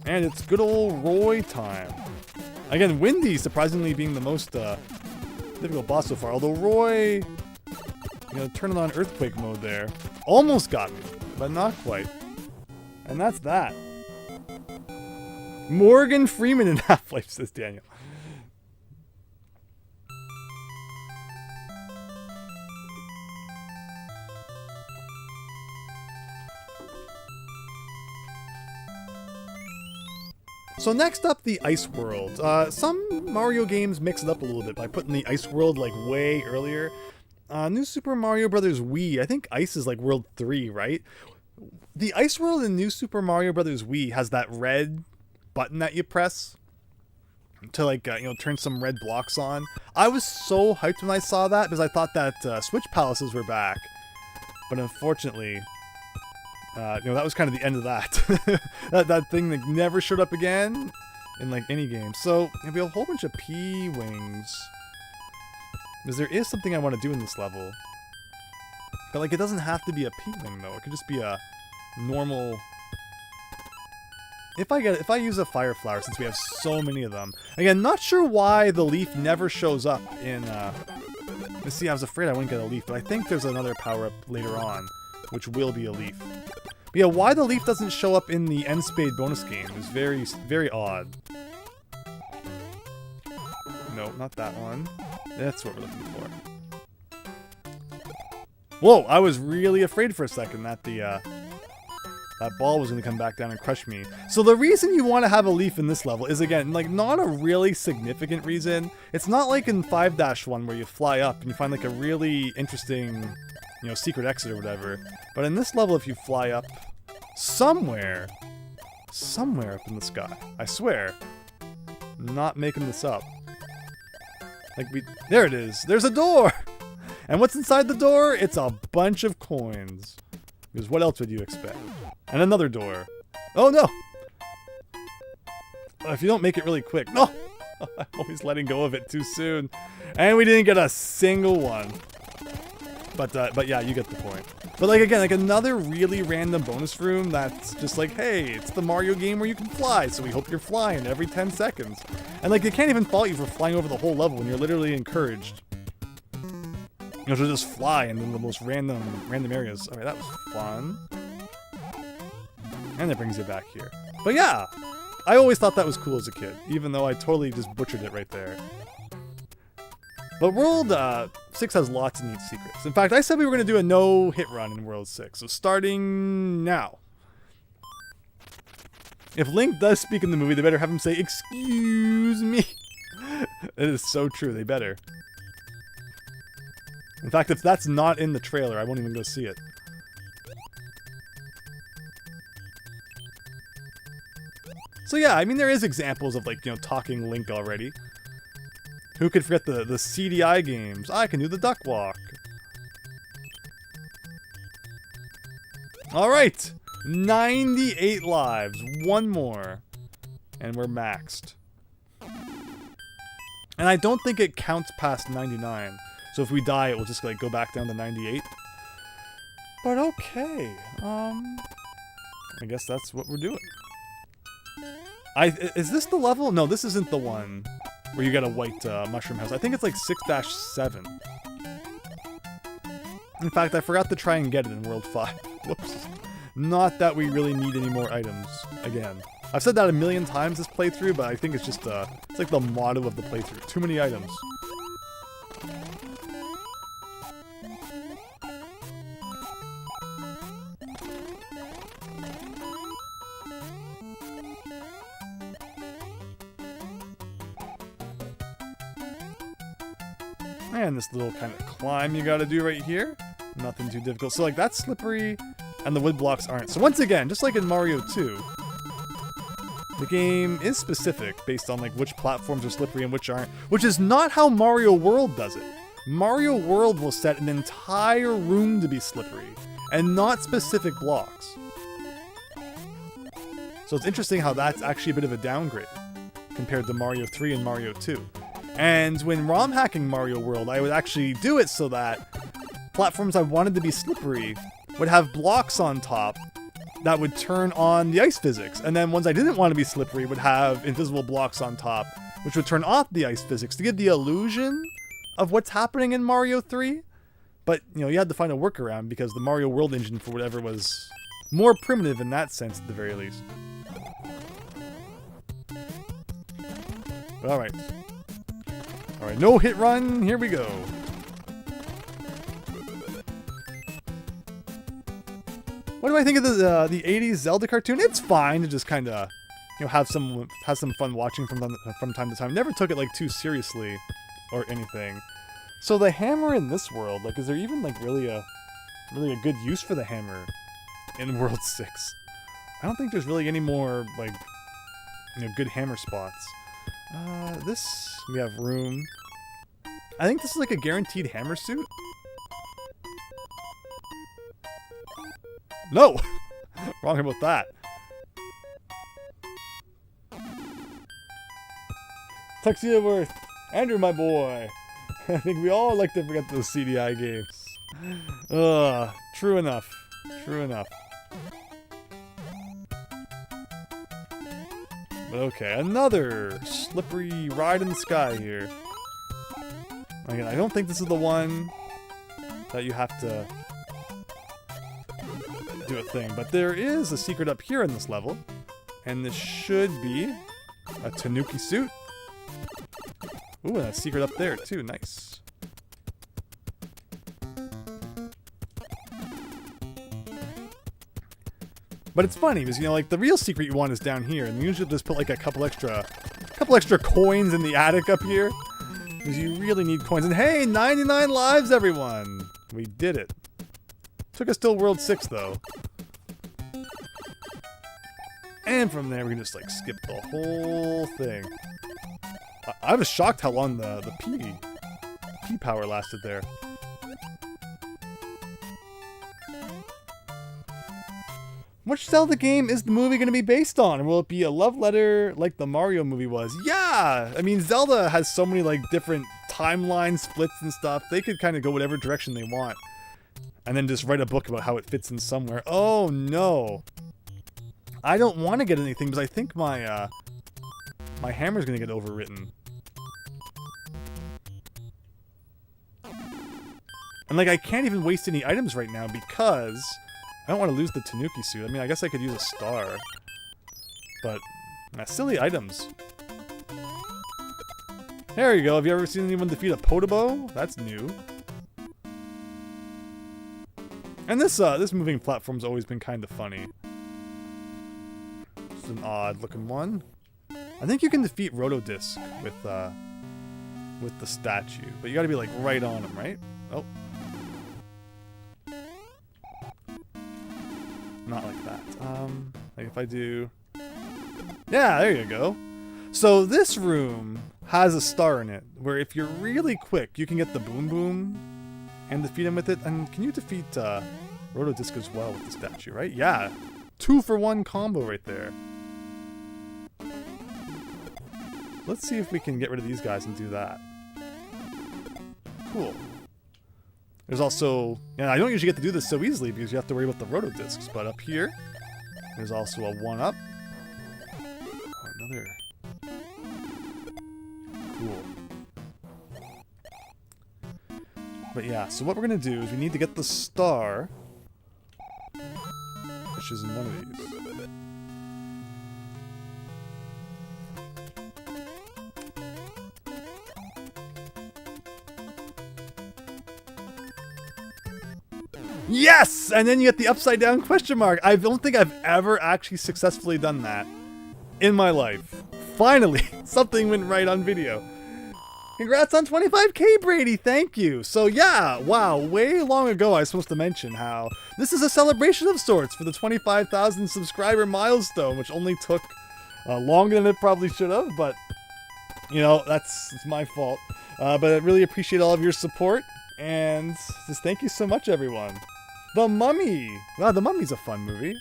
[SPEAKER 1] And it's good old Roy time. Again, Windy surprisingly being the most difficult boss so far, although Roy, you know, turning on Earthquake mode there, almost got me, but not quite. And that's that. Morgan Freeman in Half-Life, says Daniel. So next up, the Ice World. Some Mario games mix it up a little bit by putting the Ice World like way earlier. New Super Mario Bros. Wii, I think Ice is like World 3, right? The Ice World in New Super Mario Bros. Wii has that red button that you press to like, you know, turn some red blocks on. I was so hyped when I saw that because I thought that Switch Palaces were back. But unfortunately, you know, that was kind of the end of that. that thing that never showed up again in like any game. So maybe a whole bunch of P-Wings. Because there is something I want to do in this level. But like, it doesn't have to be a peatling though. It could just be a normal. If I use a fire flower, since we have so many of them. Again, not sure why the leaf never shows up in. Let's see. I was afraid I wouldn't get a leaf, but I think there's another power up later on, which will be a leaf. But yeah, why the leaf doesn't show up in the End Spade bonus game is very, very odd. No, not that one. That's what we're looking for. Whoa! I was really afraid for a second that that ball was going to come back down and crush me. So the reason you want to have a leaf in this level is, again, like, not a really significant reason. It's not like in 5-1 where you fly up and you find like a really interesting, you know, secret exit or whatever. But in this level, if you fly up somewhere up in the sky, I swear, I'm not making this up. Like, there it is. There's a door! And what's inside the door? It's a bunch of coins. Because what else would you expect? And another door. Oh no! If you don't make it really quick. No! I'm always letting go of it too soon. And we didn't get a single one. But yeah, you get the point. But like, again, like another really random bonus room that's just like, hey, it's the Mario game where you can fly, so we hope you're flying every 10 seconds. And like, they can't even fault you for flying over the whole level when you're literally encouraged. You know, to just fly in the most random areas. Alright, that was fun. And that brings you back here. But yeah, I always thought that was cool as a kid, even though I totally just butchered it right there. But World 6 has lots of neat secrets. In fact, I said we were going to do a no-hit run in World 6, so starting now. If Link does speak in the movie, they better have him say, "Excuse me." It is so true, they better. In fact, if that's not in the trailer, I won't even go see it. So yeah, I mean, there is examples of, like, you know, talking Link already. Who could forget the CDI games? I can do the duck walk. Alright! 98 lives. One more. And we're maxed. And I don't think it counts past 99. So if we die, it will just like go back down to 98. But okay. I guess that's what we're doing. Is this the level? No, this isn't the one where you get a white mushroom house. I think it's like 6-7. In fact, I forgot to try and get it in World 5. Whoops. Not that we really need any more items again. I've said that a million times this playthrough, but I think it's just it's like the motto of the playthrough. Too many items. And this little kind of climb you gotta do right here. Nothing too difficult. So like, that's slippery, and the wood blocks aren't. So once again, just like in Mario 2, the game is specific based on like which platforms are slippery and which aren't, which is not how Mario World does it. Mario World will set an entire room to be slippery, and not specific blocks. So it's interesting how that's actually a bit of a downgrade compared to Mario 3 and Mario 2. And when ROM hacking Mario World, I would actually do it so that platforms I wanted to be slippery would have blocks on top that would turn on the ice physics. And then ones I didn't want to be slippery would have invisible blocks on top, which would turn off the ice physics to give the illusion of what's happening in Mario 3. But, you know, you had to find a workaround because the Mario World engine, for whatever, was more primitive in that sense at the very least. But alright. Alright, no hit run, here we go. What do I think of the 80s Zelda cartoon? It's fine to just kind of, you know, have some fun watching from time to time. Never took it like too seriously or anything. So the hammer in this world, like, is there even like really a good use for the hammer in World 6? I don't think there's really any more like, you know, good hammer spots. This we have room. I think this is like a guaranteed hammer suit. No! Wrong about that. Tuxedo Worth. Andrew, my boy. I think we all like to forget those CDI games. Ugh, true enough. True enough. But okay, another slippery ride in the sky here. Again, I don't think this is the one that you have to do a thing, but there is a secret up here in this level, and this should be a Tanuki suit. Ooh, and a secret up there too, nice. But it's funny because, you know, like the real secret you want is down here, and you usually just put like a couple extra coins in the attic up here because you really need coins. And hey, 99 lives, everyone! We did it. Took us till World 6 though. And from there we can just like skip the whole thing. I was shocked how long the P power lasted there. Which Zelda game is the movie going to be based on? Will it be a love letter like the Mario movie was? Yeah! I mean, Zelda has so many like different timeline splits and stuff. They could kind of go whatever direction they want. And then just write a book about how it fits in somewhere. Oh no! I don't want to get anything because I think my my hammer's going to get overwritten. And like I can't even waste any items right now because I don't want to lose the Tanuki suit. I mean, I guess I could use a star. But, silly items. There you go. Have you ever seen anyone defeat a Podobo? That's new. And this moving platform's always been kind of funny. It's an odd looking one. I think you can defeat Rotodisc with the statue. But you gotta be like right on him, right? Oh. Not like that. Like if I do... Yeah, there you go. So this room has a star in it, where if you're really quick, you can get the Boom Boom and defeat him with it. And can you defeat Rotodisc as well with the statue, right? Yeah. 2-for-1 combo right there. Let's see if we can get rid of these guys and do that. Cool. There's also, and I don't usually get to do this so easily because you have to worry about the Rotodiscs, but up here, there's also a 1-up. Oh, another. Cool. But yeah, so what we're going to do is we need to get the star, which is in one of these. Yes! And then you get the upside down question mark. I don't think I've ever actually successfully done that in my life. Finally, something went right on video. Congrats on 25K, Brady. Thank you. So yeah, wow, way long ago I was supposed to mention how this is a celebration of sorts for the 25,000 subscriber milestone, which only took longer than it probably should have, but you know, it's my fault. But I really appreciate all of your support, and just thank you so much, everyone. The Mummy! Wow, The Mummy's a fun movie.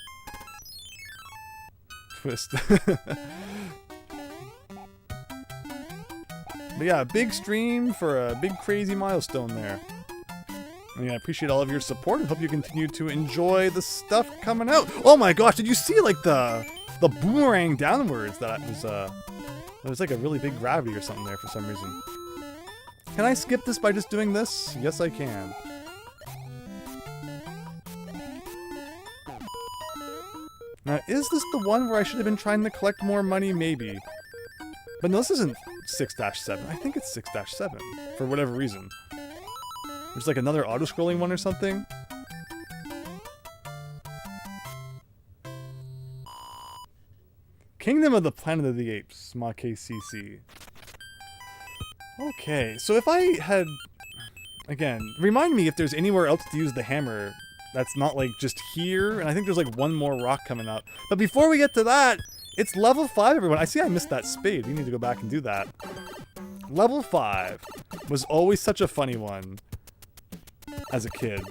[SPEAKER 1] Twist. But yeah, big stream for a big crazy milestone there. I mean, I appreciate all of your support and hope you continue to enjoy the stuff coming out. Oh my gosh, did you see like the boomerang downwards? That was like a really big gravity or something there for some reason. Can I skip this by just doing this? Yes, I can. Now, is this the one where I should have been trying to collect more money? Maybe. But no, this isn't 6-7. I think it's 6-7, for whatever reason. There's like another auto-scrolling one or something. Kingdom of the Planet of the Apes, Ma KCC. Okay, so if I had... Again, remind me if there's anywhere else to use the hammer that's not like just here, and I think there's like one more rock coming up. But before we get to that, it's level 5, everyone. I see I missed that spade. We need to go back and do that. Level 5 was always such a funny one as a kid.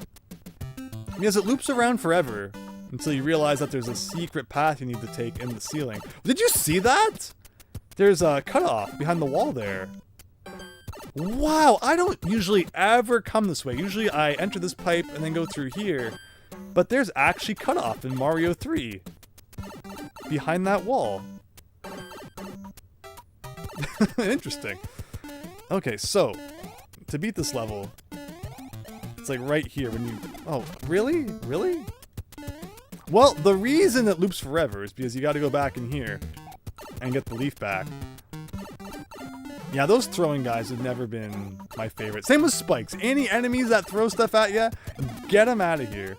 [SPEAKER 1] Because it loops around forever until you realize that there's a secret path you need to take in the ceiling. Did you see that? There's a cutoff behind the wall there. Wow, I don't usually ever come this way. Usually I enter this pipe and then go through here. But there's actually cutoff in Mario 3. Behind that wall. Interesting. Okay, so, to beat this level, it's like right here when you... Oh, really? Really? Well, the reason it loops forever is because you gotta go back in here and get the leaf back. Yeah, those throwing guys have never been my favorite. Same with spikes. Any enemies that throw stuff at you, get them out of here.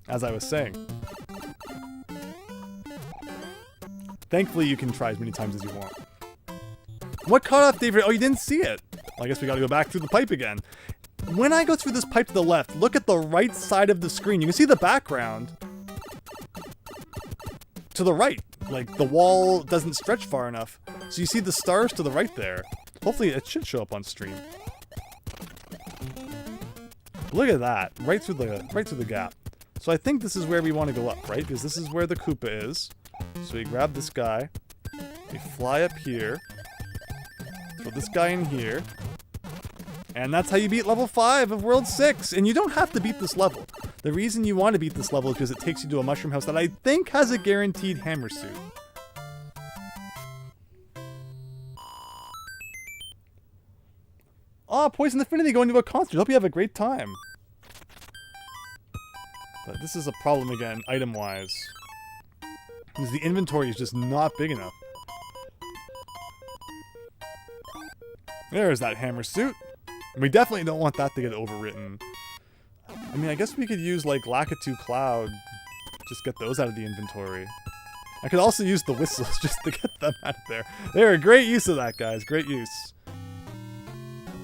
[SPEAKER 1] As I was saying. Thankfully, you can try as many times as you want. What cutoff, David? Oh, you didn't see it. Well, I guess we gotta go back through the pipe again. When I go through this pipe to the left, look at the right side of the screen. You can see the background. To the right. Like, the wall doesn't stretch far enough. So you see the stars to the right there. Hopefully it should show up on stream. Look at that. Right through the gap. So I think this is where we want to go up, right? Because this is where the Koopa is. So we grab this guy. We fly up here. Throw this guy in here. And that's how you beat level 5 of World 6. And you don't have to beat this level. The reason you want to beat this level is because it takes you to a mushroom house that I think has a guaranteed hammer suit. Oh, Poison Affinity going to a concert. Hope you have a great time. But this is a problem again, item-wise. Because the inventory is just not big enough. There's that hammer suit. We definitely don't want that to get overwritten. I mean, I guess we could use, like, Lakitu Cloud. Just get those out of the inventory. I could also use the whistles just to get them out of there. They're a great use of that, guys. Great use.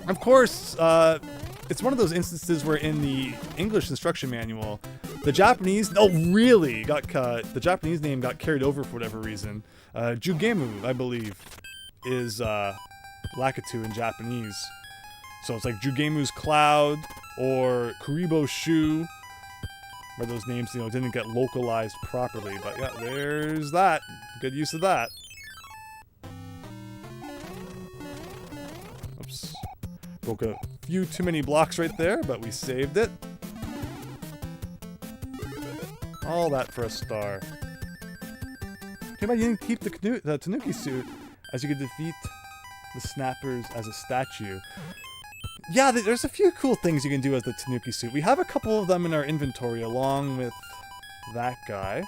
[SPEAKER 1] Of course, it's one of those instances where in the English instruction manual, the Japanese... Oh, really? The Japanese name got carried over for whatever reason. Jugemu, I believe, is Lakitu in Japanese. So it's like Jugemu's Cloud or Kuribo Shu, where those names, you know, didn't get localized properly. But yeah, there's that. Good use of that. Oops. Broke a few too many blocks right there, but we saved it. All that for a star. Too bad you didn't keep the Tanuki suit, as you could defeat the snappers as a statue. Yeah, there's a few cool things you can do as the Tanuki suit. We have a couple of them in our inventory along with that guy.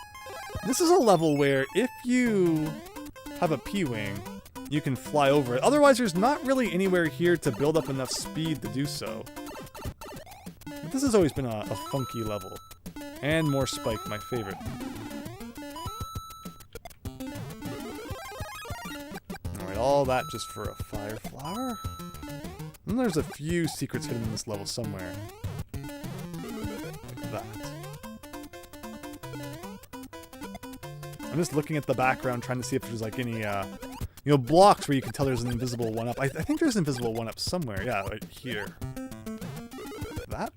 [SPEAKER 1] This is a level where if you have a P-Wing, you can fly over it. Otherwise, there's not really anywhere here to build up enough speed to do so. But this has always been a funky level. And more Spike, my favorite. Alright, all that just for a fire flower? And there's a few secrets hidden in this level somewhere. Like that. I'm just looking at the background, trying to see if there's like any, you know, blocks where you can tell there's an invisible one-up. I think there's an invisible one-up somewhere. Yeah, right here. That?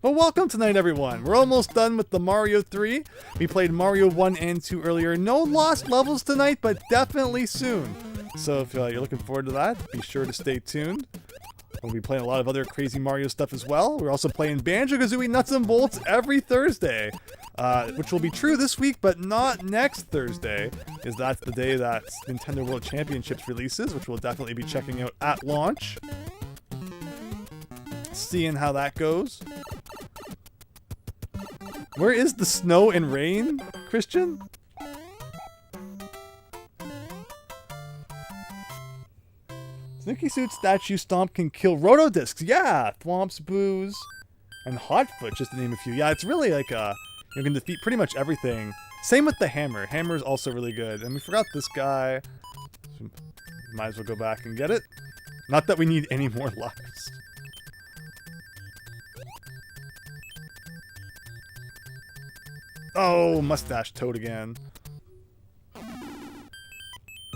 [SPEAKER 1] Well, welcome tonight, everyone. We're almost done with the Mario 3. We played Mario 1 and 2 earlier. No lost levels tonight, but definitely soon. So if you're looking forward to that, be sure to stay tuned. We'll be playing a lot of other crazy Mario stuff as well. We're also playing Banjo-Kazooie Nuts and Bolts every Thursday, which will be true this week, but not next Thursday, because that's the day that Nintendo World Championships releases, which we'll definitely be checking out at launch. Seeing how that goes. Where is the snow and rain, Christian? Sneaky Suit Statue Stomp can kill Rotodiscs. Yeah! Thwomps, Boos, and Hotfoot, just to name a few. Yeah, it's really like you can defeat pretty much everything. Same with the Hammer. Hammer is also really good. And we forgot this guy. So might as well go back and get it. Not that we need any more lives. Oh, Mustache Toad again.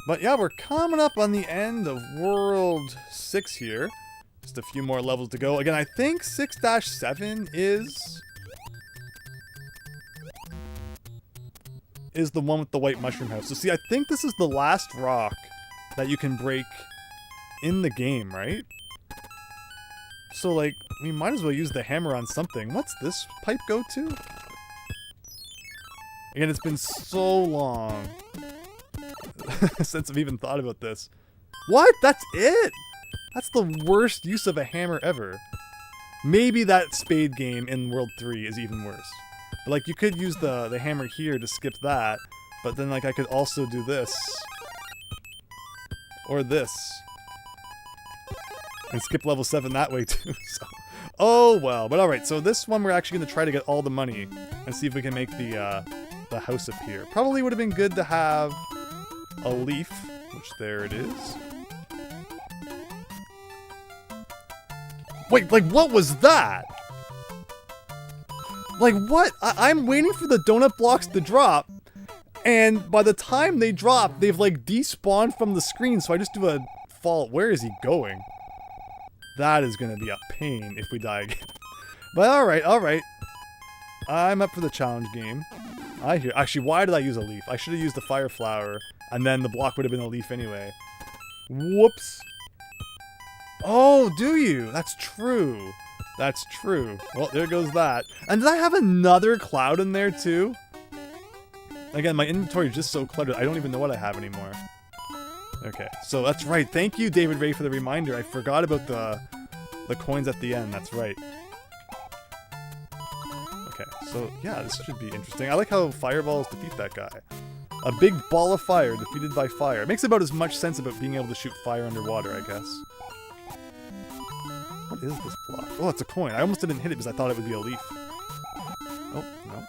[SPEAKER 1] But yeah, we're coming up on the end of World 6 here. Just a few more levels to go. Again, I think 6-7 is the one with the white mushroom house. So see, I think this is the last rock that you can break in the game, right? So, like, we might as well use the hammer on something. What's this pipe go to? Again, it's been so long since I've even thought about this. What? That's it? That's the worst use of a hammer ever. Maybe that spade game in World 3 is even worse. But, like, you could use the hammer here to skip that, but then, like, I could also do this. Or this. And skip level 7 that way, too. So. Oh, well. But alright, so this one we're actually going to try to get all the money and see if we can make the house appear. Probably would have been good to have a leaf, which there it is. Wait, like, what was that? Like, what? I'm waiting for the donut blocks to drop, and by the time they drop, they've, like, despawned from the screen, so I just do a fall. Where is he going? That is gonna be a pain if we die again. But alright, alright. I'm up for the challenge game. I hear. Actually, why did I use a leaf? I should have used the fire flower, and then the block would have been a leaf anyway. Whoops. Oh, do you? That's true. That's true. Well, there goes that. And did I have another cloud in there too? Again, my inventory is just so cluttered, I don't even know what I have anymore. Okay, so that's right. Thank you, David Ray, for the reminder. I forgot about the coins at the end. That's right. Okay, so yeah, this should be interesting. I like how fireballs defeat that guy. A big ball of fire defeated by fire. It makes about as much sense about being able to shoot fire underwater, I guess. What is this block? Oh, it's a coin. I almost didn't hit it because I thought it would be a leaf. Oh, no.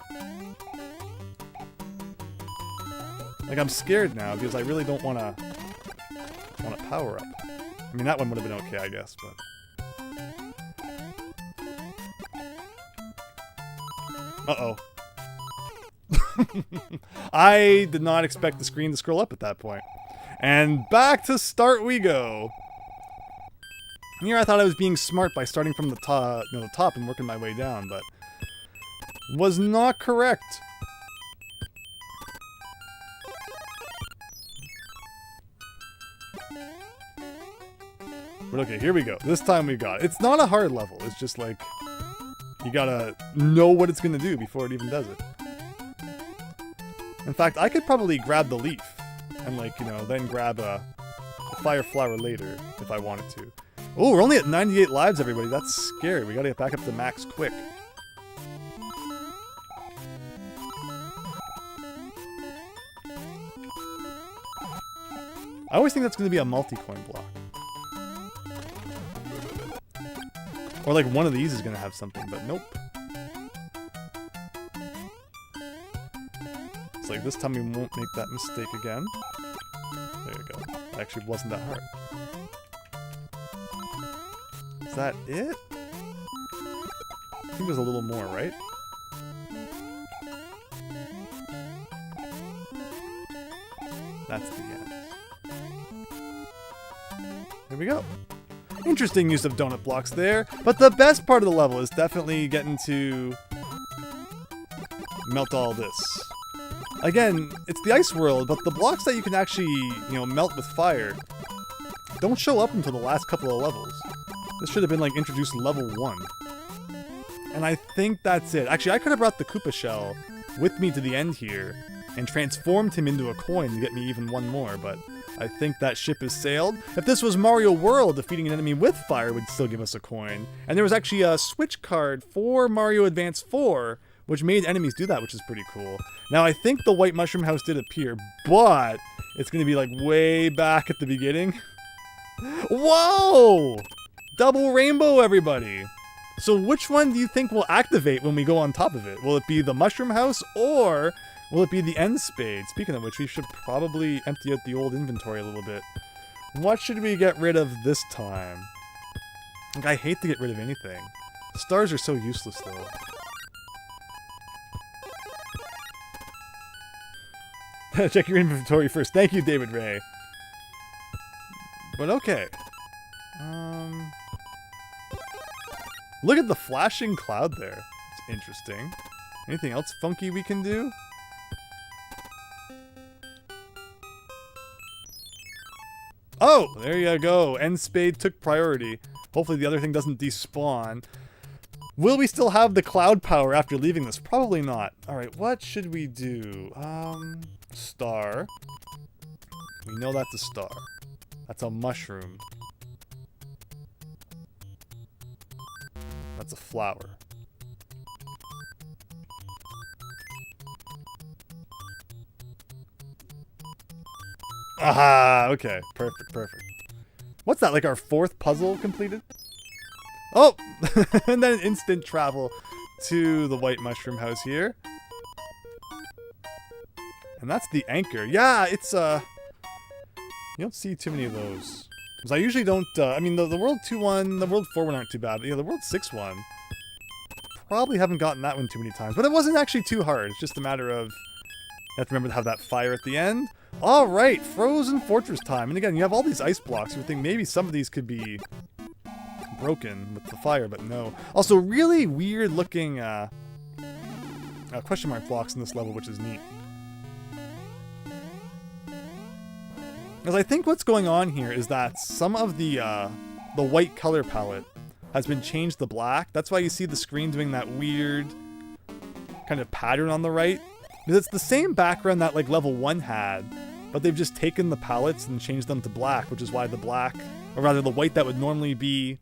[SPEAKER 1] Like, I'm scared now because I really don't want to power up. I mean, that one would have been okay, I guess, but... Uh-oh. I did not expect the screen to scroll up at that point. And back to start we go. Here I thought I was being smart by starting from the top, the top and working my way down, but was not correct. But okay, here we go. This time we got it. It's not a hard level. It's just like you gotta know what it's gonna do before it even does it. In fact, I could probably grab the leaf and, like, then grab a fire flower later if I wanted to. Oh, we're only at 98 lives, everybody. That's scary. We gotta get back up to max quick. I always think that's gonna be a multi-coin block. Or like one of these is gonna have something, but nope. It's like this time we won't make that mistake again. There you go. It actually wasn't that hard. Is that it? I think there's a little more, right? That's the end. There we go. Interesting use of donut blocks there, but the best part of the level is definitely getting to melt all this. Again, it's the ice world, but the blocks that you can actually, melt with fire don't show up until the last couple of levels. This should have been, like, introduced level 1. And I think that's it. Actually, I could have brought the Koopa shell with me to the end here and transformed him into a coin to get me even one more, but I think that ship has sailed. If this was Mario World, defeating an enemy with fire would still give us a coin. And there was actually a switch card for Mario Advance 4, which made enemies do that, which is pretty cool. Now, I think the white mushroom house did appear, but it's going to be, like, way back at the beginning. Whoa! Double rainbow, everybody! So which one do you think will activate when we go on top of it? Will it be the mushroom house, or will it be the end spade? Speaking of which, we should probably empty out the old inventory a little bit. What should we get rid of this time? Like, I hate to get rid of anything. Stars are so useless, though. Check your inventory first. Thank you, David Ray. But okay. Look at the flashing cloud there. It's interesting. Anything else funky we can do? Oh, there you go. End spade took priority. Hopefully the other thing doesn't despawn. Will we still have the cloud power after leaving this? Probably not. Alright, what should we do? Star. We know that's a star. That's a mushroom. That's a flower. Aha! Okay, perfect, perfect. What's that, like our 4th puzzle completed? Oh! And then instant travel to the white mushroom house here. And that's the anchor. Yeah, it's, you don't see too many of those. Because I usually don't, I mean, the World 2 one, the World 4 one aren't too bad. But yeah, the World 6 one, probably haven't gotten that one too many times. But it wasn't actually too hard. It's just a matter of, you have to remember to have that fire at the end. Alright, Frozen Fortress time. And again, you have all these ice blocks. You would think maybe some of these could be broken with the fire, but no. Also, really weird looking question mark blocks in this level, which is neat. Because I think what's going on here is that some of the white color palette has been changed to black. That's why you see the screen doing that weird kind of pattern on the right. Because it's the same background that like level 1 had, but they've just taken the palettes and changed them to black, which is why the black, or rather the white that would normally be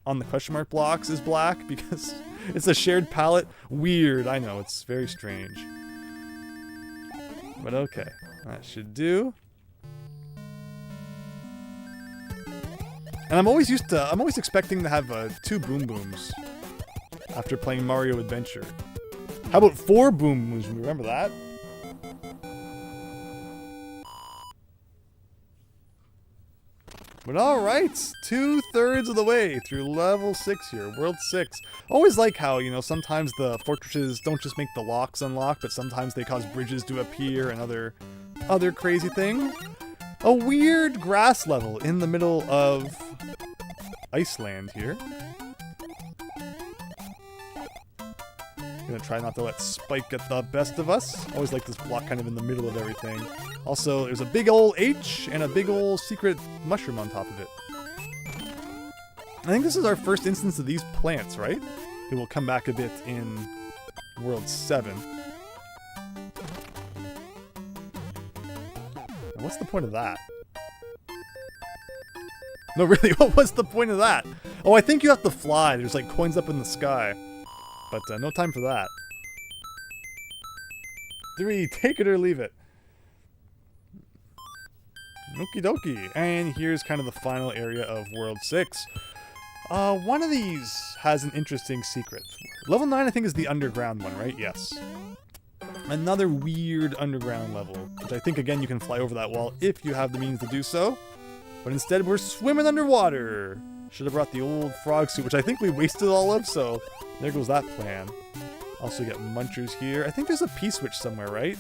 [SPEAKER 1] on the question mark blocks is black, because it's a shared palette. Weird, I know, it's very strange. But okay, that should do. And I'm always expecting to have 2 Boom Booms after playing Mario Adventure. How about 4 Boom Booms? Remember that? But alright, 2/3 of the way through level 6 here, World 6. Always like how, you know, sometimes the fortresses don't just make the locks unlock, but sometimes they cause bridges to appear and other crazy things. A weird grass level in the middle of Iceland here. Gonna try not to let Spike get the best of us. Always like this block kind of in the middle of everything. Also, there's a big old H and a big old secret mushroom on top of it. I think this is our first instance of these plants, right? It will come back a bit in World 7. Now, what's the point of that? No, really, what was the point of that? Oh, I think you have to fly. There's like coins up in the sky. But no time for that. 3, take it or leave it. Okie dokie. And here's kind of the final area of World 6. One of these has an interesting secret. Level 9, I think, is the underground one, right? Yes. Another weird underground level, which I think, again, you can fly over that wall if you have the means to do so. But instead, we're swimming underwater. Should have brought the old frog suit, which I think we wasted all of, so there goes that plan. Also get munchers here. I think there's a P-switch somewhere, right?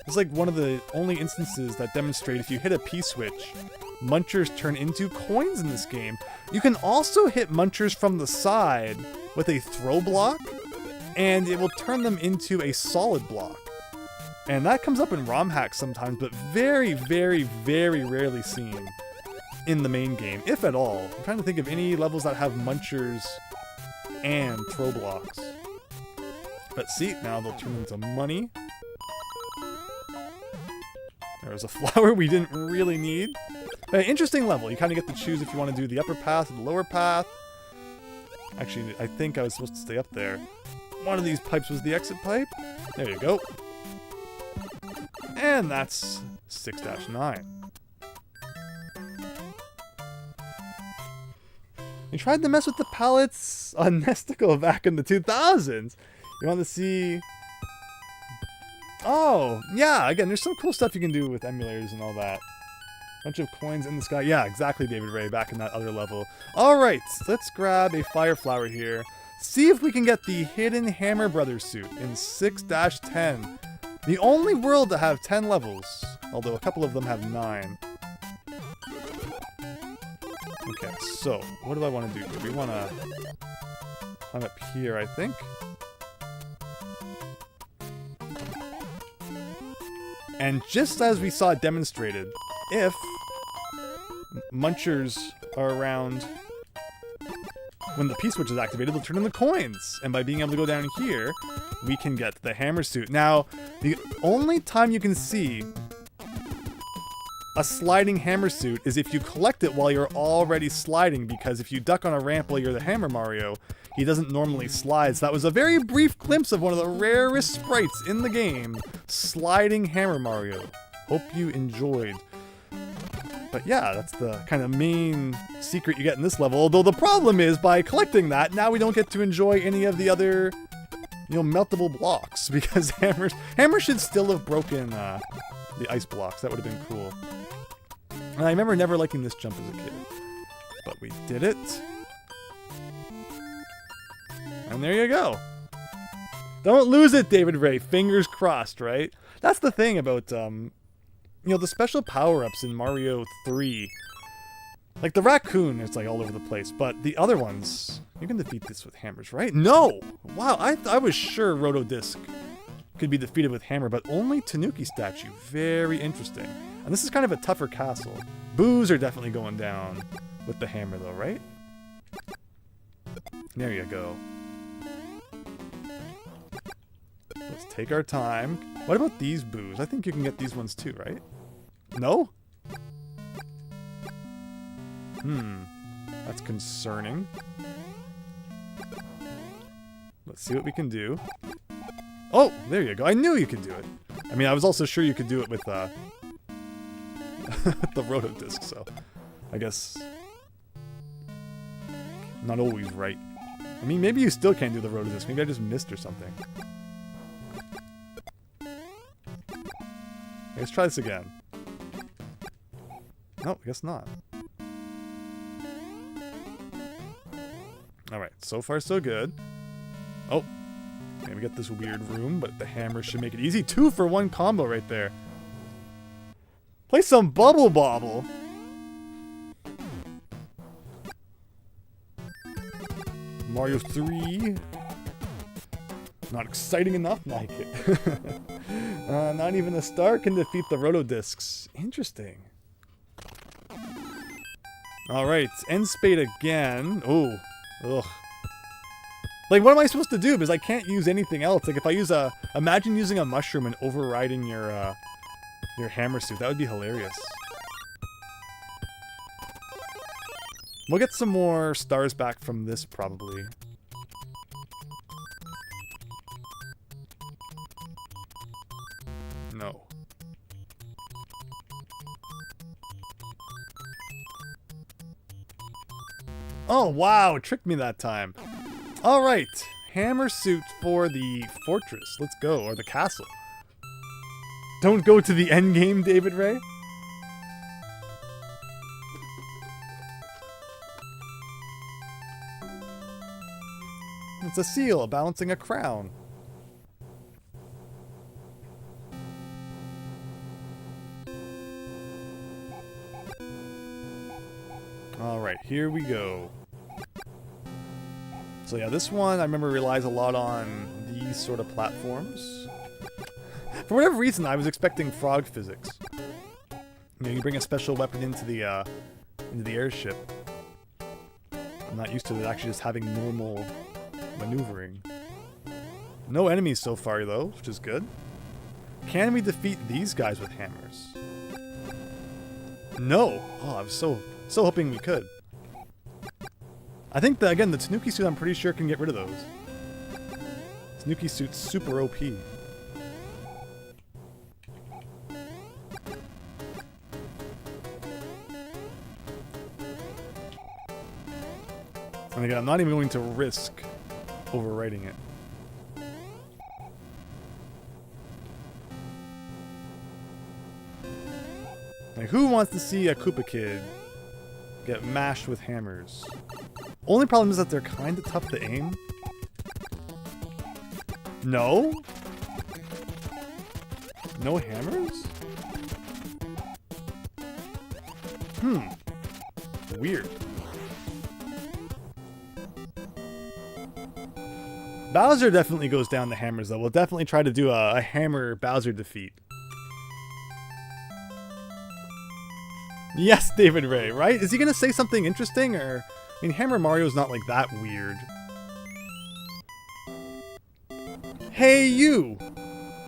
[SPEAKER 1] It's like one of the only instances that demonstrate if you hit a P-switch, munchers turn into coins in this game. You can also hit munchers from the side with a throw block, and it will turn them into a solid block. And that comes up in ROM hacks sometimes, but very, very, very rarely seen in the main game, if at all. I'm trying to think of any levels that have munchers and throw blocks. But see, now they'll turn into money. There's a flower we didn't really need. Interesting level. You kind of get to choose if you want to do the upper path or the lower path. Actually, I think I was supposed to stay up there. One of these pipes was the exit pipe. There you go. And that's 6-9. You tried to mess with the palettes on Nesticle back in the 2000s. You want to see... Oh, yeah, again, there's some cool stuff you can do with emulators and all that. Bunch of coins in the sky. Yeah, exactly, David Ray, back in that other level. Alright, let's grab a fire flower here. See if we can get the hidden Hammer Brothers suit in 6-10. The only world to have 10 levels, although a couple of them have 9. Okay, so, what do I want to do? We want to climb up here, I think. And just as we saw demonstrated, if munchers are around, when the P switch is activated, they'll turn into coins. And by being able to go down here, we can get the hammer suit. Now, the only time you can see a sliding hammer suit is if you collect it while you're already sliding, because if you duck on a ramp while you're the Hammer Mario, he doesn't normally slide. So that was a very brief glimpse of one of the rarest sprites in the game, sliding Hammer Mario. Hope you enjoyed. But yeah, that's the kind of main secret you get in this level. Although the problem is, by collecting that, now we don't get to enjoy any of the other, meltable blocks, because Hammer should still have broken the ice blocks. That would have been cool. And I remember never liking this jump as a kid. But we did it. And there you go. Don't lose it, David Ray. Fingers crossed, right? That's the thing about, the special power-ups in Mario 3. Like the racoon, it's like all over the place. But the other ones, you can defeat this with hammers, right? No! Wow, I was sure Rotodisc could be defeated with hammer, but only Tanuki statue. Very interesting. And this is kind of a tougher castle. Boos are definitely going down with the hammer though, right? There you go. Let's take our time. What about these boos? I think you can get these ones too, right? No? That's concerning. Let's see what we can do. Oh, there you go. I knew you could do it. I mean, I was also sure you could do it with the Rotodisc, so I guess not always right. I mean, maybe you still can't do the Rotodisc. Maybe I just missed or something. Let's try this again. No, I guess not. Alright, so far so good. Oh, maybe we get this weird room, but the hammer should make it easy. 2 for 1 combo right there. Play some Bubble Bobble. Mario 3. Not exciting enough? Like it. Not even a star can defeat the Rotodiscs. Interesting. Alright, end spade again. Oh, ugh. Like, what am I supposed to do? Because I can't use anything else. Like, if I use imagine using a mushroom and overriding your hammer suit. That would be hilarious. We'll get some more stars back from this, probably. No. Oh, wow, it tricked me that time. Alright, hammer suit for the fortress. Let's go, or the castle. Don't go to the end game, David Ray. It's a seal balancing a crown. Alright, here we go. So yeah, this one I remember relies a lot on these sort of platforms. For whatever reason, I was expecting frog physics. You bring a special weapon into the airship. I'm not used to it actually just having normal maneuvering. No enemies so far though, which is good. Can we defeat these guys with hammers? No! Oh, I was so hoping we could. I think that, again, the Tanuki suit I'm pretty sure can get rid of those. Tanuki suit's super OP. And again, I'm not even going to risk overwriting it. Like, who wants to see a Koopa Kid get mashed with hammers? Only problem is that they're kind of tough to aim. No? No hammers? Weird. Bowser definitely goes down to hammers, though. We'll definitely try to do a hammer Bowser defeat. Yes, David Ray, right? Is he gonna say something interesting, or... I mean, Hammer Mario's not like that weird. Hey, you!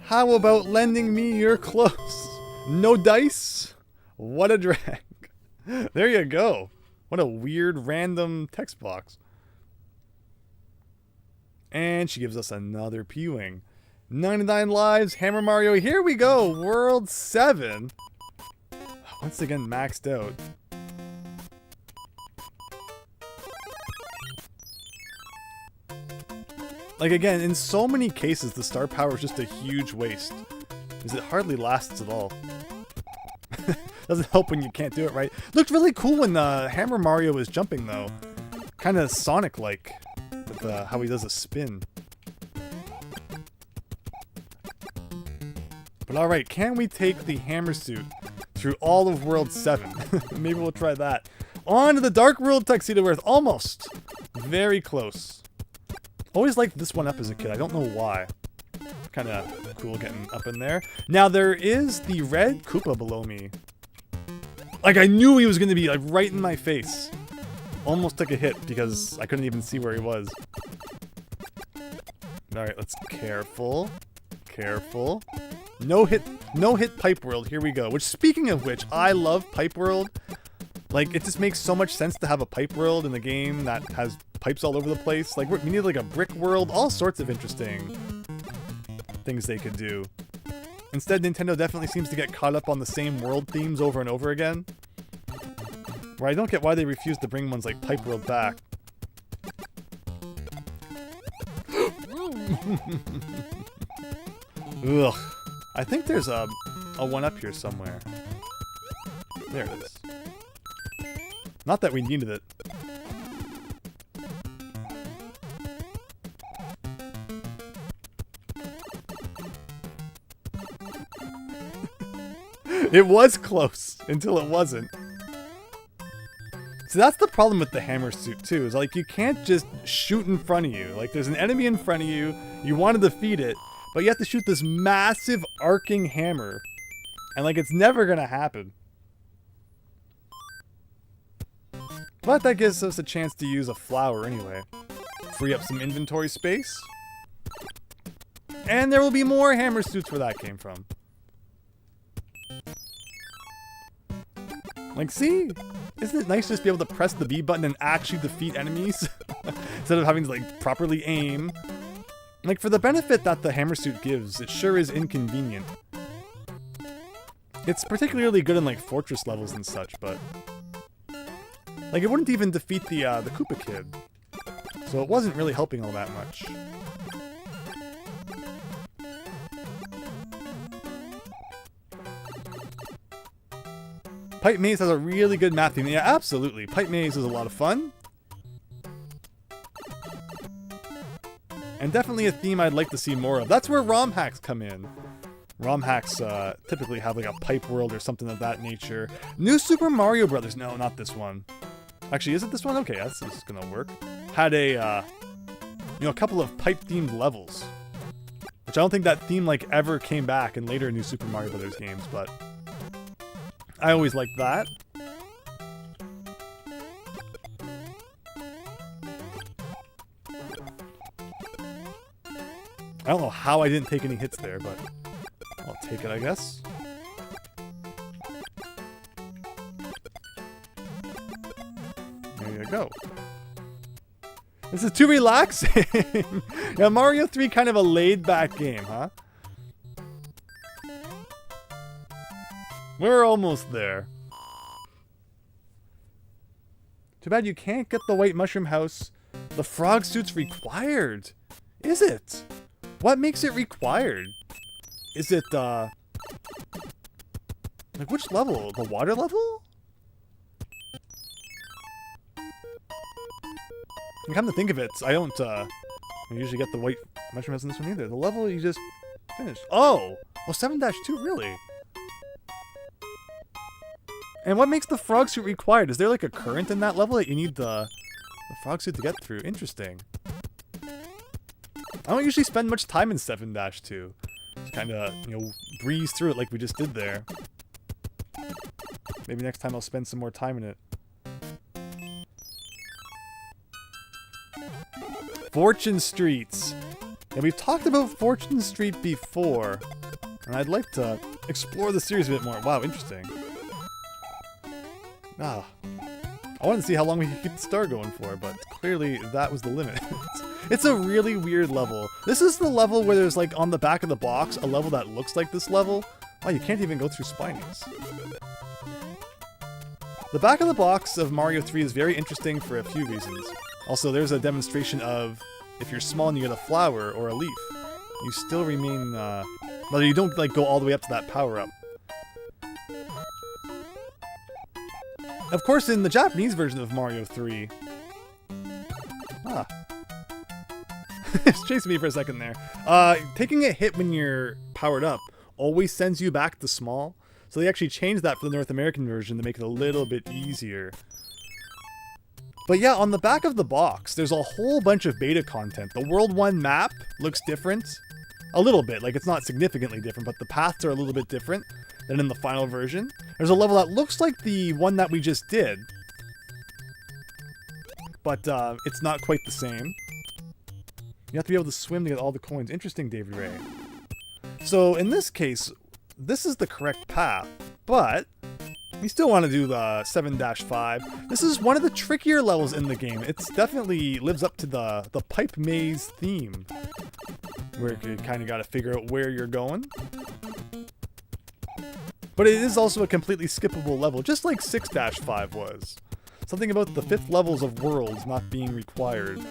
[SPEAKER 1] How about lending me your clothes? No dice? What a drag. There you go. What a weird random text box. And she gives us another P-Wing. 99 lives, Hammer Mario, here we go! World 7! Once again maxed out. Like again, in so many cases the star power is just a huge waste. Because it hardly lasts at all. Doesn't help when you can't do it right. Looked really cool when Hammer Mario was jumping though. Kind of Sonic-like. With how he does a spin. But alright, can we take the hammer suit through all of World 7? Maybe we'll try that. On to the Dark World Tuxedo Earth. Almost. Very close. Always liked this one up as a kid. I don't know why. Kind of cool getting up in there. Now there is the red Koopa below me. Like I knew he was going to be like right in my face. Almost took a hit because I couldn't even see where he was. Alright, let's careful. Careful. No hit Pipe World. Here we go. Which, speaking of which, I love Pipe World. Like, it just makes so much sense to have a Pipe World in the game that has pipes all over the place. Like, we need like a brick world. All sorts of interesting things they could do. Instead, Nintendo definitely seems to get caught up on the same world themes over and over again. Where I don't get why they refuse to bring ones like Pipe World back. Ugh. I think there's a one up here somewhere. There it is. Not that we needed it. It was close until it wasn't. So that's the problem with the hammer suit too, is like you can't just shoot in front of you. Like there's an enemy in front of you, you want to defeat it, but you have to shoot this massive arcing hammer. And like it's never gonna happen. But that gives us a chance to use a flower anyway. Free up some inventory space. And there will be more hammer suits where that came from. Like, see? Isn't it nice to just be able to press the B button and actually defeat enemies? Instead of having to, like, properly aim. Like, for the benefit that the hammer suit gives, it sure is inconvenient. It's particularly good in, like, fortress levels and such, but... like, it wouldn't even defeat the Koopa Kid. So it wasn't really helping all that much. Pipe Maze has a really good map theme. Yeah, absolutely. Pipe Maze is a lot of fun. And definitely a theme I'd like to see more of. That's where ROM hacks come in. ROM hacks typically have like a pipe world or something of that nature. New Super Mario Brothers. No, not this one. Actually, is it this one? Okay, this is gonna work. Had a, you know, a couple of pipe-themed levels. Which I don't think that theme like ever came back in later New Super Mario Brothers games, but... I always liked that. I don't know how I didn't take any hits there, but I'll take it, I guess. There you go. This is too relaxing. Yeah, Mario 3 kind of a laid-back game, huh? We're almost there. Too bad you can't get the White Mushroom House. The frog suit's required. Is it? What makes it required? Is it, like, which level? The water level? And come to think of it, I don't, usually get the White Mushroom House in this one either. The level you just finished. Oh! Well, 7-2, really? And what makes the frog suit required? Is there like a current in that level that you need the frog suit to get through? Interesting. I don't usually spend much time in 7-2. Just kind of, you know, breeze through it like we just did there. Maybe next time I'll spend some more time in it. Fortune Streets. And we've talked about Fortune Street before, and I'd like to explore the series a bit more. Wow, interesting. I wanted to see how long we could keep the star going for, but clearly that was the limit. It's a really weird level. This is the level where there's, like, on the back of the box, a level that looks like this level. Oh, you can't even go through Spinies. The back of the box of Mario 3 is very interesting for a few reasons. Also, there's a demonstration of, if you're small and you get a flower or a leaf, you still remain, well, you don't, like, go all the way up to that power-up. Of course, in the Japanese version of Mario 3... It's chasing me for a second there. Taking a hit when you're powered up always sends you back to small. So they actually changed that for the North American version to make it a little bit easier. But yeah, on the back of the box, there's a whole bunch of beta content. The World 1 map looks different. A little bit, like it's not significantly different, but the paths are a little bit different than in the final version. There's a level that looks like the one that we just did, but it's not quite the same. You have to be able to swim to get all the coins. Interesting, David Ray. So in this case, this is the correct path, but we still want to do the 7-5. This is one of the trickier levels in the game. It's definitely lives up to the pipe maze theme, where you kind of got to figure out where you're going. But it is also a completely skippable level, just like 6-5 was. Something about the 5th levels of worlds not being required.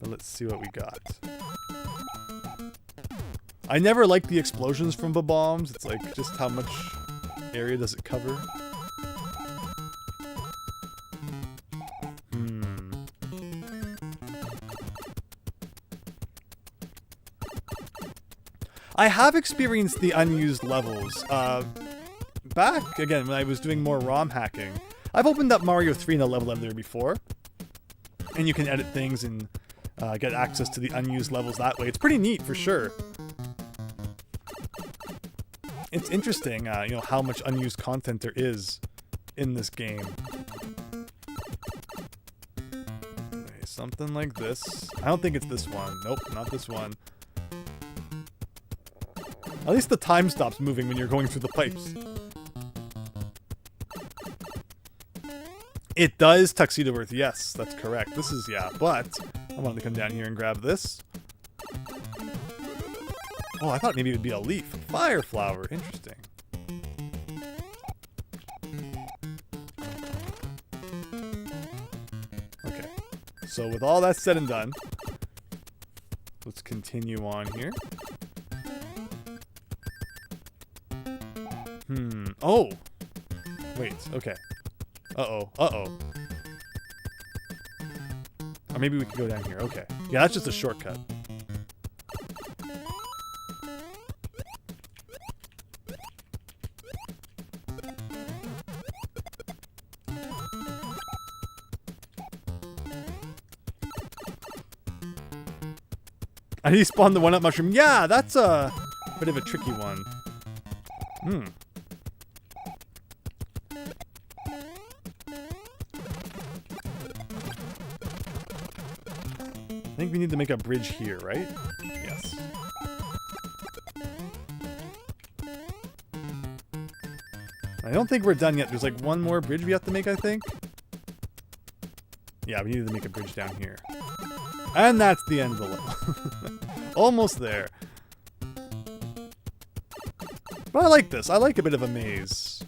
[SPEAKER 1] But let's see what we got. I never liked the explosions from the bombs. It's like, just how much area does it cover? I have experienced the unused levels. Back, again, when I was doing more ROM hacking. I've opened up Mario 3 in a level editor before. And you can edit things and get access to the unused levels that way. It's pretty neat, for sure. It's interesting, you know, how much unused content there is in this game. Okay, something like this. I don't think it's this one. Nope, not this one. At least the time stops moving when you're going through the pipes. It does Tuxedo Earth, yes, that's correct. This is, yeah, but I wanted to come down here and grab this. Oh, I thought maybe it would be a leaf. Fire flower, interesting. Okay, so with all that said and done, let's continue on here. Oh! Wait, okay. Uh-oh, uh-oh. Or maybe we could go down here, okay. Yeah, that's just a shortcut. I despawned the one-up mushroom. Yeah, that's a bit of a tricky one. I think we need to make a bridge here, right? Yes. I don't think we're done yet. There's like one more bridge we have to make, I think. Yeah, we needed to make a bridge down here. And that's the end of the level. Almost there. But I like this. I like a bit of a maze.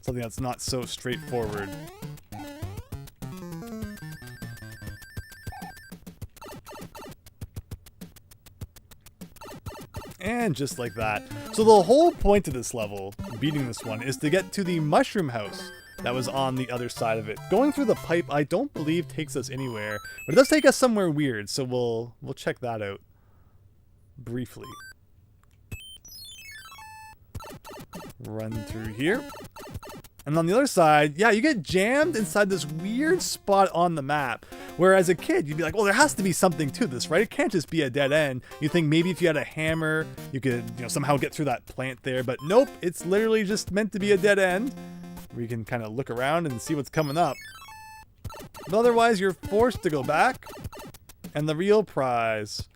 [SPEAKER 1] Something that's not so straightforward. And just like that. So the whole point of this level, beating this one, is to get to the mushroom house that was on the other side of it. Going through the pipe, I don't believe takes us anywhere, but it does take us somewhere weird, so we'll check that out briefly. Run through here. And on the other side, yeah, you get jammed inside this weird spot on the map. Where as a kid, you'd be like, well, there has to be something to this, right? It can't just be a dead end. You think maybe if you had a hammer, you could, somehow get through that plant there. But nope, it's literally just meant to be a dead end. Where you can kind of look around and see what's coming up. But otherwise, you're forced to go back. And the real prize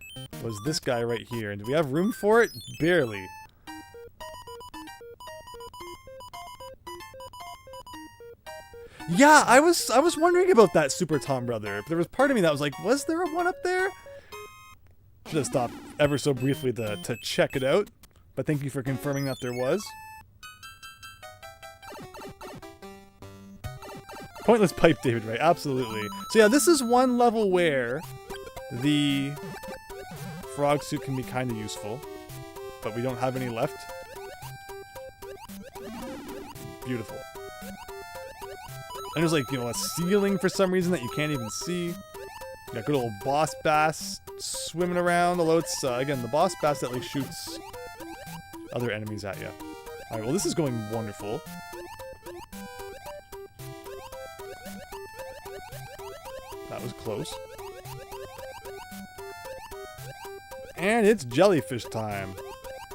[SPEAKER 1] was this guy right here. And do we have room for it? Barely. Yeah, I was wondering about that Super Tom Brother. There was part of me that was like, was there a one up there? Should have stopped ever so briefly to check it out. But thank you for confirming that there was. Pointless pipe, David, right? Absolutely. So yeah, this is one level where the frog suit can be kind of useful. But we don't have any left. Beautiful. And there's like, a ceiling for some reason that you can't even see. You got good old boss bass swimming around, although it's, again, the boss bass at least shoots other enemies at you. Alright, well this is going wonderful. That was close. And it's jellyfish time.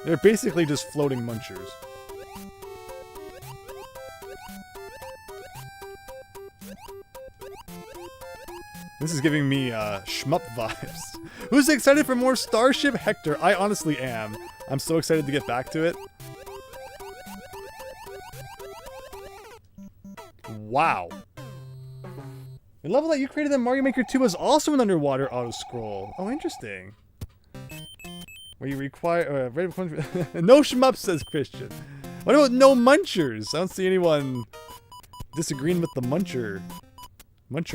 [SPEAKER 1] They're basically just floating munchers. This is giving me shmup vibes. Who's excited for more Starship Hector? I honestly am. I'm so excited to get back to it. Wow. The level that you created in Mario Maker 2 was also an underwater auto-scroll. Oh, interesting. Where you require... no shmups, says Christian. What about no munchers? I don't see anyone disagreeing with the muncher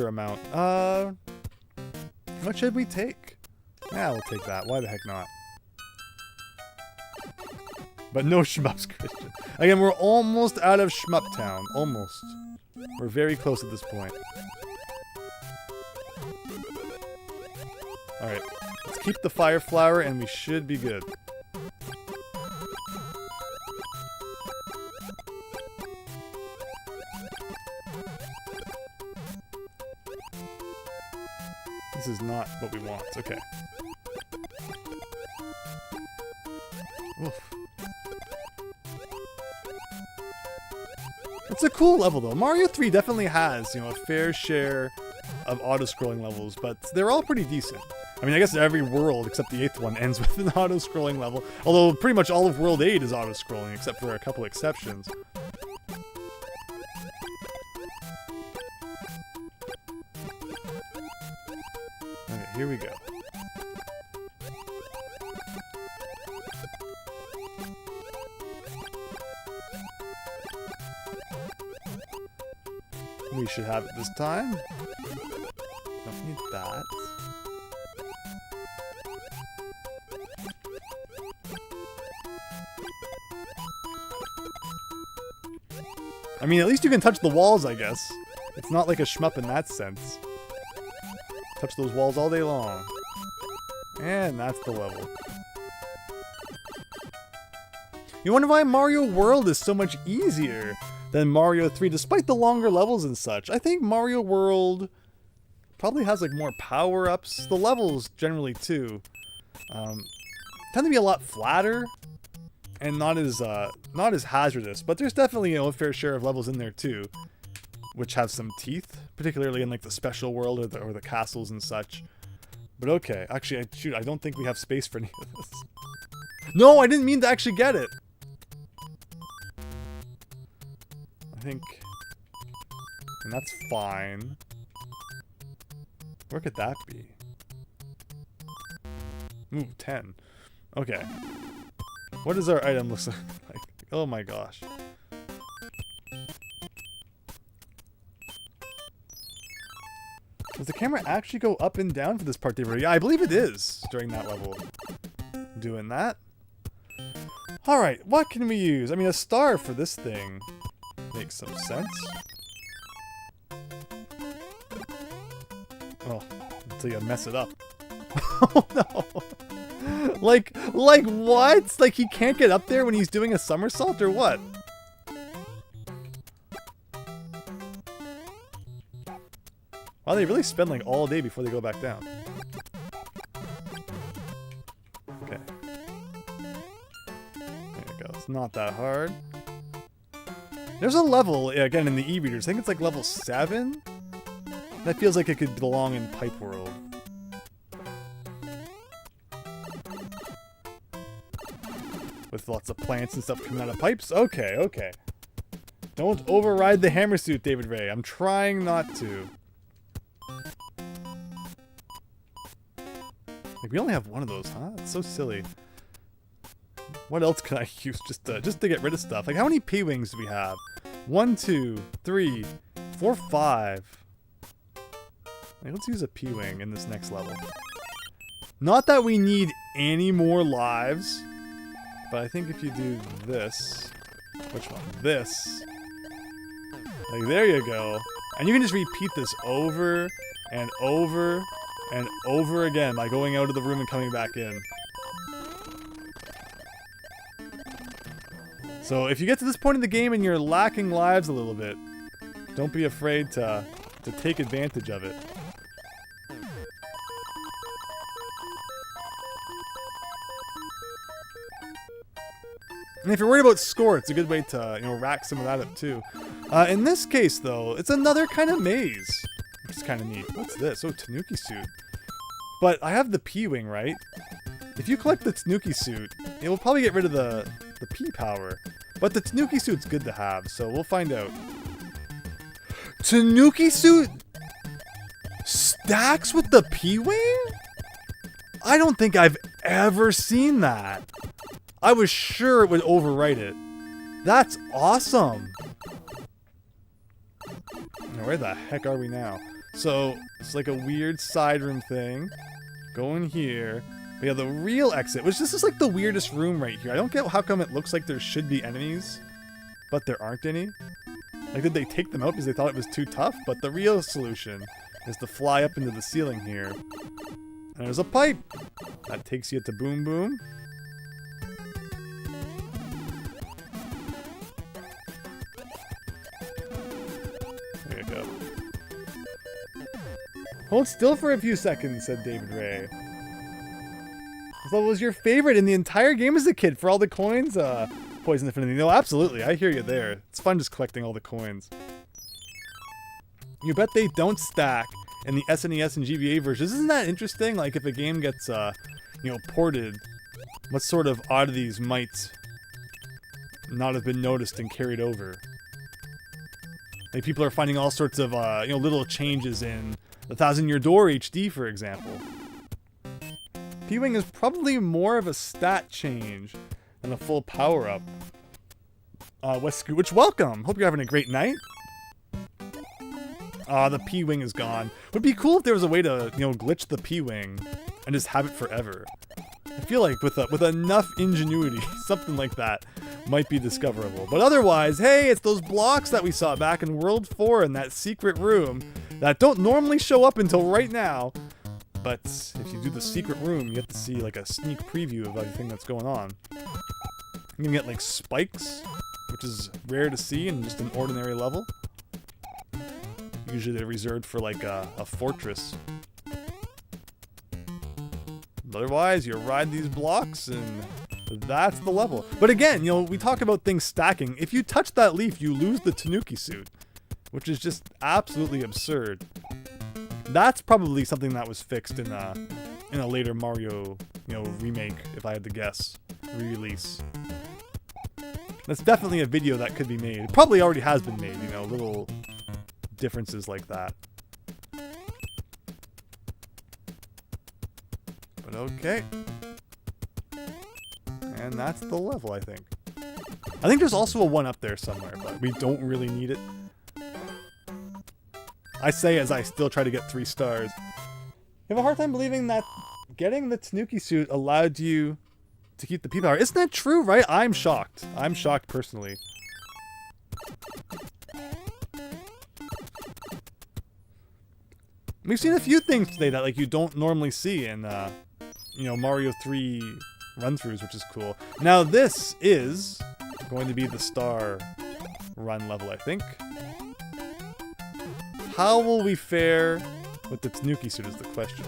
[SPEAKER 1] amount. What should we take? Yeah, we'll take that. Why the heck not? But no shmups, Christian. Again, we're almost out of Shmup Town. Almost. We're very close at this point. Alright. Let's keep the fire flower and we should be good. This is not what we want. Okay. Oof. It's a cool level though. Mario 3 definitely has, a fair share of auto-scrolling levels, but they're all pretty decent. I mean, I guess every world except the 8th one ends with an auto-scrolling level, although pretty much all of World 8 is auto-scrolling except for a couple exceptions. Okay, here we go. We should have it this time. Don't need that. I mean, at least you can touch the walls, I guess. It's not like a shmup in that sense. Touch those walls all day long. And that's the level. You wonder why Mario World is so much easier than Mario 3, despite the longer levels and such. I think Mario World probably has like more power-ups. The levels generally too tend to be a lot flatter and not as hazardous. But there's definitely a fair share of levels in there too, which have some teeth, particularly in like the special world or the castles and such. But okay, actually, shoot, I don't think we have space for any of this. No, I didn't mean to actually get it. I think, and that's fine. Where could that be? Ooh, 10. Okay. What does our item look like? Oh my gosh. Does the camera actually go up and down for this part, David? Yeah, I believe it is during that level. Doing that. Alright, what can we use? I mean, a star for this thing makes some sense. Oh, until you mess it up. Oh no! Like what? Like he can't get up there when he's doing a somersault or what? Wow, they really spend like all day before they go back down. Okay. There you go. It's not that hard. There's a level, again, in the e-readers. I think it's like level 7. That feels like it could belong in Pipe World. With lots of plants and stuff coming out of pipes. Okay, okay. Don't override the hammer suit, David Ray. I'm trying not to. Like, we only have one of those, huh? That's so silly. What else can I use just to get rid of stuff? Like, how many P-Wings do we have? 1, 2, 3, 4, 5. Like, let's use a P-Wing in this next level. Not that we need any more lives, but I think if you do this... Which one? This. Like, there you go. And you can just repeat this over and over and over again by going out of the room and coming back in. So if you get to this point in the game and you're lacking lives a little bit, don't be afraid to take advantage of it. And if you're worried about score, it's a good way to, rack some of that up too. In this case, though, it's another kind of maze, which is kind of neat. What's this? Oh, Tanuki suit. But I have the P-Wing, right? If you collect the Tanuki suit, it will probably get rid of the P-Power. But the Tanuki suit's good to have, so we'll find out. Tanuki suit stacks with the P-Wing? I don't think I've ever seen that. I was sure it would overwrite it. That's awesome. Now, where the heck are we now? So, it's like a weird side room thing. Go in here. But yeah, the real exit, which this is like the weirdest room right here. I don't get how come it looks like there should be enemies, but there aren't any. Like, did they take them out because they thought it was too tough? But the real solution is to fly up into the ceiling here. And there's a pipe. That takes you to Boom Boom. There you go. Hold still for a few seconds, said David Ray. What was your favorite in the entire game as a kid for all the coins? Poison Infinity. No, absolutely. I hear you there. It's fun just collecting all the coins. You bet they don't stack in the SNES and GBA versions. Isn't that interesting? Like, if a game gets, ported, what sort of oddities might not have been noticed and carried over? Like, people are finding all sorts of, little changes in the Thousand Year Door HD, for example. P-Wing is probably more of a stat change than a full power-up. West Scoot, which welcome! Hope you're having a great night. The P-Wing is gone. Would be cool if there was a way to, glitch the P-Wing and just have it forever. I feel like with enough ingenuity, something like that might be discoverable. But otherwise, hey, it's those blocks that we saw back in World 4 in that secret room that don't normally show up until right now. But if you do the secret room, you get to see like a sneak preview of everything that's going on. You can get like spikes, which is rare to see in just an ordinary level. Usually they're reserved for like a fortress. Otherwise, you ride these blocks and that's the level. But again, we talk about things stacking. If you touch that leaf, you lose the Tanuki suit, which is just absolutely absurd. That's probably something that was fixed in a later Mario, remake, if I had to guess, re-release. That's definitely a video that could be made. It probably already has been made, little differences like that. But okay. And that's the level, I think. I think there's also a one up there somewhere, but we don't really need it. I say as I still try to get 3 stars. You have a hard time believing that getting the Tanuki suit allowed you to keep the P-Power. Isn't that true, right? I'm shocked. I'm shocked personally. We've seen a few things today that you don't normally see in Mario 3 run-throughs, which is cool. Now this is going to be the star run level, I think. How will we fare with the Tanuki suit is the question.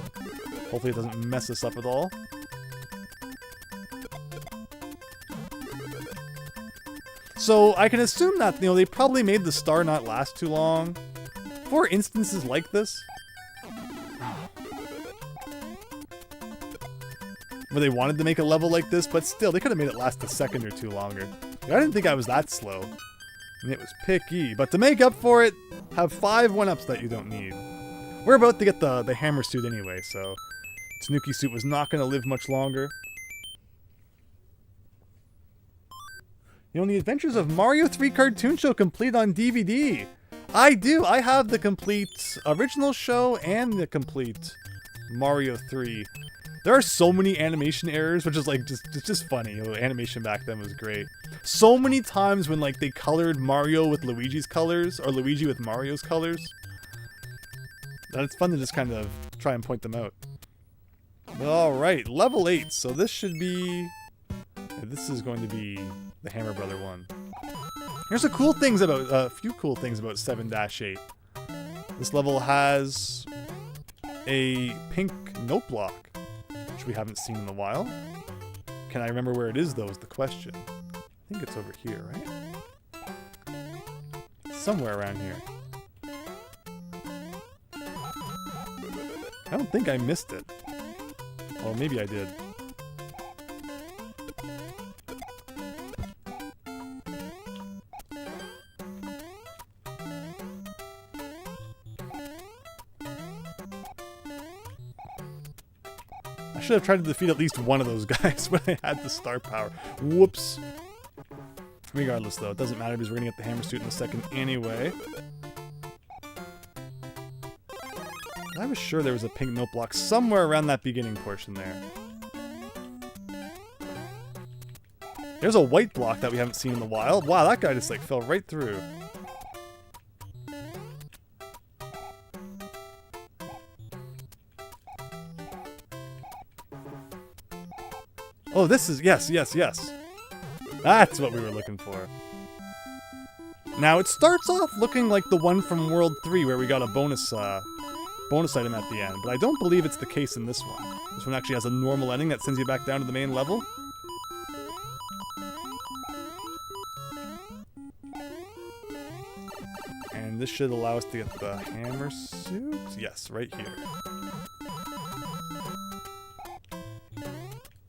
[SPEAKER 1] Hopefully it doesn't mess us up at all. So I can assume that, they probably made the star not last too long for instances like this. Where they wanted to make a level like this, but still, they could have made it last a second or two longer. I didn't think I was that slow. And it was picky. But to make up for it, have 5 1-ups that you don't need. We're about to get the hammer suit anyway, so Tanuki suit was not going to live much longer. The Adventures of Mario 3 cartoon show complete on DVD. I do. I have the complete original show and the complete Mario 3. There are so many animation errors, which is like just funny. Animation back then was great. So many times when like they colored Mario with Luigi's colors or Luigi with Mario's colors, that it's fun to just kind of try and point them out. All right, level 8. So this should be. This is going to be the Hammer Brother one. Here's a few cool things about 7-8. This level has a pink note block, which we haven't seen in a while. Can I remember where it is, though, is the question. I think it's over here, right? Somewhere around here. I don't think I missed it. Oh, maybe I did. I should have tried to defeat at least one of those guys when I had the star power. Whoops. Regardless, though, it doesn't matter because we're going to get the hammer suit in a second anyway. I was sure there was a pink note block somewhere around that beginning portion there. There's a white block that we haven't seen in a while. Wow, that guy just like fell right through. Oh, this is, yes. That's what we were looking for. Now, it starts off looking like the one from World 3 where we got a bonus item at the end, but I don't believe it's the case in this one. This one actually has a normal ending that sends you back down to the main level. And this should allow us to get the hammer suit. Yes, right here.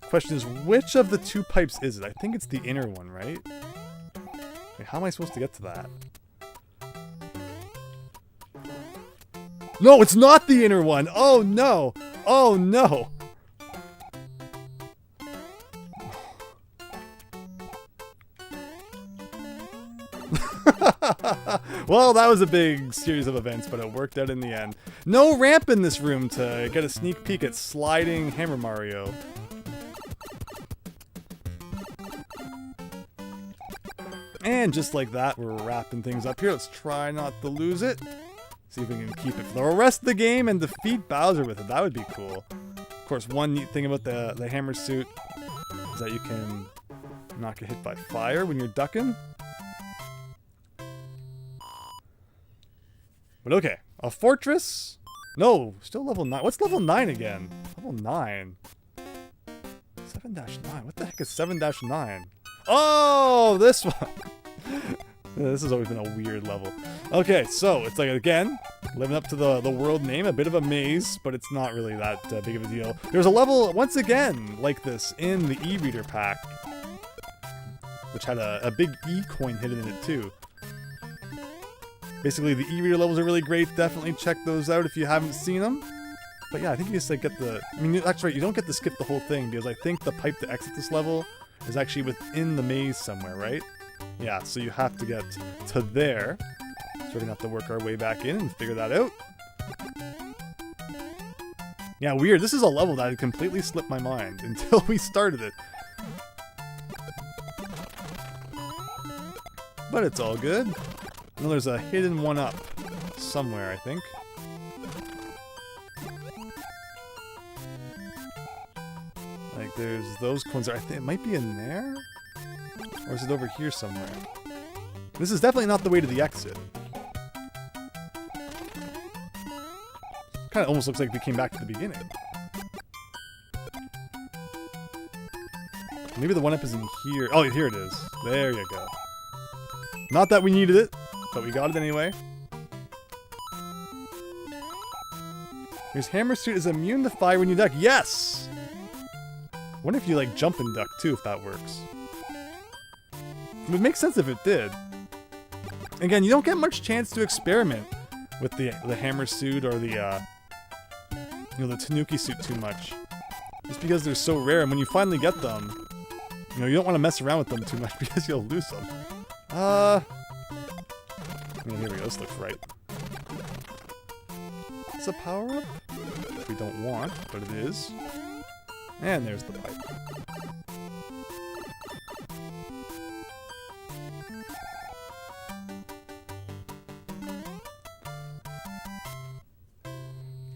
[SPEAKER 1] Question is, which of the 2 pipes is it? I think it's the inner one, right? Wait, how am I supposed to get to that? No, it's not the inner one! Oh no! Oh no! Well, that was a big series of events, but it worked out in the end. No ramp in this room to get a sneak peek at sliding Hammer Mario. And just like that, we're wrapping things up here. Let's try not to lose it. See if we can keep it for the rest of the game and defeat Bowser with it. That would be cool. Of course, one neat thing about the hammer suit is that you can not get hit by fire when you're ducking. But okay, a fortress? No, still level 9. What's level 9 again? Level 9. 7-9. What the heck is 7-9? Oh, this one. This has always been a weird level. Okay, so it's like, again, living up to the world name, a bit of a maze, but it's not really that big of a deal. There's a level, once again, like this in the e-reader pack, which had a big e-coin hidden in it too. Basically, the e-reader levels are really great. Definitely check those out if you haven't seen them. But yeah, I think you just like get the... I mean, that's right, you don't get to skip the whole thing, because I think the pipe to exit this level is actually within the maze somewhere, right? Yeah, so you have to get to there. So we're gonna have to work our way back in and figure that out. Yeah, weird. This is a level that had completely slipped my mind until we started it. But it's all good. And there's a hidden 1-up somewhere, I think. Like, there's those coins. I think it might be in there? Or is it over here somewhere? This is definitely not the way to the exit. Kind of almost looks like we came back to the beginning. Maybe the 1-up is in here. Oh, here it is. There you go. Not that we needed it, but we got it anyway. His hammer suit is immune to fire when you duck. Yes! Wonder if you like jump and duck too, if that works. It would make sense if it did. Again, you don't get much chance to experiment with the hammer suit or the the Tanuki suit too much. Just because they're so rare, and when you finally get them, you don't want to mess around with them too much because you'll lose them. Here we go, this looks right. It's a power-up? We don't want, but it is. And there's the pipe.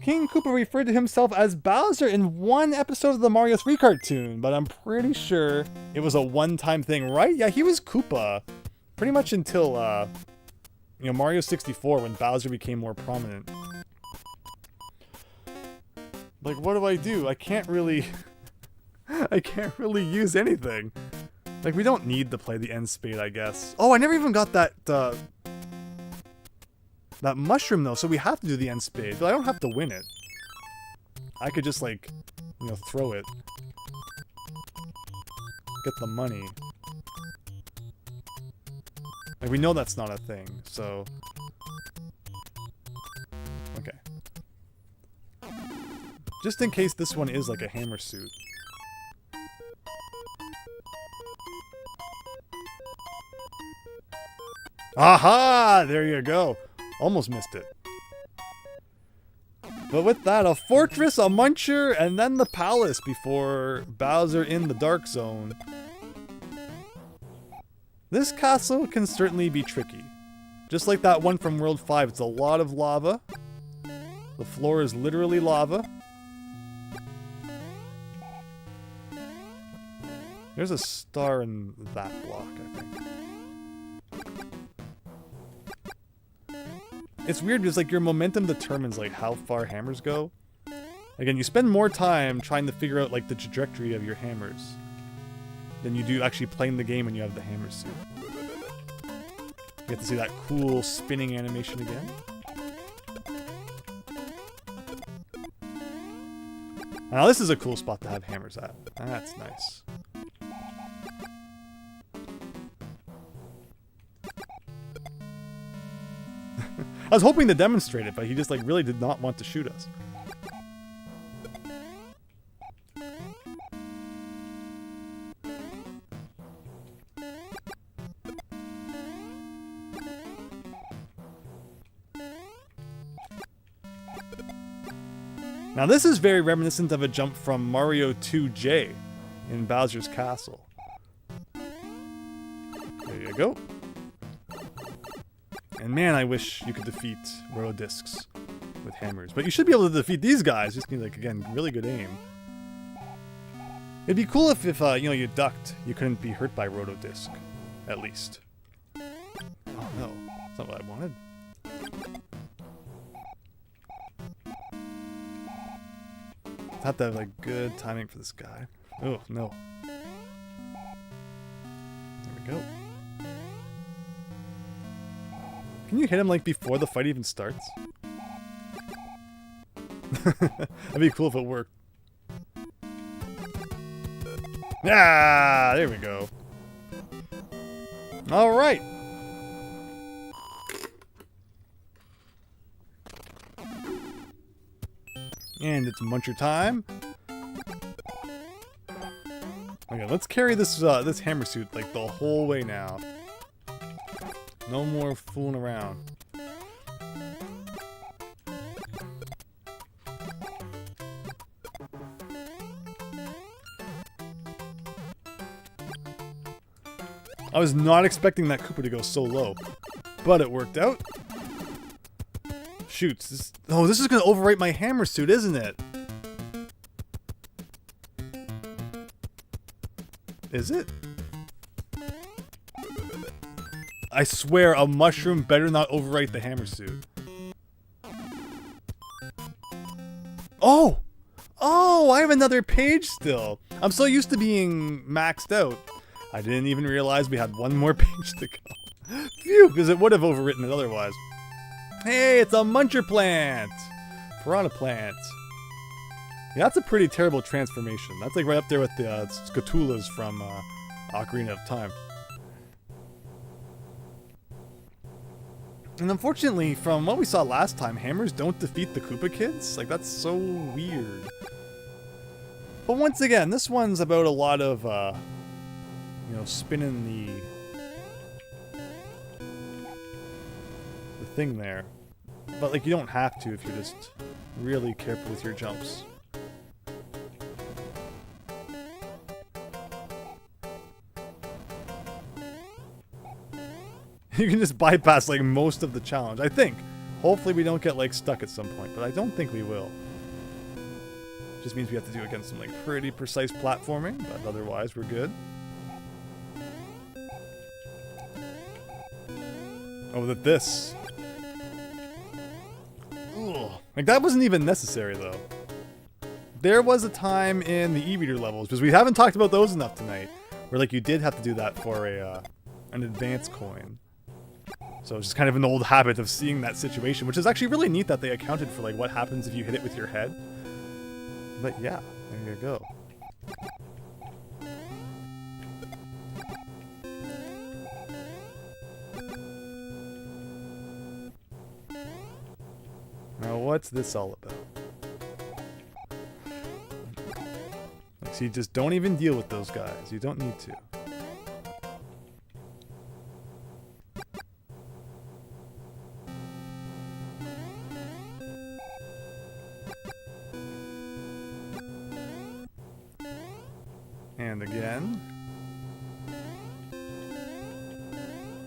[SPEAKER 1] King Koopa referred to himself as Bowser in one episode of the Mario 3 cartoon, but I'm pretty sure it was a one-time thing, right? Yeah, he was Koopa pretty much until, Mario 64 when Bowser became more prominent. Like, what do? I can't really... I can't really use anything. Like, we don't need to play the end spade, I guess. Oh, I never even got that, that mushroom, though, so we have to do the end spade. But I don't have to win it. I could just, like, throw it. Get the money. Like, we know that's not a thing, so... Okay. Just in case this one is, like, a hammer suit. Aha! There you go. Almost missed it. But with that, a fortress, a muncher, and then the palace before Bowser in the Dark Zone. This castle can certainly be tricky. Just like that one from World 5, it's a lot of lava. The floor is literally lava. There's a star in that block, I think. It's weird because, like, your momentum determines, like, how far hammers go. Again, you spend more time trying to figure out, like, the trajectory of your hammers than you do actually playing the game when you have the hammer suit. You get to see that cool spinning animation again. Now, this is a cool spot to have hammers at. That's nice. I was hoping to demonstrate it, but he just, like, really did not want to shoot us. Now, this is very reminiscent of a jump from Mario 2J in Bowser's Castle. There you go. And man, I wish you could defeat Rotodiscs with hammers. But you should be able to defeat these guys. Just need, like, again, really good aim. It'd be cool if you ducked, you couldn't be hurt by Rotodisc. At least. Oh no, that's not what I wanted. Have to have, like, good timing for this guy. Oh, no. There we go. Can you hit him, like, before the fight even starts? That'd be cool if it worked. Ah, there we go. All right. And it's muncher time. Okay, let's carry this this hammer suit, like, the whole way now. No more fooling around. I was not expecting that Koopa to go so low, but it worked out. Shoots. This is going to overwrite my hammer suit, isn't it? Is it? I swear, a mushroom better not overwrite the hammer suit. Oh! Oh, I have another page still. I'm so used to being maxed out. I didn't even realize we had one more page to go. Phew, because it would have overwritten it otherwise. Hey, it's a muncher plant! Piranha plant. Yeah, that's a pretty terrible transformation. That's like right up there with the Scatulas from Ocarina of Time. And unfortunately, from what we saw last time, hammers don't defeat the Koopa kids. Like, that's so weird. But once again, this one's about a lot of, you know, spinning the thing there. But, like, you don't have to if you're just really careful with your jumps. You can just bypass, like, most of the challenge, I think. Hopefully we don't get, like, stuck at some point, but I don't think we will. Just means we have to do against some, like, pretty precise platforming, but otherwise we're good. Oh, this. Ugh. Like, that wasn't even necessary, though. There was a time in the e-reader levels, because we haven't talked about those enough tonight, where, like, you did have to do that for an advance coin. So it's just kind of an old habit of seeing that situation, which is actually really neat that they accounted for, like, what happens if you hit it with your head. But yeah, there you go. Now, what's this all about? Like, see, just don't even deal with those guys. You don't need to. And again.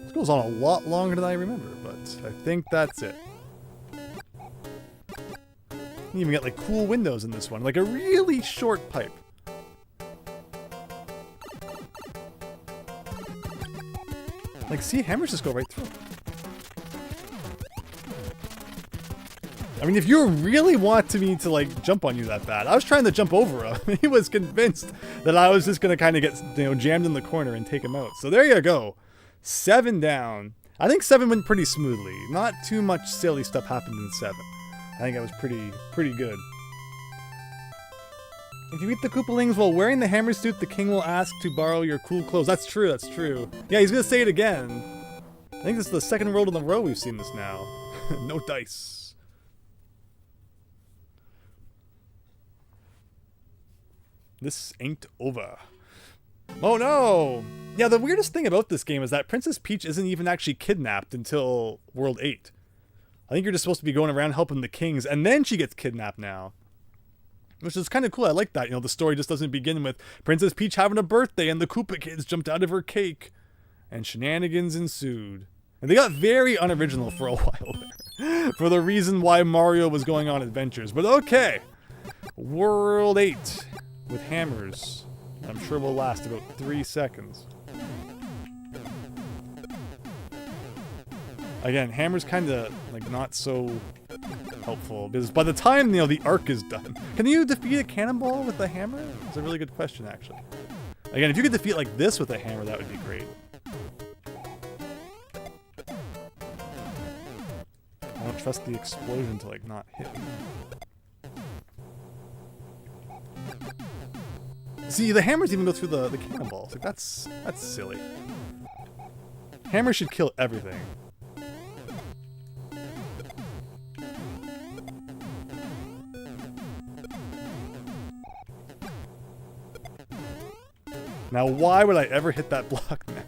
[SPEAKER 1] This goes on a lot longer than I remember, but I think that's it. You even get, like, cool windows in this one. Like a really short pipe. Like, see, hammers just go right through. I mean, if you really want me to, like, jump on you that bad, I was trying to jump over him. He was convinced that I was just going to kind of get, you know, jammed in the corner and take him out. So there you go. 7 down. I think 7 went pretty smoothly. Not too much silly stuff happened in 7. I think I was pretty good. If you eat the Koopalings while wearing the hammer suit, the king will ask to borrow your cool clothes. That's true, that's true. Yeah, he's going to say it again. I think this is the second world in a row we've seen this now. No dice. This ain't over. Oh no! Yeah, the weirdest thing about this game is that Princess Peach isn't even actually kidnapped until World 8. I think you're just supposed to be going around helping the kings, and then she gets kidnapped now. Which is kind of cool, I like that. You know, the story just doesn't begin with Princess Peach having a birthday and the Koopa kids jumped out of her cake. And shenanigans ensued. And they got very unoriginal for a while there. For the reason why Mario was going on adventures. But okay! World 8. With hammers. I'm sure will last about 3 seconds. Again, hammers kind of, like, not so helpful, because by the time, you know, the arc is done... Can you defeat a cannonball with a hammer? That's a really good question, actually. Again, if you could defeat, like, this with a hammer, that would be great. I don't trust the explosion to, like, not hit me. See, the hammers even go through the cannonballs. Like, that's silly. Hammers should kill everything. Now, why would I ever hit that block now?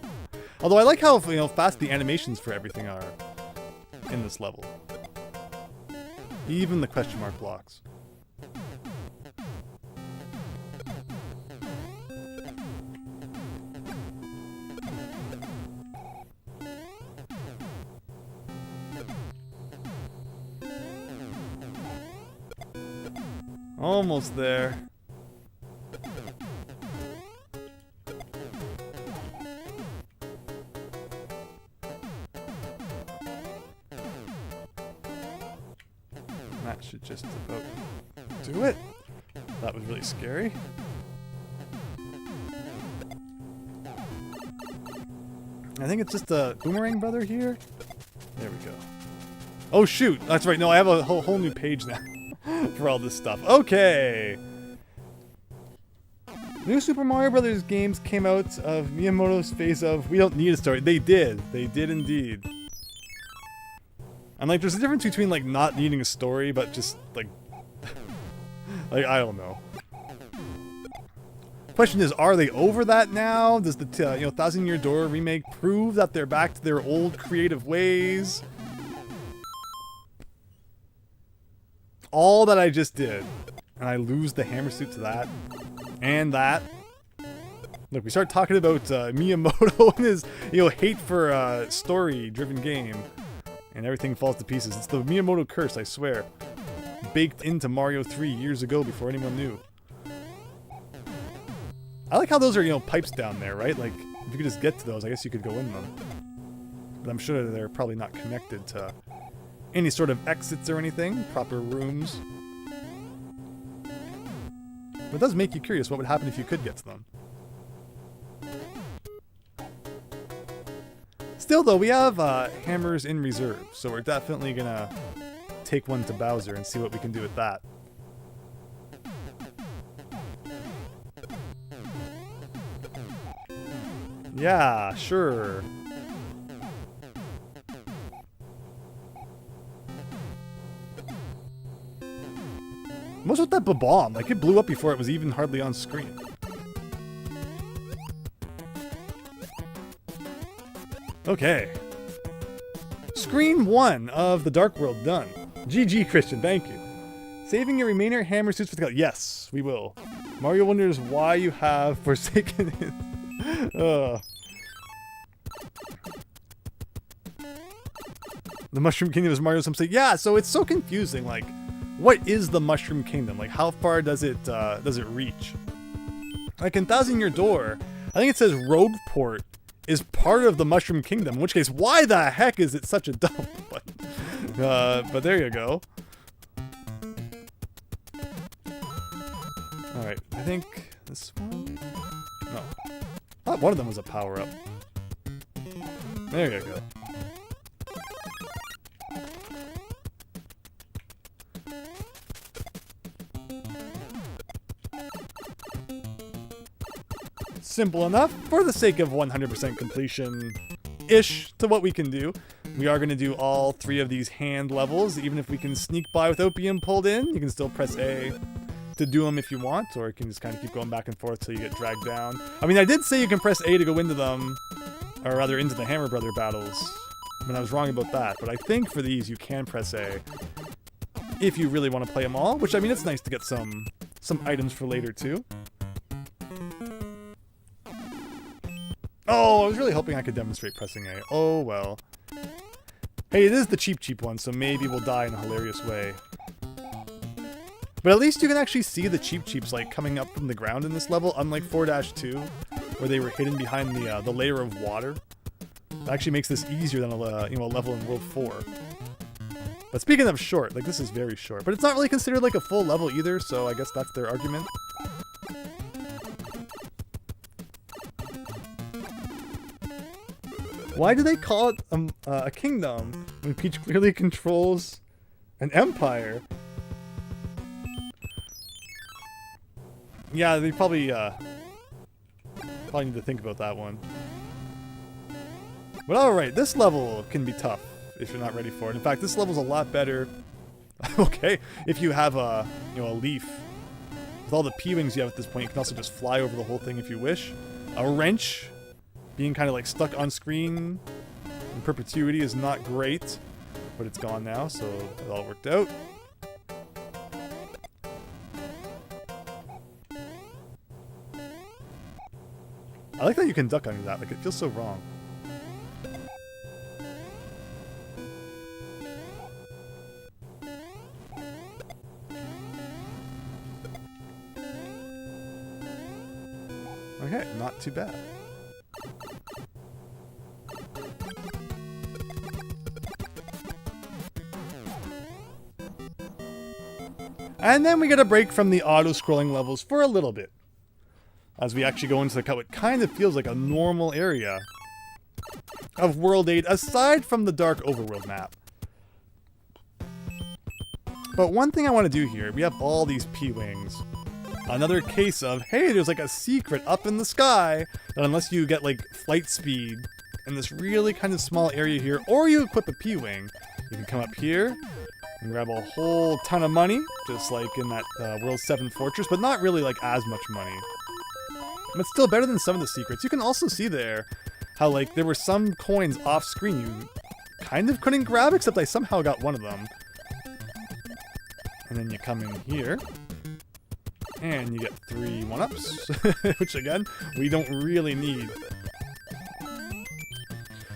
[SPEAKER 1] Although I like how, you know, fast the animations for everything are in this level. Even the question mark blocks. Almost there. That should just about do it. That was really scary. I think it's just a Boomerang Brother here. There we go. Oh shoot, that's right. No, I have a whole new page now for all this stuff. Okay. New Super Mario Brothers games came out of Miyamoto's phase of we don't need a story. They did. They did indeed. And like there's a difference between like not needing a story but just like like I don't know. Question is, are they over that now? Does the 1000 Year Door remake prove that they're back to their old creative ways? All that I just did, and I lose the hammer suit to that, and that. Look, we start talking about Miyamoto and his hate for story-driven game, and everything falls to pieces. It's the Miyamoto curse, I swear, baked into Mario 3 years ago before anyone knew. I like how those are, pipes down there, right? Like, if you could just get to those, I guess you could go in them. But I'm sure they're probably not connected to any sort of exits or anything, proper rooms. But it does make you curious what would happen if you could get to them. Still, though, we have hammers in reserve, so we're definitely gonna take one to Bowser and see what we can do with that. Yeah, sure. What's with that bomb? Like, it blew up before it was even hardly on screen. Okay. Screen 1 of the Dark World done. GG, Christian, thank you. Saving your remainder hammer suits for the... Yes, we will. Mario wonders why you have forsaken it. The Mushroom Kingdom is Mario. Some say, yeah. So it's so confusing. Like, what is the Mushroom Kingdom? Like, how far does it reach? Like in 1000 Year Door, I think it says Rogueport is part of the Mushroom Kingdom. In which case, why the heck is it such a dump? But there you go. All right, I think this one. No. I thought one of them was a power-up. There you go. Simple enough. For the sake of 100% completion-ish to what we can do, we are going to do all 3 of these hand levels. Even if we can sneak by without being pulled in, you can still press A to do them if you want, or you can just kind of keep going back and forth till you get dragged down. I mean, I did say you can press A to go into them, or rather into the Hammer Brother battles. I mean, I was wrong about that, but I think for these you can press A if you really want to play them all, which, I mean, it's nice to get some items for later too. Oh, I was really hoping I could demonstrate pressing A. Oh well. Hey, it is the cheap one, so maybe we'll die in a hilarious way. But at least you can actually see the cheeps like coming up from the ground in this level, unlike 4-2, where they were hidden behind the layer of water. It actually makes this easier than a level in World 4. But speaking of short, like this is very short, but it's not really considered like a full level either, so I guess that's their argument. Why do they call it a kingdom when Peach clearly controls an empire? Yeah, they probably need to think about that one. But alright, this level can be tough if you're not ready for it. In fact, this level's a lot better, okay, if you have a leaf. With all the P-wings you have at this point, you can also just fly over the whole thing if you wish. A wrench, being kind of like stuck on screen in perpetuity is not great, but it's gone now, so it all worked out. I like that you can duck under that, like it feels so wrong. Okay, not too bad. And then we get a break from the auto-scrolling levels for a little bit. As we actually go into what kind of feels like a normal area of World 8, aside from the dark overworld map. But one thing I want to do here, we have all these P-Wings. Another case of, hey, there's like a secret up in the sky that unless you get like flight speed in this really kind of small area here, or you equip a P-Wing, you can come up here and grab a whole ton of money, just like in that World 7 Fortress, but not really like as much money. But still better than some of the secrets. You can also see there how like there were some coins off screen you kind of couldn't grab, except I somehow got one of them. And then you come in here, and you get 3 1-ups, which again, we don't really need.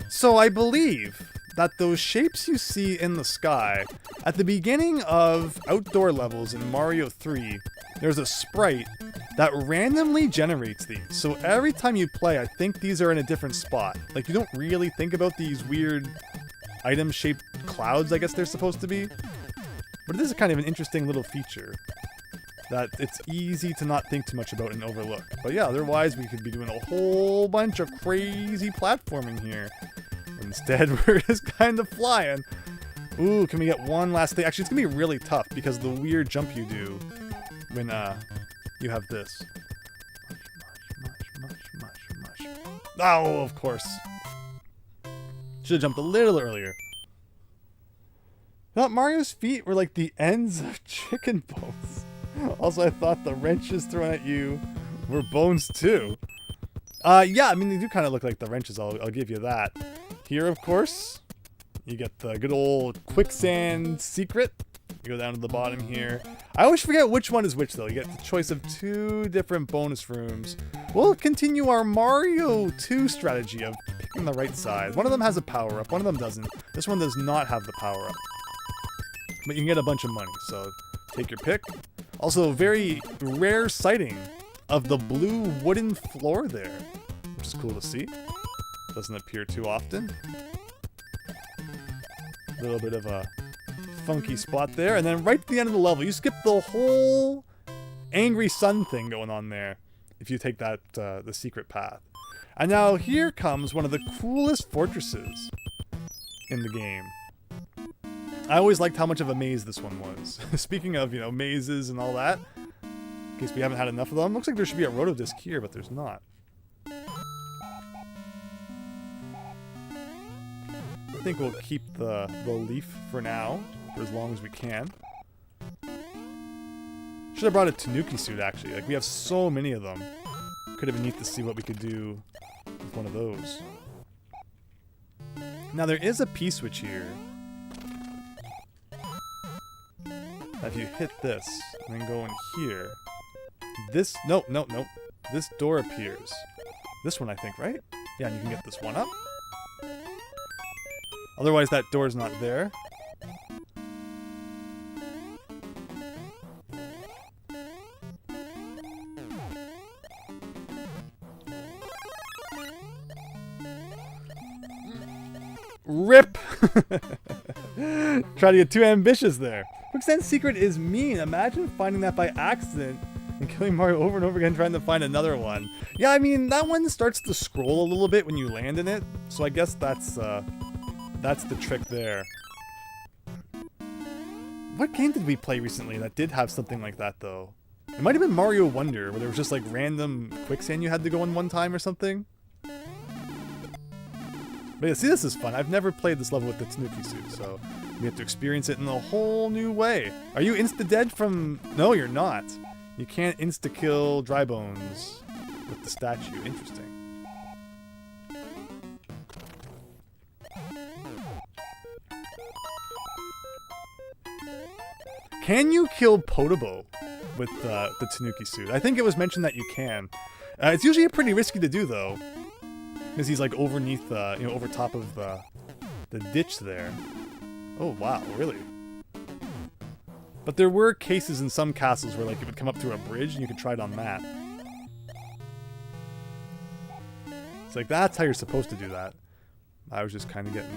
[SPEAKER 1] So I believe that those shapes you see in the sky, at the beginning of outdoor levels in Mario 3, there's a sprite that randomly generates these. So every time you play, I think these are in a different spot. Like, you don't really think about these weird item-shaped clouds, I guess they're supposed to be. But this is kind of an interesting little feature that it's easy to not think too much about and overlook. But yeah, otherwise we could be doing a whole bunch of crazy platforming here. Instead, we're just kind of flying. Ooh, can we get one last thing? Actually, it's going to be really tough because of the weird jump you do when you have this. Much. Oh, of course. Should have jumped a little earlier. I thought Mario's feet were like the ends of chicken bones. Also, I thought the wrenches thrown at you were bones too. Yeah, I mean, they do kind of look like the wrenches, I'll give you that. Here, of course, you get the good old quicksand secret. You go down to the bottom here. I always forget which one is which, though. You get the choice of 2 different bonus rooms. We'll continue our Mario 2 strategy of picking the right side. One of them has a power-up, one of them doesn't. This one does not have the power-up. But you can get a bunch of money, so take your pick. Also, very rare sighting of the blue wooden floor there, which is cool to see. Doesn't appear too often. A little bit of a funky spot there, and then right at the end of the level, you skip the whole angry sun thing going on there if you take that the secret path. And now here comes one of the coolest fortresses in the game. I always liked how much of a maze this one was. Speaking of, you know, mazes and all that, in case we haven't had enough of them, looks like there should be a rotodisc here, but there's not. I think we'll keep the leaf for now, for as long as we can. Should have brought a Tanuki suit, actually. Like, we have so many of them. Could have been neat to see what we could do with one of those. Now, there is a P-switch here. If you hit this, and then go in here, this, nope. This door appears. This one, I think, right? Yeah, and you can get this one up. Otherwise, that door's not there. RIP! Try to get too ambitious there. Quicksand secret is mean. Imagine finding that by accident and killing Mario over and over again trying to find another one. Yeah, I mean, that one starts to scroll a little bit when you land in it, so I guess that's the trick there. What game did we play recently that did have something like that, though? It might have been Mario Wonder, where there was just like random quicksand you had to go in one time or something. But yeah, see, this is fun. I've never played this level with the Tanuki suit, so we have to experience it in a whole new way. Are you insta-dead from... No, you're not. You can't insta-kill Dry Bones with the statue. Interesting. Can you kill Podobo with the Tanuki suit? I think it was mentioned that you can. It's usually pretty risky to do, though. Because he's like overneath, over top of the ditch there. Oh wow, really? But there were cases in some castles where like it would come up through a bridge and you could try it on that. It's like that's how you're supposed to do that. I was just kind of getting...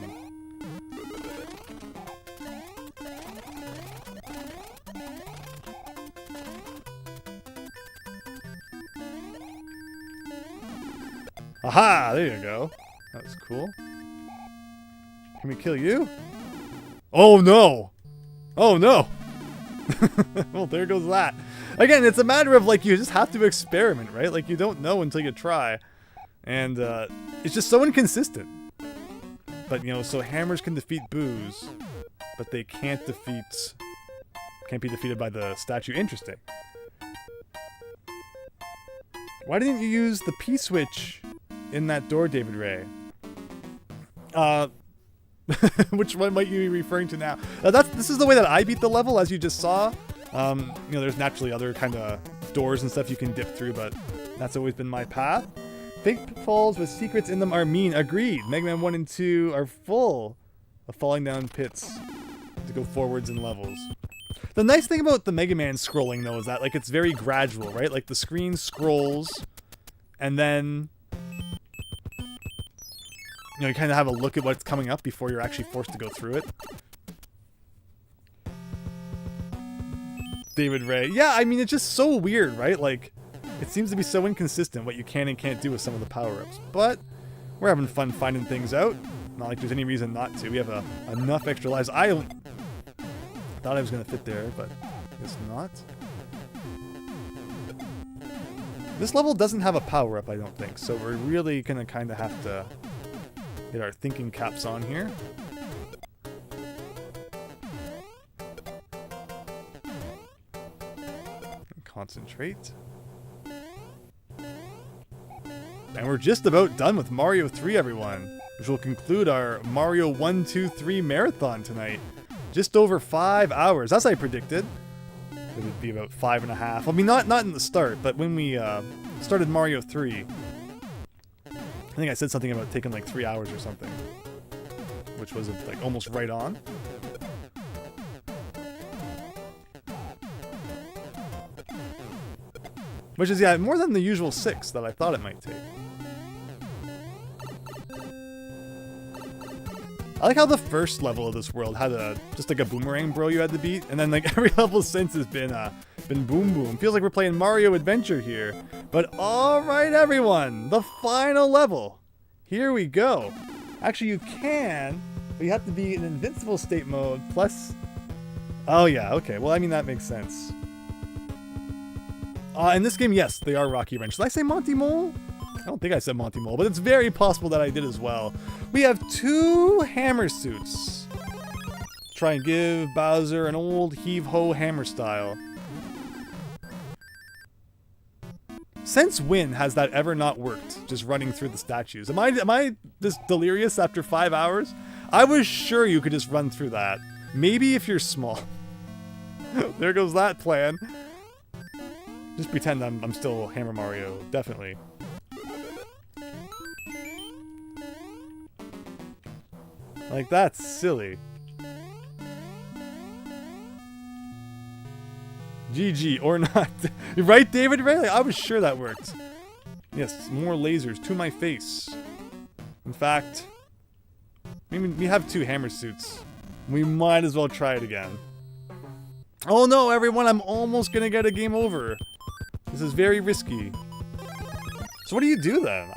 [SPEAKER 1] Aha! There you go. That was cool. Can we kill you? Oh no! Oh no! Well, there goes that. Again, it's a matter of, like, you just have to experiment, right? Like, you don't know until you try. And, it's just so inconsistent. But, you know, so hammers can defeat boos, but they can't be defeated by the statue. Interesting. Why didn't you use the P-switch in that door, David Ray? Which one might you be referring to now? This is the way that I beat the level, as you just saw. You know, there's naturally other kind of doors and stuff you can dip through, but that's always been my path. Fake pitfalls with secrets in them are mean. Agreed. Mega Man 1 and 2 are full of falling down pits to go forwards in levels. The nice thing about the Mega Man scrolling, though, is that, like, it's very gradual, right? Like, the screen scrolls, and then, you know, you kind of have a look at what's coming up before you're actually forced to go through it. David Ray. Yeah, I mean, it's just so weird, right? Like, it seems to be so inconsistent what you can and can't do with some of the power-ups. But we're having fun finding things out. Not like there's any reason not to. We have enough extra lives. I thought I was going to fit there, but guess not. This level doesn't have a power-up, I don't think. So we're really going to kind of have to get our thinking caps on here. Concentrate. And we're just about done with Mario 3, everyone, which will conclude our Mario 1, 2, 3 marathon tonight. Just over 5 hours, as I predicted. It would be about 5.5. I mean, not in the start, but when we started Mario 3, I think I said something about taking like 3 hours or something, which was like almost right on. Which is, yeah, more than the usual 6 that I thought it might take. I like how the first level of this world had just like a boomerang bro you had to beat, and then like every level since has been boom boom. Feels like we're playing Mario Adventure here. But alright everyone, the final level. Here we go. Actually you can, but you have to be in invincible state mode plus... Oh yeah, okay, well I mean that makes sense. In this game, yes, they are Rocky Wrench. Did I say Monty Mole? I don't think I said Monty Mole, but it's very possible that I did as well. We have 2 hammer suits. Try and give Bowser an old heave-ho hammer style. Since when has that ever not worked, just running through the statues? Am I just delirious after 5 hours? I was sure you could just run through that. Maybe if you're small. There goes that plan. Just pretend I'm still Hammer Mario, definitely. Like, that's silly. GG, or not. Right, David Ray? I was sure that worked. Yes, more lasers to my face. In fact, we have 2 hammer suits. We might as well try it again. Oh no, everyone, I'm almost gonna get a game over. This is very risky. So what do you do then?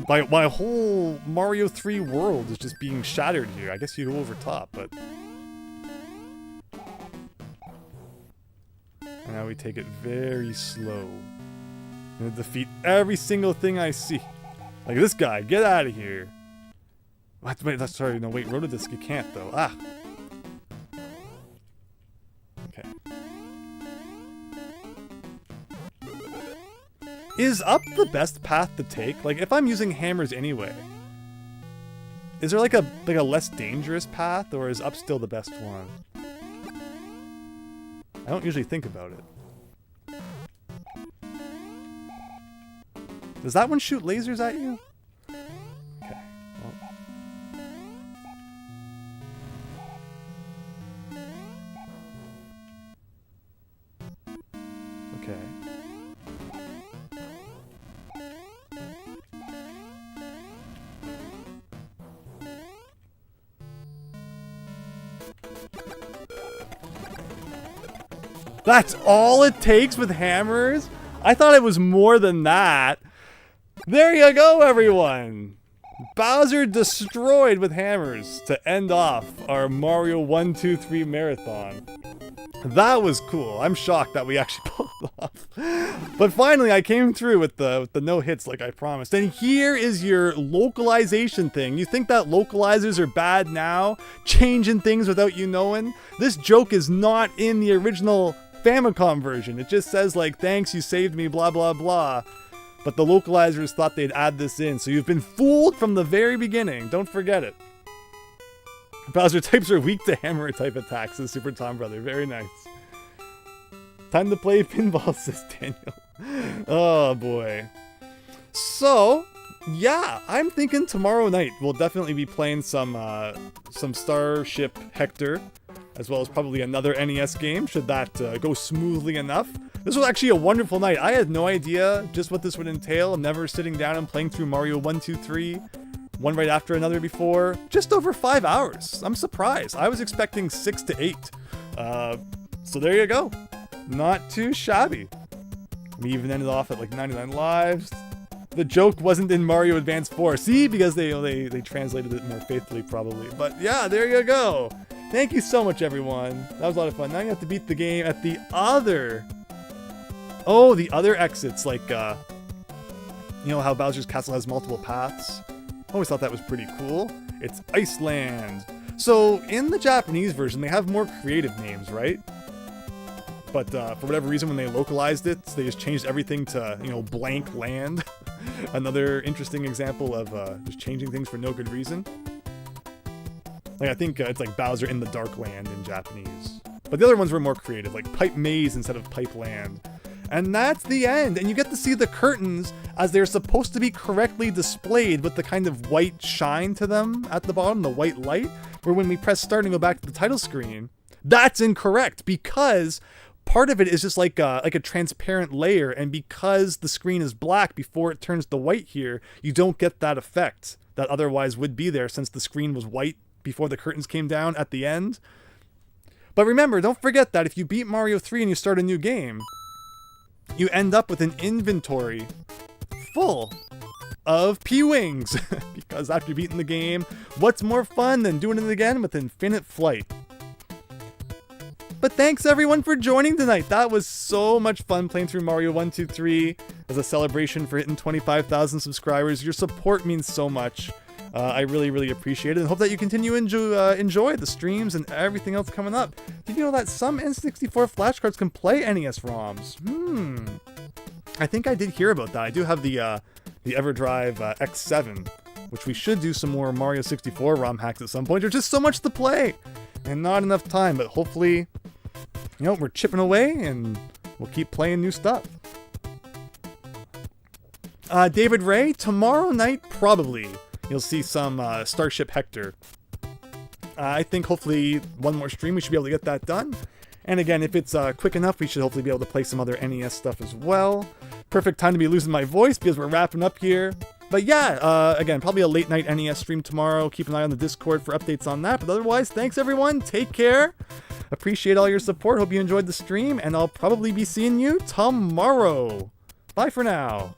[SPEAKER 1] My whole Mario 3 world is just being shattered here. I guess you go over top, but... And now we take it very slow. I'm gonna defeat every single thing I see. Like this guy, get out of here. Wait, that's sorry, no, wait, Rotodisc, you can't though. Ah. Okay. Is up the best path to take? Like, if I'm using hammers anyway, is there like a less dangerous path, or is up still the best one? I don't usually think about it. Does that one shoot lasers at you? Okay. Well. Okay. That's all it takes with hammers? I thought it was more than that. There you go, everyone! Bowser destroyed with hammers to end off our Mario 1, 2, 3 marathon. That was cool. I'm shocked that we actually pulled it off. But finally, I came through with the no hits like I promised. And here is your localization thing. You think that localizers are bad now? Changing things without you knowing? This joke is not in the original Famicom version. It just says like, thanks, you saved me, blah, blah, blah. But the localizers thought they'd add this in. So you've been fooled from the very beginning. Don't forget it. Bowser types are weak to hammer type attacks, says Super Tom Brother. Very nice. Time to play pinball, says Daniel. Oh boy. So, yeah, I'm thinking tomorrow night we'll definitely be playing some Starship Hector, as well as probably another NES game, should that go smoothly enough. This was actually a wonderful night. I had no idea just what this would entail. Never sitting down and playing through Mario 1, 2, 3. One right after another before. Just over 5 hours. I'm surprised. I was expecting 6 to 8. So there you go. Not too shabby. We even ended off at like 99 lives. The joke wasn't in Mario Advance 4. See? Because they translated it more faithfully probably. But yeah, there you go. Thank you so much, everyone. That was a lot of fun. Now you have to beat the game at the other... Oh, the other exits. Like, you know how Bowser's Castle has multiple paths? Always thought that was pretty cool. It's Iceland. So in the Japanese version, they have more creative names, right? But for whatever reason, when they localized it, they just changed everything to, you know, blank land. Another interesting example of just changing things for no good reason. Like, I think it's like Bowser in the Dark Land in Japanese. But the other ones were more creative, like Pipe Maze instead of Pipe Land. And that's the end. And you get to see the curtains as they're supposed to be correctly displayed with the kind of white shine to them at the bottom, the white light, where when we press start and go back to the title screen, that's incorrect because part of it is just like a transparent layer, and because the screen is black before it turns to white here, you don't get that effect that otherwise would be there since the screen was white before the curtains came down at the end. But remember, don't forget that if you beat Mario 3 and you start a new game, you end up with an inventory full of P-Wings. Because after beating the game, what's more fun than doing it again with infinite flight? But thanks everyone for joining tonight. That was so much fun playing through Mario 1, 2, 3 as a celebration for hitting 25,000 subscribers. Your support means so much. I really, really appreciate it, and hope that you continue to enjoy the streams and everything else coming up. Did you know that some N64 flashcards can play NES ROMs? I think I did hear about that. I do have the EverDrive X7, which we should do some more Mario 64 ROM hacks at some point. There's just so much to play, and not enough time, but hopefully, you know, we're chipping away, and we'll keep playing new stuff. David Ray, tomorrow night, probably, you'll see some Starship Hector. I think hopefully one more stream we should be able to get that done. And again, if it's quick enough, we should hopefully be able to play some other NES stuff as well. Perfect time to be losing my voice because we're wrapping up here. But yeah, again, probably a late night NES stream tomorrow. Keep an eye on the Discord for updates on that. But otherwise, thanks everyone. Take care. Appreciate all your support. Hope you enjoyed the stream. And I'll probably be seeing you tomorrow. Bye for now.